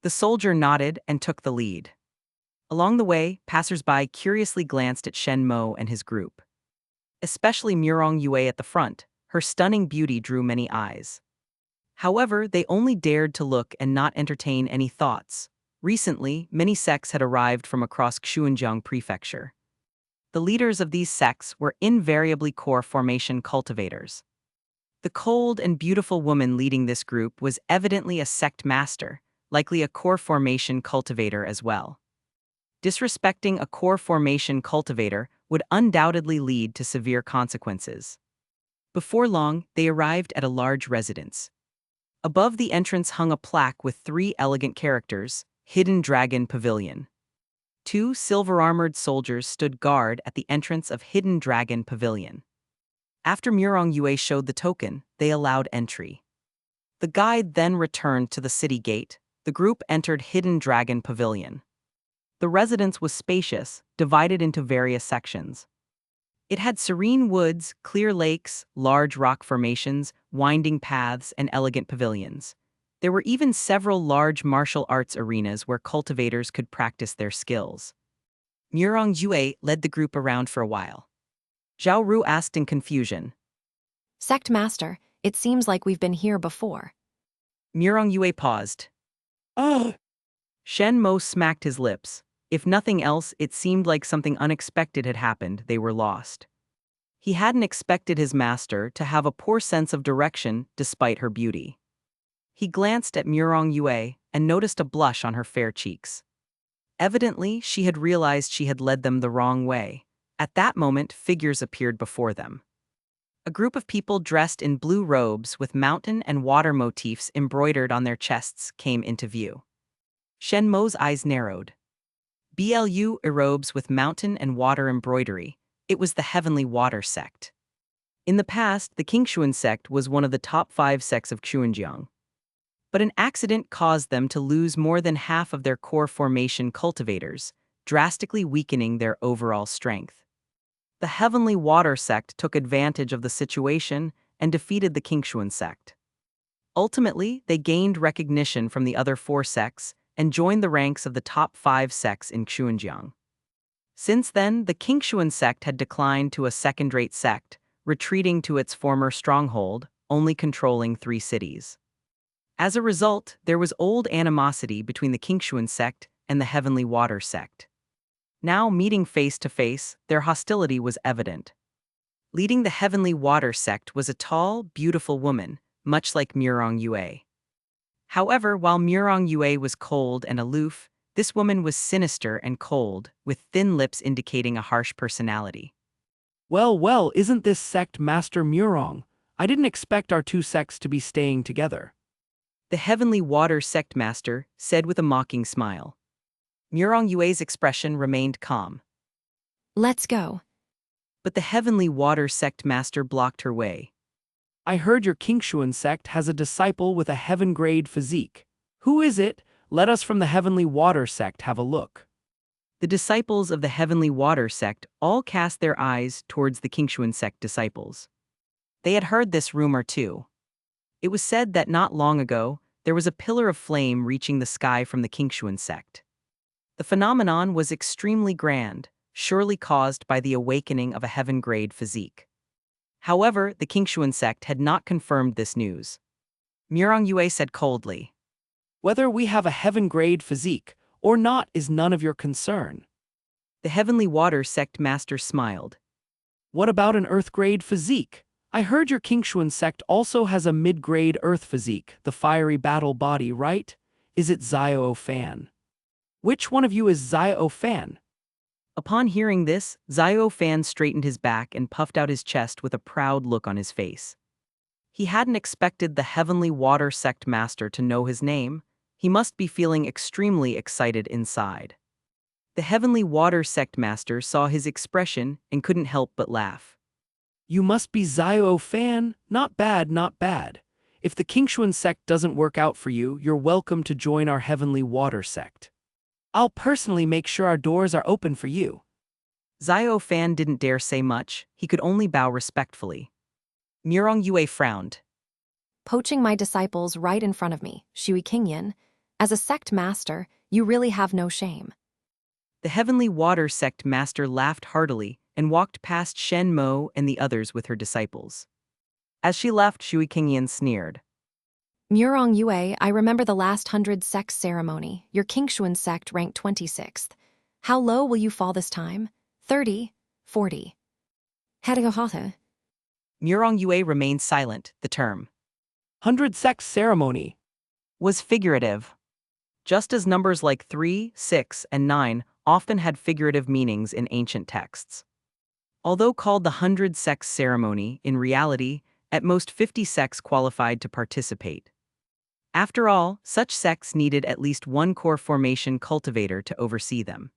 The soldier nodded and took the lead. Along the way, passersby curiously glanced at Shen Mo and his group. Especially Murong Yue at the front, her stunning beauty drew many eyes. However, they only dared to look and not entertain any thoughts. Recently, many sects had arrived from across Xunjiang Prefecture. The leaders of these sects were invariably core formation cultivators. The cold and beautiful woman leading this group was evidently a sect master, likely a core formation cultivator as well. Disrespecting a core formation cultivator would undoubtedly lead to severe consequences. Before long, they arrived at a large residence. Above the entrance hung a plaque with 3 elegant characters, Hidden Dragon Pavilion. 2 silver-armored soldiers stood guard at the entrance of Hidden Dragon Pavilion. After Murong Yue showed the token, they allowed entry. The guide then returned to the city gate. The group entered Hidden Dragon Pavilion. The residence was spacious, divided into various sections. It had serene woods, clear lakes, large rock formations, winding paths, and elegant pavilions. There were even several large martial arts arenas where cultivators could practice their skills. Murong Yue led the group around for a while. Zhao Ru asked in confusion. Sect Master, it seems like we've been here before. Murong Yue paused. Oh! Shen Mo smacked his lips. If nothing else, it seemed like something unexpected had happened. They were lost. He hadn't expected his master to have a poor sense of direction despite her beauty. He glanced at Murong Yue and noticed a blush on her fair cheeks. Evidently, she had realized she had led them the wrong way. At that moment, figures appeared before them. A group of people dressed in blue robes with mountain and water motifs embroidered on their chests came into view. Shen Mo's eyes narrowed. BLU robes with mountain and water embroidery. It was the Heavenly Water Sect. In the past, the Qingxuan Sect was one of the top 5 sects of Xunjiang. But an accident caused them to lose more than half of their core formation cultivators, drastically weakening their overall strength. The Heavenly Water Sect took advantage of the situation and defeated the Qingxuan Sect. Ultimately, they gained recognition from the other 4 sects and joined the ranks of the top 5 sects in Xunjiang. Since then, the Qingxuan Sect had declined to a second-rate sect, retreating to its former stronghold, only controlling 3 cities. As a result, there was old animosity between the Qingxuan Sect and the Heavenly Water Sect. Now, meeting face to face, their hostility was evident. Leading the Heavenly Water Sect was a tall, beautiful woman, much like Murong Yue. However, while Murong Yue was cold and aloof, this woman was sinister and cold, with thin lips indicating a harsh personality. Well, isn't this sect Master Murong? I didn't expect our 2 sects to be staying together. The Heavenly Water Sect Master said with a mocking smile. Murong Yue's expression remained calm. Let's go. But the Heavenly Water Sect Master blocked her way. I heard your Qingxuan Sect has a disciple with a heaven-grade physique. Who is it? Let us from the Heavenly Water Sect have a look. The disciples of the Heavenly Water Sect all cast their eyes towards the Qingxuan Sect disciples. They had heard this rumor too. It was said that not long ago, there was a pillar of flame reaching the sky from the Qingxuan Sect. The phenomenon was extremely grand, surely caused by the awakening of a heaven-grade physique. However, the Qingxuan Sect had not confirmed this news. Murong Yue said coldly. Whether we have a heaven-grade physique or not is none of your concern. The Heavenly Water Sect Master smiled. What about an earth-grade physique? I heard your Qingxuan Sect also has a mid-grade earth physique, the fiery battle body, right? Is it Xiao Fan? Which one of you is Xiao Fan? Upon hearing this, Xiao Fan straightened his back and puffed out his chest with a proud look on his face. He hadn't expected the Heavenly Water Sect Master to know his name. He must be feeling extremely excited inside. The Heavenly Water Sect Master saw his expression and couldn't help but laugh. You must be Xiao Fan? Not bad, not bad. If the Qingxuan Sect doesn't work out for you, you're welcome to join our Heavenly Water Sect. I'll personally make sure our doors are open for you. Xiao Fan didn't dare say much, he could only bow respectfully. Murong Yue frowned. Poaching my disciples right in front of me, Shui Qingyan. As a sect master, you really have no shame. The Heavenly Water Sect master laughed heartily and walked past Shen Mo and the others with her disciples. As she left, Shui Qingyan sneered. Murong Yue, I remember the last 100 sect ceremony. Your Qingxuan Sect ranked 26th. How low will you fall this time? 30? 40? Hadagohata. Murong Yue remained silent. The term 100 sex ceremony was figurative. Just as numbers like 3, 6, and 9 often had figurative meanings in ancient texts. Although called the 100 sex ceremony, in reality, at most 50 sects qualified to participate. After all, such sects needed at least one core formation cultivator to oversee them.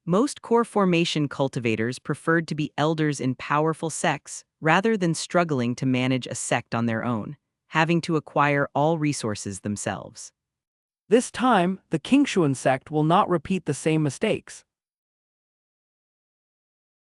Most core formation cultivators preferred to be elders in powerful sects rather than struggling to manage a sect on their own, having to acquire all resources themselves. This time, the Qingxuan sect will not repeat the same mistakes.